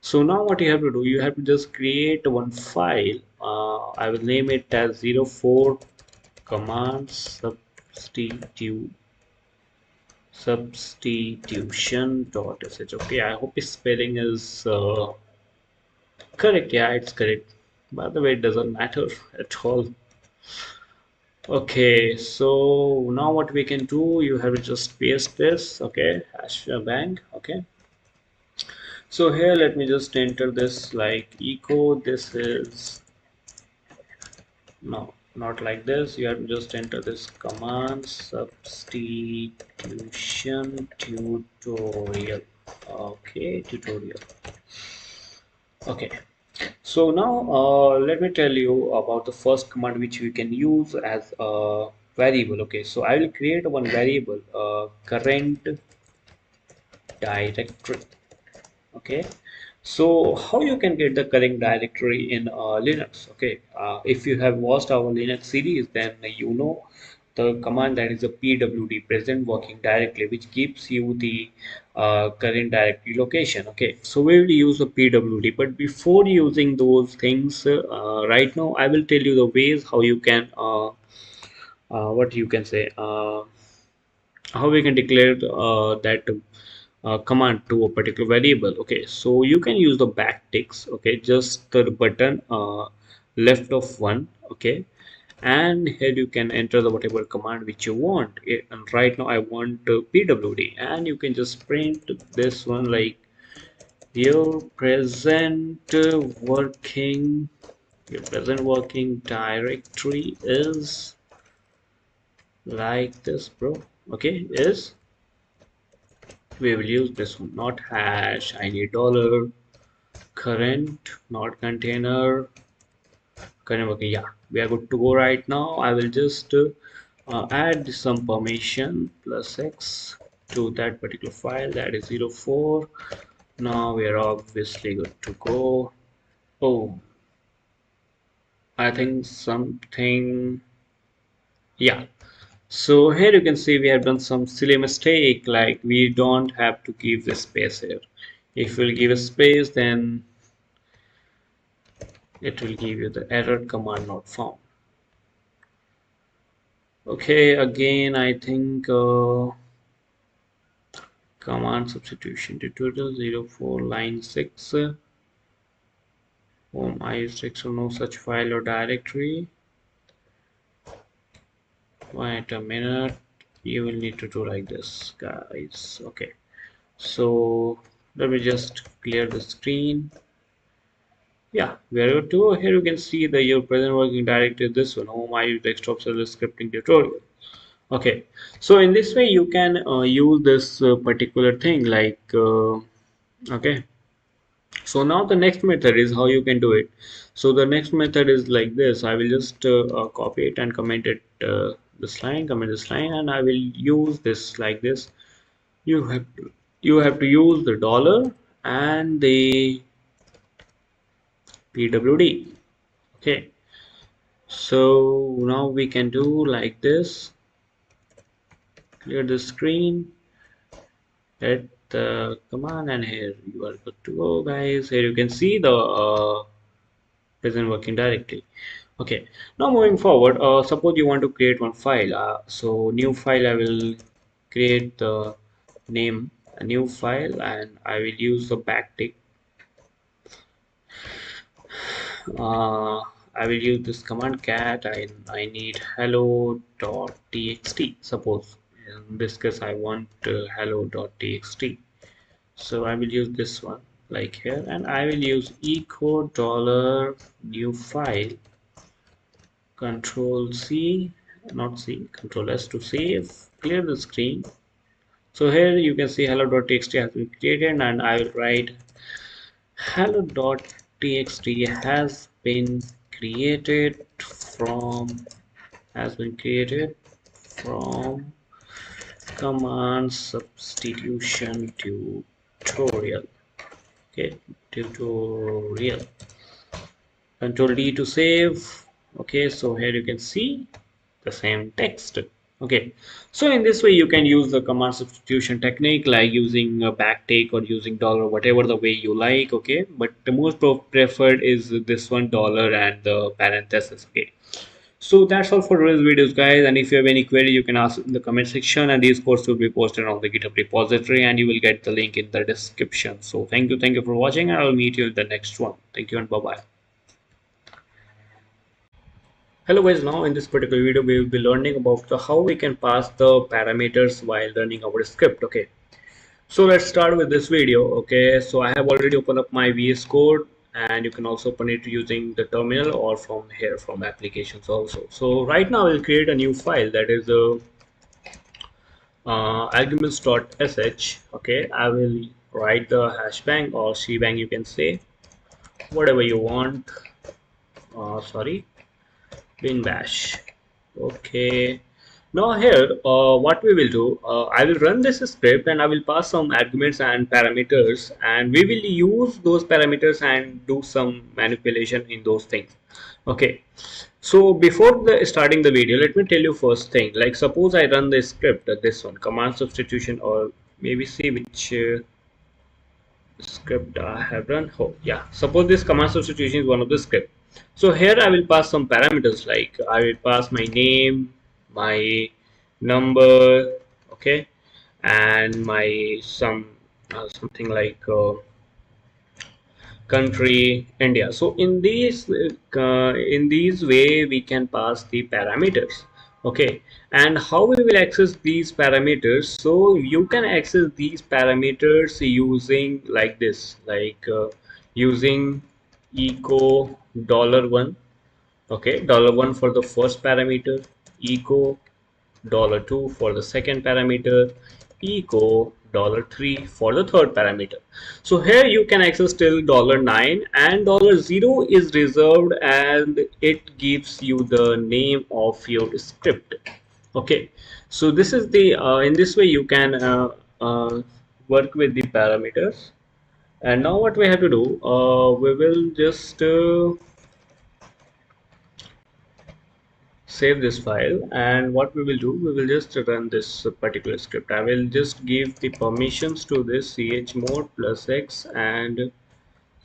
So now what you have to do, you have to just create one file. I will name it as 04 command substitution.sh. Okay, I hope his spelling is correct. Yeah, it's correct. By the way, it doesn't matter at all. Okay, so now what we can do, you have to just paste this. Okay, hash bang. Okay, so here let me just enter this like echo. This is no, not like this. You have to just enter this command substitution tutorial. Okay, tutorial. Okay, so now let me tell you about the first command which we can use as a variable. Okay, so I will create one variable, current directory. Okay, so how you can get the current directory in Linux? Okay, if you have watched our Linux series, then you know the command that is a pwd, present working directory, which gives you the current directory location. Okay, so we will use the pwd, but before using those things, right now I will tell you the ways how you can what you can say how we can declare that command to a particular variable. Okay, so you can use the backticks. Okay, just the button left of one. Okay, and here you can enter the whatever command which you want. And right now I want pwd, and you can just print this one like your present working your present working directory is like this, bro. Okay, is we will use this one, not hash. I need dollar current, not container current. Okay, yeah, we are good to go right now. I will just add some permission plus x to that particular file, that is 04. Now we are obviously good to go. Oh, I think something, yeah. So here you can see we have done some silly mistake, like we don't have to give the space here. If we'll give a space, then it will give you the error command not found. Okay, again I think command substitution tutorial 04 line 6 home IUS or no such file or directory. Wait a minute, you will need to do like this, guys. Okay, so let me just clear the screen. Yeah, we are good to go. Here you can see the your present working directory, this one, home IUS desktop server scripting tutorial. Okay, so in this way you can use this particular thing like okay. So now the next method is how you can do it. So the next method is like this. I will just copy it and comment it comment this line, and I will use this like this. You have to use the dollar and the pwd. Okay, so now we can do like this. Clear the screen, hit the command, and here you are good to go, guys. Here you can see the isn't working directly. Okay, now moving forward, suppose you want to create one file. So new file, I will create the name a new file, and I will use the backtick. uh, I will use this command cat. I need hello.txt. Suppose in this case I want hello.txt. So I will use this one like here, and I will use echo dollar new file, control C, not C, control S to save, clear the screen. So here you can see hello.txt has been created, and I will write hello.txt from has been created from command substitution tutorial. Okay, tutorial. Control D to save. Okay, so here you can see the same text. Okay, so in this way you can use the command substitution technique, like using a backtake or using dollar, whatever the way you like. Okay, but the most preferred is this one, dollar and the parenthesis. Okay, so that's all for today's videos, guys, and if you have any query you can ask in the comment section, and these courses will be posted on the GitHub repository, and you will get the link in the description. So thank you for watching, and I'll meet you in the next one. Thank you and bye bye. Hello guys, now in this particular video we will be learning about how we can pass the parameters while running our script. Okay, so let's start with this video. Okay, so I have already opened up my VS Code, and you can also open it using the terminal or from here from applications also. So right now I'll create a new file, that is arguments.sh. Okay, I will write the hashbang or shebang, you can say whatever you want. Sorry, bin bash. Okay, now here what we will do, I will run this script and I will pass some arguments and parameters, and we will use those parameters and do some manipulation in those things. Okay, so before starting the video, let me tell you first thing, like suppose I run the script, this one, command substitution, or maybe see which script I have run. Oh yeah, suppose this command substitution is one of the script. So here I will pass some parameters, like I will pass my name, my number, okay, and my something like country, India. So in these way we can pass the parameters. Okay, and how we will access these parameters? So you can access these parameters using like this, like using echo $1. Okay, $1 for the first parameter, echo $2 for the second parameter, echo $3 for the third parameter. So here you can access till $9, and $0 is reserved and it gives you the name of your script. Okay, so this is the in this way you can work with the parameters. And now what we have to do, we will just save this file, and what we will do, we will just run this particular script. I will just give the permissions to this chmod +x and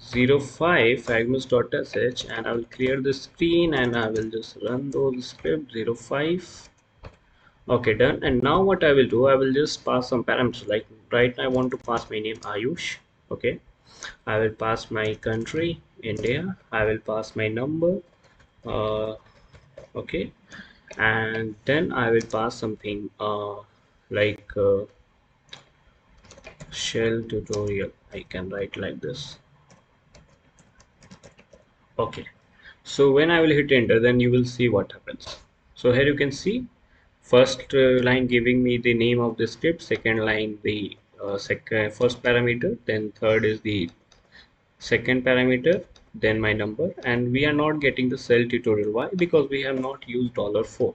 05 fragments.sh, and I will clear the screen and I will just run those script 05. Okay, done. And now what I will do, I will just pass some parameters, like right now I want to pass my name Ayush. Okay, I will pass my country India, I will pass my number, okay, and then I will pass something like shell tutorial. I can write like this. Okay, so when I will hit enter, then you will see what happens. So here you can see first line giving me the name of the script, second line the first parameter, then third is the second parameter, then my number, and we are not getting the shell tutorial. Why? Because we have not used $4.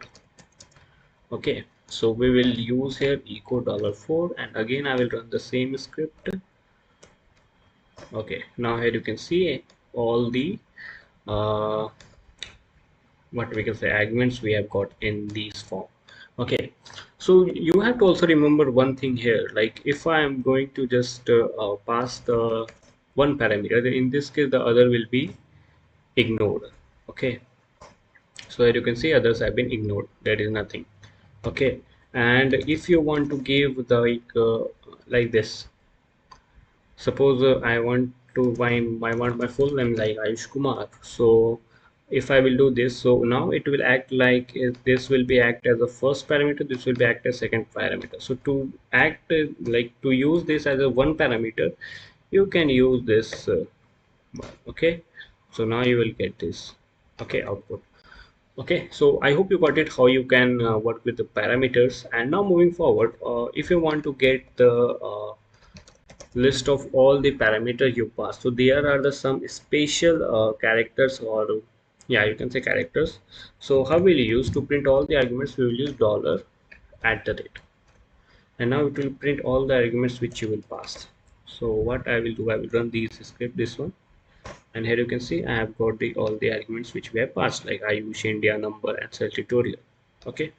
Okay, so we will use here echo $4, and again I will run the same script. Okay, now here you can see all the uh, what we can say arguments we have got in these form. Okay, so you have to also remember one thing here, like if I am going to just pass the one parameter, then in this case the other will be ignored. Okay, so as you can see others have been ignored, there is nothing. Okay, and if you want to give the like this, suppose I want to I want my full name like Ayush Kumar. So if I will do this, so now it will act like this will be act as a first parameter, this will be act as second parameter. So to act like to use this as a one parameter, you can use this okay. So now you will get this okay output. Okay, so I hope you got it how you can work with the parameters. And now moving forward, if you want to get the list of all the parameters you pass, so there are the some special characters, or yeah, you can say characters. So how will you use to print all the arguments? We will use dollar at the rate, and now it will print all the arguments which you will pass. So what I will do, I will run this script, this one, and here you can see I have got the all the arguments which we have passed, like Ayush, India, number, and self tutorial. Okay,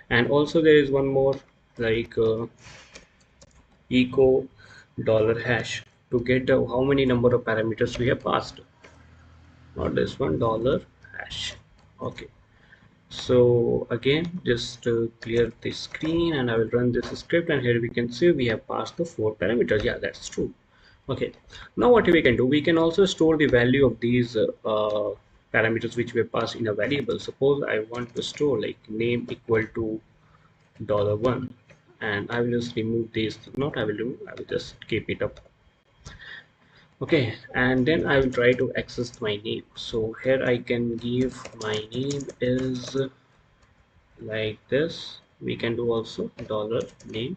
and also there is one more, like echo dollar hash, to get how many number of parameters we have passed, not this one, dollar hash. Okay, so again just clear the screen and I will run this script, and here we can see we have passed the 4 parameters. Yeah, that's true. Okay, now what we can do, we can also store the value of these parameters which we pass in a variable. Suppose I want to store like name equal to $1, and I will just remove this, not I will remove, I will just keep it up. Okay, and then I will try to access my name. So here I can give my name is like this. We can do also dollar name.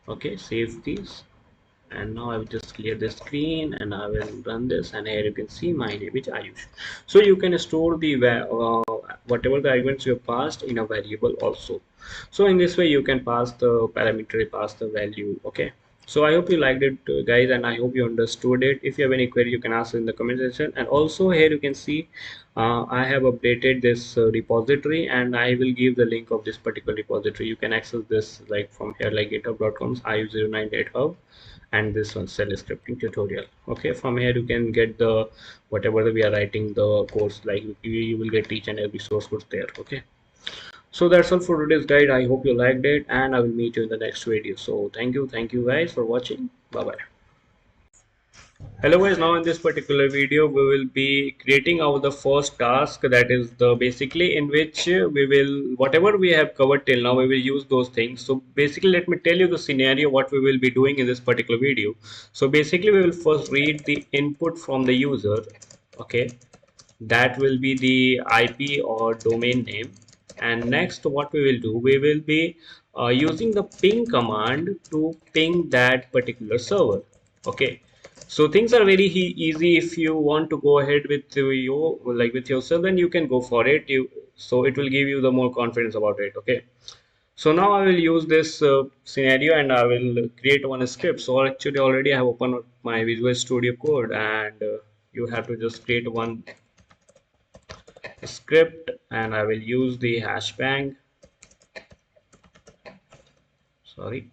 Okay, save these, and now I will just clear the screen and I will run this, and here you can see my name is Ayush. So you can store the whatever the arguments you have passed in a variable also. So in this way you can pass the parameter, pass the value. Okay, so I hope you liked it guys, and I hope you understood it. If you have any query, you can ask in the comment section. And also here you can see I have updated this repository, and I will give the link of this particular repository. You can access this like from here, like github.com's iu098hub, and this one cell scripting tutorial. Okay, from here you can get the whatever we are writing the course, like you will get each and every source code there. Okay, so that's all for today's guide. I hope you liked it, and I will meet you in the next video. So thank you guys for watching. Bye bye. Hello guys, now in this particular video we will be creating our the first task, that is the basically in which we will whatever we have covered till now we will use those things. So basically let me tell you the scenario what we will be doing in this particular video. So basically we will first read the input from the user. Okay, that will be the IP or domain name, and next what we will do, we will be using the ping command to ping that particular server. Okay, so things are very easy. If you want to go ahead with your like with yourself, then you can go for it. You, so it will give you the more confidence about it. Okay, so now I will use this scenario and I will create one script. So actually already I have opened up my Visual Studio Code, and you have to just create one script, and I will use the hashbang. Sorry.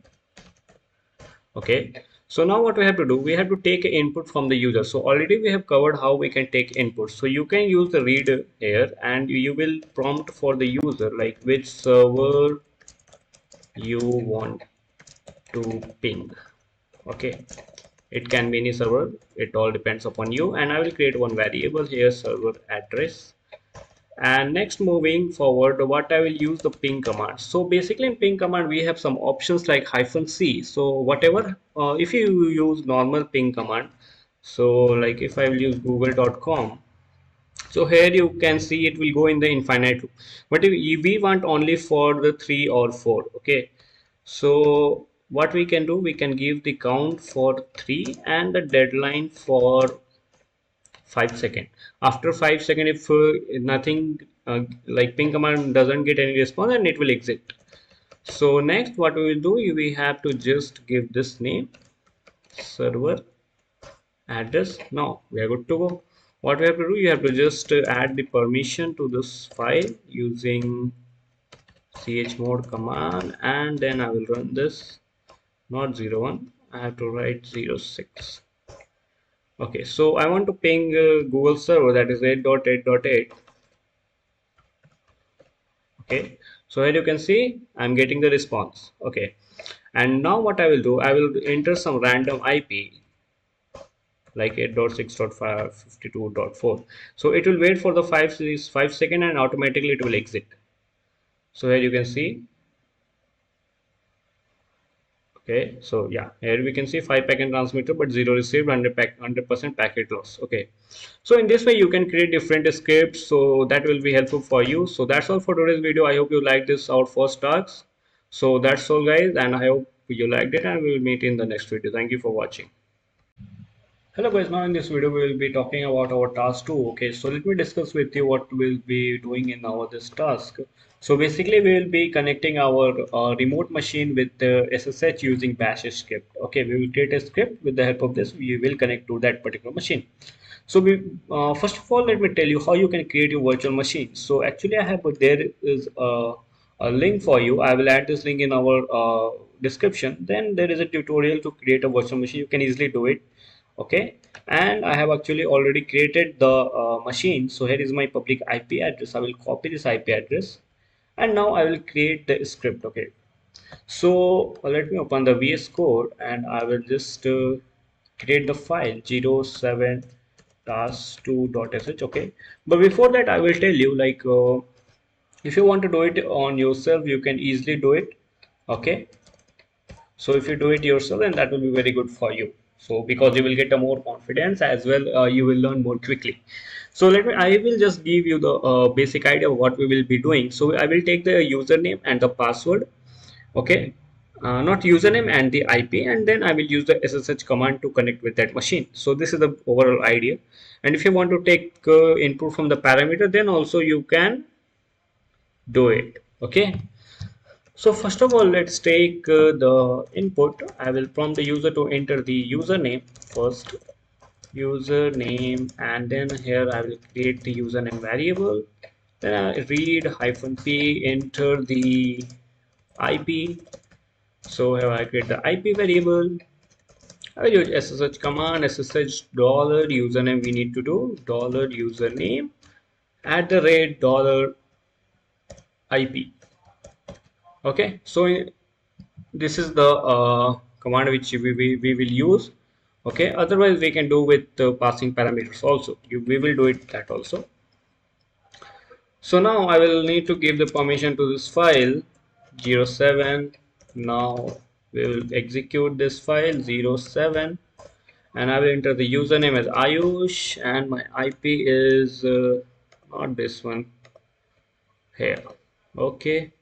Okay, so now what we have to do, we have to take input from the user. So already we have covered how we can take input. So you can use the read here, and you will prompt for the user like which server you want to ping. Okay, it can be any server, it all depends upon you. And I will create one variable here, server address. And next, moving forward, what I will use the ping command. So basically in ping command we have some options like -c. So whatever if you use normal ping command, so like if I will use google.com, so here you can see it will go in the infinite loop, but if we want only for the 3 or 4. Okay, so what we can do, we can give the count for 3 and the deadline for 5 seconds. After 5 seconds, if nothing like ping command doesn't get any response, and it will exit. So next what we will do, we have to just give this name, server address. Now we are good to go. What we have to do, you have to just add the permission to this file using chmod command, and then I will run this, not 01, I have to write 06. Okay, so I want to ping Google server, that is 8.8.8. Okay, so here you can see I'm getting the response. Okay, and now what I will do, I will enter some random IP like 8.6.552.4. So it will wait for the 5 seconds and automatically it will exit. So here you can see. Okay, so yeah, here we can see 5 packet transmitter but 0 received, 100% packet loss. Okay, so in this way you can create different scripts, so that will be helpful for you. So that's all for today's video. I hope you like this, our first task. So that's all guys, and I hope you liked it, and we will meet in the next video. Thank you for watching. Hello guys, now in this video we will be talking about our task 2. Okay, so let me discuss with you what we'll be doing in our this task. So basically we will be connecting our remote machine with the SSH using bash script. Okay, we will create a script. With the help of this we will connect to that particular machine. So we first of all, let me tell you how you can create your virtual machine. So actually I have there is a link for you. I will add this link in our description. Then there is a tutorial to create a virtual machine. You can easily do it. Okay, and I have actually already created the machine. So here is my public IP address. I will copy this IP address, and now I will create the script. Okay, so let me open the VS Code, and I will just create the file 07 task2.sh. Okay, but before that I will tell you, like if you want to do it on yourself, you can easily do it. Okay, so if you do it yourself, then that will be very good for you. So because you will get a more confidence as well, you will learn more quickly. So let me, I will just give you the basic idea of what we will be doing. So I will take the username and the password. Okay, not username and the IP, and then I will use the SSH command to connect with that machine. So this is the overall idea. And if you want to take input from the parameter, then also you can do it. Okay, so first of all, let's take the input. I will prompt the user to enter the username first, username, and then here I will create the username variable. Then I read -p, enter the IP. So here I create the IP variable. I will use SSH command, SSH dollar username. We need to do dollar username at the rate dollar IP. Okay, so this is the command which we will use. Okay, otherwise we can do with passing parameters also. We will do it that also. So now I will need to give the permission to this file 07. Now we will execute this file 07, and I will enter the username as Ayush, and my IP is not this one here. Okay,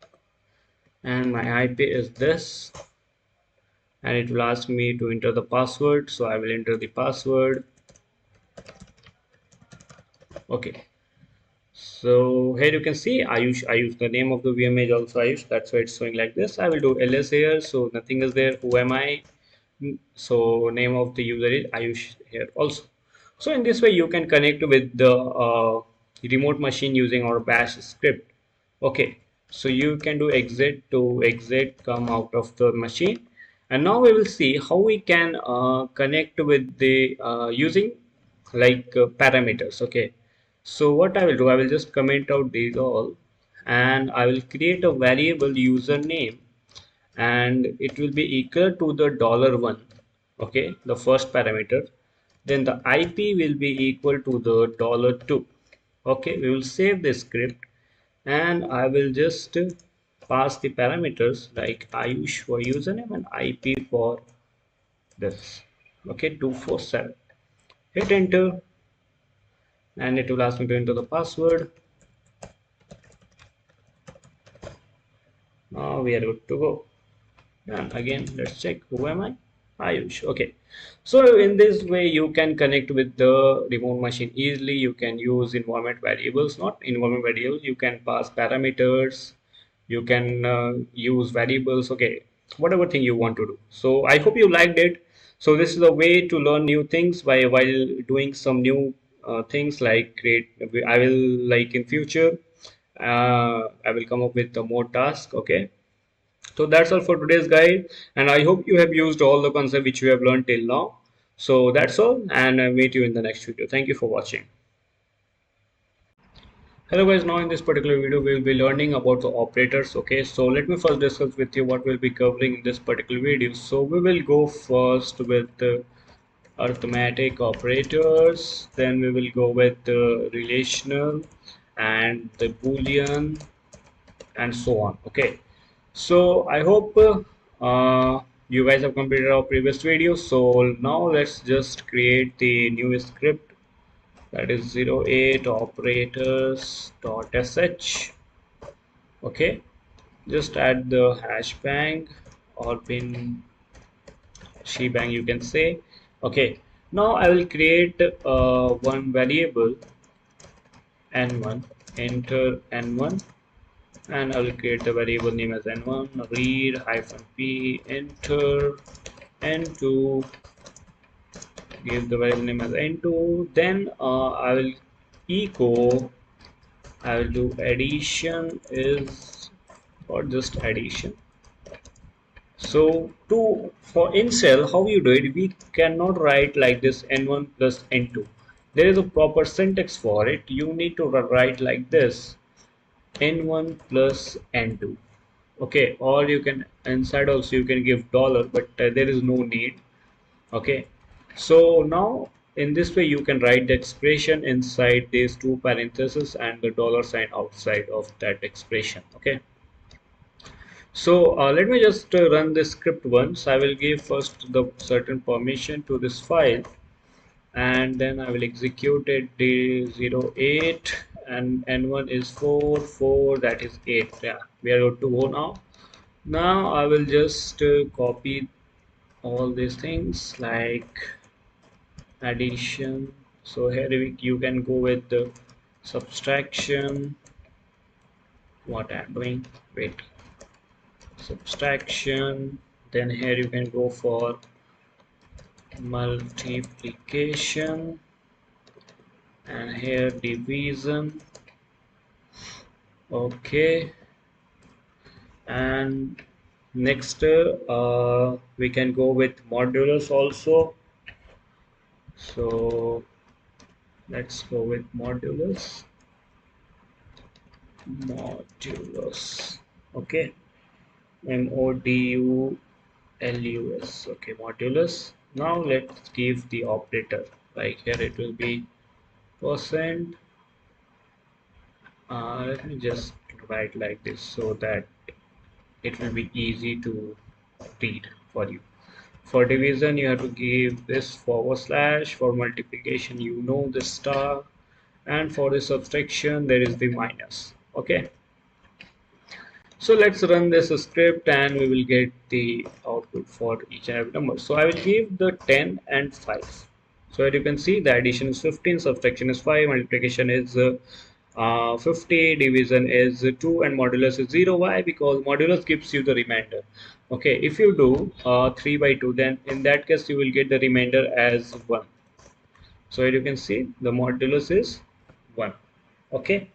and my IP is this, and it will ask me to enter the password, so I will enter the password. Okay, so here you can see Ayush. I use the name of the VM is also Ayush, that's why it's showing like this. I will do ls here, so nothing is there. Who am I? So name of the user is Ayush here also. So in this way you can connect with the remote machine using our bash script. Okay, so you can do exit to exit, come out of the machine, and now we will see how we can connect with the using like parameters. Okay, so what I will do, I will just comment out these all, and I will create a variable username, and it will be equal to the $1. Okay, the first parameter. Then the IP will be equal to the $2. Okay, we will save the script, and I will just pass the parameters like Ayush for username and IP for this. Okay, 247. Hit enter, and it will ask me to enter the password. Now we are good to go. And again, let's check who am I? Ayush. Okay, so in this way you can connect with the remote machine easily. You can use environment variables, not environment variables, you can pass parameters, you can use variables. Okay, whatever thing you want to do. So I hope you liked it. So this is a way to learn new things by while doing some new things like create. I will like in future. I will come up with the more task. Okay. So that's all for today's guide, and I hope you have used all the concept which you have learned till now. So that's all, and I'll meet you in the next video. Thank you for watching. Hello guys, now in this particular video we will be learning about the operators. Okay, so let me first discuss with you what we'll be covering in this particular video. So we will go first with the arithmetic operators, then we will go with the relational and the boolean and so on. Okay, so I hope you guys have completed our previous video. So now let's just create the new script, that is 08 operators dot sh. Okay, just add the hash bang or bin shebang, you can say. Okay, now I will create one variable n1, enter n1, and I will create the variable name as n1, read hyphen p, enter n2, give the variable name as n2. Then I will echo, I will do addition is, or just addition. So to for in cell, how you do it, we cannot write like this n1 plus n2. There is a proper syntax for it. You need to write like this n1 plus n2. Okay, or you can inside also you can give dollar, but there is no need. Okay, so now in this way you can write the expression inside these two parentheses and the dollar sign outside of that expression. Okay. So let me just run this script once. I will give first the certain permission to this file, and then I will execute it the 08, and n1 is 4, 4, that is 8. Yeah, we are good to go now. Now I will just copy all these things like addition. So here you can go with the subtraction. What I'm doing? Wait. Subtraction, then here you can go for multiplication, and here division. Okay, and next we can go with modulus also. So let's go with modulus. Okay, modulus. Okay, modulus. Now let's give the operator, like here it will be percent. Let me just write like this so that it will be easy to read for you. For division you have to give this forward slash, for multiplication you know the star, and for the subtraction there is the minus. Okay, so let's run this script and we will get the output for each and every number. So I will give the 10 and 5. So as you can see, the addition is 15, subtraction is 5, multiplication is 50, division is 2, and modulus is 0. Why? Because modulus gives you the remainder. Okay, if you do 3 by 2, then in that case you will get the remainder as 1. So as you can see, the modulus is 1. Okay.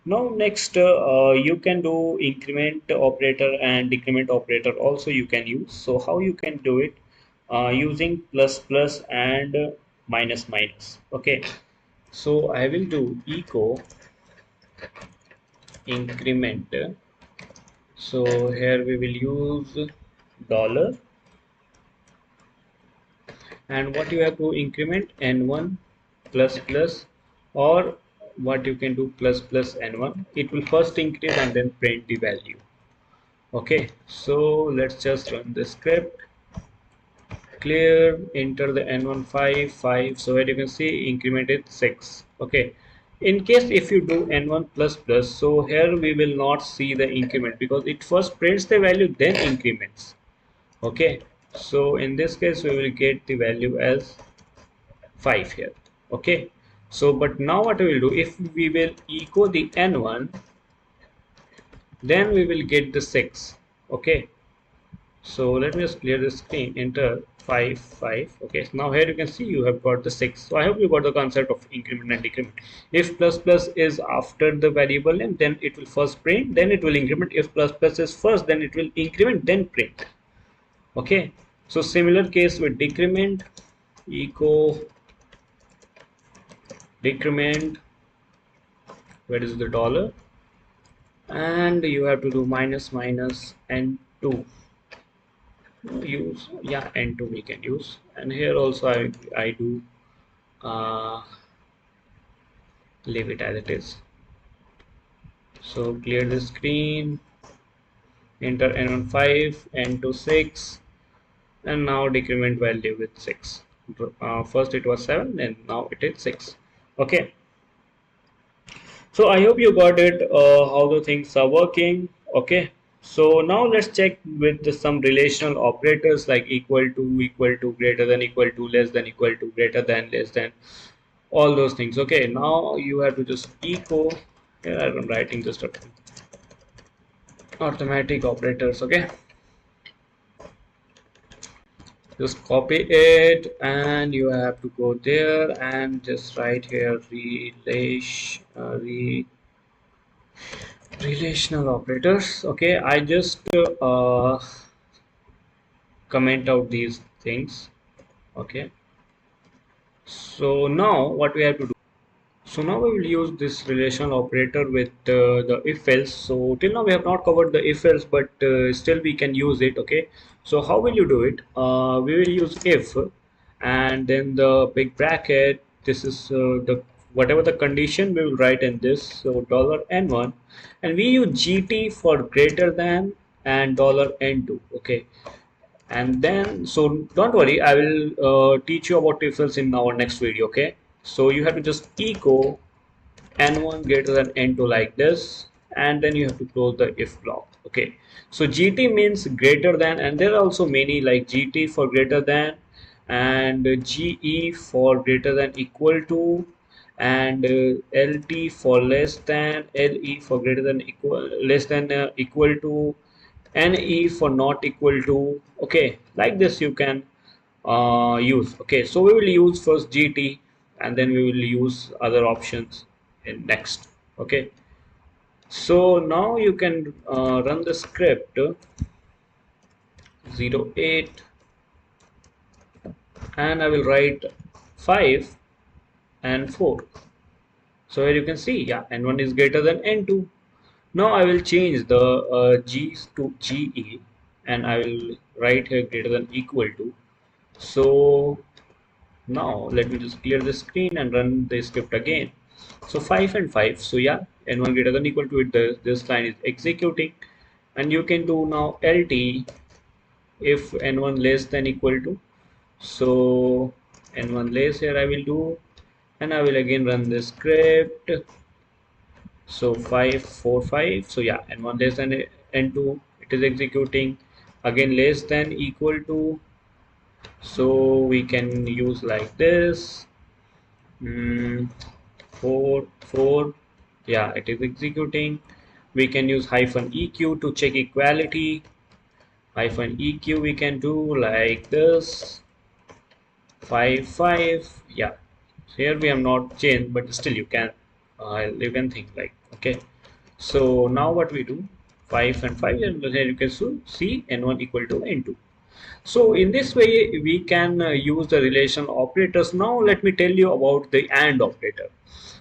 Now next you can do increment operator and decrement operator also you can use. So how you can do it? Using plus plus and minus minus. Okay, so I will do echo increment. So here we will use dollar, and what you have to increment n1 plus plus, or what you can do plus plus n1. It will first increase and then print the value. Okay, so let's just run the script. Clear, enter the n1 5 5. So as you can see, increment is 6. Okay, in case if you do n1 plus plus, so here we will not see the increment because it first prints the value then increments. Okay, so in this case we will get the value as 5 here. Okay, so but now what we will do, if we will echo the n1, then we will get the 6. Okay, So let me just clear the screen, enter 5 5. Okay, so now here you can see you have got the 6. So I hope you got the concept of increment and decrement. If plus plus is after the variable name, then it will first print, then it will increment. If plus plus is first, then it will increment, then print. Okay, so similar case with decrement, echo decrement, where is the dollar, and you have to do minus minus n2, use, yeah, n2 we can use, and here also I do leave it as it is. So clear the screen, enter n15, n26, and now decrement value with 6. First it was 7 and now it is 6. Okay, so I hope you got it, how the things are working. Okay, so now let's check with some relational operators like equal to, greater than equal to, less than equal to, greater than, less than, all those things. Okay, now you have to just echo, here I'm writing just a arithmetic operators. Okay, just copy it and you have to go there and just write here relational operators. Okay, I just comment out these things. Okay, so now what we have to do, so now we will use this relational operator with the if else. So till now we have not covered the if else, but still we can use it. Okay, so how will you do it? We will use if, and then the big bracket, this is the whatever the condition we will write in this, so dollar $n1, and we use gt for greater than and dollar $n2. Okay, and then, so don't worry, I will teach you about if else in our next video. Okay, so you have to just echo n1 greater than n2 like this, and then you have to close the if block. Okay, so gt means greater than, and there are also many like gt for greater than, and ge for greater than equal to, and lt for less than, le for greater than equal, less than, equal to, ne for not equal to. Okay, like this you can use. Okay, so we will use first gt, and then we will use other options in next. Okay, so now you can run the script 08, and I will write 5 and 4. So here you can see, yeah, n1 is greater than n2. Now I will change the g's to ge, and I will write here greater than equal to. So now let me just clear the screen and run the script again. So 5 and 5, so yeah, n1 greater than equal to it, this line is executing, and you can do now lt if n1 less than equal to. So n1 less, here I will do, and I will again run the script. So 5 4 5, so yeah, n1 less than n2, it is executing, again less than equal to, so we can use like this. 4 4, yeah, it is executing. We can use hyphen eq to check equality. Hyphen eq we can do like this. 5 5, yeah, here we have not changed, but still you can think like. Okay, so now what we do, 5 and 5, and here you can see n1 equal to n2. So in this way we can use the relation operators. Now let me tell you about the AND operator.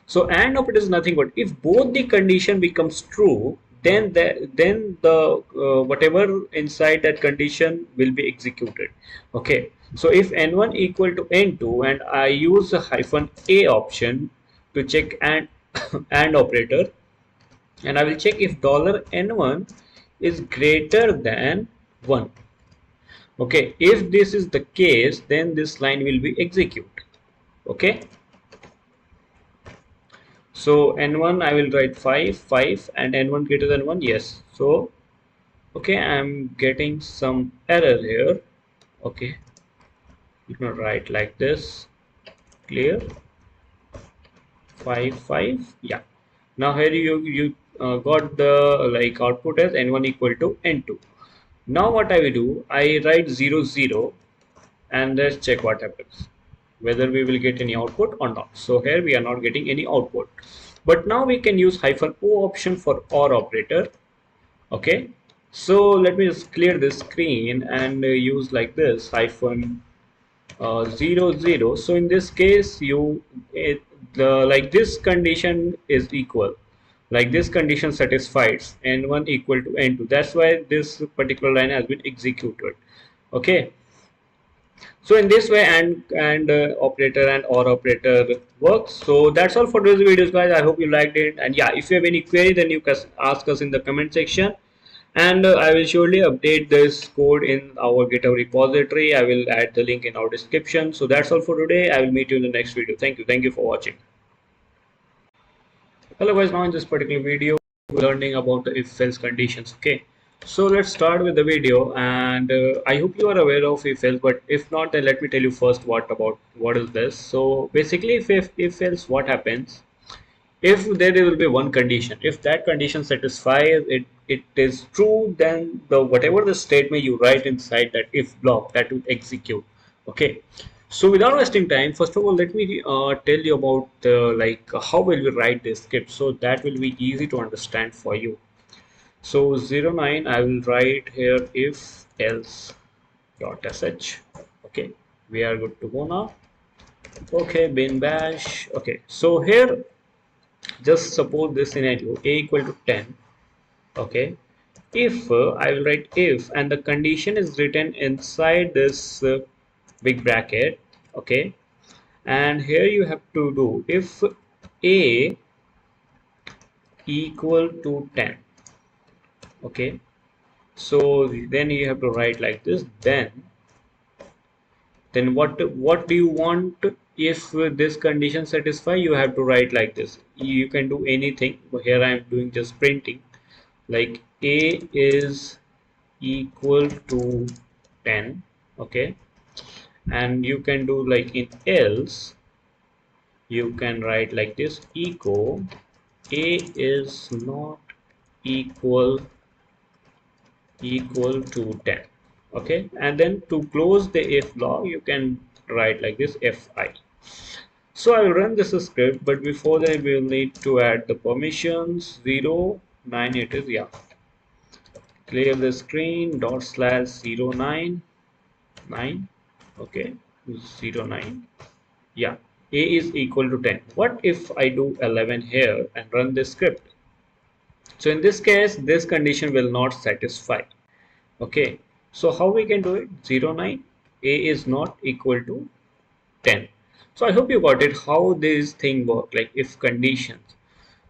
So AND operator is nothing but if both the condition becomes true, then the whatever inside that condition will be executed. Okay, so if n1 equal to n2 and I use the hyphen a option to check AND AND operator, and I will check if dollar $n1 is greater than 1. Okay, if this is the case, then this line will be executed. Okay, so n1 I will write 5 5 and n1 greater than 1, yes. So okay, I'm getting some error here. Okay, you can write like this, clear, 5 5, yeah. Now here you got the like output as n1 equal to n2. Now what I will do, I write 0 0 and let's check what happens, whether we will get any output or not. So here we are not getting any output, but now we can use -o option for OR operator. Okay, so let me just clear this screen and use like this -0 0. So in this case like this condition is equal, like this condition satisfies n1 equal to n2. That's why this particular line has been executed. Okay, so in this way and operator and or operator works. So that's all for today's videos, guys. I hope you liked it, and yeah, if you have any query, then you can ask us in the comment section, and I will surely update this code in our GitHub repository. I will add the link in our description. So that's all for today. I will meet you in the next video. Thank you for watching. Hello guys, now in this particular video we're learning about the if else conditions. Okay, so let's start with the video, and I hope you are aware of if else, but if not, then let me tell you first what is this. So basically, if else, what happens if there will be one condition. If that condition satisfies, it is true, then the whatever the statement you write inside that if block, that will execute. Okay, so without wasting time, first of all, let me tell you about like how will we write this script, so that will be easy to understand for you. So 09, I will write here if else dot sh. Okay, we are good to go now. Okay, bin bash. Okay, so here just suppose this scenario a equal to 10. Okay, if I will write if, and the condition is written inside this big bracket. Okay, and here you have to do if a equal to 10. Okay, so then you have to write like this. Then what do you want? If this condition satisfy, you have to write like this. You can do anything, but here I am doing just printing, like a is equal to 10. Okay, and you can do like in else, you can write like this: echo a is not equal to 10. Okay, and then to close the if block, you can write like this: fi. So I will run this script, but before that we will need to add the permissions. 09, it is, yeah, clear the screen dot slash 099. Okay, 09, yeah, a is equal to 10. What if I do 11 here and run this script? So in this case, this condition will not satisfy. Okay, so how we can do it? 09, a is not equal to 10. So I hope you got it, how this thing work, like if conditions.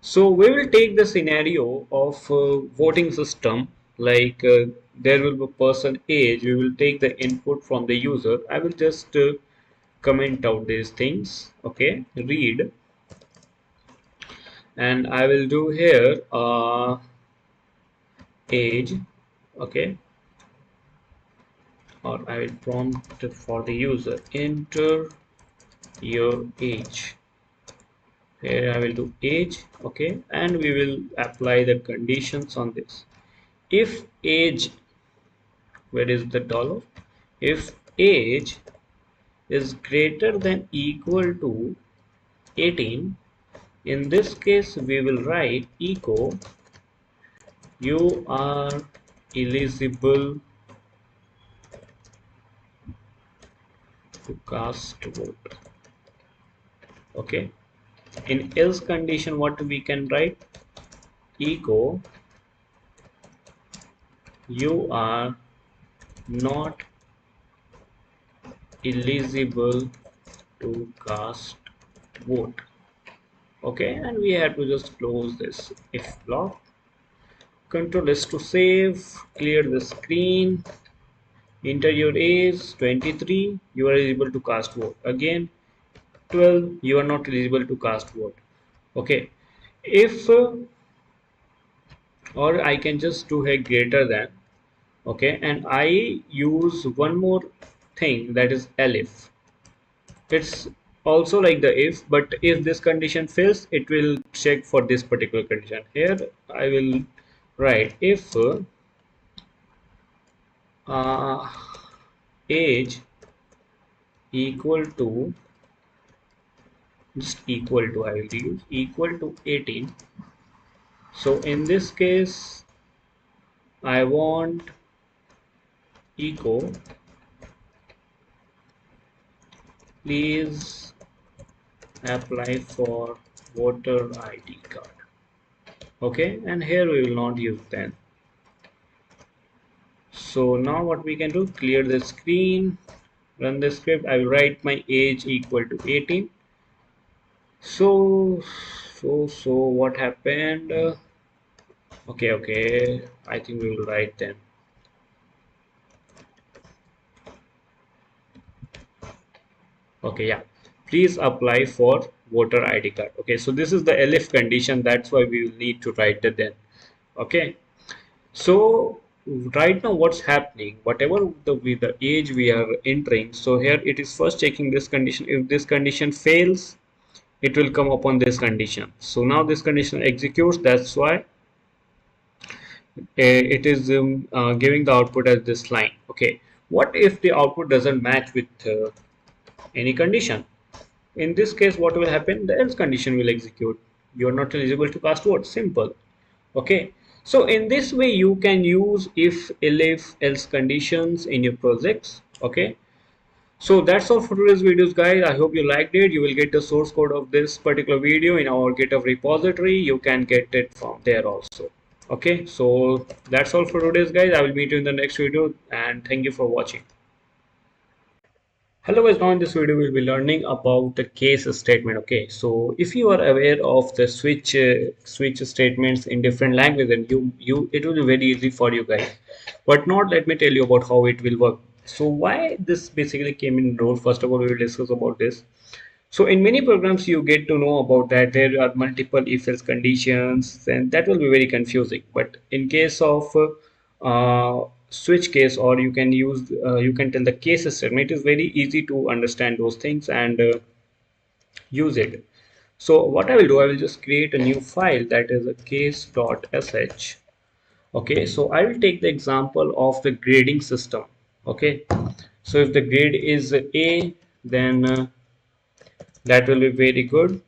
So we will take the scenario of voting system, like there will be person age. We will take the input from the user. I will just comment out these things. Okay, read, and I will do here age. Okay, or I will prompt for the user, enter your age. Here I will do age. Okay, and we will apply the conditions on this. If age, where is the dollar? If age is greater than equal to 18, in this case we will write echo you are eligible to cast vote. Okay, in else condition, what we can write? Echo you are not eligible to cast vote. Okay, and we have to just close this if block. Control S to save, clear the screen, enter your age 23, you are eligible to cast vote. Again 12, you are not eligible to cast vote. Okay, if or I can just do a greater than. Okay, and I use one more thing, that is elif. It's also like the if, but if this condition fails, it will check for this particular condition. Here I will write if uh, age equal to, just equal to, I will use equal to 18. So in this case I want echo, please apply for voter ID card. Okay, and here we will not use then. So now what we can do, clear the screen, run the script. I will write my age equal to 18. So what happened? Okay, I think we will write then. Okay, yeah, please apply for voter ID card. Okay, so this is the elif condition, that's why we will need to write it then. Okay, so right now what's happening, whatever the age we are entering, so here it is first checking this condition. If this condition fails, it will come upon this condition. So now this condition executes, that's why it is giving the output as this line. Okay, what if the output doesn't match with any condition? In this case what will happen, the else condition will execute. You are not eligible to cast vote, simple. Okay, so in this way you can use if, elif, else conditions in your projects. Okay, so that's all for today's videos, guys. I hope you liked it. You will get the source code of this particular video in our GitHub repository. You can get it from there also. Okay, so that's all for today's, guys. I will meet you in the next video, and thank you for watching. Hello guys, now in this video we'll be learning about the case statement. Okay, so if you are aware of the switch statements in different languages, then you it will be very easy for you guys. But not, let me tell you about how it will work. So why this basically came in role. First of all, we will discuss about this. So in many programs you get to know about that there are multiple if-else conditions, and that will be very confusing. But in case of switch case, or you can use you can tell the case statement, it is very easy to understand those things and use it. So what I will do, I will just create a new file, that is a case.sh. Okay, so I will take the example of the grading system. Okay, so if the grade is A, then that will be very good.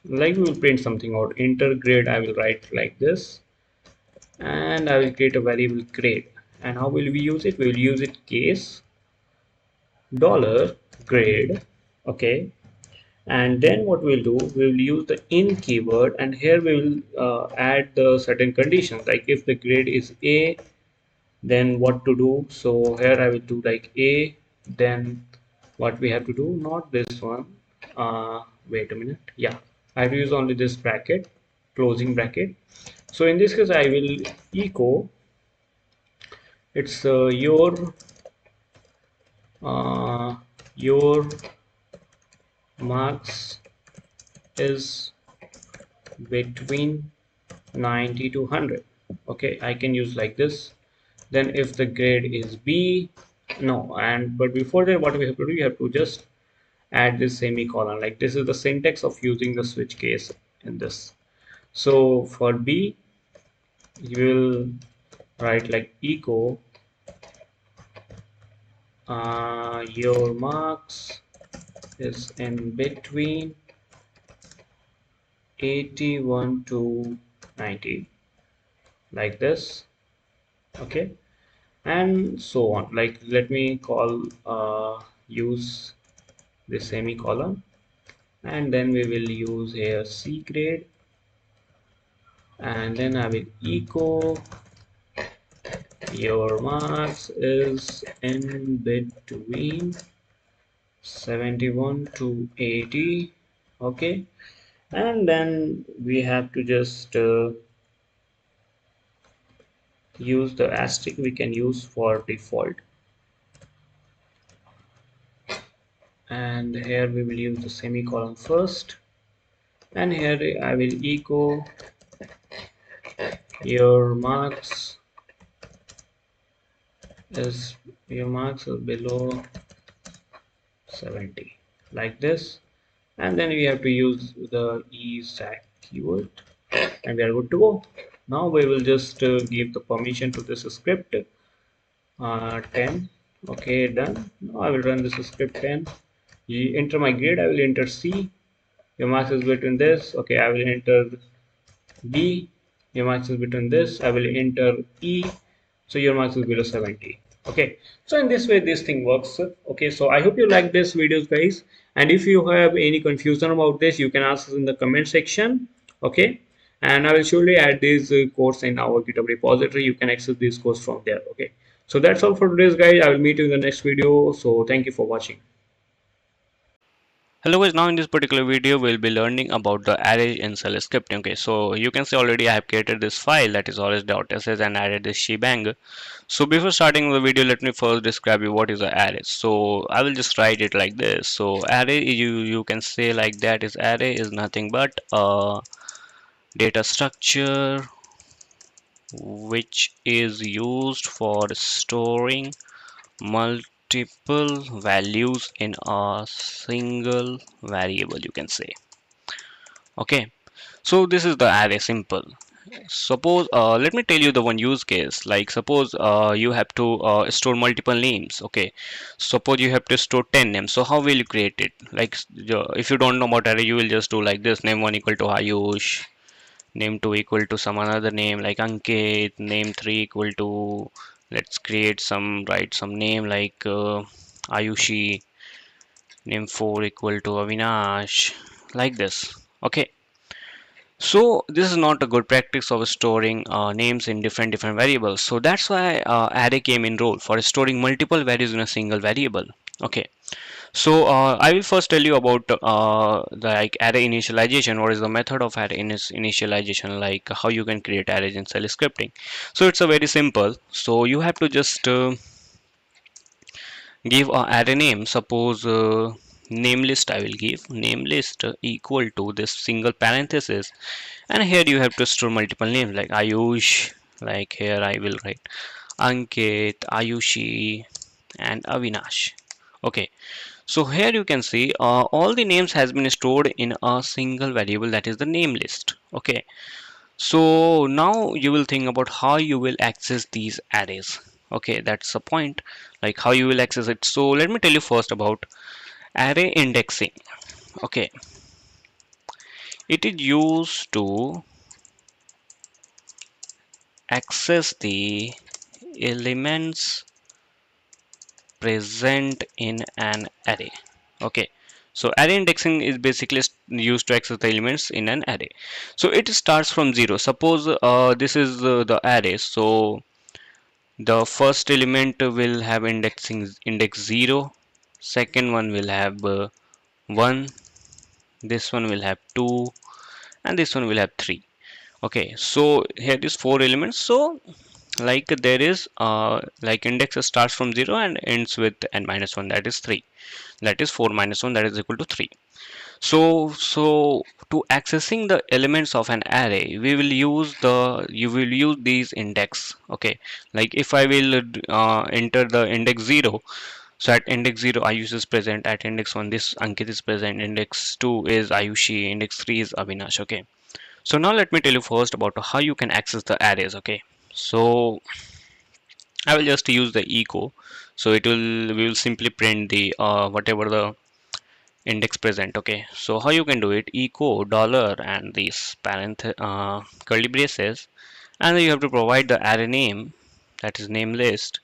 Like we will print something out, enter grade, I will write like this, and I will create a variable grade. And how will we use it? We will use it case dollar grade. Okay, and then what we'll do, we will use the in keyword, and here we will add the certain conditions, like if the grade is A, then what to do. So here I will do like A, then what we have to do, not this one, wait a minute, yeah, I will use only this bracket, closing bracket. So in this case I will echo, it's uh, your marks is between 90 to 100. Okay, I can use like this. Then if the grade is B, no, and but before that what we have to do, you have to just add this semicolon. Like this is the syntax of using the switch case in this. So for B you will write like echo your marks is in between 81 to 90, like this. Okay, and so on. Like let me call use the semicolon, and then we will use here C grade, and then I will echo your marks is in between 71 to 80. Okay, and then we have to just use the asterisk we can use for default, and here we will use the semicolon first, and here I will echo your marks is below 70, like this. And then we have to use the stack keyword, and we are good to go. Now we will just give the permission to this script, 10. Okay, done. Now I will run this script 10. You enter my grade, I will enter C. Your marks is between this. Okay, I will enter B. Your marks is between this. I will enter E. So your marks is below 70. Okay, so in this way this thing works. Okay, so I hope you like this videos, guys, and if you have any confusion about this, you can ask us in the comment section. Okay, and I will surely add this course in our GitHub repository. You can access this course from there. Okay, so that's all for today's, guys. I will meet you in the next video. So thank you for watching. Hello guys, now in this particular video we'll be learning about the array in cell scripting. Okay, so you can see already I have created this file, that is rs.sh, and added this shebang. So before starting the video, let me first describe you what is an array. So I will just write it like this. So array, you can say like that, is array is nothing but a data structure which is used for storing multiple values in a single variable, you can say. Okay, so this is the array, simple. Suppose let me tell you the one use case. Like suppose you have to store multiple names. Okay, suppose you have to store 10 names. So how will you create it? Like if you don't know about array, you will just do like this: name 1 equal to Ayush, name 2 equal to some another name like Ankit, name 3 equal to, let's create some, write some name like Ayushi, name 4 equal to Avinash, like this. Okay, so this is not a good practice of storing names in different variables. So that's why array came in role for storing multiple values in a single variable. Okay, so I will first tell you about the like array initialization. What is the method of array initialization? Like how you can create arrays in cell scripting. So it's a very simple. So you have to just give a array name. Suppose name list, I will give name list equal to this single parenthesis, and here you have to store multiple names like Ayush, like here I will write Ankit, Ayushi, and Avinash. Okay, so here you can see all the names has been stored in a single variable, that is the name list. Okay, so now you will think about how you will access these arrays. Okay, that's the point, like how you will access it. So let me tell you first about array indexing. Okay, it is used to access the elements present in an array. Okay, so array indexing is basically used to access the elements in an array. So it starts from 0. Suppose this is the array. So the first element will have index 0, second one will have 1, this one will have 2, and this one will have 3. Okay, so here is 4 elements. So like there is like index starts from 0 and ends with n minus 1, that is 3, that is 4 minus 1, that is equal to 3. So to accessing the elements of an array, we will use you will use these index. Okay, like if I will enter the index 0, so at index 0 Ayush is present, at index 1 this Ankit is present, index 2 is Ayushi, index 3 is Avinash. Okay, so now let me tell you first about how you can access the arrays. Okay, so I will just use the echo. So it will we will simply print the whatever the index present. Okay, so how you can do it: echo dollar and these curly braces, and then you have to provide the array name, that is name list,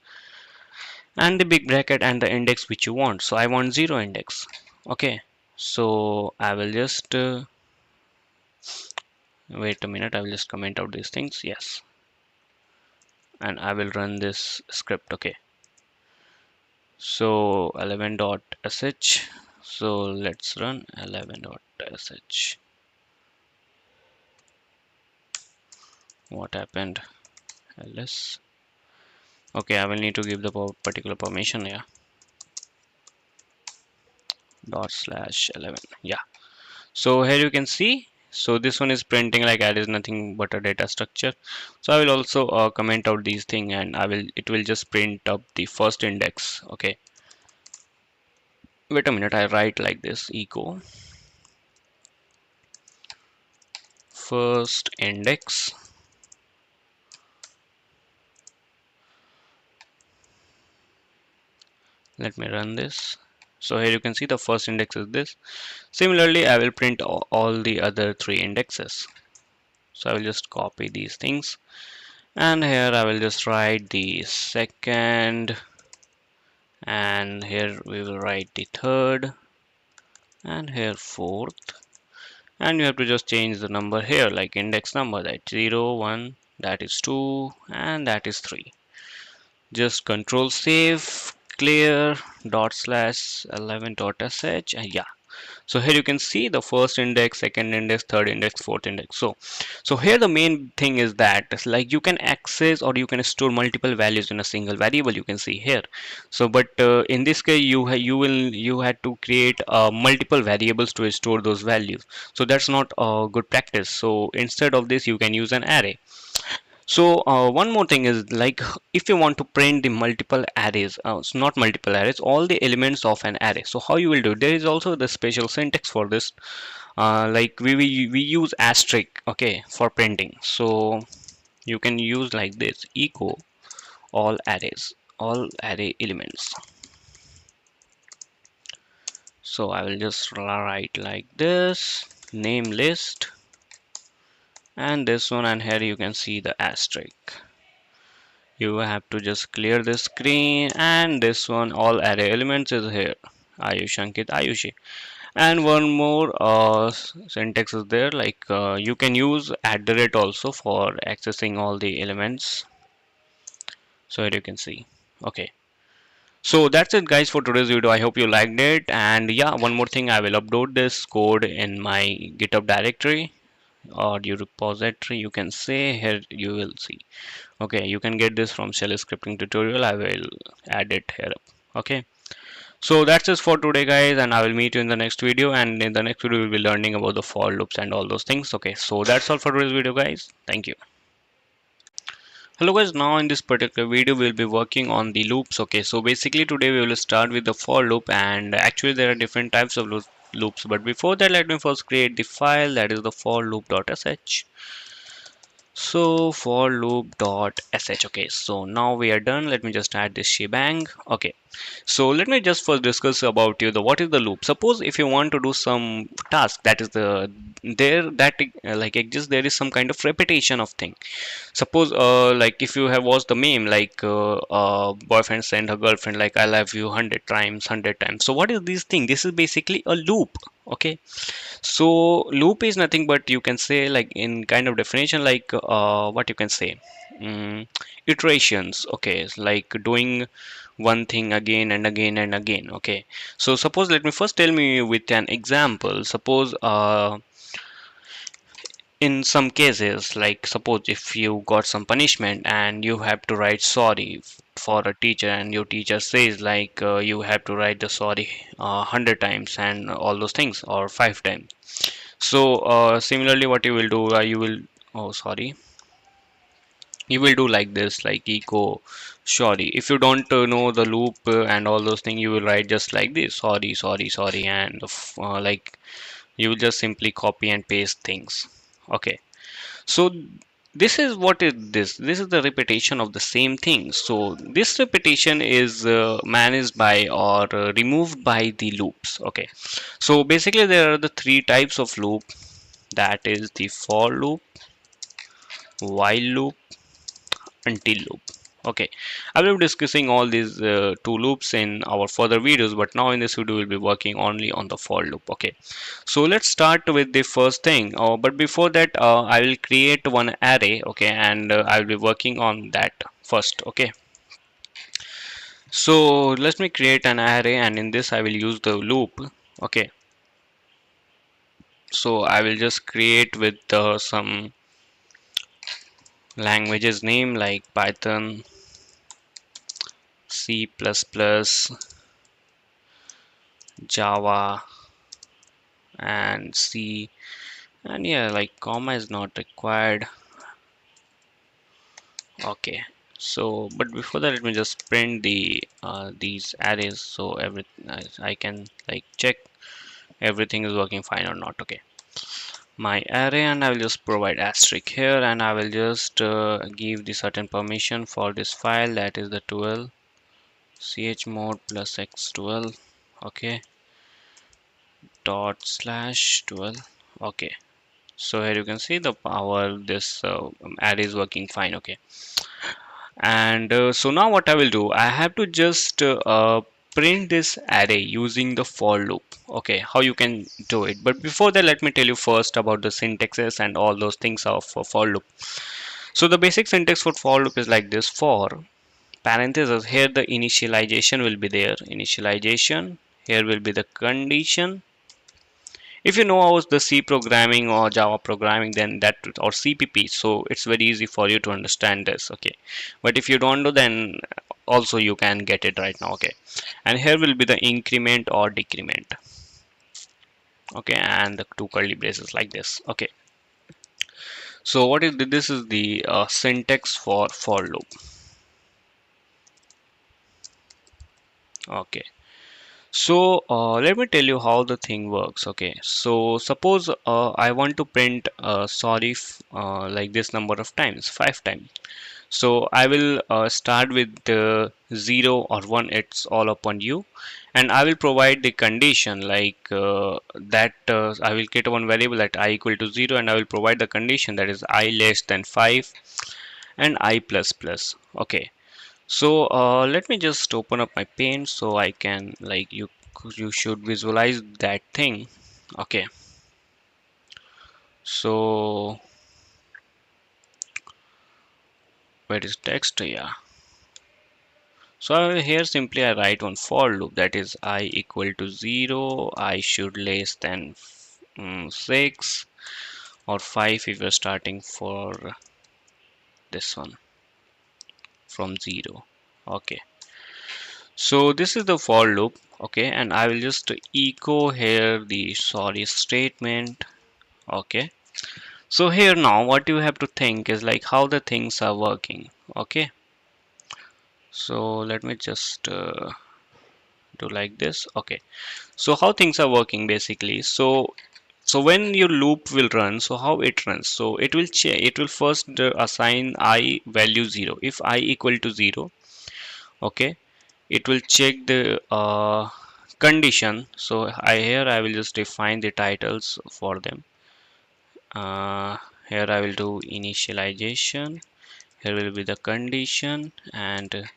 and the big bracket and the index which you want. So I want 0 index. Okay, so I will just wait a minute, I will just comment out these things. Yes, and I will run this script. Okay, so 11.sh, so let's run 11.sh. What happened? ls, okay, I will need to give the particular permission. Yeah, dot slash 11. Yeah, so here you can see, so this one is printing like add is nothing but a data structure. So I will also comment out these thing, and it will just print up the first index. Okay, wait a minute, I write like this: echo first index Let me run this. So here you can see the first index is this. Similarly, I will print all the other three indexes. So I will just copy these things, and here I will just write the second, and here we will write the third, and here fourth, and you have to just change the number here, like index number, that 0 1, that is 2, and that is 3. Just control save, clear, dot slash 11 dot sh, and yeah. So here you can see the first index, second index, third index, fourth index. So here the main thing is that like you can access or you can store multiple values in a single variable. You can see here. So but in this case you had to create multiple variables to store those values. So that's not a good practice. So instead of this, you can use an array. So one more thing is like if you want to print the multiple arrays, it's not multiple arrays, all the elements of an array. So how you will do it? There is also the special syntax for this. Like we use asterisk, okay, for printing. So you can use like this: echo all arrays, all array elements. So I will just write like this: name list, and this one, and here you can see the asterisk. You have to just clear the screen, and this one all array elements is here: Ayush, Ankit, Ayushi. And one more syntax is there, like you can use @ also for accessing all the elements. So here you can see. Okay, so that's it guys for today's video. I hope you liked it, and yeah, one more thing, I will upload this code in my GitHub directory or your repository, you can say. Here you will see. Okay, you can get this from shell scripting tutorial. I will add it here up. Okay, so that's it for today guys, and I will meet you in the next video, and in the next video we'll be learning about the for loops and all those things. Okay, so that's all for today's video guys. Thank you. Hello guys, now in this particular video we'll be working on the loops. Okay, so basically today we will start with the for loop, and actually there are different types of loops, but before that let me first create the file, that is the for loop.sh. So for loop.sh. Okay, so now we are done. Let me just add this shebang. Okay, so let me just first discuss about you the what is the loop. Suppose if you want to do some task, that is the there that like exists, there is some kind of repetition of thing. Suppose like if you have watched the meme, like boyfriend send her girlfriend like I love you 100 times, 100 times. So what is this thing? This is basically a loop. Okay, so loop is nothing but, you can say, like in kind of definition, like what you can say, iterations. Okay, it's like doing one thing again and again and again. Okay, so suppose, let me first tell me with an example. Suppose in some cases, like suppose if you got some punishment and you have to write sorry for a teacher, and your teacher says like you have to write the sorry 100 times and all those things, or 5 times. So similarly what you will do, you will, oh sorry, you will do like this, like echo sorry. If you don't know the loop and all those things, you will write just like this: sorry, sorry, sorry, and like you will just simply copy and paste things. Okay, so this is what is this. This is the repetition of the same thing. So this repetition is managed by or removed by the loops. Okay, so basically there are the three types of loop, that is the for loop, while loop, until loop. Okay, I will be discussing all these two loops in our further videos, but now in this video we'll be working only on the for loop. Okay, so let's start with the first thing. But before that, I will create one array. Okay, and I will be working on that first. Okay, so let me create an array, and in this I will use the loop. Okay, so I will just create with some languages name like Python, C++, Java, and C, and yeah, like comma is not required. Okay, so but before that let me just print the these arrays, so everything I can like check everything is working fine or not. Okay, my array, and I will just provide asterisk here, and I will just give the certain permission for this file, that is the 12 chmod plus x12, okay, dot slash 12, okay. So here you can see the power, this array is working fine, okay. And so now what I will do, I have to just print this array using the for loop. Okay, how you can do it, but before that let me tell you first about the syntaxes and all those things of for loop. So the basic syntax for loop is like this: for parentheses, here the initialization will be there, initialization, here will be the condition. If you know about the C programming or Java programming, then that, or CPP, so it's very easy for you to understand this, okay. But if you don't know, then also you can get it right now, okay. And here will be the increment or decrement, okay, and the two curly braces like this, okay. So what is this is the syntax for loop, okay. So let me tell you how the thing works. Okay, so suppose I want to print sorry like this number of times, 5 times. So I will start with the 0 or 1, it's all upon you, and I will provide the condition like that I will create one variable that I equal to 0, and I will provide the condition that is I less than 5 and I plus plus. Okay, so let me just open up my paint so I can, like, you should visualize that thing, okay. So where is text? Yeah, so here simply I write one for loop that is I equal to 0, I should less than 6 or 5 if you're starting for this one from 0, okay. So this is the for loop, okay, and I will just echo here the sorry statement, okay. So here now what you have to think is like how the things are working, okay. So let me just do like this, okay. So how things are working basically, so when your loop will run, so how it runs, so it will check, it will first assign I value 0. If I equal to 0, okay, it will check the condition. So I will just define the titles for them. Here I will do initialization, here will be the condition, and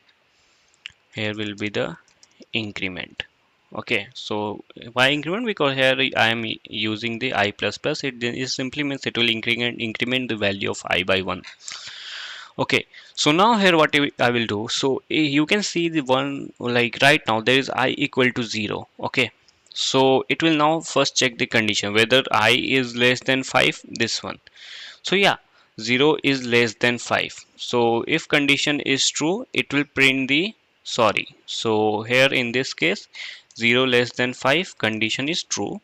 here will be the increment, okay. So why increment? Because here I am using the I plus plus, it simply means it will increment the value of I by 1, okay. So now here what I will do, so you can see the one, like right now there is I equal to 0, okay. So it will now first check the condition whether I is less than 5, this one. So yeah, 0 is less than 5. So if condition is true, it will print the sorry. So here in this case, 0 less than 5 condition is true.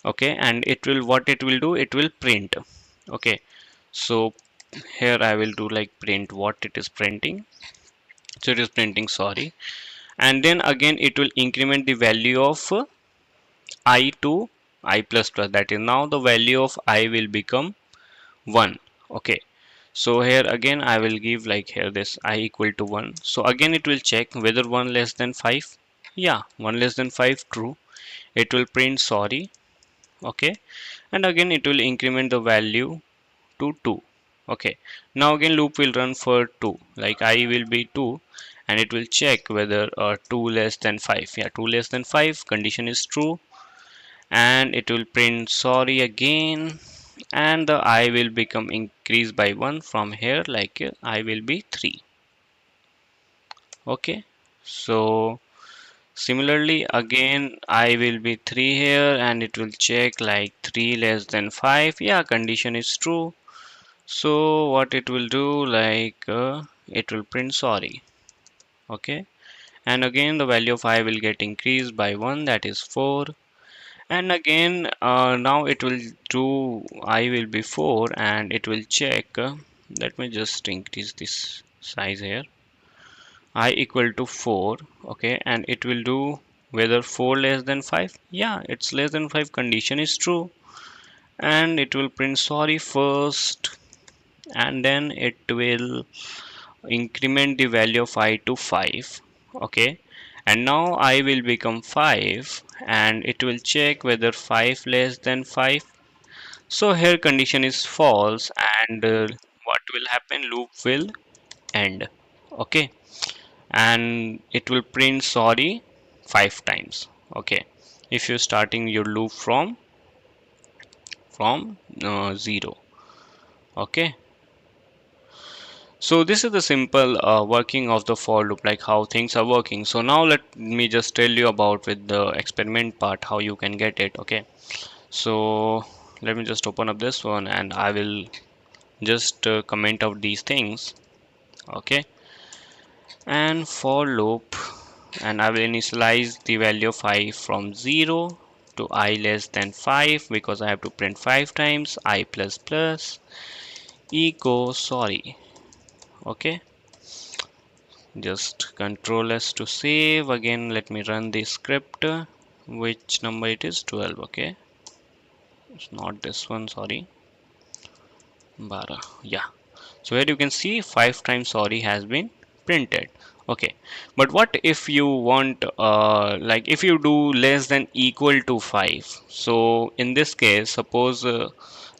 Okay, and it will, what it will do, it will print. Okay, so here I will do like print what it is printing. So it is printing sorry, and then again it will increment the value of I to I plus plus. That is now the value of I will become 1, okay. So here again I will give like here this I equal to 1. So again it will check whether 1 less than 5, yeah, 1 less than 5 true, it will print sorry, okay. And again it will increment the value to 2, okay. Now again loop will run for 2, like I will be 2, and it will check whether 2 less than 5, yeah, 2 less than 5 condition is true, and it will print sorry again, and the I will become increased by 1 from here, like I will be 3, okay. So similarly again I will be 3 here, and it will check like 3 less than 5, yeah, condition is true. So what it will do, like it will print sorry, okay. And again the value of I will get increased by 1, that is 4. And again now it will do I will be 4, and it will check let me just increase this size here, I equal to 4, okay. And it will do whether 4 less than 5, yeah, it's less than 5 condition is true, and it will print sorry first, and then it will increment the value of I to 5, Okay, and now I will become 5 and it will check whether 5 less than 5. So here condition is false, and what will happen, loop will end. Okay, and it will print sorry 5 times. Okay, if you're starting your loop from 0. Okay, so this is the simple working of the for loop, like how things are working. So now let me just tell you about with the experiment part how you can get it. Okay, so let me just open up this one and I will just comment out these things. Okay, and for loop, and I will initialize the value of I from 0 to I less than 5 because I have to print 5 times I plus plus echo sorry. Okay, just control S to save. Again, let me run the script. Which number it is? 12. Okay, it's not this one, sorry. Bara, yeah. So here you can see 5 times sorry has been printed. Okay, but what if you want like if you do less than equal to 5? So in this case, suppose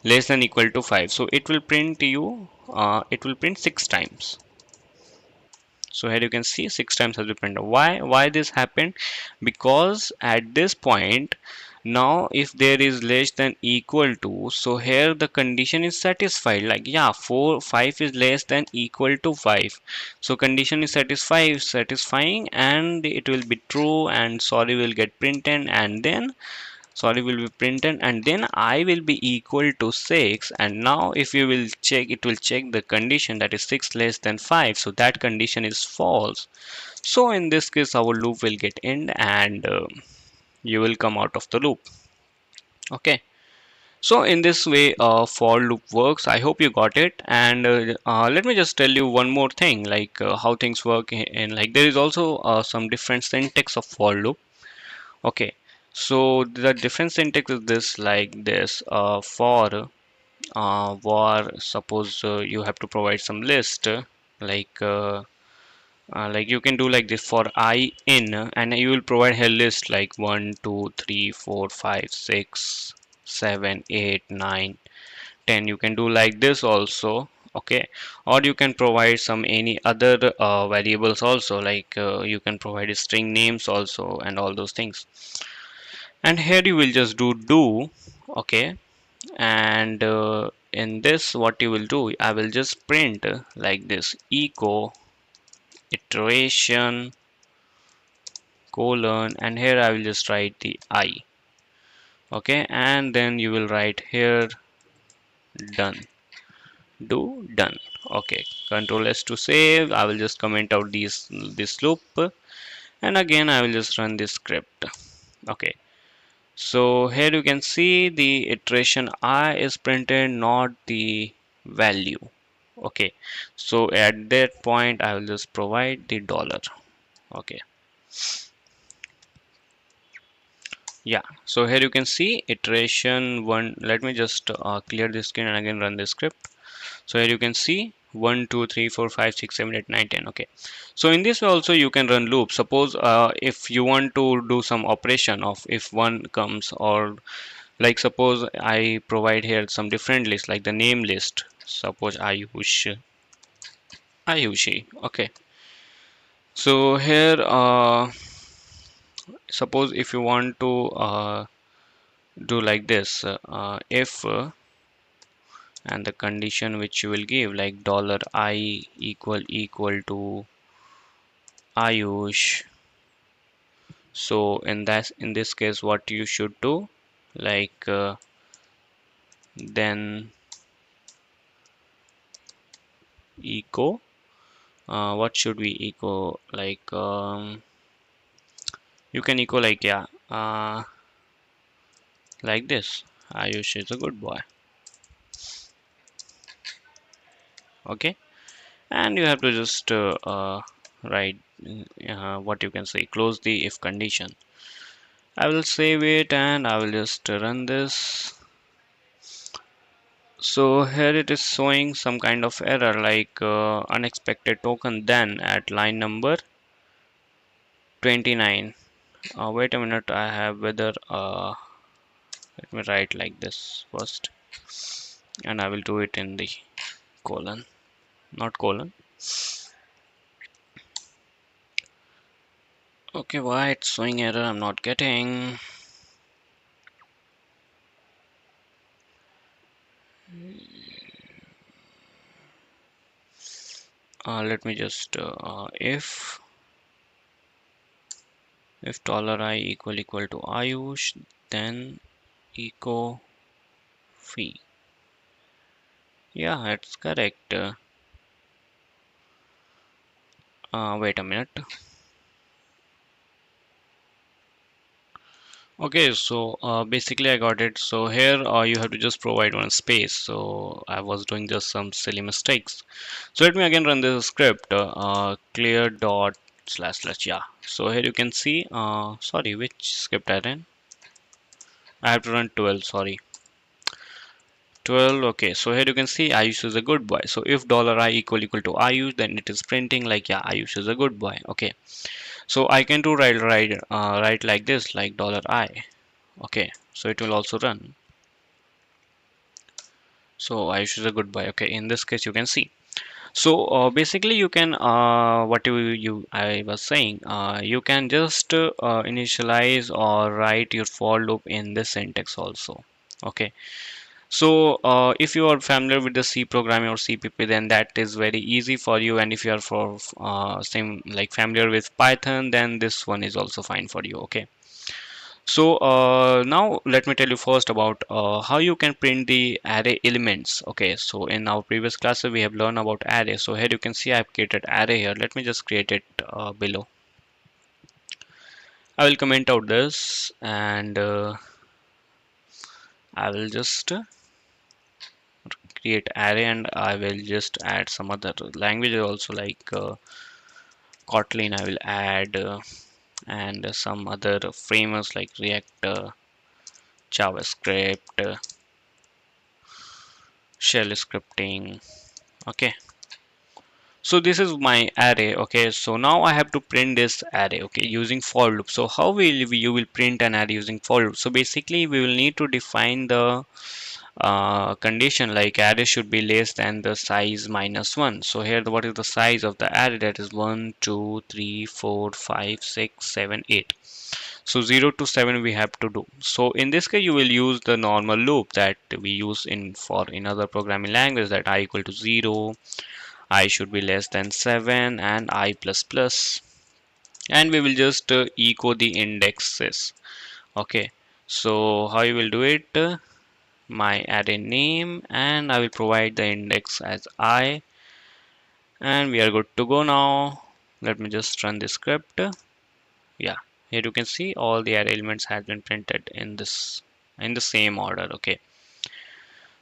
less than equal to 5, so it will print you it will print 6 times. So here you can see 6 times has been printed. Why this happened? Because at this point, now if there is less than equal to, so here the condition is satisfied, like yeah, 5 is less than equal to 5, so condition is satisfying, and it will be true, and sorry will get printed, and then sorry will be printed, and then I will be equal to 6. And now if you will check, it will check the condition, that is 6 less than 5, so that condition is false. So in this case our loop will get end, and you will come out of the loop. Okay, so in this way for loop works. I hope you got it. And let me just tell you one more thing, like how things work in, like there is also some different syntax of for loop. Okay, so the different syntax is this, like this for var, suppose you have to provide some list, like like you can do like this for I in, and you will provide a list like 1 2 3 4 5 6 7 8 9 10. You can do like this also. Okay, or you can provide some any other variables also, like you can provide string names also and all those things. And here you will just do. Okay, and in this what you will do, I will just print like this echo iteration colon, and here I will just write the I. Okay, and then you will write here done, do done. Okay, control S to save. I will just comment out this loop, and again I will just run this script. Okay, so here you can see the iteration I is printed, not the value. Okay, so at that point I will just provide the dollar. Okay, yeah, so here you can see iteration 1. Let me just clear this screen and again run this script. So here you can see 1 2 3 4 5 6 7 8 9 10. Okay, so in this way also you can run loops. Suppose if you want to do some operation of if one comes, or like suppose I provide here some different list, like the name list, suppose Ayushi. Okay, so here suppose if you want to do like this if and the condition which you will give, like dollar I equal to Ayush. So in this case what you should do, like then echo what should we echo, like you can echo like yeah like this, Ayush is a good boy. Okay, and you have to just write what you can say, close the if condition. I will save it and I will just run this. So here it is showing some kind of error, like unexpected token then at line number 29. Wait a minute, I have whether let me write like this first, and I will do it in the colon, not colon. Okay, why it's showing error? I'm not getting. Let me just if dollar $I equal to Ayush, then echo fee. Yeah, it's correct. Wait a minute. Okay, so basically I got it. So here you have to just provide one space. So I was doing just some silly mistakes. So let me again run this script. Clear dot slash slash, yeah. So here you can see. Sorry, which script I ran? I have to run 12. Sorry, 12. Okay, so here you can see Ayush is a good boy. So if dollar $I equal to Ayush, then it is printing like, yeah, Ayush is a good boy. Okay, so I can do write like this, like dollar $I. Okay, so it will also run. So Ayush is a good boy. Okay, in this case you can see. So basically you can what you I was saying, you can just initialize or write your for loop in this syntax also. Okay, so if you are familiar with the C programming or CPP, then that is very easy for you. And if you are for same like familiar with Python, then this one is also fine for you. Okay. So now let me tell you first about how you can print the array elements. Okay, so in our previous classes we have learned about array. So here you can see I've created array here. Let me just create it below. I will comment out this, and I will just create array, and I will just add some other languages also, like Kotlin I will add, and some other frameworks like React, JavaScript, shell scripting. Okay, so this is my array. Okay, so now I have to print this array, okay, using for loop. So how will you will print an array using for loop? So basically we will need to define the condition, like array should be less than the size minus 1. So here what is the size of the array? That is 1 2 3 4 5 6 7 8. So 0 to 7 we have to do. So in this case you will use the normal loop that we use in other programming language, that I equal to 0, I should be less than 7, and I plus plus, and we will just echo the indexes. Okay, so how you will do it? My array name, and I will provide the index as I, and we are good to go now. Let me just run the script. Yeah, here you can see all the array elements has been printed in the same order. Okay,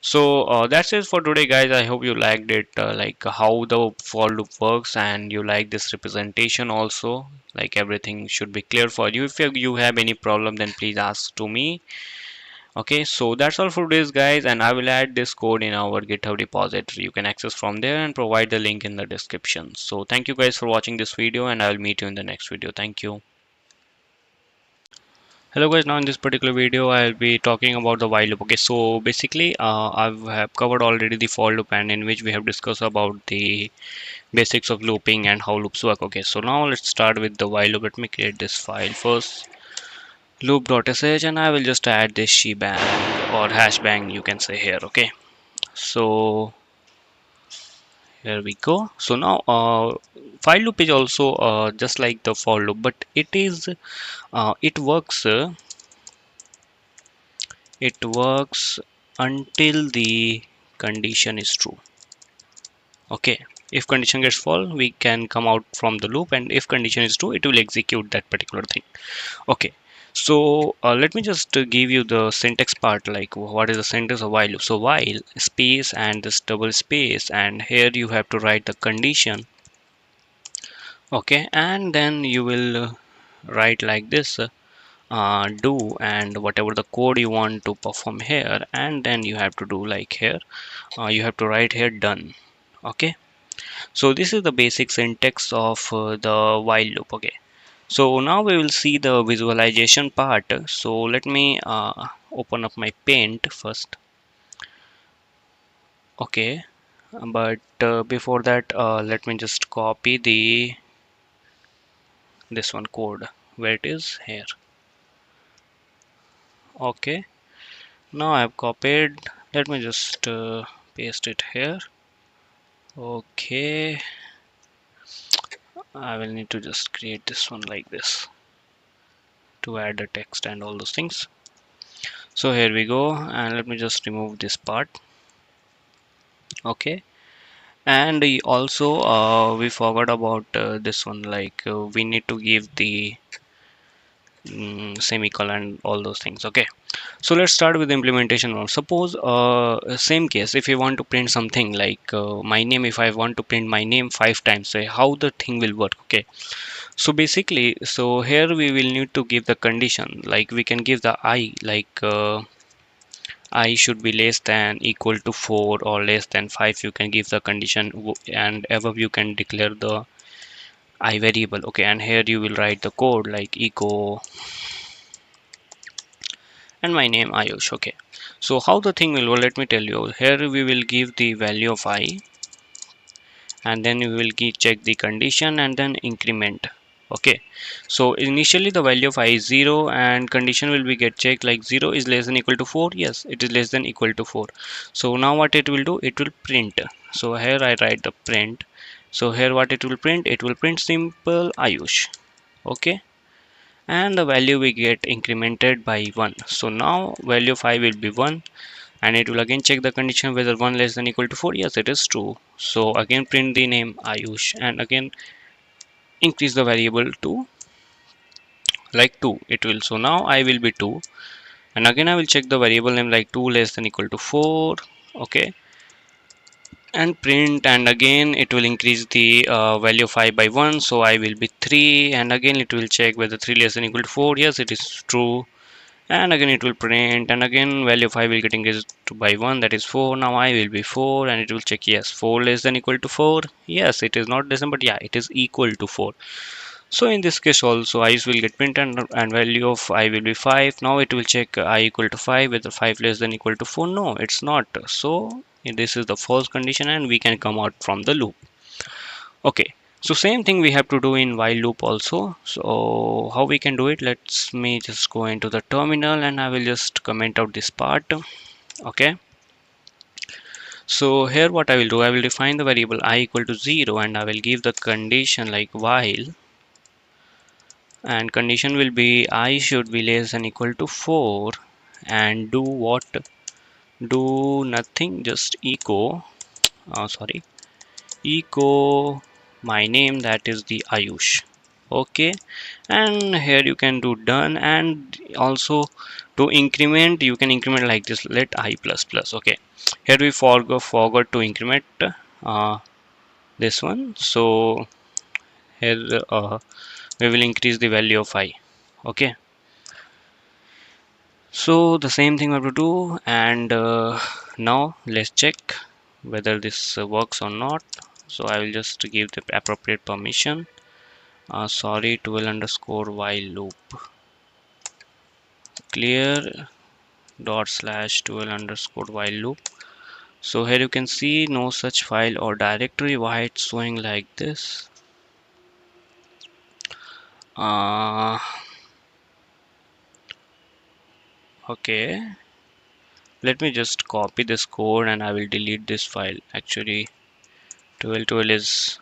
so that's it for today, guys. I hope you liked it, like how the for loop works, and you like this representation also. Like everything should be clear for you. If you have any problem, then please ask to me. Okay, so that's all for this, guys, and I will add this code in our GitHub repository. You can access from there and provide the link in the description. So thank you guys for watching this video, and I will meet you in the next video. Thank you. Hello guys, now in this particular video I'll be talking about the while loop. Okay, so basically I have covered already the for loop, and in which we have discussed about the basics of looping and how loops work. Okay, so now let's start with the while loop. Let me create this file first, loop.sh, and I will just add this shebang or hash bang, you can say here. Okay, so here we go. So now while loop is also just like the for loop, but it works until the condition is true. Okay, if condition gets false we can come out from the loop, and if condition is true it will execute that particular thing. Okay, so let me just give you the syntax part, like what is the syntax of while loop. So while space and this double space, and here you have to write the condition. Okay, and then you will write like this, do and whatever the code you want to perform here, and then you have to do like here, you have to write here done. Okay, so this is the basic syntax of the while loop. Okay, So now we will see the visualization part. So let me open up my paint first. Okay, but before that, let me just copy the this one code where it is here. Okay, now I've copied. Let me just paste it here. Okay, I will need to just create this one like this to add the text and all those things. So here we go, and let me just remove this part. Okay, and also we forgot about this one, like we need to give the semicolon and all those things. Okay, so let's start with the implementation one. Suppose same case, if you want to print something like my name, if I want to print my name 5 times, say how the thing will work. Okay, so basically, so here we will need to give the condition, like we can give the I, like I should be less than equal to 4 or less than 5. You can give the condition, and above you can declare the I variable. Okay, and here you will write the code like echo and my name Ayush. Okay, so how the thing will work, let me tell you. Here we will give the value of I, and then we will check the condition and then increment. Okay, so initially the value of I is 0, and condition will be get checked like 0 is less than equal to 4. Yes, it is less than equal to 4. So now what it will do, it will print. So here I write the print. So here what it will print, it will print simple Ayush. Okay, and the value we get incremented by 1. So now value of I will be 1, and it will again check the condition whether 1 less than equal to 4. Yes, it is true. So again print the name Ayush, and again increase the variable to like 2. It will, so now I will be 2, and again I will check the variable name like 2 less than equal to 4. Okay, and print, and again it will increase the value of I by 1, so I will be 3, and again it will check whether 3 less than equal to 4. Yes, it is true, and again it will print, and again value of I will get increased by 1, that is 4. Now I will be 4, and it will check, yes, 4 less than equal to 4. Yes, it is not less than, but yeah, it is equal to 4. So in this case also i's will get printed, and value of I will be 5. Now it will check I equal to 5, whether 5 less than equal to 4. No, it's not. So this is the false condition, and we can come out from the loop. Okay, so same thing we have to do in while loop also. So how we can do it, let's me just go into the terminal, and I will just comment out this part. Okay, so here what I will do, I will define the variable I equal to 0, and I will give the condition like while, and condition will be I should be less than equal to 4, and do what, do nothing, just echo sorry, echo my name, that is the Ayush. Okay, and here you can do done, and also to increment you can increment like this, let I plus plus. Okay, here we forgot to increment uh, this one, so here we will increase the value of I. Okay, so the same thing we have to do, and now let's check whether this works or not. So I will just give the appropriate permission. Sorry, 12 underscore while loop clear dot slash 12 underscore while loop. So here you can see no such file or directory. Why it's showing like this? uh, okay, let me just copy this code, and I will delete this file. Actually 12 is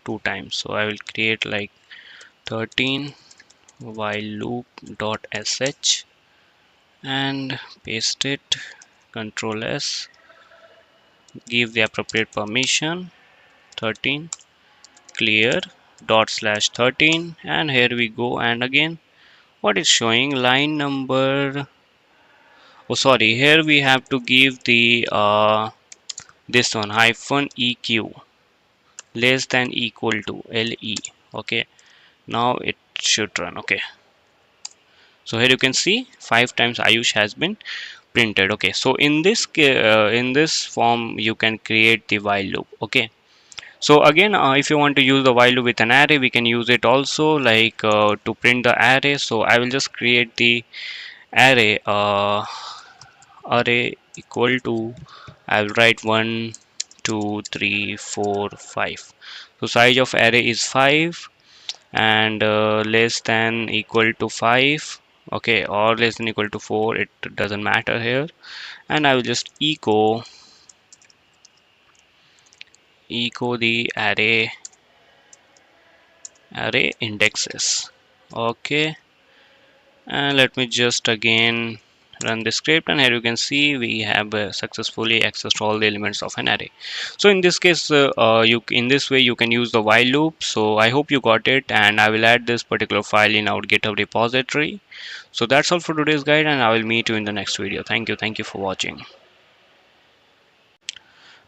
2 times, so I will create like 13 while loop dot sh, and paste it, control S, give the appropriate permission, 13 clear dot slash 13, and here we go. And again what is showing, line number, oh sorry, here we have to give the this one hyphen eq less than equal to le. Okay, now it should run. Okay, so here you can see 5 times Ayush has been printed. Okay, so in this form you can create the while loop. Okay, So again, if you want to use the while loop with an array, we can use it also, like to print the array. So I will just create the array, array equal to, I will write 1 2 3 4 5. So size of array is 5, and less than equal to 5, okay, or less than equal to 4, it doesn't matter here. And I will just echo the array indexes. Okay, and let me just again run the script, and here you can see we have successfully accessed all the elements of an array. So in this case, you in this way you can use the while loop. So I hope you got it, and I will add this particular file in our GitHub repository. So that's all for today's guide, and I will meet you in the next video. Thank you for watching.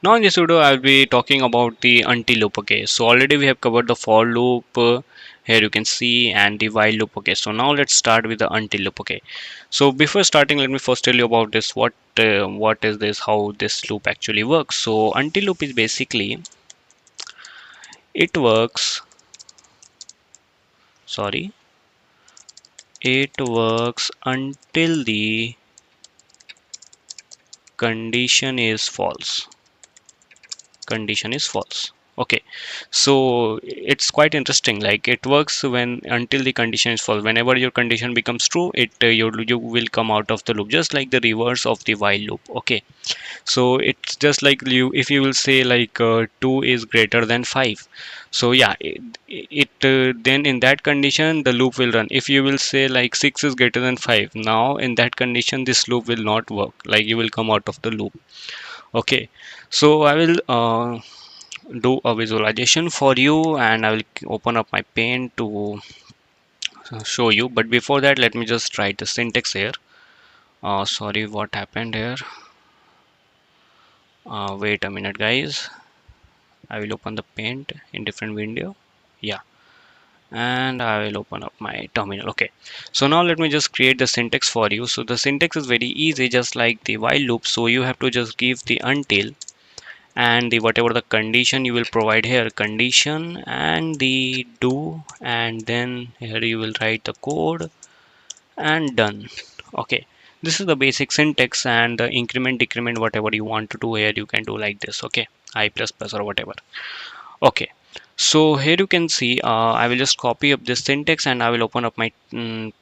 Now in this video I will be talking about the until loop. Okay, so already we have covered the for loop, here you can see, and the while loop. Okay, so now let's start with the until loop. Okay, so before starting, let me first tell you about this, what is this, how this loop actually works. So until loop is basically, it works, sorry, it works until the condition is false. Condition is false. Okay, so it's quite interesting, like it works when until the condition is false. Whenever your condition becomes true, you will come out of the loop, just like the reverse of the while loop. Okay, so it's just like you, if you will say like 2 is greater than 5, so yeah, then in that condition the loop will run. If you will say like 6 is greater than 5, now in that condition this loop will not work, like you will come out of the loop. Okay, so I will do a visualization for you, and I will open up my paint to show you. But before that, let me just write the syntax here. Sorry, what happened here? Wait a minute, guys. I will open the paint in different window. Yeah, and I will open up my terminal. Okay, so now let me just create the syntax for you. So the syntax is very easy, just like the while loop. So you have to just give the until, and the whatever the condition you will provide here, condition, and the do, and then here you will write the code, and done. Okay, this is the basic syntax, and the increment decrement whatever you want to do here, you can do like this. Okay, I plus plus or whatever. Okay, so here you can see, I will just copy up this syntax, and I will open up my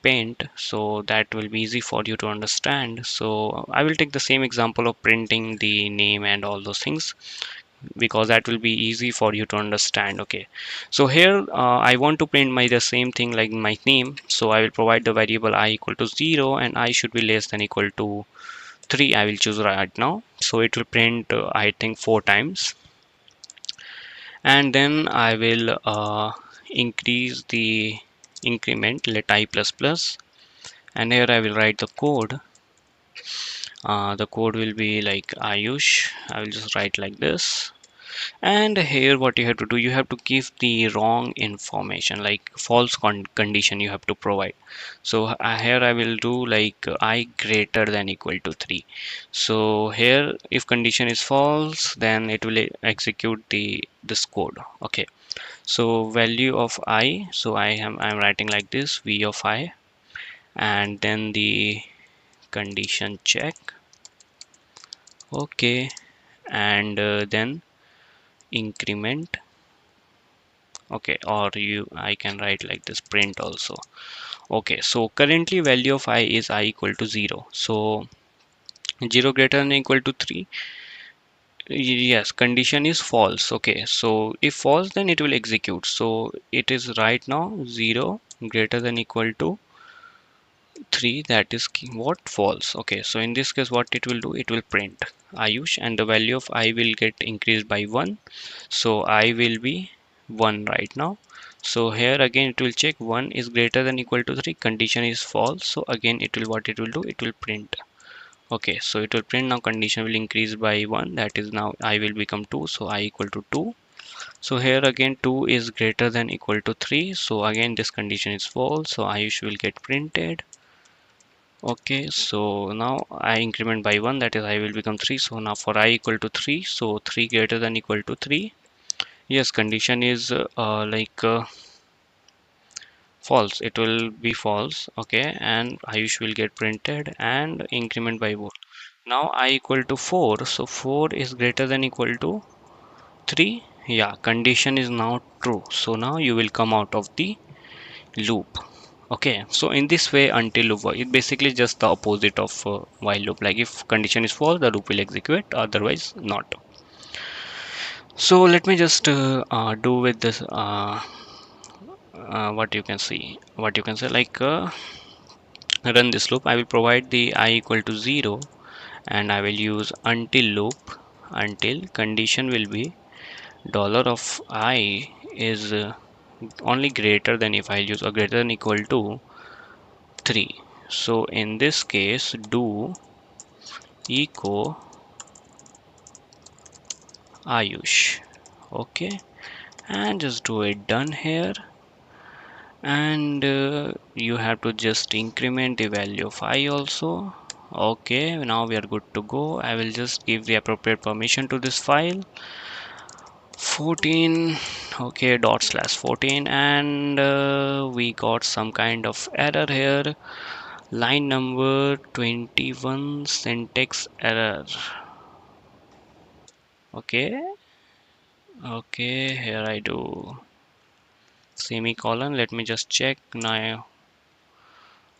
paint, so that will be easy for you to understand. So I will take the same example of printing the name and all those things, because that will be easy for you to understand. Okay, so here I want to print my the same thing like my name, so I will provide the variable I equal to 0, and I should be less than equal to 3. I will choose right now, so it will print I think 4 times, and then I will increase the increment, let I plus plus, and here I will write the code. The code will be like Ayush. I will just write like this, and here what you have to do, you have to give the wrong information, like false condition you have to provide. So here I will do like I greater than equal to 3. So here if condition is false, then it will execute this code. Okay, so value of I, so I'm writing like this, v of I, and then the condition check. Okay, and then increment. Okay, or I can write like this, print also. Okay, so currently value of I is I equal to 0, so 0 greater than equal to 3. Yes, condition is false. Okay, so if false, then it will execute. So it is right now 0 greater than equal to 3, that is what, false. Okay, so in this case what it will do, it will print Ayush, and the value of I will get increased by 1, so I will be 1 right now. So here again it will check 1 is greater than equal to 3, condition is false, so again it will, what it will do, it will print. Okay, so it will print now, condition will increase by 1, that is now I will become 2, so I equal to 2. So here again 2 is greater than equal to 3, so again this condition is false, so Ayush will get printed. Okay, so now I increment by 1, that is I will become 3. So now for I equal to 3, so 3 greater than equal to 3, Yes, condition is false, it will be false. Okay, and Ayush will get printed and increment by both. Now I equal to 4, so 4 is greater than equal to 3. Yeah, condition is now true, so now you will come out of the loop. Okay, so in this way until loop it basically just the opposite of while loop. Like if condition is false, the loop will execute, otherwise not. So let me just do with this what you can say like run this loop. I will provide the I equal to 0 and I will use until loop until condition will be dollar of I is only greater than, if I use a greater than equal to 3. So in this case do echo Ayush. Okay, and just do it done here, and you have to just increment the value of I also. Okay, now we are good to go. I will just give the appropriate permission to this file. 14. Okay, dot slash 14, and we got some kind of error here. Line number 21, syntax error. Okay, okay, here I do semicolon. Let me just check now.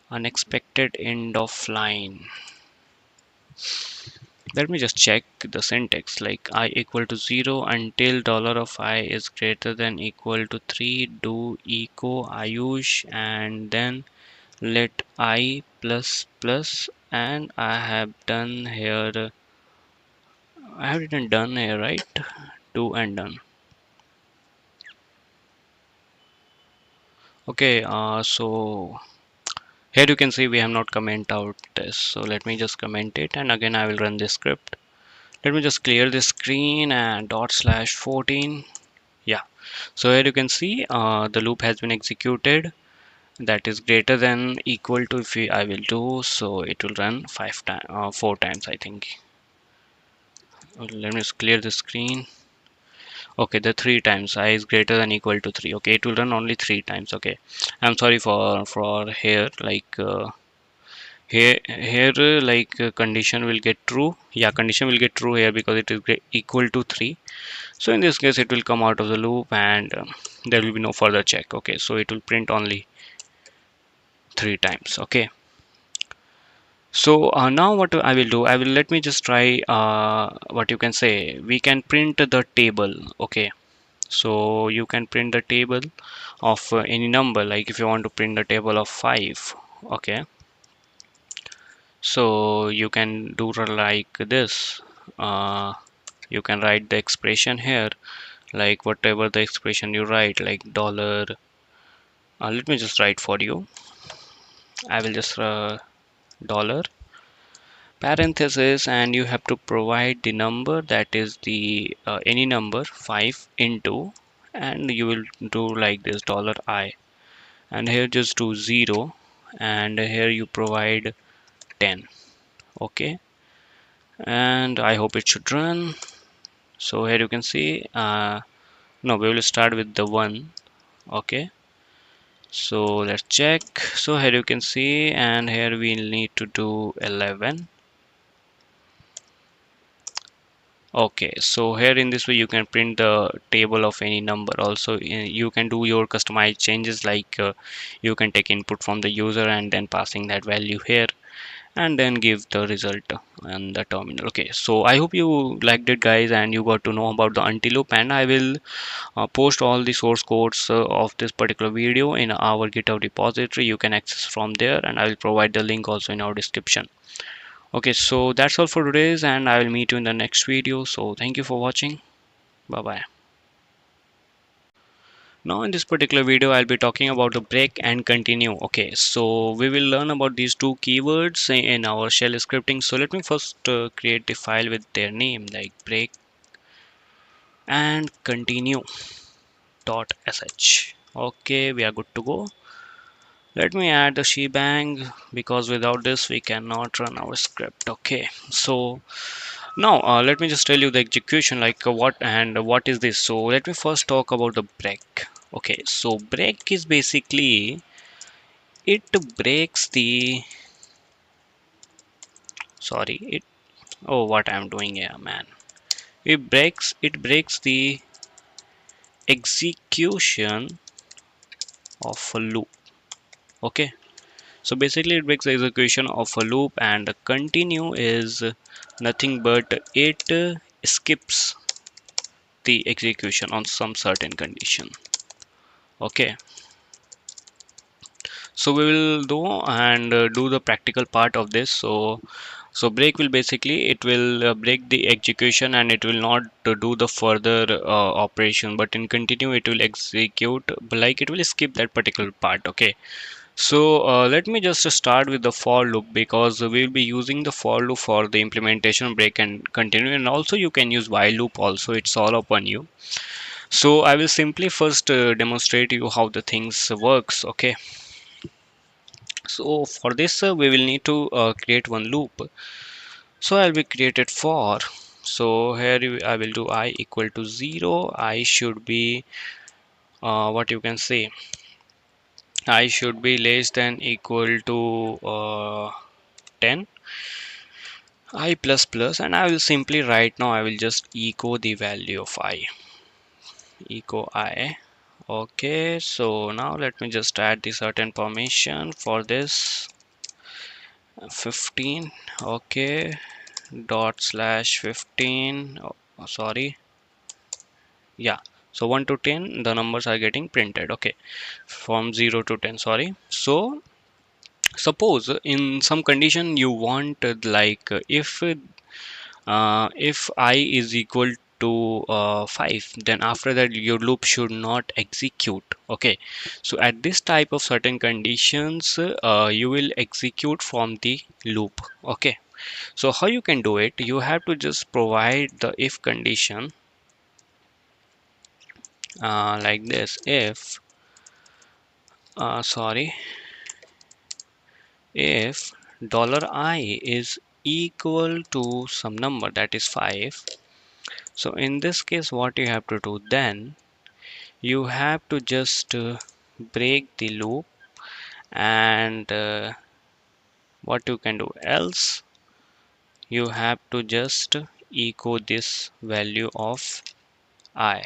Unexpected end of line. Let me just check the syntax. Like I equal to 0 until dollar of I is greater than equal to 3. Do echo Ayush and then let I plus plus, and I have done here. I have written done here, right? Do and done. Okay, so here you can see we have not comment out this. So let me just comment it, and again I will run this script. Let me just clear this screen and dot slash 14. Yeah, so here you can see the loop has been executed. That is greater than equal to, if I will do so, it will run 4 times I think. Let me just clear the screen. Okay, the 3 times I is greater than equal to 3. Okay, it will run only 3 times. Okay, I'm sorry for here, like condition will get true. Yeah, condition will get true here because it is equal to 3. So in this case it will come out of the loop, and there will be no further check. Okay, so it will print only 3 times. Okay, so now what I will do, I will let me just try what you can say, we can print the table. Okay, so you can print the table of any number, like if you want to print the table of 5. Okay, so you can do like this. You can write the expression here, like whatever the expression you write, like dollar. Let me just write for you. I will just dollar parenthesis, and you have to provide the number, that is the any number 5 into, and you will do like this dollar I, and here just do 0, and here you provide 10. Okay, and I hope it should run. So here you can see no, we will start with the 1. Okay, so let's check. So here you can see, and here we need to do 11. Okay, so here in this way you can print the table of any number. Also you can do your customized changes, like you can take input from the user and then passing that value here, and then give the result on the terminal. Okay, so I hope you liked it guys, and you got to know about the until loop, and I will post all the source codes of this particular video in our GitHub repository. You can access from there, and I will provide the link also in our description. Okay, so that's all for today's, and I will meet you in the next video. So thank you for watching. Bye bye. Now in this particular video I'll be talking about the break and continue. Okay, so we will learn about these two keywords in our shell scripting. So let me first create the file with their name, like break and continue .sh. Okay, we are good to go. Let me add the shebang, because without this we cannot run our script. Okay, so Now let me just tell you the execution, like what is this. So let me first talk about the break. Okay, so break is basically it breaks the, sorry, it, oh, what I'm doing here, man. It breaks the execution of a loop. Okay, so basically it breaks the execution of a loop, and continue is nothing but it skips the execution on some certain condition. Okay, so we will do and do the practical part of this. So break will basically, it will break the execution and it will not do the further operation, but in continue it will execute, like it will skip that particular part. Okay, so let me just start with the for loop, because we will be using the for loop for the implementation break and continue, and also you can use while loop also, it's all upon you. So I will simply first demonstrate you how the things works. Okay, so for this we will need to create one loop. So I'll be created for, so here I will do I equal to 0. I should be what you can say, I should be less than equal to 10, I plus plus, and I will simply right now I will just echo the value of I, echo I. Okay, so now let me just add the certain permission for this, 15. Okay, dot slash 15, oh, sorry, yeah, so 1 to 10 the numbers are getting printed. Okay, from 0 to 10, sorry. So suppose in some condition you want if I is equal to 5, then after that your loop should not execute. Okay, so at this type of certain conditions you will execute from the loop. Okay, so how you can do it, you have to just provide the if condition like this. If sorry, if $I is equal to some number that is 5, so in this case what you have to do, then you have to just break the loop, and what you can do else, you have to just echo this value of I.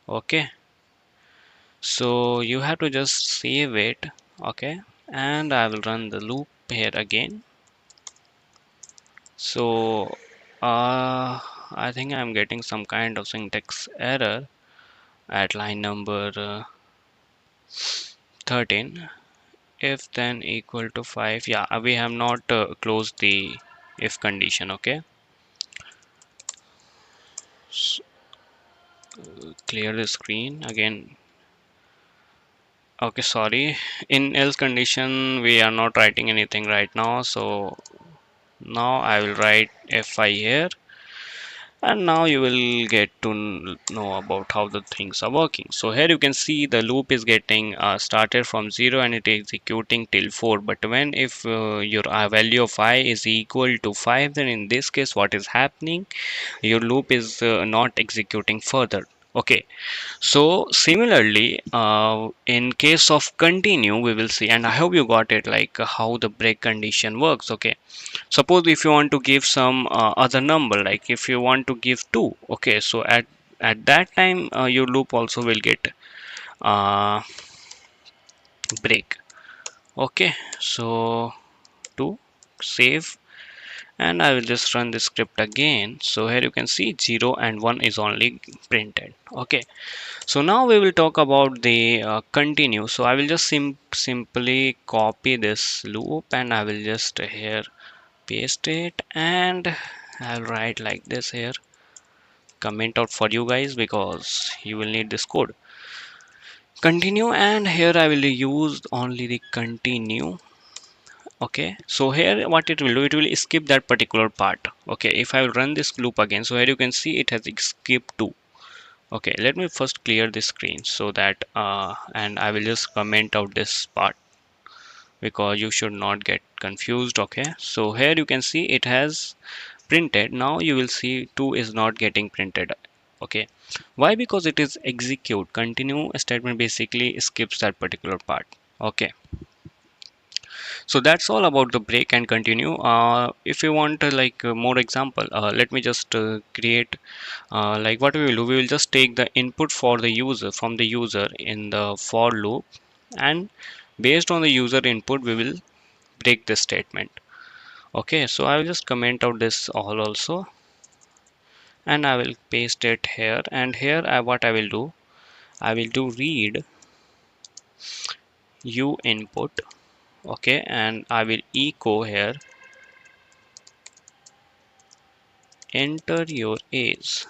Okay, so you have to just save it. Okay, and I will run the loop here again. So I think I'm getting some kind of syntax error at line number 13. If then equal to 5, yeah, we have not closed the if condition. Okay, clear the screen again. Okay, sorry, in else condition we are not writing anything right now, so now I will write fi here, and now you will get to know about how the things are working. So here you can see the loop is getting started from 0 and it is executing till 4, but when if your value of I is equal to 5, then in this case what is happening, your loop is not executing further. Okay, so similarly in case of continue we will see, and I hope you got it, like how the break condition works. Okay, suppose if you want to give some other number, like if you want to give 2, okay, so at that time your loop also will get uh, break. Okay, so to save, and I will just run the script again. So here you can see 0 and 1 is only printed. Okay, so now we will talk about the continue. So I will just simply copy this loop, and I will just here paste it, and I'll write like this here, comment out for you guys because you will need this code, continue, and here I will use only the continue. Okay, so here what it will do, it will skip that particular part. Okay, if I will run this loop again, so here you can see it has skipped 2. Okay, let me first clear the screen so that and I will just comment out this part because you should not get confused. Okay, so here you can see it has printed, now you will see 2 is not getting printed. Okay, why? Because it is execute continue statement basically skips that particular part. Okay, so that's all about the break and continue. If you want more example, let me just create like what we will do. We will just take the input for the user from the user in the for loop, and based on the user input we will break this statement. Okay, so I will just comment out this all also, and I will paste it here. And here what I will do, I will do read u input. Okay, and I will echo here enter your age,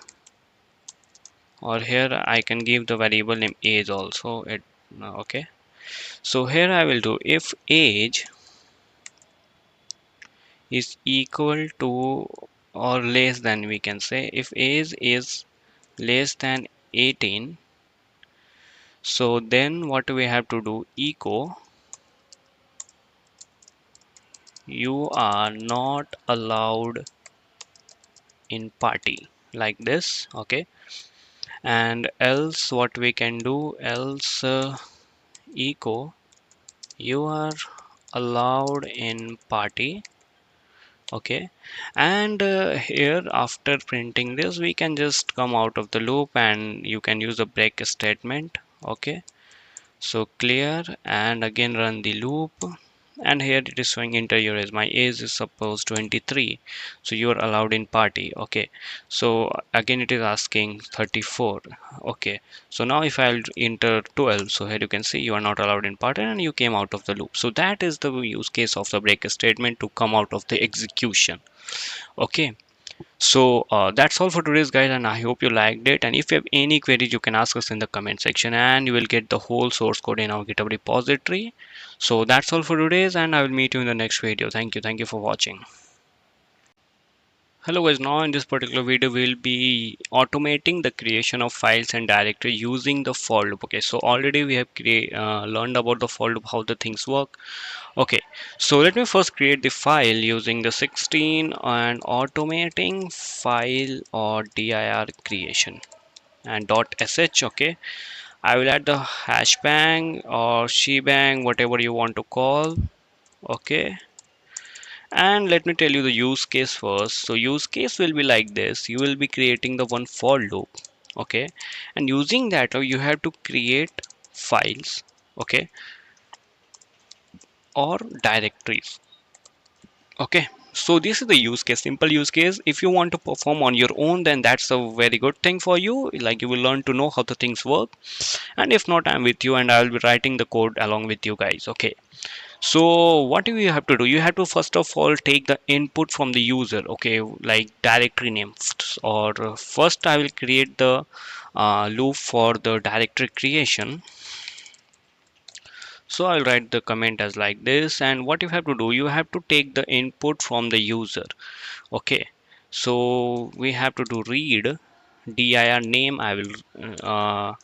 or here I can give the variable name age also. It okay, so here I will do if age is equal to or less than, we can say if age is less than 18, so then what we have to do, echo you are not allowed in party, like this. Okay, and else what we can do, else echo you are allowed in party. Okay, and here after printing this we can just come out of the loop and you can use the break statement. Okay, so clear and again run the loop, and here it is showing enter your age. My age is suppose 23, so you are allowed in party. Okay, so again it is asking 34. Okay, so now if I'll enter 12, so here you can see you are not allowed in party and you came out of the loop. So that is the use case of the break statement to come out of the execution. Okay, so that's all for today's guys, and I hope you liked it. And if you have any queries you can ask us in the comment section, and you will get the whole source code in our GitHub repository. So that's all for today's, and I will meet you in the next video. Thank you for watching. Hello guys, now in this particular video we'll be automating the creation of files and directory using the for loop. Okay, so already we have learned about the for loop, how the things work. Okay, so let me first create the file using the 16 and automating file or dir creation and .sh. Okay, I will add the hash bang or shebang, whatever you want to call. Okay, and let me tell you the use case first. So use case will be like this: you will be creating the one for loop. Okay, and using that you have to create files. Okay, or directories. Okay, so this is the use case, simple use case. If you want to perform on your own, then that's a very good thing for you, like you will learn to know how the things work. And if not, I'm with you and I will be writing the code along with you guys. Okay, so what do you have to do, you have to first of all take the input from the user. Okay, like directory name, or first I will create the loop for the directory creation. So I'll write the comment as like this, and what you have to do, you have to take the input from the user. Okay, so we have to do read dir name. I will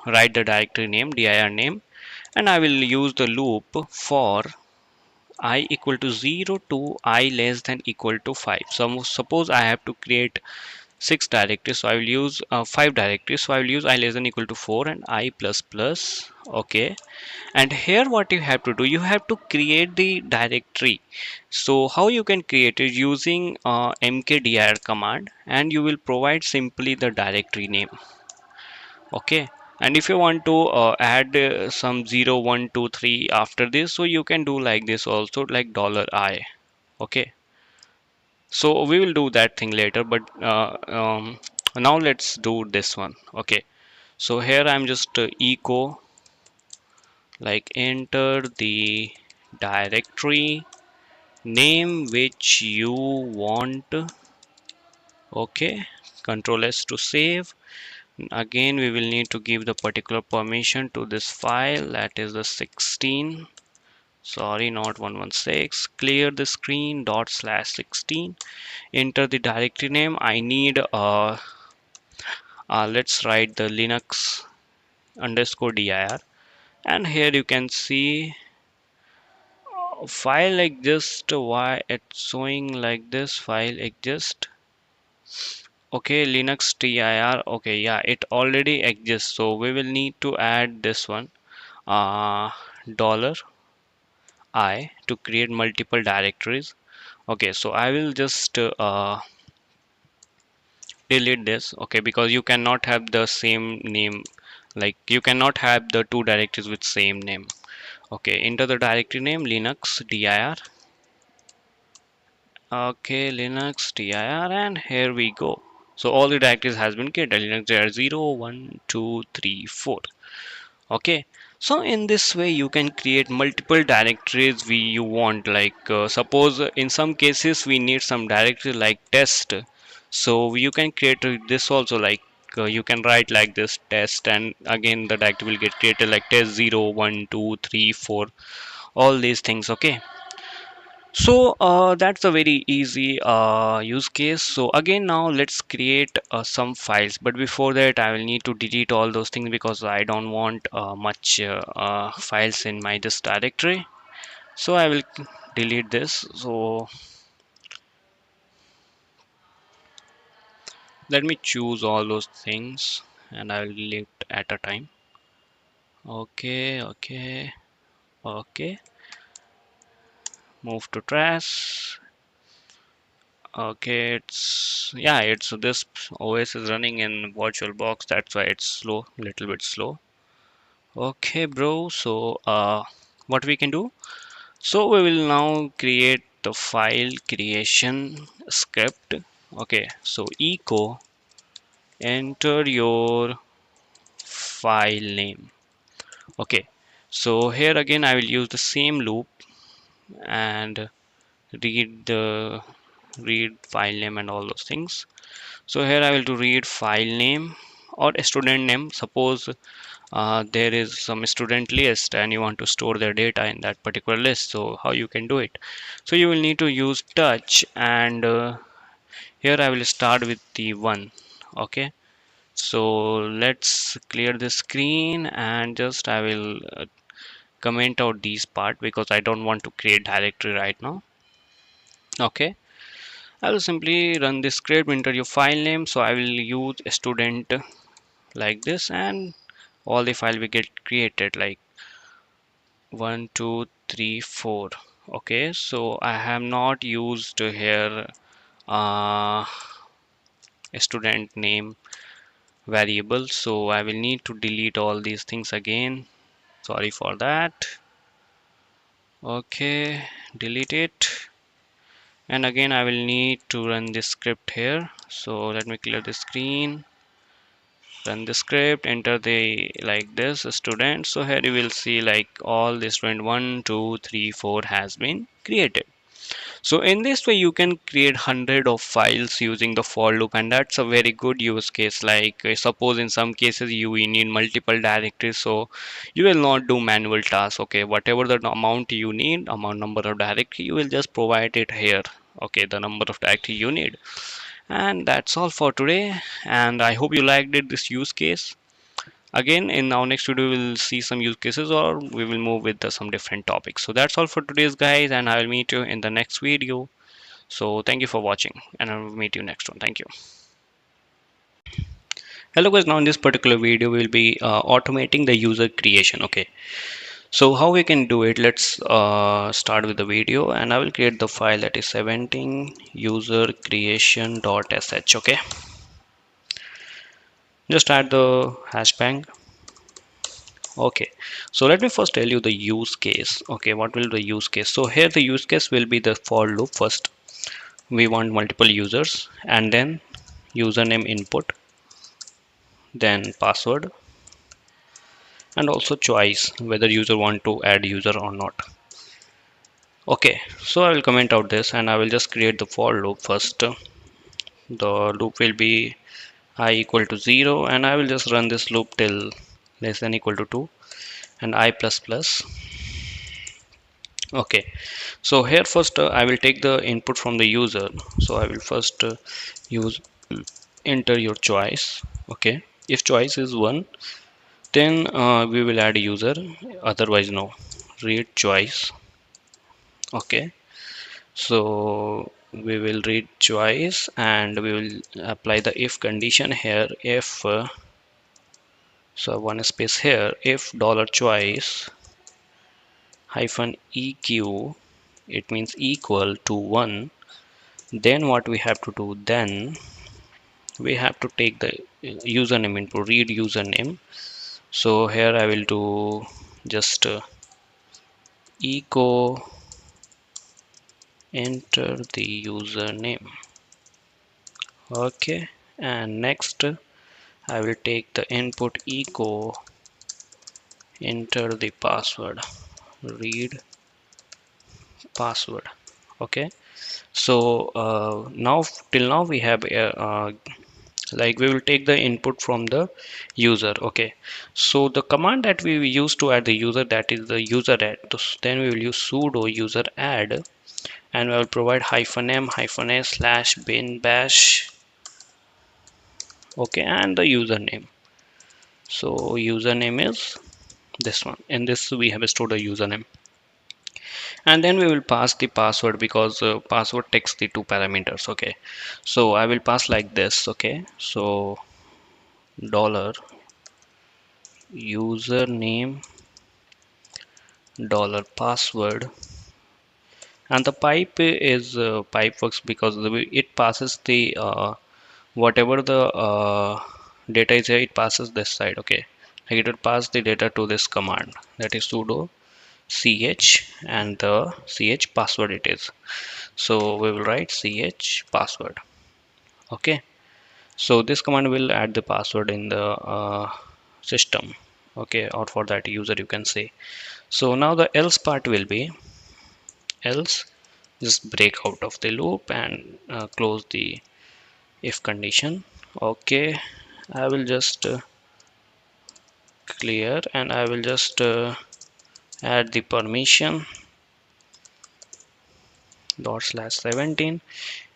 write the directory name dir name, and I will use the loop for I equal to 0 to I less than equal to 5. So suppose I have to create 6 directories, so I will use 5 directories, so I will use I less than equal to 4 and I plus plus. Okay, and here what you have to do, you have to create the directory. So how you can create it, using mkdir command, and you will provide simply the directory name. Okay, and if you want to add some 0 1 2 3 after this, so you can do like this also, like $I. Okay, so we will do that thing later, but now let's do this one. Okay, so here I'm just echo, like enter the directory name which you want. Okay, control S to save. Again we will need to give the particular permission to this file, that is the 16, sorry, not 116. Clear the screen ./16. Enter the directory name. I need let's write the linux underscore dir, and here you can see file exist, why it's showing like this? File exist. Okay, Linux dir. Okay, yeah, it already exists, so we will need to add this one, uh dollar I, to create multiple directories. Okay, so I will just delete this. Okay, because you cannot have the same name, like you cannot have the two directories with same name. Okay, enter the directory name Linux dir. Okay, Linux dir, and here we go. So all the directories has been created. Linux dir 0, 1, 2, 3, 4. Okay, so in this way you can create multiple directories we you want, like suppose in some cases we need some directory like test, so you can create this also, like you can write like this test, and again the directory will get created like test 0, 1, 2, 3, 4, all these things. Okay, so that's a very easy use case. So again, now let's create some files, but before that I will need to delete all those things because I don't want much files in my this directory. So I will delete this. So let me choose all those things and I will delete at a time. Okay, okay, okay, move to trash. Okay, it's, yeah, it's this OS is running in VirtualBox, that's why it's slow, little bit slow. Okay, bro, so what we can do? So we will now create the file creation script. Okay, so echo, enter your file name. Okay, so here again I will use the same loop and read the read file name and all those things. So here I will to read file name or a student name. Suppose there is some student list and you want to store their data in that particular list. So how you can do it? So you will need to use touch, and here I will start with the one. Okay. So let's clear the screen and just I will comment out these part because I don't want to create directory right now. Okay. I will simply run this script, enter your file name. So I will use student like this, and all the file will get created like 1, 2, 3, 4. Okay, so I have not used here uh, a student name variable, so I will need to delete all these things again. Sorry for that. Okay, delete it, and again I will need to run this script here. So let me clear the screen, run the script, enter the like this student. So here you will see like all the student 1, 2, 3, 4 has been created. So in this way you can create hundred of files using the for loop, and that's a very good use case. Like suppose in some cases you need multiple directories, so you will not do manual tasks. Okay, whatever the amount you need, amount number of directory, you will just provide it here. Okay, the number of directory you need, and that's all for today. And I hope you liked it, this use case. Again, in our next video we'll see some use cases, or we will move with some different topics. So that's all for today's guys, and I will meet you in the next video. So thank you for watching, and I will meet you next one. Thank you. Hello guys, now in this particular video we'll be automating the user creation. Okay, so how we can do it? Let's start with the video, and I will create the file that is 17 user creation.sh. Okay, just add the hashtag. Okay, so let me first tell you the use case. Okay, what will the use case? So here the use case will be the for loop. First we want multiple users, and then username input, then password, and also choice whether user want to add user or not. Okay, so I will comment out this, and I will just create the for loop. First the loop will be I equal to 0, and I will just run this loop till less than equal to 2 and I plus plus. Okay, so here first I will take the input from the user. So I will first use enter your choice. Okay, if choice is 1, then we will add user, otherwise no. Read choice. Okay, so we will read choice and we will apply the if condition here. If so one space here, if dollar choice hyphen eq, it means equal to 1, then what we have to do, then we have to take the username input, read username. So here I will do just echo enter the username. Okay, and next I will take the input echo enter the password, read password. Okay, so now till now we have like we will take the input from the user. Okay, so the command that we use to add the user, that is the user add. Then we will use sudo user add, and we will provide hyphen m hyphen a slash bin bash. Okay, and the username. So username is this one. In this we have stored a username, and then we will pass the password because password takes the two parameters. Okay, so I will pass like this. Okay, so dollar username dollar password, and the pipe is pipe works because it passes the whatever the data is here, it passes this side. Okay, like it will pass the data to this command, that is sudo ch, and the ch password it is. So we will write ch password. Okay, so this command will add the password in the system. Okay, or for that user you can say. So now the else part will be, else just break out of the loop and close the if condition. Okay, I will just clear, and I will just add the permission dot slash 17.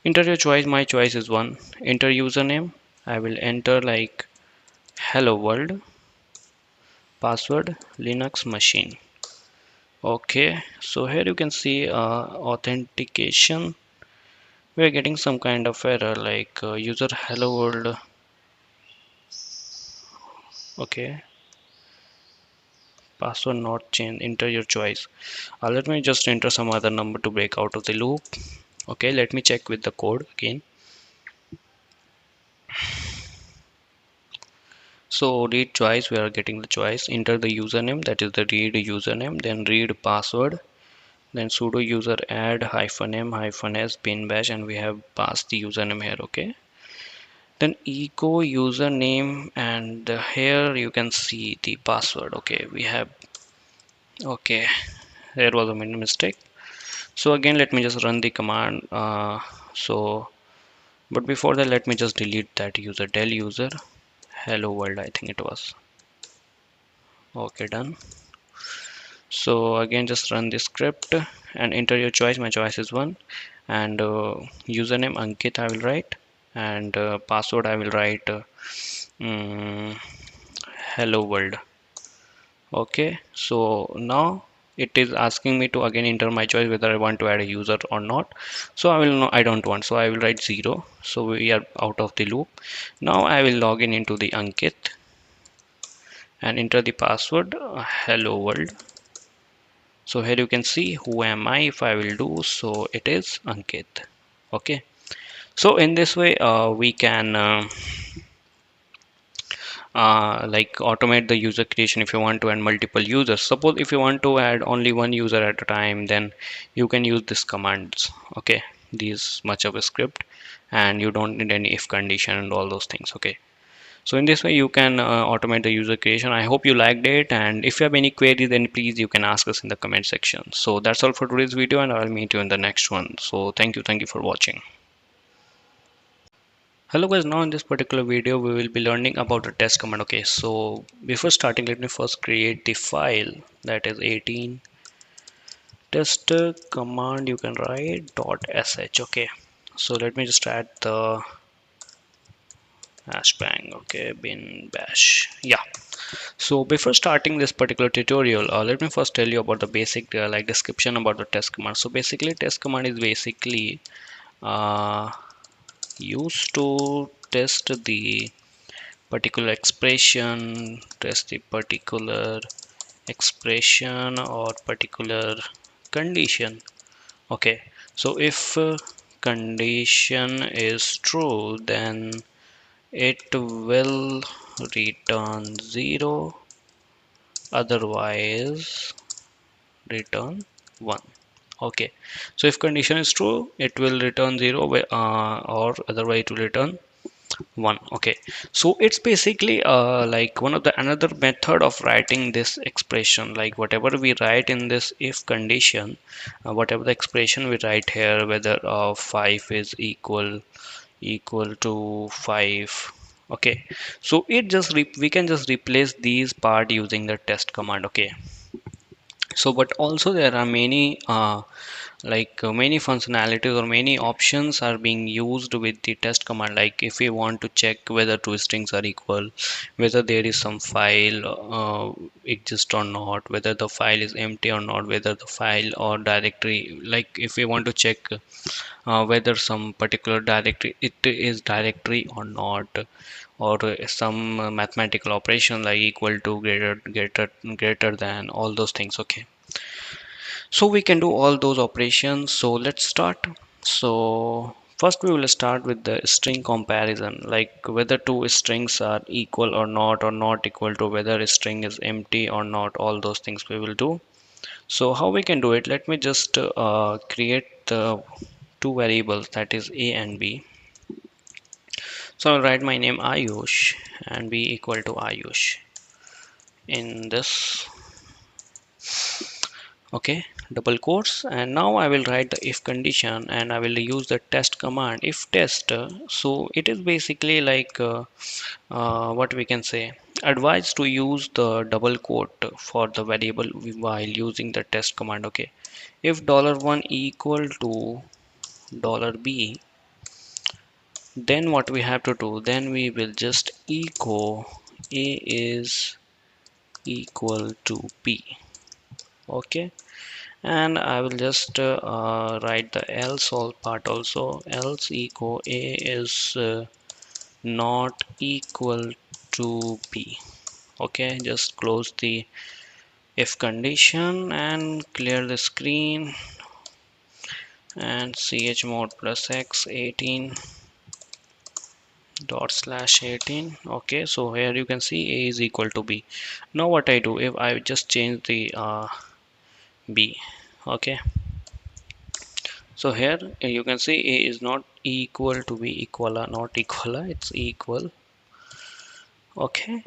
Enter your choice, my choice is 1. Enter username, I will enter like hello world. Password Linux machine. Okay, so here you can see authentication. We are getting some kind of error like user hello world. Okay, password not changed, enter your choice. Let me just enter some other number to break out of the loop. Okay, let me check with the code again. So read choice, we are getting the choice. Enter the username, that is the read username, then read password, then sudo user add hyphen m hyphen s bin bash, and we have passed the username here. Okay, then echo username, and here you can see the password. Okay, we have, okay, there was a mini mistake. So again let me just run the command. So but before that let me just delete that user, del user hello world, I think it was. Okay, done. So again just run the script and enter your choice, my choice is 1, and username Ankit I will write, and password I will write mm, hello world. Okay, so now it is asking me to again enter my choice whether I want to add a user or not. So I will know I don't want, so I will write 0. So we are out of the loop. Now I will log in into the Ankit and enter the password hello world. So here you can see who am I. If I will do so, it is Ankit. Okay, so in this way we can like automate the user creation. If you want to add multiple users, suppose if you want to add only one user at a time, then you can use this commands. Okay, these much of a script, and you don't need any if condition and all those things. Okay, so in this way you can automate the user creation. I hope you liked it, and if you have any query, then please you can ask us in the comment section. So that's all for today's video, and I'll meet you in the next one. So thank you for watching. Hello guys, now in this particular video we will be learning about the test command. Okay, so before starting let me first create the file, that is 18 test command you can write .sh. Okay, so let me just add the hash bang. Okay, bin bash. Yeah. So before starting this particular tutorial, let me first tell you about the basic like description about the test command. So basically, test command is basically uh, used to test the particular expression, test the particular expression or particular condition. Okay, so if condition is true, then it will return 0, otherwise return 1. Okay, so if condition is true, it will return 0, or otherwise it will return 1. Okay, so it's basically like one of the another method of writing this expression. Like whatever we write in this if condition, whatever the expression we write here, whether 5 is equal to 5. Okay, so it just we can just replace these part using the test command. Okay, so but also there are many many functionalities or many options are being used with the test command. Like if we want to check whether two strings are equal, whether there is some file exist or not, whether the file is empty or not, whether the file or directory, like if we want to check whether some particular directory it is directory or not, or some mathematical operation like equal to, greater than, all those things. Okay, so we can do all those operations. So let's start. So first we will start with the string comparison, like whether two strings are equal or not equal to, whether a string is empty or not, all those things we will do. So how we can do it, let me just create the two variables, that is a and b. So I'll write my name Ayush and b equal to Ayush in this. Okay, double quotes, and now I will write the if condition and I will use the test command, if test. So it is basically like what we can say, advised to use the double quote for the variable while using the test command. Okay, if $1 equal to $b, then what we have to do, then we will just echo a is equal to b. Okay, and I will just write the else all part also, else echo a is not equal to b. Okay, just close the if condition and clear the screen and chmod plus x 18 dot slash 18. Okay, so here you can see a is equal to b. Now what I do, if I just change the b. Okay, so here you can see a is not equal to b, equal, not equal, it's equal. Okay,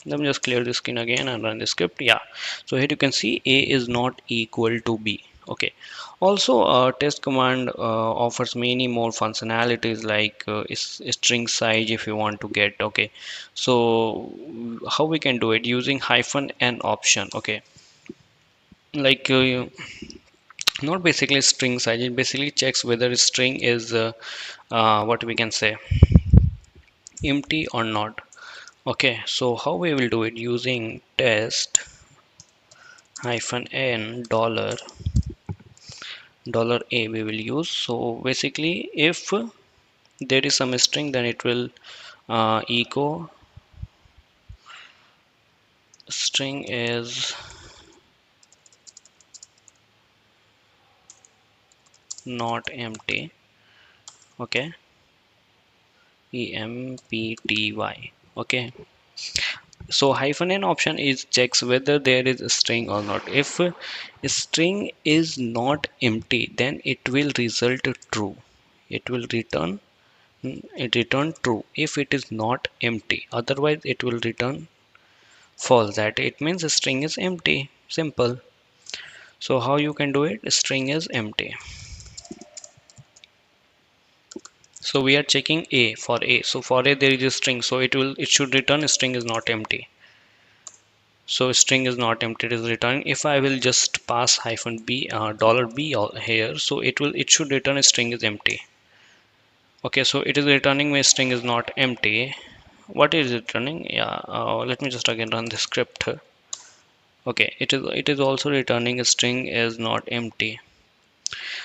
let me just clear the screen again and run the script. Yeah, so here you can see a is not equal to b. Okay, also test command offers many more functionalities, like string size if you want to get. Okay, so how we can do it, using hyphen n option. Okay, like not basically string size, it basically checks whether a string is what we can say, empty or not. Okay, so how we will do it, using test hyphen n dollar a we will use. So basically if there is some string, then it will echo string is not empty. Okay, empty. Okay, so hyphen n option is checks whether there is a string or not. If a string is not empty, then it will result true, it will return, it return true if it is not empty, otherwise it will return false, that it means the string is empty. Simple. So how you can do it, string is empty. So we are checking a, for a, so for a there is a string, so it should return string is not empty. So string is not empty, it is returning. If I will just pass hyphen b, dollar b here, so it should return a string is empty. Okay, so it is returning my string is not empty. What is it returning? Yeah, let me just again run the script. Okay, it is also returning a string is not empty.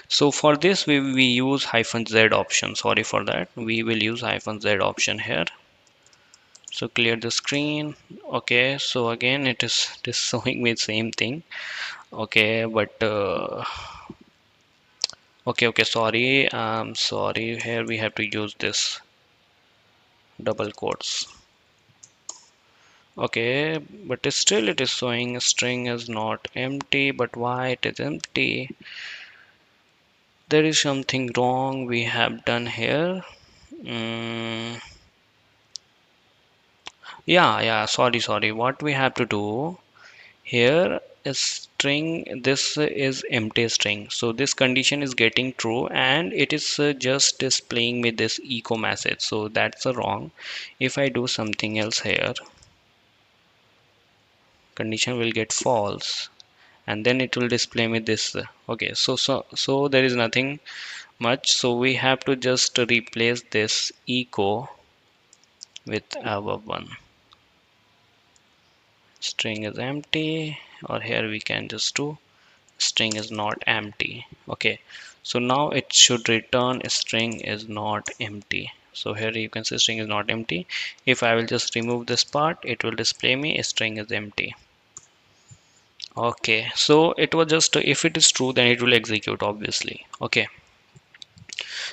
So for this we use -z option. Sorry for that. We will use -z option here. So clear the screen. Okay, so again it is showing me same thing. Okay, but okay, sorry. Sorry. Here we have to use this double quotes. Okay, but still it is showing a string is not empty. But why it is empty? There is something wrong we have done here. Mm, yeah, sorry. What we have to do here is string, this is empty string. So this condition is getting true and it is just displaying me this echo message. So that's wrong. If I do something else here, condition will get false and then it will display me this. Okay, so there is nothing much. So we have to just replace this echo with above one. String is empty, or here we can just do string is not empty. Okay, so now it should return a string is not empty. So here you can see string is not empty. If I will just remove this part, it will display me a string is empty. Okay, so it was just if it is true, then it will execute obviously. Okay,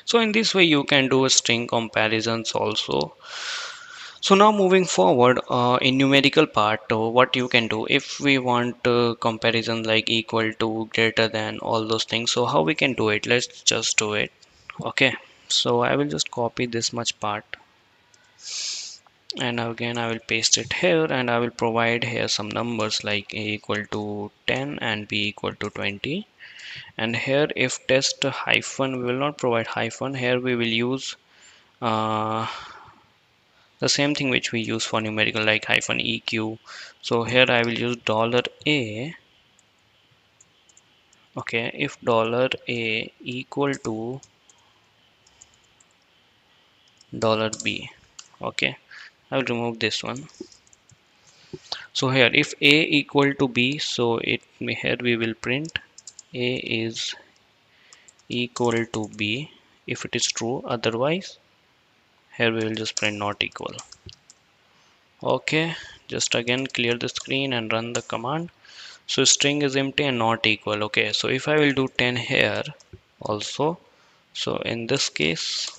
so in this way you can do a string comparisons also. So now moving forward in numerical part, what you can do if we want comparison like equal to, greater than, all those things. So how we can do it? Let's just do it. Okay, so I will just copy this much part and again I will paste it here and I will provide here some numbers like a equal to 10 and b equal to 20. And here if test hyphen, we will not provide hyphen. Here we will use uh, the same thing which we use for numerical like -eq. So here I will use $a. Okay, if $a equal to $b. Okay, I will remove this one. So here if a equal to b, so here we will print a is equal to b if it is true, otherwise here we will just print not equal. Okay, just again clear the screen and run the command. So string is empty and not equal. Okay, so if I will do 10 here also, so in this case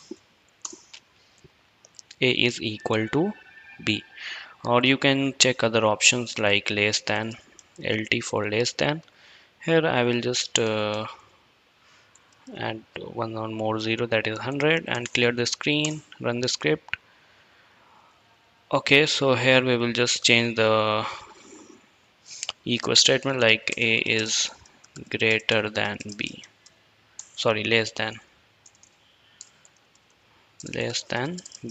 a is equal to b, or you can check other options like less than, lt for less than. Here I will just add one more zero, that is 100, and clear the screen, run the script. Okay, so here we will just change the equal statement like a is greater than b, sorry, less than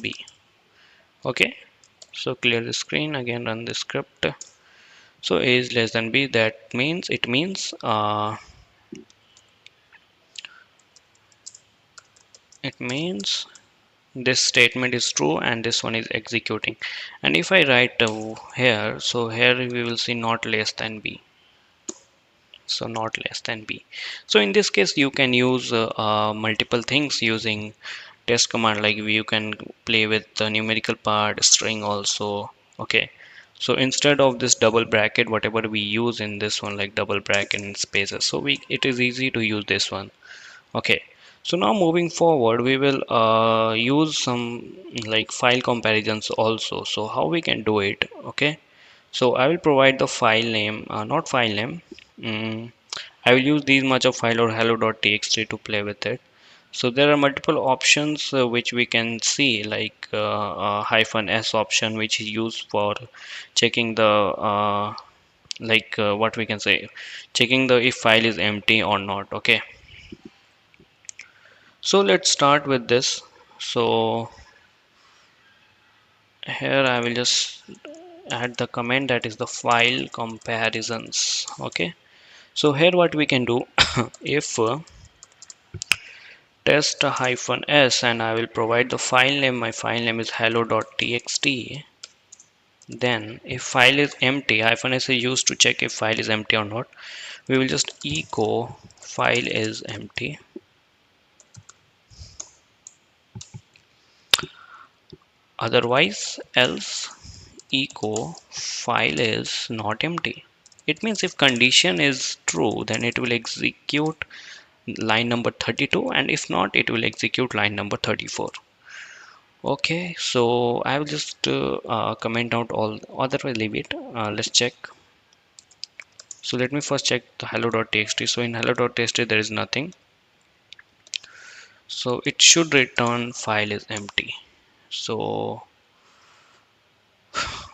b. Okay, so clear the screen, again run the script. So a is less than b, that means it means this statement is true and this one is executing. And if I write here, so here we will see not less than b, so not less than b. So in this case you can use multiple things using test command, like you can play with the numerical part, string also. Okay, so instead of this double bracket, whatever we use in this one like double bracket and spaces, so it is easy to use this one. Okay, so now moving forward we will use some like file comparisons also. So how we can do it? Okay, so I will provide the file name, not file name. mm, I will use these much of file or hello.txt to play with it. So there are multiple options which we can see, like -s option, which is used for checking the what we can say, checking the if file is empty or not. Okay, so let's start with this. So here I will just add the comment, that is the file comparisons. Okay, so here what we can do if test hyphen s, and I will provide the file name. My file name is hello.txt. Then if file is empty, hyphen s is used to check if file is empty or not. We will just echo file is empty. Otherwise, else echo file is not empty. It means if condition is true, then it will execute line number 32, and if not, it will execute line number 34. Okay, so I will just comment out all, otherwise leave it. Let's check. So let me first check the hello.txt. So in hello.txt there is nothing, so it should return file is empty. So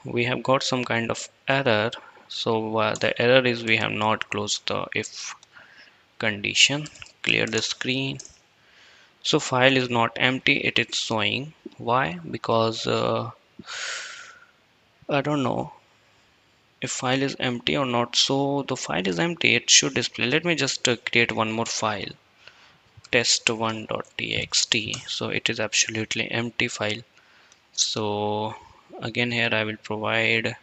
we have got some kind of error. So the error is we have not closed the if condition. Clear the screen. So file is not empty, it is showing. Why? Because I don't know if file is empty or not. So the file is empty, it should display. Let me just create one more file, test1.txt. so it is absolutely empty file. So again here I will provide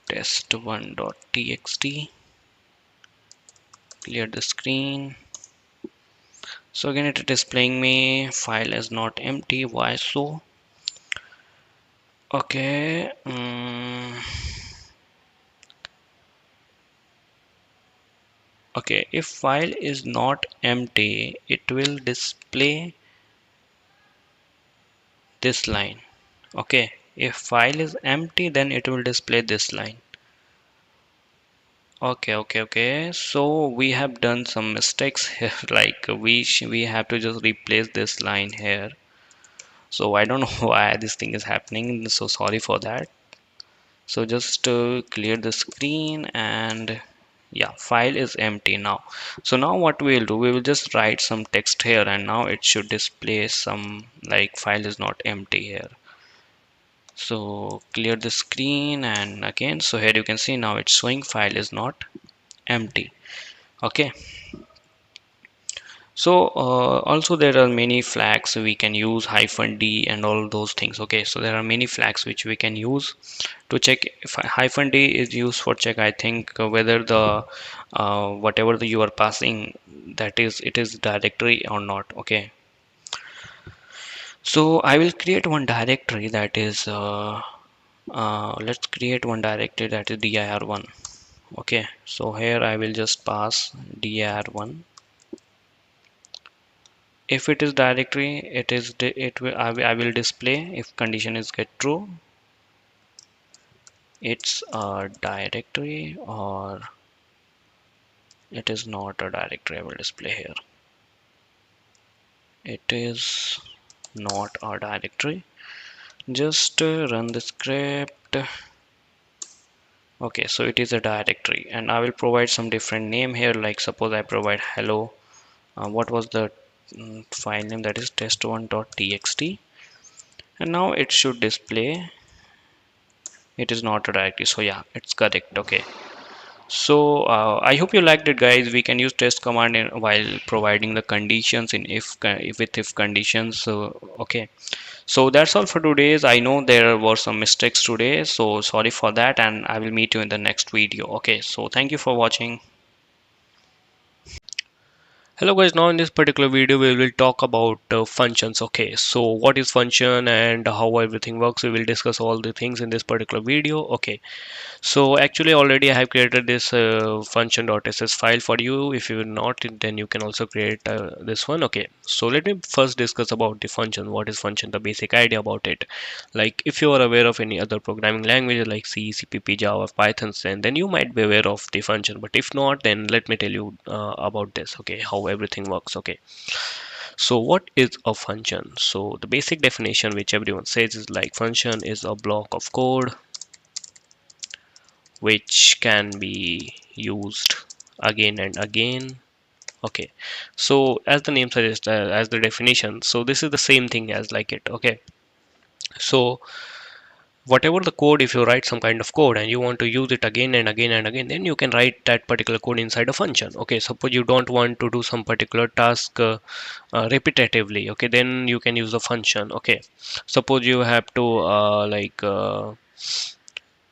test1.txt. Clear the screen. So again it is displaying me file is not empty. Why so? Okay, okay, if file is not empty, it will display this line. Okay, if file is empty, then it will display this line. Okay, so we have done some mistakes here. Like we have to just replace this line here. So I don't know why this thing is happening, so sorry for that. So just clear the screen, and yeah, file is empty now. So now what we will do, we will just write some text here, and now it should display some like file is not empty here. So clear the screen, and again, so here you can see now it's showing file is not empty. Okay, so also there are many flags we can use, hyphen d and all those things. Okay, so there are many flags which we can use to check. If hyphen d is used for check, I think, whether the whatever you are passing, that is it is directory or not. Okay, so I will create one directory that is let's create one directory that is dir1. Okay, so here I will just pass dir1. If it is directory, it will I will display if condition is get true, it's a directory, or it is not a directory. I will display here it is not a directory. Just run the script. Okay, so it is a directory, and I will provide some different name here. Like suppose I provide hello, what was the file name, that is test1.txt, and now it should display it is not a directory. So yeah, it's correct. Okay, so I hope you liked it, guys. We can use test command while providing the conditions in with if conditions. So okay, so that's all for today's. I know there were some mistakes today, so sorry for that, and I will meet you in the next video. Okay, so thank you for watching. Hello guys, now in this particular video we will talk about functions. Okay, so what is function and how everything works, we will discuss all the things in this particular video. Okay, so actually already I have created this function.ss file for you. If you not, then you can also create this one. Okay, so let me first discuss about the function. What is function? The basic idea about it. Like if you are aware of any other programming language like C, CPP, Java, Python, then you might be aware of the function. But if not, then let me tell you about this. Okay, how everything works. Okay, so what is a function? So the basic definition which everyone says is like function is a block of code which can be used again and again. Okay, so as the name suggests, as the definition, so this is the same thing as like it. Okay, so whatever the code, if you write some kind of code and you want to use it again and again and again, then you can write that particular code inside a function. Okay, suppose you don't want to do some particular task repetitively, okay, then you can use the function. Okay, suppose you have to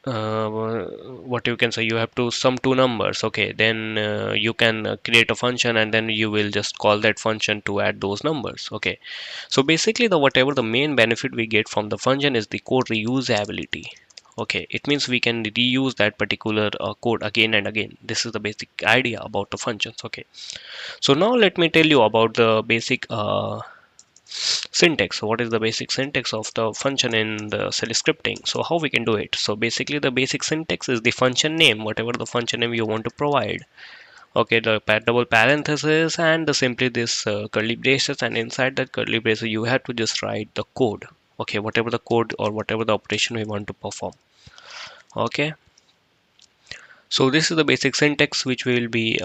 what you can say, you have to sum two numbers, okay, then you can create a function and then you will just call that function to add those numbers. Okay, so basically the whatever the main benefit we get from the function is the code reusability. Okay, it means we can reuse that particular code again and again. This is the basic idea about the functions. Okay, so now let me tell you about the basic syntax. So what is the basic syntax of the function in the cell scripting? So how we can do it? So basically the basic syntax is the function name, whatever the function name you want to provide. Okay, the double parenthesis and the simply this curly braces, and inside that curly braces you have to just write the code. Okay, whatever the code or whatever the operation we want to perform. Okay, so this is the basic syntax which we will be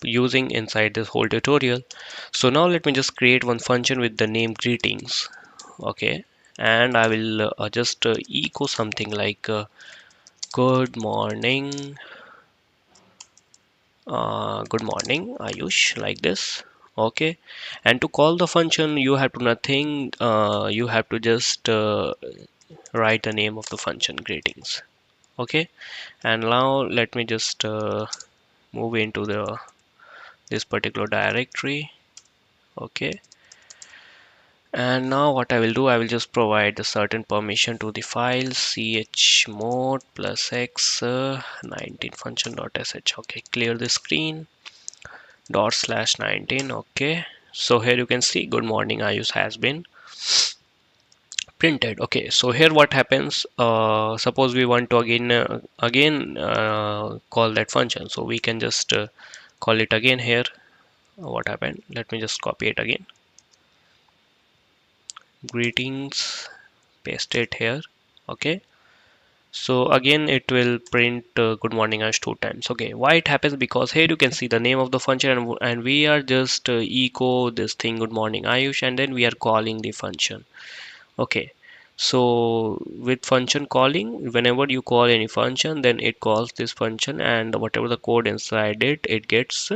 using inside this whole tutorial. So now let me just create one function with the name greetings. Okay, and I will just echo something like good morning, good morning Ayush, like this. Okay, and to call the function you have to nothing, you have to just write the name of the function greetings. Okay, and now let me just move into the this particular directory. Okay, and now what I will do, I will just provide a certain permission to the file chmod plus x 19 function.sh. Okay, clear the screen dot slash 19. Okay, so here you can see good morning Ayush has been printed. Okay, so here what happens, suppose we want to again call that function, so we can just call it again here. What happened, let me just copy it again, greetings, paste it here. Okay, so again it will print good morning as two times. Okay, why it happens, because here you can see the name of the function, and we are just echo this thing good morning Ayush, and then we are calling the function. Okay, so with function calling, whenever you call any function, then it calls this function and whatever the code inside it, it gets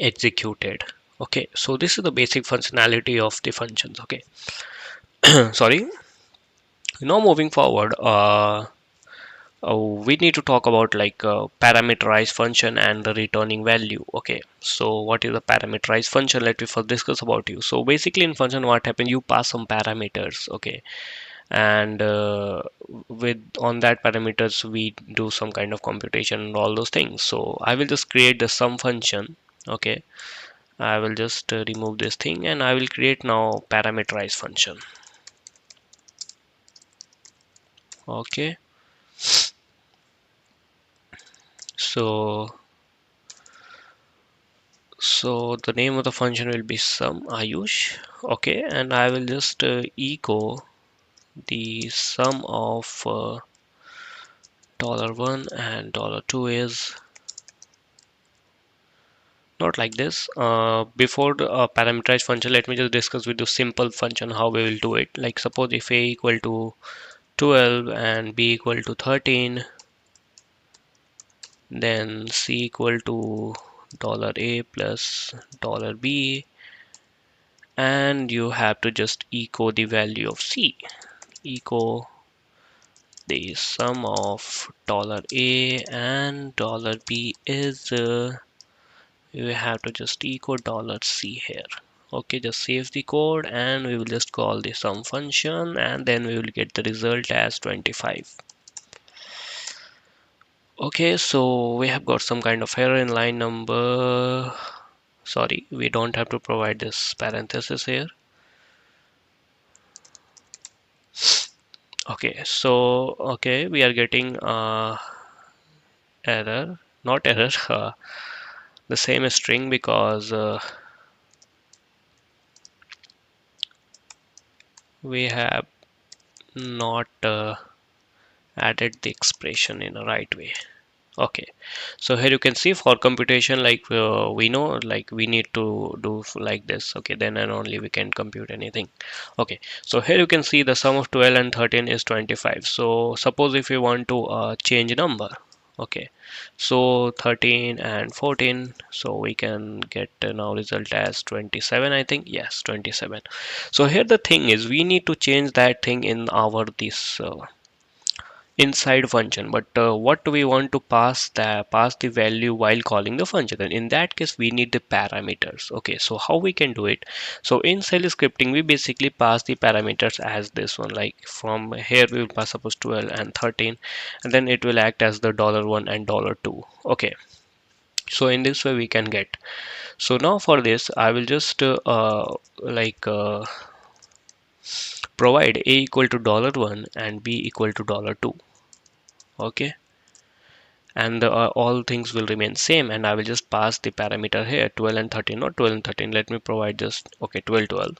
executed. Okay, so this is the basic functionality of the functions. Okay, sorry. Now moving forward, we need to talk about like parameterized function and the returning value. Okay, so what is a parameterized function? Let me first discuss about you. So basically in function what happens, you pass some parameters. Okay, and with on that parameters we do some kind of computation and all those things. So I will just create the sum function. Okay, I will just remove this thing and I will create now parameterized function. Okay, so the name of the function will be sum Ayush. Okay, and I will just echo the sum of $1 and $2 is not like this. Before the parameterized function, let me just discuss with you simple function how we will do it. Like suppose if a equal to 12 and b equal to 13, then c equal to $a plus $b, and you have to just echo the value of c. Echo the sum of $a and $b is you have to just echo $c here. Okay, just save the code and we will just call the sum function and then we will get the result as 25. Okay, so we have got some kind of error in line number, sorry, we don't have to provide this parenthesis here. Okay, so okay, we are getting error, not error, the same string, because we have not added the expression in a right way. Okay, so here you can see for computation, like we know, like we need to do like this. Okay, then and only we can compute anything. Okay, so here you can see the sum of 12 and 13 is 25. So suppose if you want to change number, okay, so 13 and 14, so we can get now result as 27, I think. Yes, 27. So here the thing is we need to change that thing in our this inside function, but what do we want to pass the value while calling the function? And in that case we need the parameters. Okay, so how we can do it? So in shell scripting we basically pass the parameters as this one, like from here we will pass suppose 12 and 13, and then it will act as the $1 and $2. Okay, so in this way we can get. So now for this I will just like provide a equal to $1 and b equal to $2. Okay, and all things will remain same, and I will just pass the parameter here 12 and 13, not 12 and 13. Let me provide just, okay, 12 12,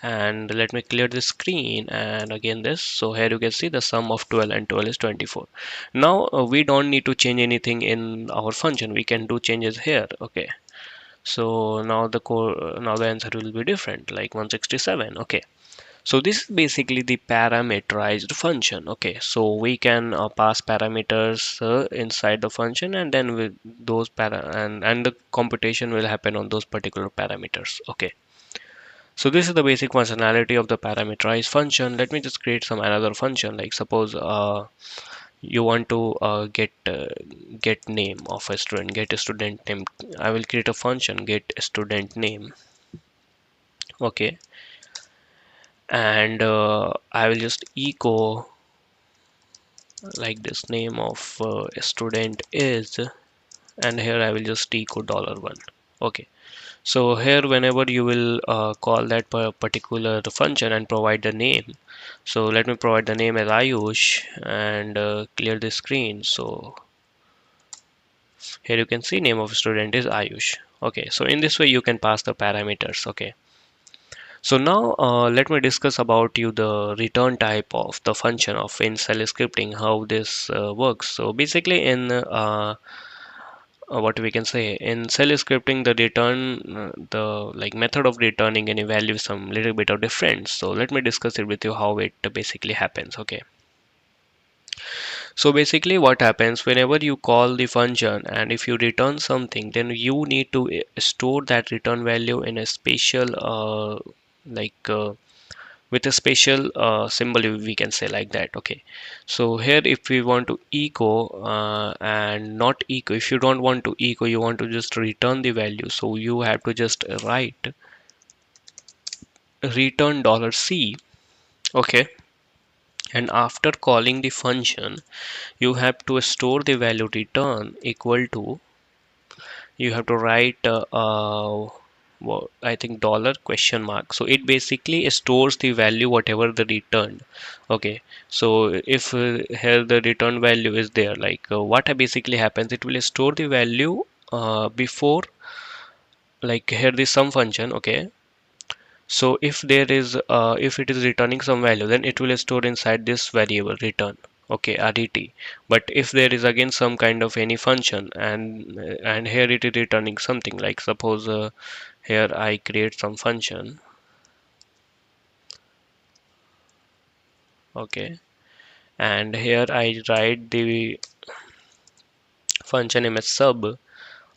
and let me clear the screen and again this. So here you can see the sum of 12 and 12 is 24. Now we don't need to change anything in our function, we can do changes here. Okay, so now the core, now the answer will be different, like 167. Okay, so this is basically the parameterized function. Okay, so we can pass parameters inside the function, and then with those and the computation will happen on those particular parameters. Okay, so this is the basic functionality of the parameterized function. Let me just create some another function. Like suppose you want to get name of a student, get a student name. I will create a function get student name. Okay, and I will just echo like this, name of a student is, and here I will just echo $1. Okay, so here whenever you will call that particular function and provide the name, so let me provide the name as Ayush and clear the screen. So here you can see name of student is Ayush. Okay, so in this way you can pass the parameters. Okay, so now let me discuss about you the return type of the function of in shell scripting, how this works. So basically in what we can say in shell scripting, the return the like method of returning any value is some little bit of different. So let me discuss it with you how it basically happens. Okay, so basically what happens whenever you call the function and if you return something, then you need to store that return value in a special like with a special symbol, we can say like that. Okay, so here if we want to echo and not echo, if you don't want to echo, you want to just return the value, so you have to just write return $C. Okay, and after calling the function you have to store the value return equal to, you have to write well, I think dollar question mark. So it basically stores the value whatever the returned. Okay, so if here the return value is there, like what basically happens, it will store the value before, like here this sum function. Okay, so if there is if it is returning some value, then it will store inside this variable return. Okay, RET. But if there is again some kind of any function, and here it is returning something, like suppose here I create some function. Okay, and here I write the function name as sub.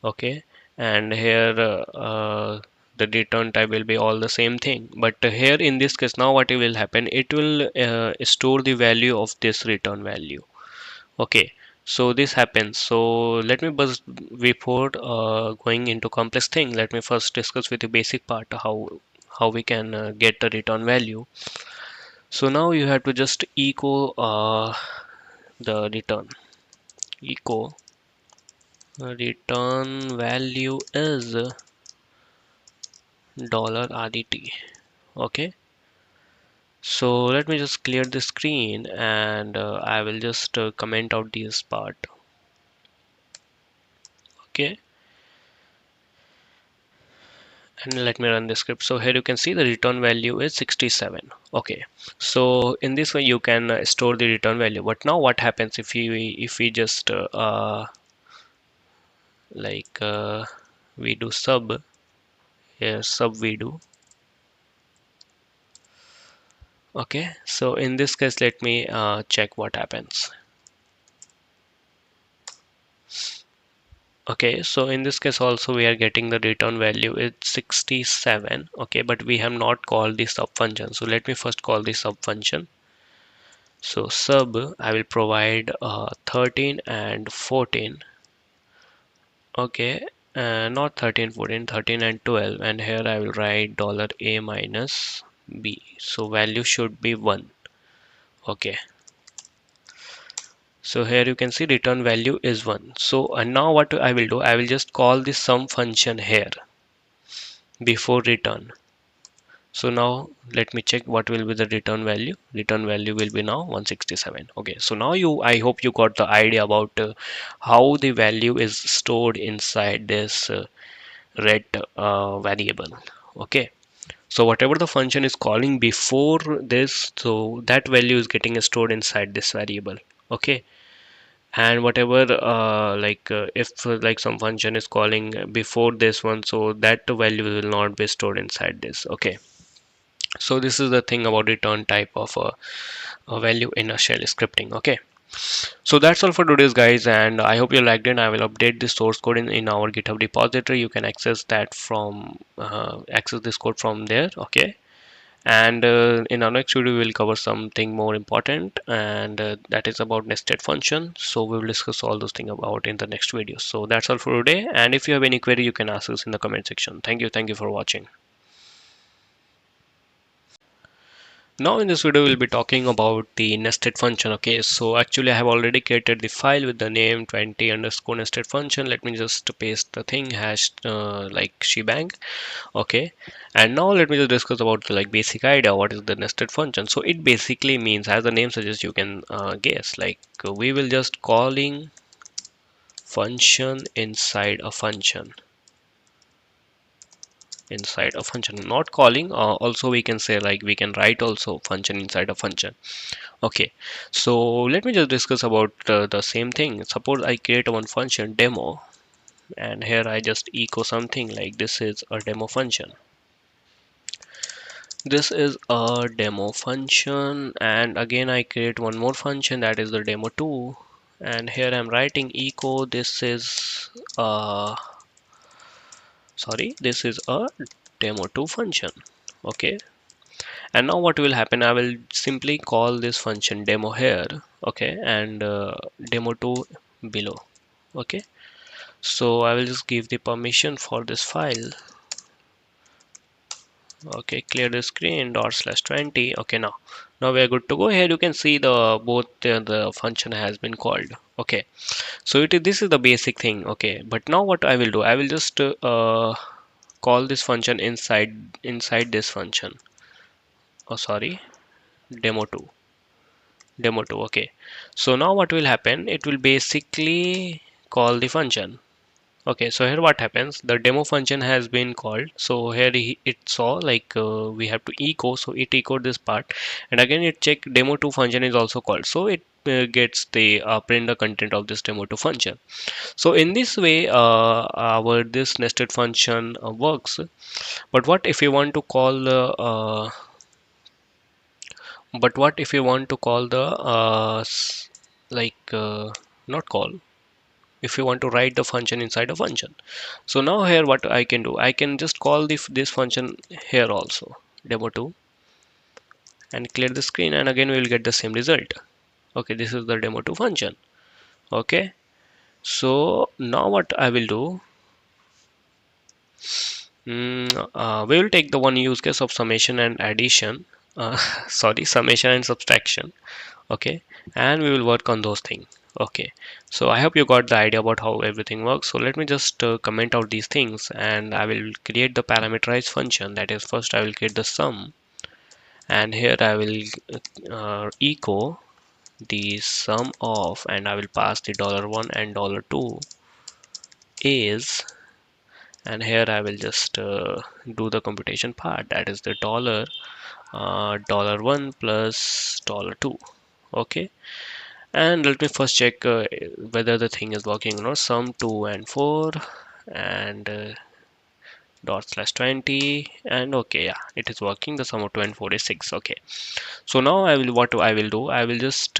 Okay, and here the return type will be all the same thing, but here in this case now what will happen, it will store the value of this return value. Okay, so this happens. So let me before going into complex thing, let me first discuss with the basic part how we can get the return value. So now you have to just echo the echo return value is $RET. Okay, so let me just clear the screen and I will just comment out this part. Okay, and let me run the script. So here you can see the return value is 67. Okay, so in this way you can store the return value. But now what happens if we just like we do sub here, sub we do. Okay, so in this case let me check what happens. Okay, so in this case also we are getting the return value is 67. Okay, but we have not called the sub function. So let me first call the sub function. So sub, I will provide 13 and 14. Okay, not 13, 14, 13 and 12. And here I will write $a minus b. So value should be 1. Okay, so here you can see return value is 1. So and now what I will do, I will just call the sum function here before return. So now let me check what will be the return value. Return value will be now 167. Okay, so now I hope you got the idea about how the value is stored inside this ret variable. Okay, so whatever the function is calling before this, so that value is getting stored inside this variable. Okay, and whatever if like some function is calling before this one, so that value will not be stored inside this. Okay, so this is the thing about return type of a value in a shell scripting. Okay, so that's all for today's guys, and I hope you liked it. I will update the source code in our GitHub repository. You can access that from access this code from there. Okay, and in our next video we will cover something more important, and that is about nested function. So we will discuss all those things about in the next video. So that's all for today, and if you have any query you can ask us in the comment section. Thank you for watching. Now in this video we'll be talking about the nested function. Okay, so actually I have already created the file with the name 20 underscore nested function. Let me just paste the thing hash like shebang. Okay, and now let me just discuss about the like basic idea what is the nested function. So it basically means, as the name suggests, you can guess, like we will just calling function inside a function, not calling. Also we can say like we can write also function inside a function. Okay, so let me just discuss about the same thing. Suppose I create one function demo, and here I just echo something like this is a demo function. This is a demo function, and again I create one more function, that is the demo2, and here I'm writing echo this is this is a demo2 function. Okay, and now what will happen, I will simply call this function demo here. Okay, and demo2 below. Okay, so I will just give the permission for this file. Okay, clear the screen ./20. Okay, now we are good to go. Here you can see the both the function has been called. Okay, so this is the basic thing. Okay, but now what I will do, I will just call this function inside this function. Oh sorry, demo2. Okay, so now what will happen, it will basically call the function. Okay, so here what happens, the demo function has been called. So here it saw like we have to echo, so it echoed this part, and again it check demo2 function is also called, so it gets the print the content of this demo2 function. So in this way our this nested function works. But what if you want to call the but what if you want to call the like not call, if you want to write the function inside a function. So now here what I can do, I can just call this function here also, demo2, and clear the screen, and again we will get the same result. Okay, this is the demo2 function. Okay, so now what I will do, we will take the one use case of summation and addition, summation and subtraction. Okay, and we will work on those things. Okay, so I hope you got the idea about how everything works. So let me just comment out these things, and I will create the parameterized function. That is, first I will create the sum, and here I will echo the sum of, and I will pass the $1 and $2 is, and here I will just do the computation part, that is the $1 plus $2. Okay, and let me first check whether the thing is working or not. Sum 2 and 4 and dot slash 20, and okay, yeah, it is working. The sum of 2 and 4 is 6. Okay, so now what I will do, I will just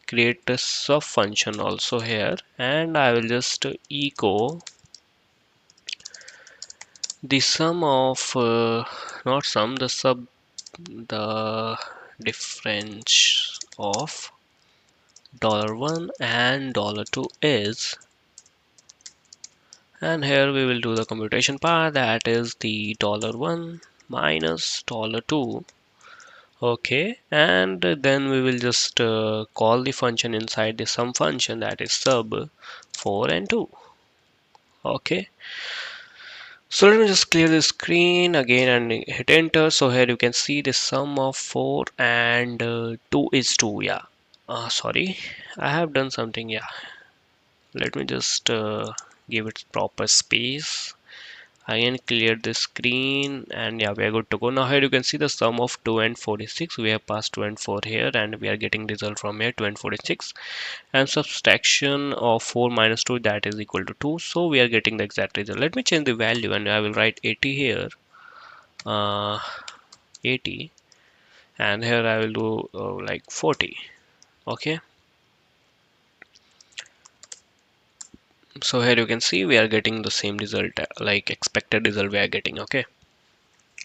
create a sub function also here, and I will just echo the sum of not sum, the difference of $1 and $2 is, and here we will do the computation part, that is the $1 minus $2. Okay, and then we will just call the function inside the sum function, that is sub 4 and 2. Okay, so let me just clear the screen again and hit enter. So here you can see the sum of 4 and 2 is 2. Yeah, sorry, I have done something. Yeah, let me just give it proper space. Again clear the screen, and yeah, we are good to go. Now here you can see the sum of 2 and 46. We have passed 2 and 4 here, and we are getting result from here 2 and 46, and subtraction of 4 minus 2, that is equal to 2. So we are getting the exact result. Let me change the value, and I will write 80 here, uh, 80, and here I will do like 40. Okay, so here you can see we are getting the same result, like expected result we are getting. Okay,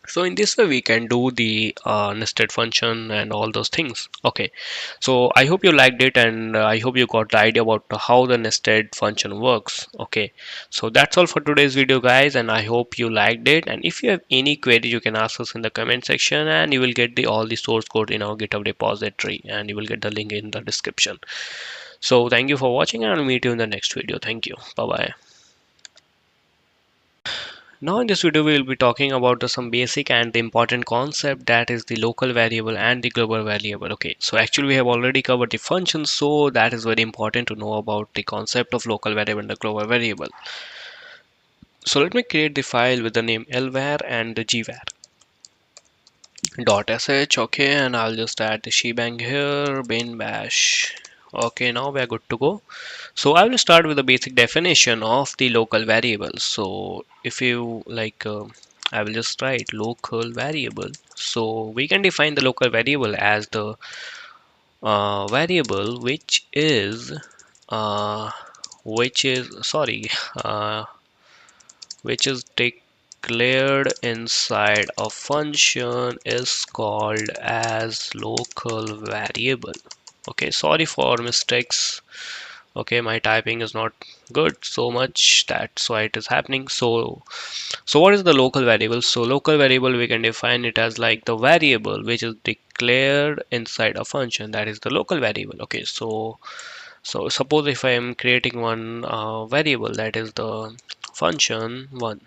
so in this way we can do the nested function and all those things. Okay, so I hope you liked it, and I hope you got the idea about how the nested function works. Okay, so that's all for today's video guys, and I hope you liked it. And if you have any query, you can ask us in the comment section, and you will get all the source code in our GitHub repository, and you will get the link in the description. So thank you for watching, and I'll meet you in the next video. Thank you. Bye bye. Now in this video we will be talking about some basic and the important concept, that is the local variable and the global variable. Okay, so actually we have already covered the functions, so that is very important to know about the concept of local variable and the global variable. So let me create the file with the name lvar and the gvar .sh. Okay, and I'll just add the shebang here, bin bash. Okay, now we are good to go. So I will start with the basic definition of the local variable. So if you like, I will just write local variable. So we can define the local variable as the variable uh, which is sorry, uh, which is declared inside a function is called as local variable. Okay, sorry for mistakes. Okay, my typing is not good so much, that's why it is happening. So what is the local variable? So local variable, we can define it as like the variable which is declared inside a function, that is the local variable. Okay, so suppose if I am creating one variable, that is the function 1.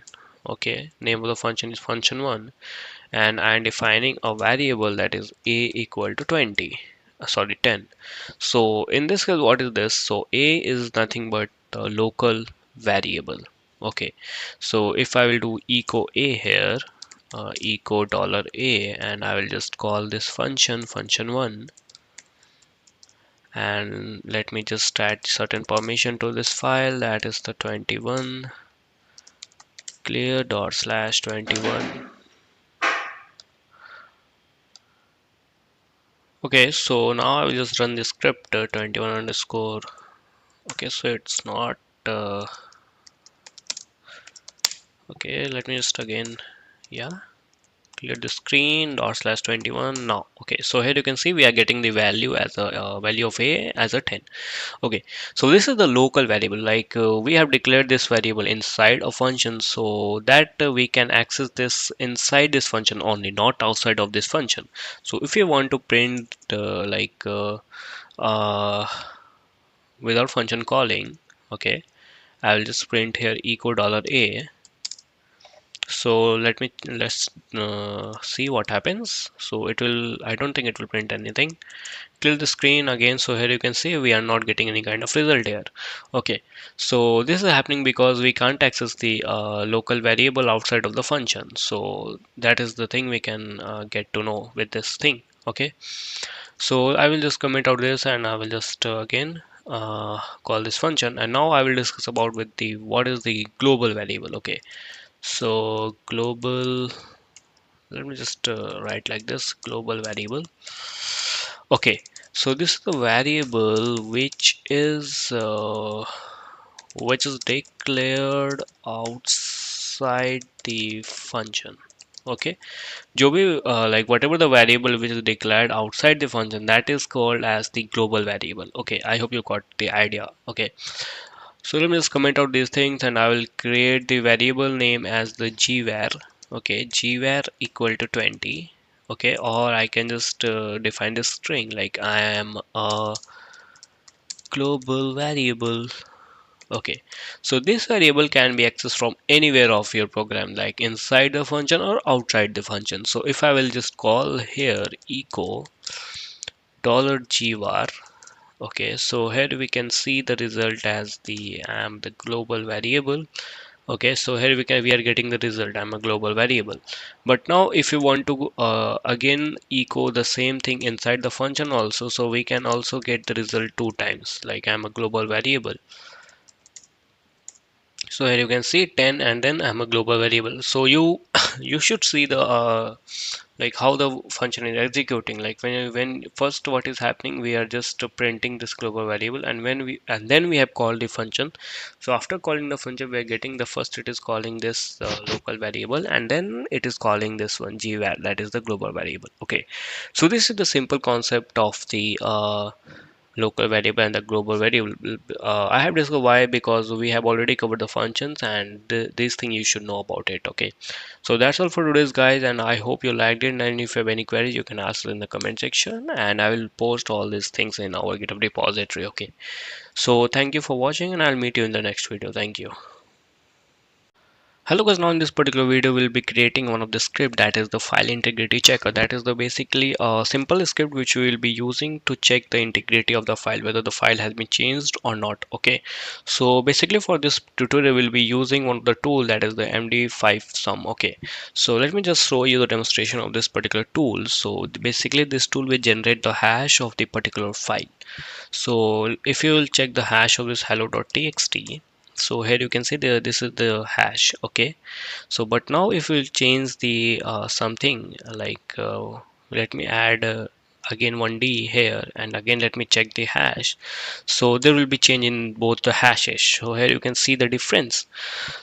Okay, name of the function is function 1, and I am defining a variable that is a equal to 20, sorry, 10. So in this case, what is this? So a is nothing but the local variable. Okay, so if I will do echo a here, echo $a, and I will just call this function 1, and let me just add certain permission to this file, that is the 21 clear dot slash 21. Okay, so now I will just run the script 21 underscore. Okay, so it's not okay, let me just again, yeah, clear the screen dot slash 21 now. Okay, so here you can see we are getting the value as a value of a as a 10. Okay, so this is the local variable, like we have declared this variable inside a function, so that we can access this inside this function only, not outside of this function. So if you want to print uh, without function calling, okay, I will just print here echo $a, So let's see what happens. So it will, I don't think it will print anything. Clear the screen again. So here you can see we are not getting any kind of result here. Okay, so this is happening because we can't access the local variable outside of the function. So that is the thing we can get to know with this thing. Okay, so I will just comment out this, and I will just again call this function, and now I will discuss about with the what is the global variable. Okay, so global, let me just write like this, global variable. Okay, so this is the variable which is declared outside the function. Okay, जो भी like whatever the variable which is declared outside the function, that is called as the global variable. Okay, I hope you got the idea. Okay, so let me just comment out these things, and I will create the variable name as the gvar. Okay, gvar equal to 20. Okay, or I can just define the string like I am a global variable. Okay, so this variable can be accessed from anywhere of your program, like inside the function or outside the function. So if I will just call here echo $gvar. Okay, so here we can see the result as the global variable. Okay, so here we are getting the result, I'm a global variable. But now if you want to again echo the same thing inside the function also, so we can also get the result two times, like I'm a global variable. So here you can see 10, and then I'm a global variable. So you you should see the like how the function is executing. Like when first what is happening, we are just printing this global variable, and then we have called the function. So after calling the function, we are getting the first, it is calling this local variable, and then it is calling this one gvar, that is the global variable. Okay, so this is the simple concept of the local variable and the global variable. I have discussed why, because we have already covered the functions, and this thing you should know about it. Okay, so that's all for today's guys, and I hope you liked it, and if you have any queries you can ask in the comment section, and I will post all these things in our GitHub repository. Okay, so thank you for watching, and I'll meet you in the next video. Thank you. Hello guys, now in this particular video we'll be creating one of the script, that is the file integrity checker. That is the basically a simple script which we will be using to check the integrity of the file, whether the file has been changed or not. Okay, so basically for this tutorial we'll be using one of the tool, that is the MD5 sum. Okay, so let me just show you the demonstration of this particular tool. So basically this tool will generate the hash of the particular file. So if you will check the hash of this hello.txt, so here you can see this is the hash. Okay, so but now if we'll change the something like let me add again 1D here, and again let me check the hash, so there will be change in both the hashes. So here you can see the difference.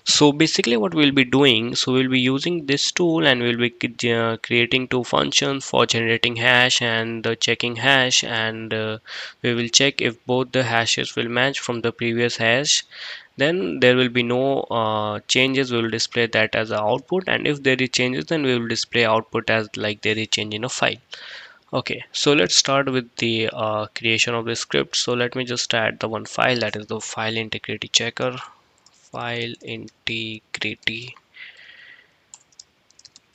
So basically what we'll be doing, so we'll be using this tool, and we'll be creating two functions for generating hash and checking hash, and we will check if both the hashes will match from the previous hash. Then there will be no changes, we will display that as an output, and if there is changes, then we will display output as like there is change in a file. Okay, so let's start with the creation of the script. So let me just add the one file, that is the file integrity checker, file integrity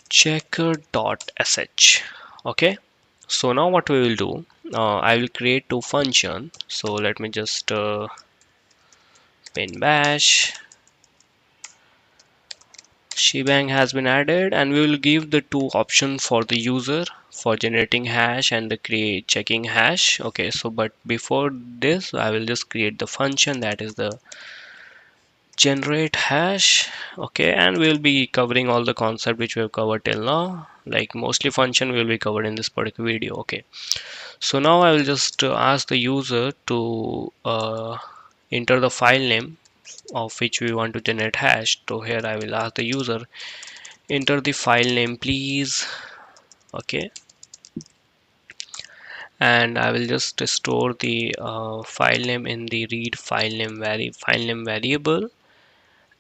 checker.sh. Okay, so now what we will do, I will create two function. So let me just pin bash shebang has been added, and we will give the two options for the user for generating hash and the create checking hash. Okay, so but before this I will just create the function, that is the generate hash. Okay, and we'll be covering all the concept which we have covered till now, like mostly function will be covered in this particular video. Okay, so now I will just ask the user to enter the file name of which we want to generate hash. So here I will ask the user, enter the file name please. Okay, and I will just store the file name in the read file name variable.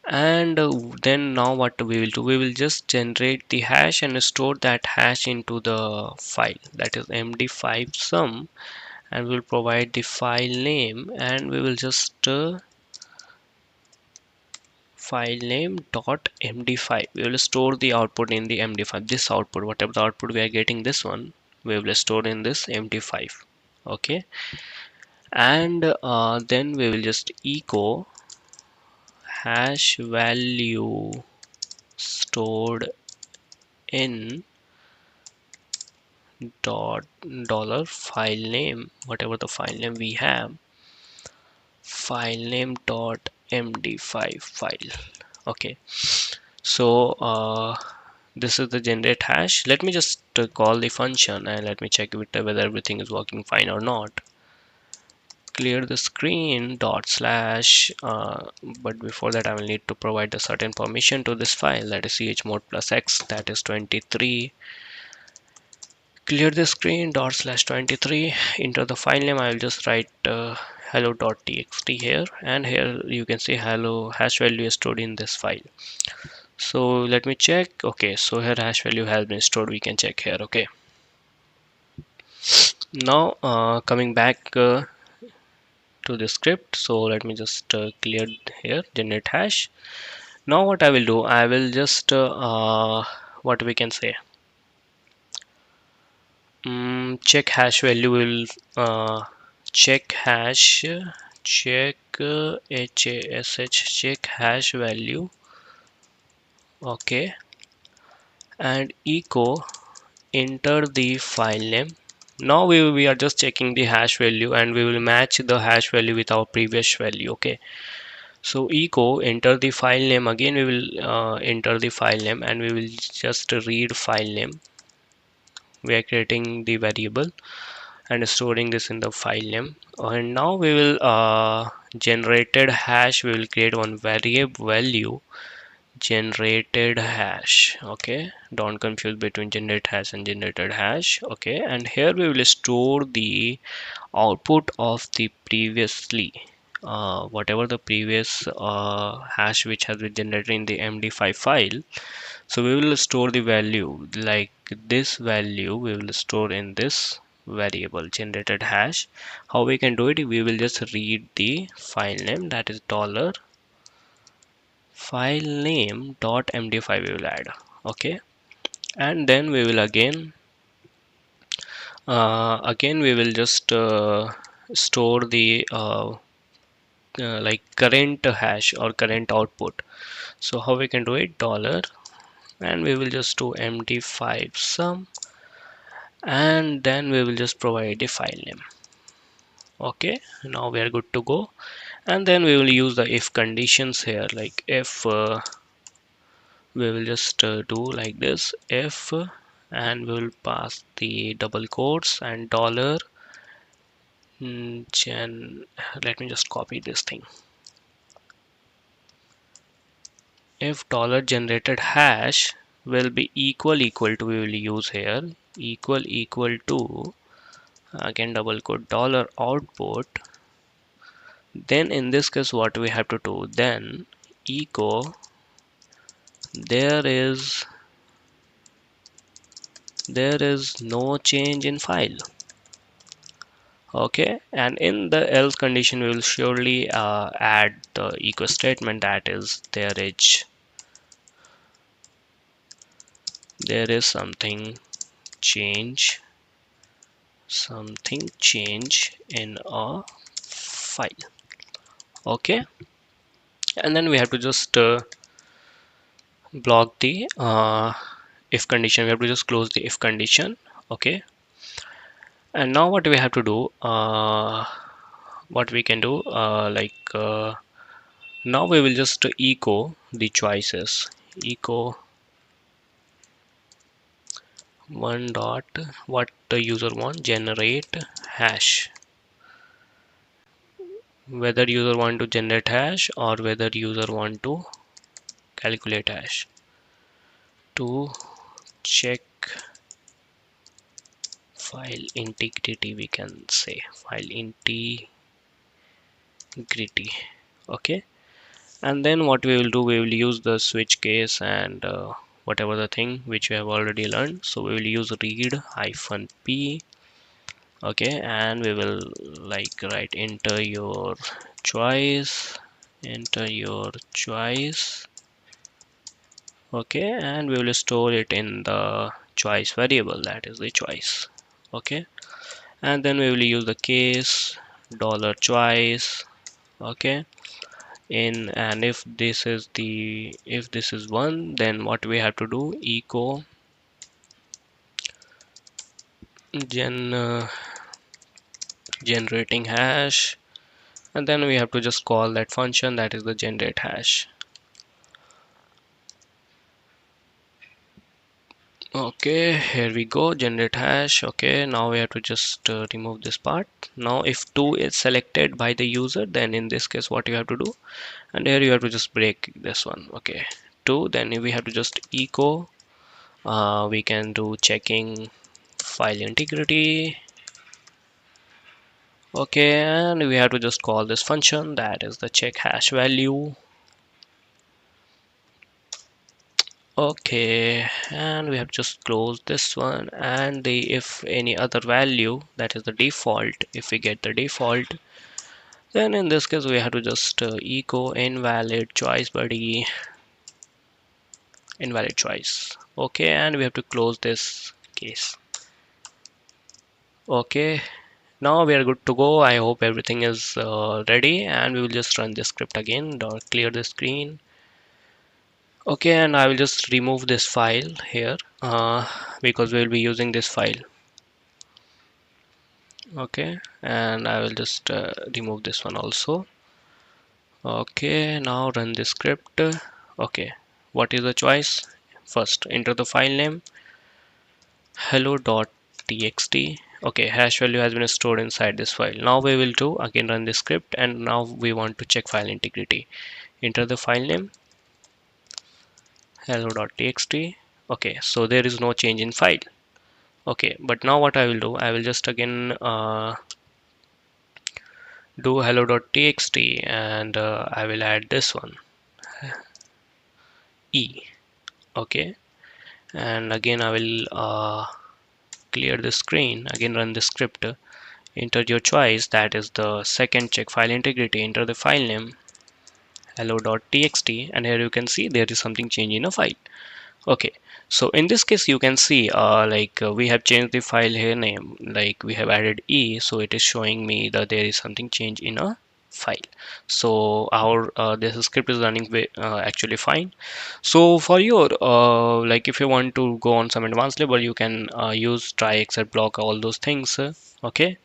And then now what we will do, we will just generate the hash and store that hash into the file, that is md5 sum, and we'll provide the file name, and we will just file name dot md5. We will store the output in the md5. This output, whatever the output we are getting, this one we will store in this md5. Okay, and then we will just echo hash value stored in dot dollar file name, whatever the file name we have, file name dot md5 file. Okay, so this is the generate hash. Let me just call the function and let me check whether everything is working fine or not. Clear the screen dot slash, but before that I will need to provide a certain permission to this file, that is chmod plus x, that is 23. Clear the screen dot slash 23. Enter the file name. I will just write hello.txt here, and here you can see hello hash value is stored in this file. So let me check. Okay, so here hash value has been stored, we can check here. Okay, now coming back to the script, so let me just clear here generate hash. Now what I will do, I will just what we can say, check hash value will check hash, check check hash value. Okay, and echo enter the file name. Now we are just checking the hash value and we will match the hash value with our previous value. Okay, so echo enter the file name. Again we will enter the file name and we will just read file name. We are creating the variable and storing this in the file name, and now we will generated hash, we will create one variable value generated hash. Okay, don't confuse between generate hash and generated hash. Okay, and here we will store the output of the previously whatever the previous hash which has been generated in the md5 file. So we will store the value like this value we will store in this variable generated hash. How we can do it, we will just read the file name, that is dollar file name dot md5 we will add. Okay, and then we will again we will just store the like current hash or current output. So how we can do it, dollar, and we will just do md5 sum, and then we will just provide the file name. Okay, now we are good to go, and then we will use the if conditions here, like if we will just do like this, if, and we will pass the double quotes and dollar gen, let me just copy this thing, if dollar generated hash will be equal to, we will use here equal to, again double quote, dollar output, then in this case what we have to do, then echo there is no change in file. Okay, and in the else condition we will surely add the echo statement, that is there is something change in a file. Okay, and then we have to just block the if condition, we have to just close the if condition. Okay, and now what we have to do, what we can do, now we will just echo the choices, echo one dot what the user want, generate hash, whether user want to generate hash or whether user want to calculate hash, to check file integrity, we can say file integrity. Okay, and then what we will do, we will use the switch case and whatever the thing which we have already learned. So we will use read hyphen p. Okay, and we will like write enter your choice, enter your choice. Okay, and we will store it in the choice variable, that is the choice. Okay, and then we will use the case dollar choice. Okay, in and if this is the if this is 1, then what we have to do, echo gen generating hash, and then we have to just call that function, that is the generate hash. Okay, here we go, generate hash. Okay, now we have to just remove this part. Now if 2 is selected by the user, then in this case what you have to do, and here you have to just break this one. Okay, 2, then we have to just echo, we can do checking file integrity. Okay, and we have to just call this function, that is the check hash value. Okay, and we have just closed this one, and the if any other value, that is the default, if we get the default, then in this case we have to just echo invalid choice body, invalid choice. Okay, and we have to close this case. Okay, now we are good to go. I hope everything is ready, and we will just run this script again or clear the screen. Okay, and I will just remove this file here because we will be using this file. Okay, and I will just remove this one also. Okay, now run the script. Okay, what is the choice? First enter the file name hello.txt. Okay, hash value has been stored inside this file. Now we will do again, run the script, and now we want to check file integrity. Enter the file name hello.txt. Okay, so there is no change in file. Okay, but now what I will do, I will just again do hello.txt, and I will add this one e. Okay, and again I will clear the screen, again run the script. Enter your choice, that is the second check file integrity. Enter the file name hello.txt, and here you can see there is something changed in a file. Okay, so in this case you can see we have changed the file here name, like we have added e, so it is showing me that there is something changed in a file. So our this script is running actually fine. So for your like if you want to go on some advanced level, you can use try except block, all those things. Okay,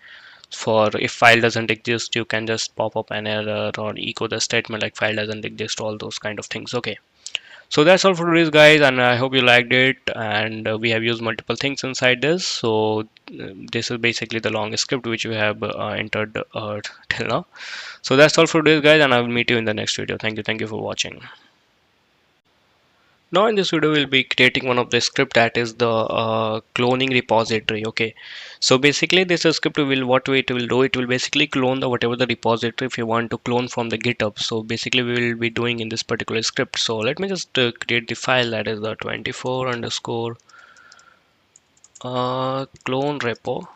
for if file doesn't exist, you can just pop up an error or echo the statement like file doesn't exist, all those kind of things. Okay, so that's all for today's guys, and I hope you liked it, and we have used multiple things inside this. So this is basically the longest script which we have entered till now. So that's all for today's guys, and I will meet you in the next video. Thank you for watching. Now in this video we'll be creating one of the script, that is the cloning repository. Okay, so basically this script will, what it will do, it will basically clone the whatever the repository if you want to clone from the GitHub. So basically we will be doing in this particular script. So let me just create the file, that is the 24 underscore clone repo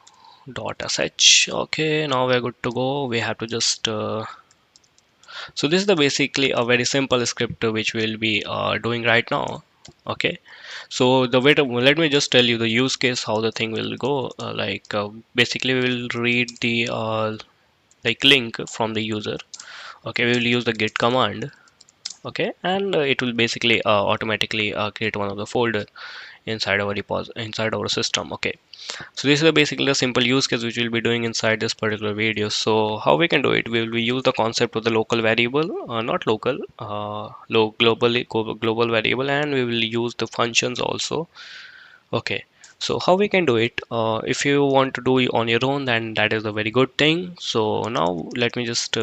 dot sh. Okay, now we're good to go. We have to just so this is the basically a very simple script which we'll be doing right now. Okay, so the way to, let me just tell you the use case how the thing will go. Basically we will read the like link from the user. Okay, we will use the git command. Okay, and it will basically automatically create one of the folder inside our inside our system. Okay, so this is basically a simple use case which we'll be doing inside this particular video. So how we can do it, we will use the concept of the local variable, not local, global variable, and we will use the functions also. Okay, so how we can do it, if you want to do it on your own, then that is a very good thing. So now let me just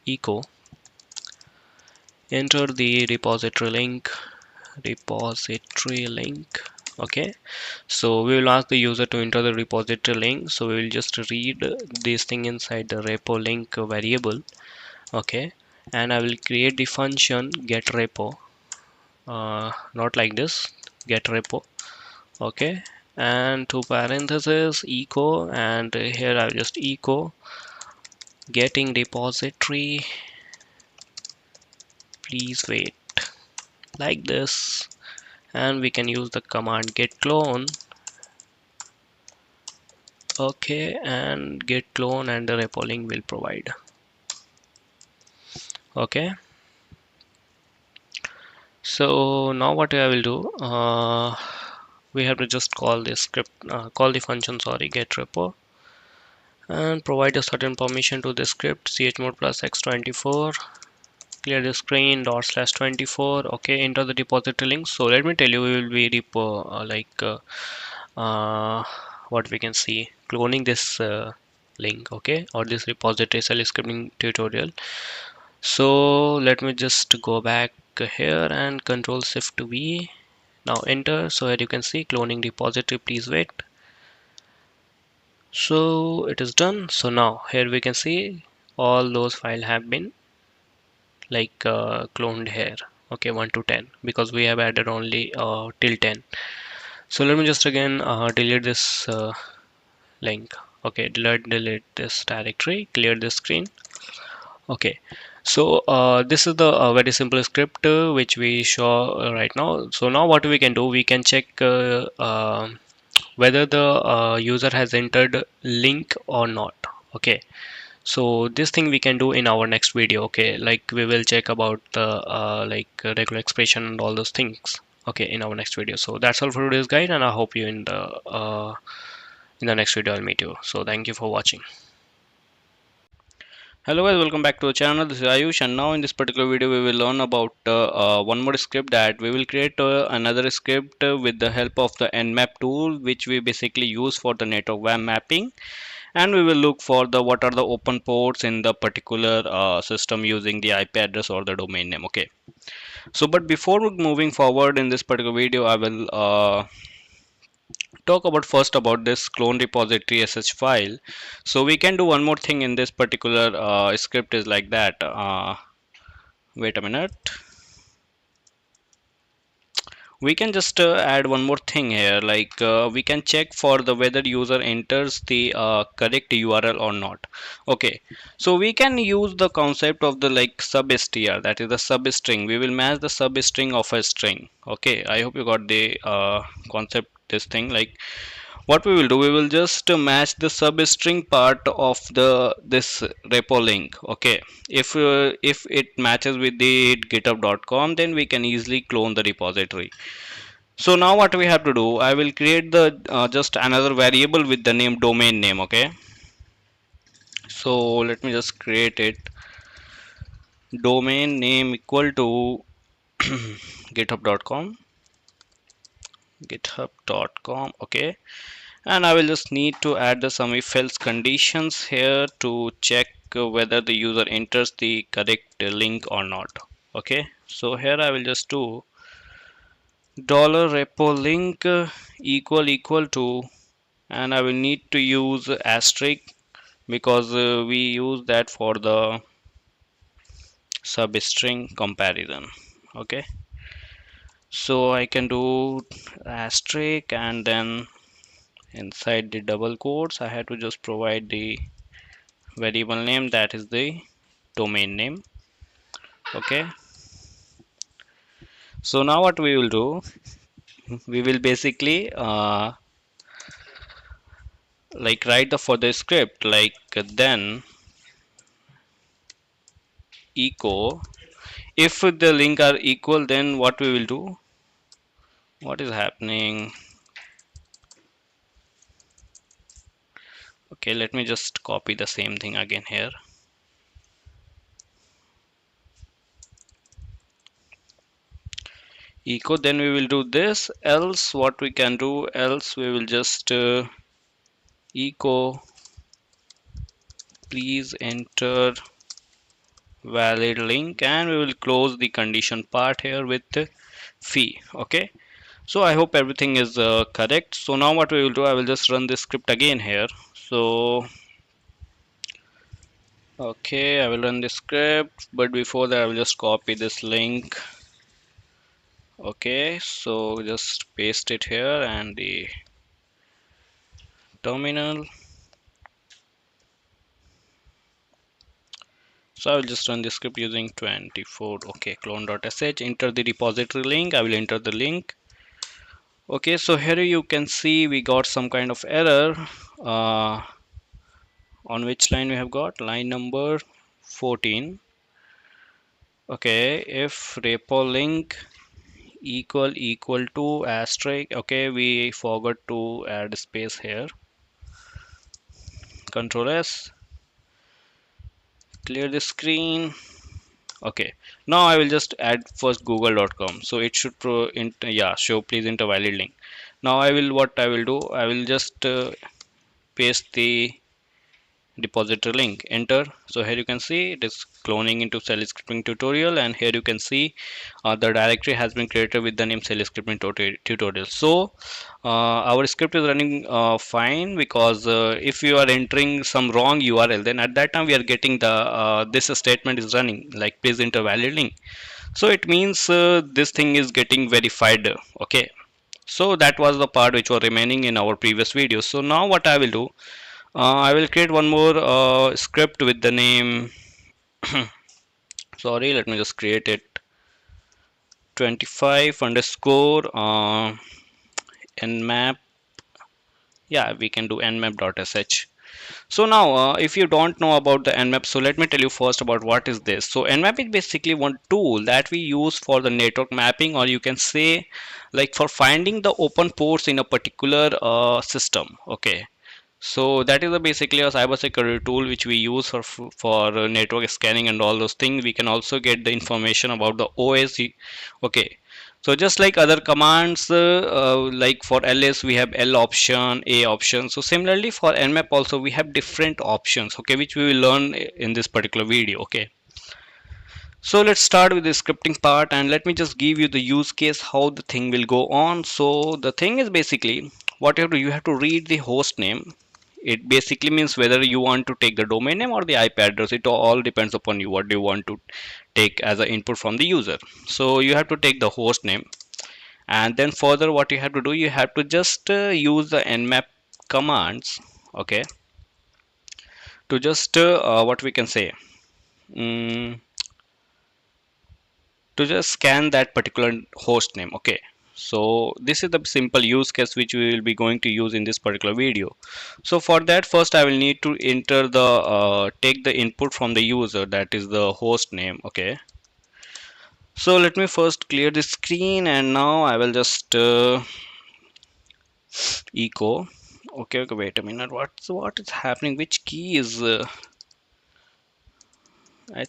echo, enter the repository link. Okay, so we will ask the user to enter the repository link, so we will just read this thing inside the repo link variable. Okay, and I will create the function get repo, not like this, get repo. Okay, and to parenthesis echo, and here I will just echo getting repository please wait, like this. And we can use the command git clone. Okay, and git clone and the repo link will provide. Okay, so now what I will do, we have to just call this script, call the function, sorry, get repo, and provide a certain permission to the script, chmod plus x24, clear the screen dot slash 24. Okay, enter the repository link. So let me tell you, we will be repo uh, what we can see, cloning this link, okay, or this repository cell scripting tutorial. So let me just go back here and control shift V. Now enter. So here you can see cloning repository, please wait. So it is done. So now here we can see all those files have been cloned here. Okay, 1 to 10, because we have added only till 10. So let me just again delete this link. Okay, delete this directory, clear this screen. Okay, so this is the very simple script which we show right now. So now what we can do, we can check whether the user has entered link or not. Okay, so this thing we can do in our next video. Okay, like we will check about the regular expression and all those things, okay, in our next video. So that's all for today's guide, and I hope you in the next video I'll meet you. So thank you for watching. Hello guys, welcome back to our channel. This is Ayush, and now in this particular video we will learn about one more script, that we will create another script with the help of the nmap tool, which we basically use for the network WAN mapping. And we will look for the what are the open ports in the particular system using the IP address or the domain name. Okay, so but before moving forward in this particular video, I will talk about first about this clone repository sh file. So we can do one more thing in this particular script is like that. Wait a minute, we can just add one more thing here, we can check for the whether user enters the correct URL or not. Okay, so we can use the concept of the substr, that is the substring. We will match the substring of a string. Okay, I hope you got the concept, this thing. Like what we will do, we will just match the substring part of the this repo link. Okay, if it matches with the github.com, then we can easily clone the repository. So now what we have to do, I will create the just another variable with the name domain name. Okay, so let me just create it, domain name equal to github.com, github.com. Okay, and I will just need to add the some if else conditions here to check whether the user enters the correct link or not. Okay, so here I will just do dollar repo link equal to, and I will need to use asterisk because we use that for the substring comparison. Okay, so I can do asterisk, and then inside the double quotes I had to just provide the variable name, that is the domain name. Okay, so now what we will do, we will basically write the for the script then echo, if the link are equal, then what we will do, what is happening. Okay, let me just copy the same thing again here. Echo, then we will do this, else what we can do, else we will just echo please enter valid link, and we will close the condition part here with fee. Okay, so I hope everything is correct. So now what we will do, I will just run this script again here. So okay, I will run the script, but before that I will just copy this link. Okay, so just paste it here and the terminal. So I will just run the script using 24. Okay, clone.sh, enter the repository link. I will enter the link. Okay, so here you can see we got some kind of error. On which line we have got? Line number 14. Okay, if repo link equal to asterisk. Okay, we forgot to add space here. Control S, clear the screen. Okay, now I will just add first google.com, so it should yeah, show please enter valid link. Now what I will do, I will just paste the repository link, enter. So here you can see it is cloning into cell scripting tutorial, and here you can see the directory has been created with the name cell scripting tutorial. So our script is running fine, because if you are entering some wrong URL, then at that time we are getting the this statement is running like please enter valid link. So it means this thing is getting verified. Okay, so that was the part which was remaining in our previous video. So now what I will do, I will create one more script with the name sorry, let me just create it, 25 underscore nmap. Yeah, we can do nmap.sh. So now if you don't know about the nmap, so let me tell you first about what is this. So nmap is basically one tool that we use for the network mapping, or you can say like for finding the open ports in a particular system. Okay, so that is basically a cybersecurity tool which we use for network scanning and all those things. We can also get the information about the OS. Okay, so just like other commands, like for ls we have l option, a option. So similarly for nmap also we have different options. Okay, which we will learn in this particular video. Okay, so let's start with the scripting part, and let me just give you the use case how the thing will go on. So the thing is basically what you have to read the host name. It basically means whether you want to take the domain name or the IP address. It all depends upon you what do you want to take as an input from the user. So you have to take the host name, and then further what you have to do, you have to just use the nmap commands. Okay, to just what we can say, mm, to just scan that particular host name. Okay, so this is the simple use case which we will be going to use in this particular video. So for that, first I will need to enter the take the input from the user, that is the host name. Okay, so let me first clear the screen, and now I will just echo. Okay, wait a minute, what is happening, which key is I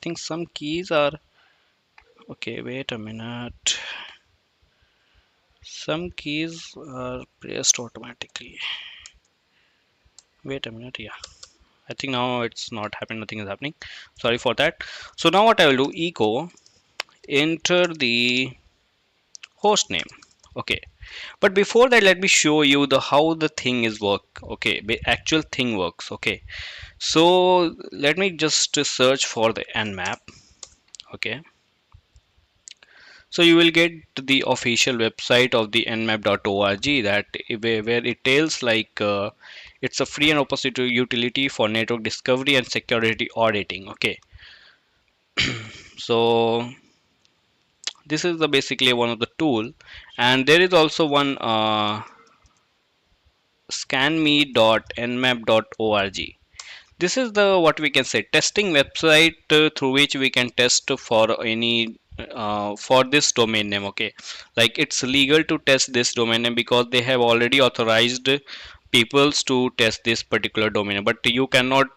think some keys are okay, wait a minute, some keys are pressed automatically. Wait a minute, yeah, I think now it's not happening, nothing is happening, sorry for that. So now what I will do, echo enter the host name. Okay, but before that let me show you the how the thing is work. Okay, the actual thing works. Okay, so let me just search for the nmap. Okay, so you will get the official website of the nmap.org, that where it tells like it's a free and open utility for network discovery and security auditing. Okay, so this is the basically one of the tool, and there is also one scanme.nmap.org. This is the what we can say testing website through which we can test for any for this domain name. Okay, like it's legal to test this domain name because they have already authorized peoples to test this particular domain name, but you cannot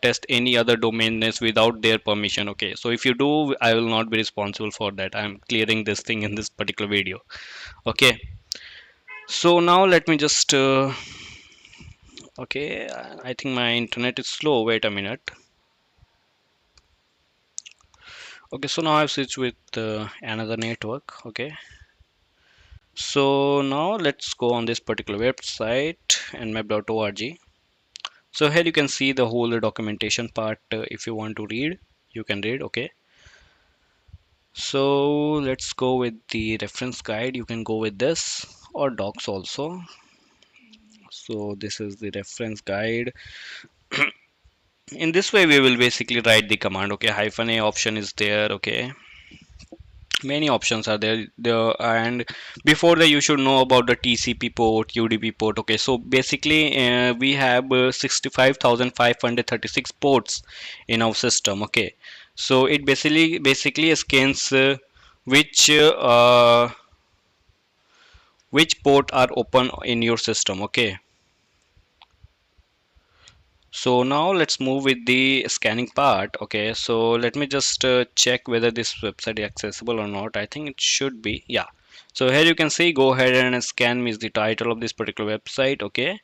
test any other domain names without their permission. Okay, so if you do, I will not be responsible for that. I'm clearing this thing in this particular video. Okay, so now let me just okay, I think my internet is slow. Wait a minute. Okay, so now I've switched with another network. Okay, so now let's go on this particular website, nmap.org. So here you can see the whole documentation part. If you want to read, you can read. Okay, so let's go with the reference guide. You can go with this or docs also. So this is the reference guide. In this way we will basically write the command. Okay, hyphen a option is there. Okay, many options are there, and before that you should know about the TCP port, UDP port. Okay, so basically we have 65,536 ports in our system. Okay, so it basically scans which port are open in your system. Okay, so now let's move with the scanning part. Okay, so let me just check whether this website is accessible or not. I think it should be. Yeah. So here you can see, go ahead and scan me is the title of this particular website. Okay.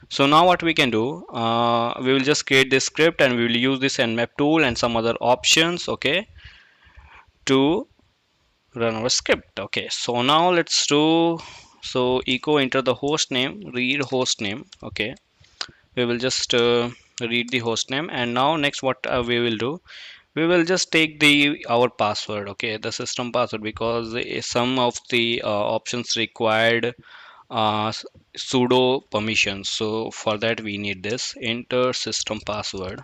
So now what we can do, we will just create this script and we will use this nmap tool and some other options. Okay, to run our script. Okay. So now let's do, so echo enter the host name, read host name. Okay, we will just read the host name, and now next what we will do, we will just take the our password. Okay, the system password, because some of the options required sudo permissions, so for that we need this enter system password.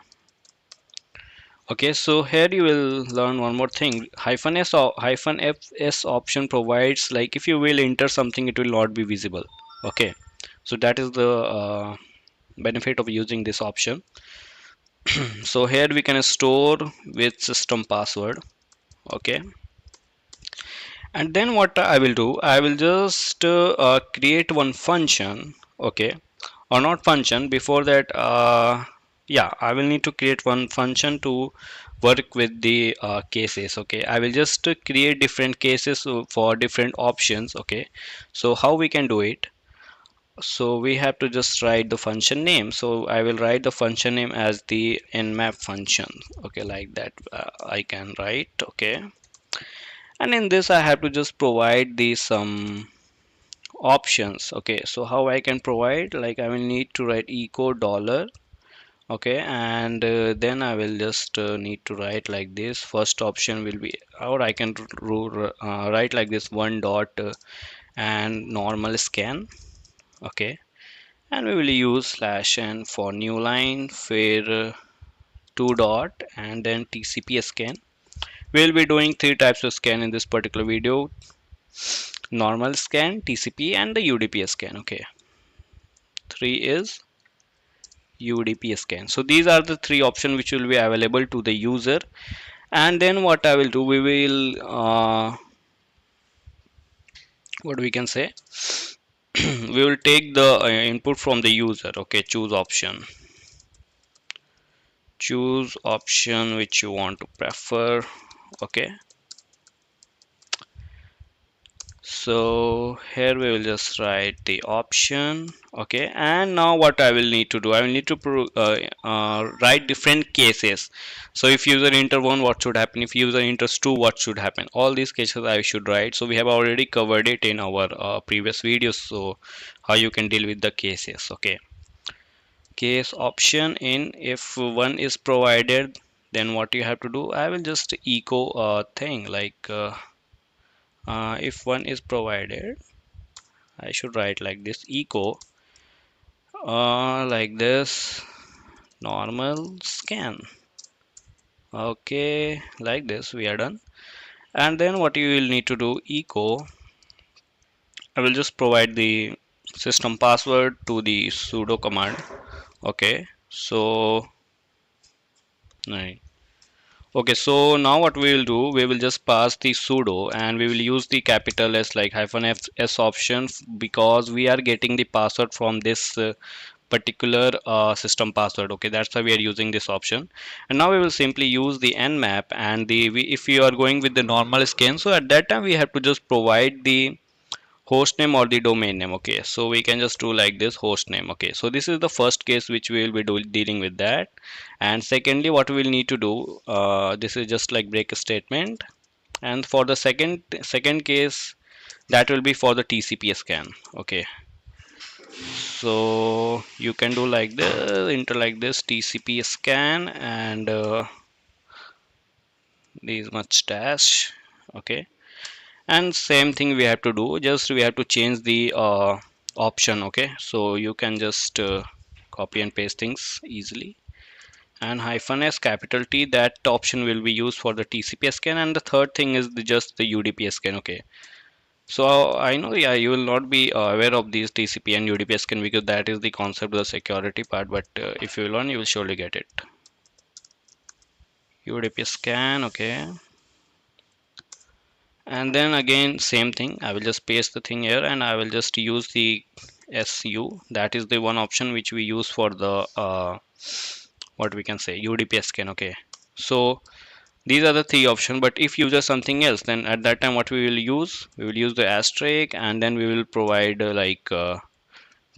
Okay, so here you will learn one more thing. Hyphen s or hyphen fs option provides, like, if you will enter something it will not be visible. Okay, so that is the benefit of using this option. So here we can store with system password. Okay, and then what I will do, I will just create one function. Okay, or not function, before that yeah, I will need to create one function to work with the cases. Okay, I will just create different cases for different options. Okay, so how we can do it, so we have to just write the function name. So I will write the function name as the nmap function. Okay, like that I can write. Okay, and in this I have to just provide the some options. Okay, so how I can provide, like, I will need to write echo dollar. Okay, and then I will just need to write like this. First option will be, or I can write like this, one dot and normal scan. Okay, and we will use slash n for new line, where two dot and then TCP scan. We'll be doing three types of scan in this particular video: normal scan, TCP, and the UDP scan. Okay, three is UDP scan. So these are the three options which will be available to the user. And then what I will do, we will what we can say, we will take the input from the user. Okay, choose option which you want to prefer. Okay, so here we will just write the option. Okay, and now what I will need to do, I will need to write different cases. So if user enter 1, what should happen? If user enters 2, what should happen? All these cases I should write. So we have already covered it in our previous videos, so how you can deal with the cases. Okay, case option in, if 1 is provided, then what you have to do, I will just echo a thing like if 1 is provided, I should write like this, echo like this, normal scan. Okay, like this we are done. And then what you will need to do, echo, I will just provide the system password to the sudo command. Okay, so right. Okay, so now what we will do, we will just pass the sudo and we will use the capital S, like hyphen s option, because we are getting the password from this particular system password. Okay, that's why we are using this option. And now we will simply use the nmap, and if you are going with the normal scan, so at that time we have to just provide the host name or the domain name. Okay, so we can just do like this, host name. Okay, so this is the first case which we will be dealing with that. And secondly, what we will need to do, this is just like break a statement, and for the second case, that will be for the TCP scan. Okay, so you can do like this, enter like this, TCP scan, and these much dash. Okay, and same thing we have to do, just we have to change the option. Okay, so you can just copy and paste things easily. and hyphen s capital T. That option will be used for the TCP scan, and the third thing is just the UDP scan. Okay, so I know, yeah, you will not be aware of these TCP and UDP scan because that is the concept of the security part, but if you learn, you will surely get it. UDP scan, okay, and then again same thing. I will just paste the thing here, and I will just use the SU. That is the one option which we use for the what we can say UDP scan. Okay, so these are the three options, but if you use something else, then at that time what we will use the asterisk, and then we will provide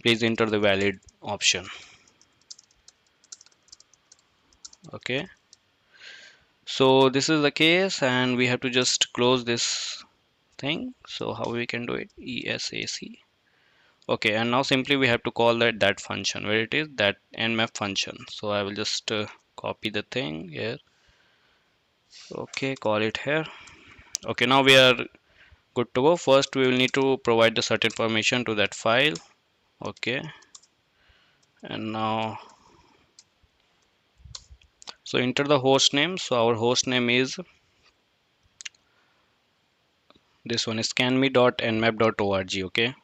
please enter the valid option. Okay, so this is the case, and we have to just close this thing. So how we can do it? ESAC. Okay, and now simply we have to call that function where it is, that nmap function. So I will just copy the thing here. Okay, call it here. Okay, now we are good to go. First we will need to provide the certain permission to that file. Okay, and now so enter the host name. So our host name is this one is scanme.nmap.org. Okay,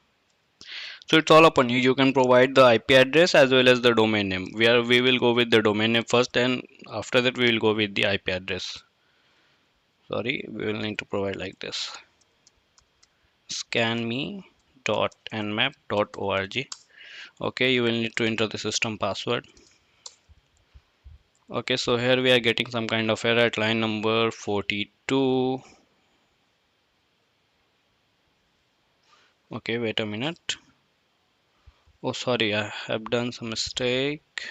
so it's all upon you. You can provide the IP address as well as the domain name. We will go with the domain name first, and after that we will go with the IP address. Sorry, we will need to provide like this: scanme.nmap.org. Okay, you will need to enter the system password. Okay, so here we are getting some kind of error at line number 42. Okay, wait a minute. Oh, sorry, I have done some mistake.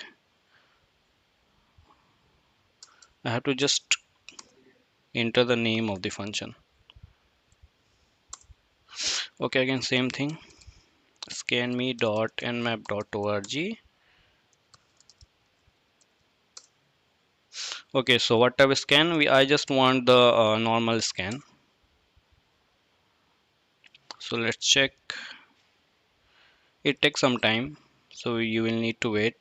I have to just enter the name of the function. Okay, again same thing, scanme.nmap.org. Okay, so what type of scan? I just want the normal scan. So let's check. It takes some time, so you will need to wait.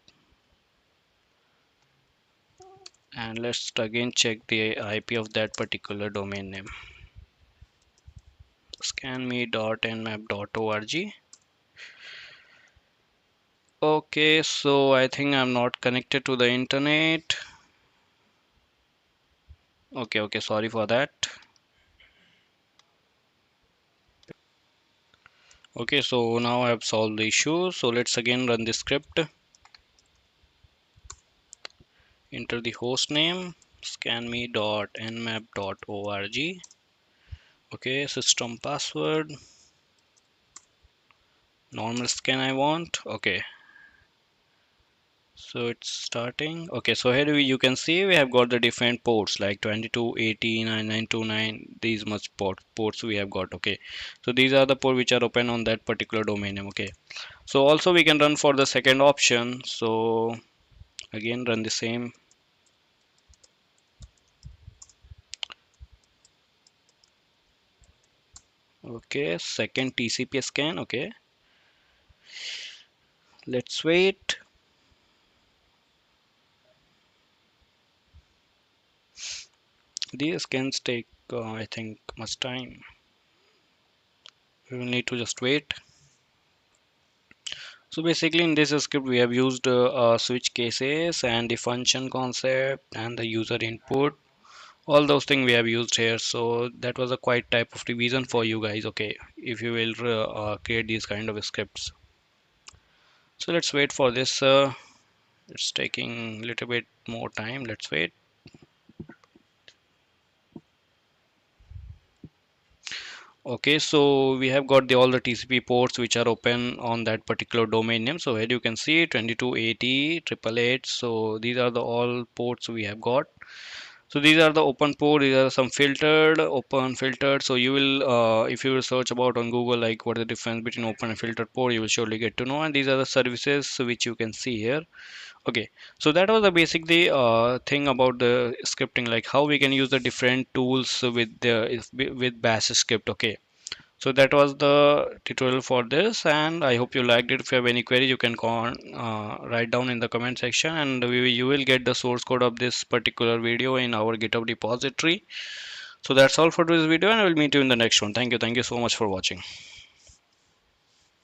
And let's again check the IP of that particular domain name, scanme.nmap.org. Okay, so I think I'm not connected to the internet. Okay, sorry for that. Okay, so now I have solved the issue. So let's again run the script. Enter the host name, scanme.nmap.org. Okay, system password, normal scan I want. Okay, so it's starting. Okay, so here you can see we have got the different ports like 22, 80, 9929. These much ports we have got. Okay, so these are the ports which are open on that particular domain name. Okay, so also we can run for the second option. So again run the same. Okay, second TCP scan. Okay, let's wait. These scans take I think much time. We will need to just wait. So basically in this script we have used switch cases and the function concept and the user input. All those things we have used here. So that was a quite type of revision for you guys. Okay, if you will create these kind of scripts. So let's wait for this. It's taking a little bit more time. Let's wait. Okay, so we have got all the TCP ports which are open on that particular domain name. So here you can see 2280 888. So these are the all ports we have got. So these are the open port. These are some filtered, open, filtered. So you will if you will search about on Google like what is the difference between open and filtered port, you will surely get to know. And these are the services which you can see here. Okay, so that was the basic the thing about the scripting, like how we can use the different tools with the with bash script. Okay, So that was the tutorial for this, and I hope you liked it. If you have any queries, you can write down in the comment section, and you will get the source code of this particular video in our GitHub repository. So that's all for this video, and I will meet you in the next one. Thank you so much for watching.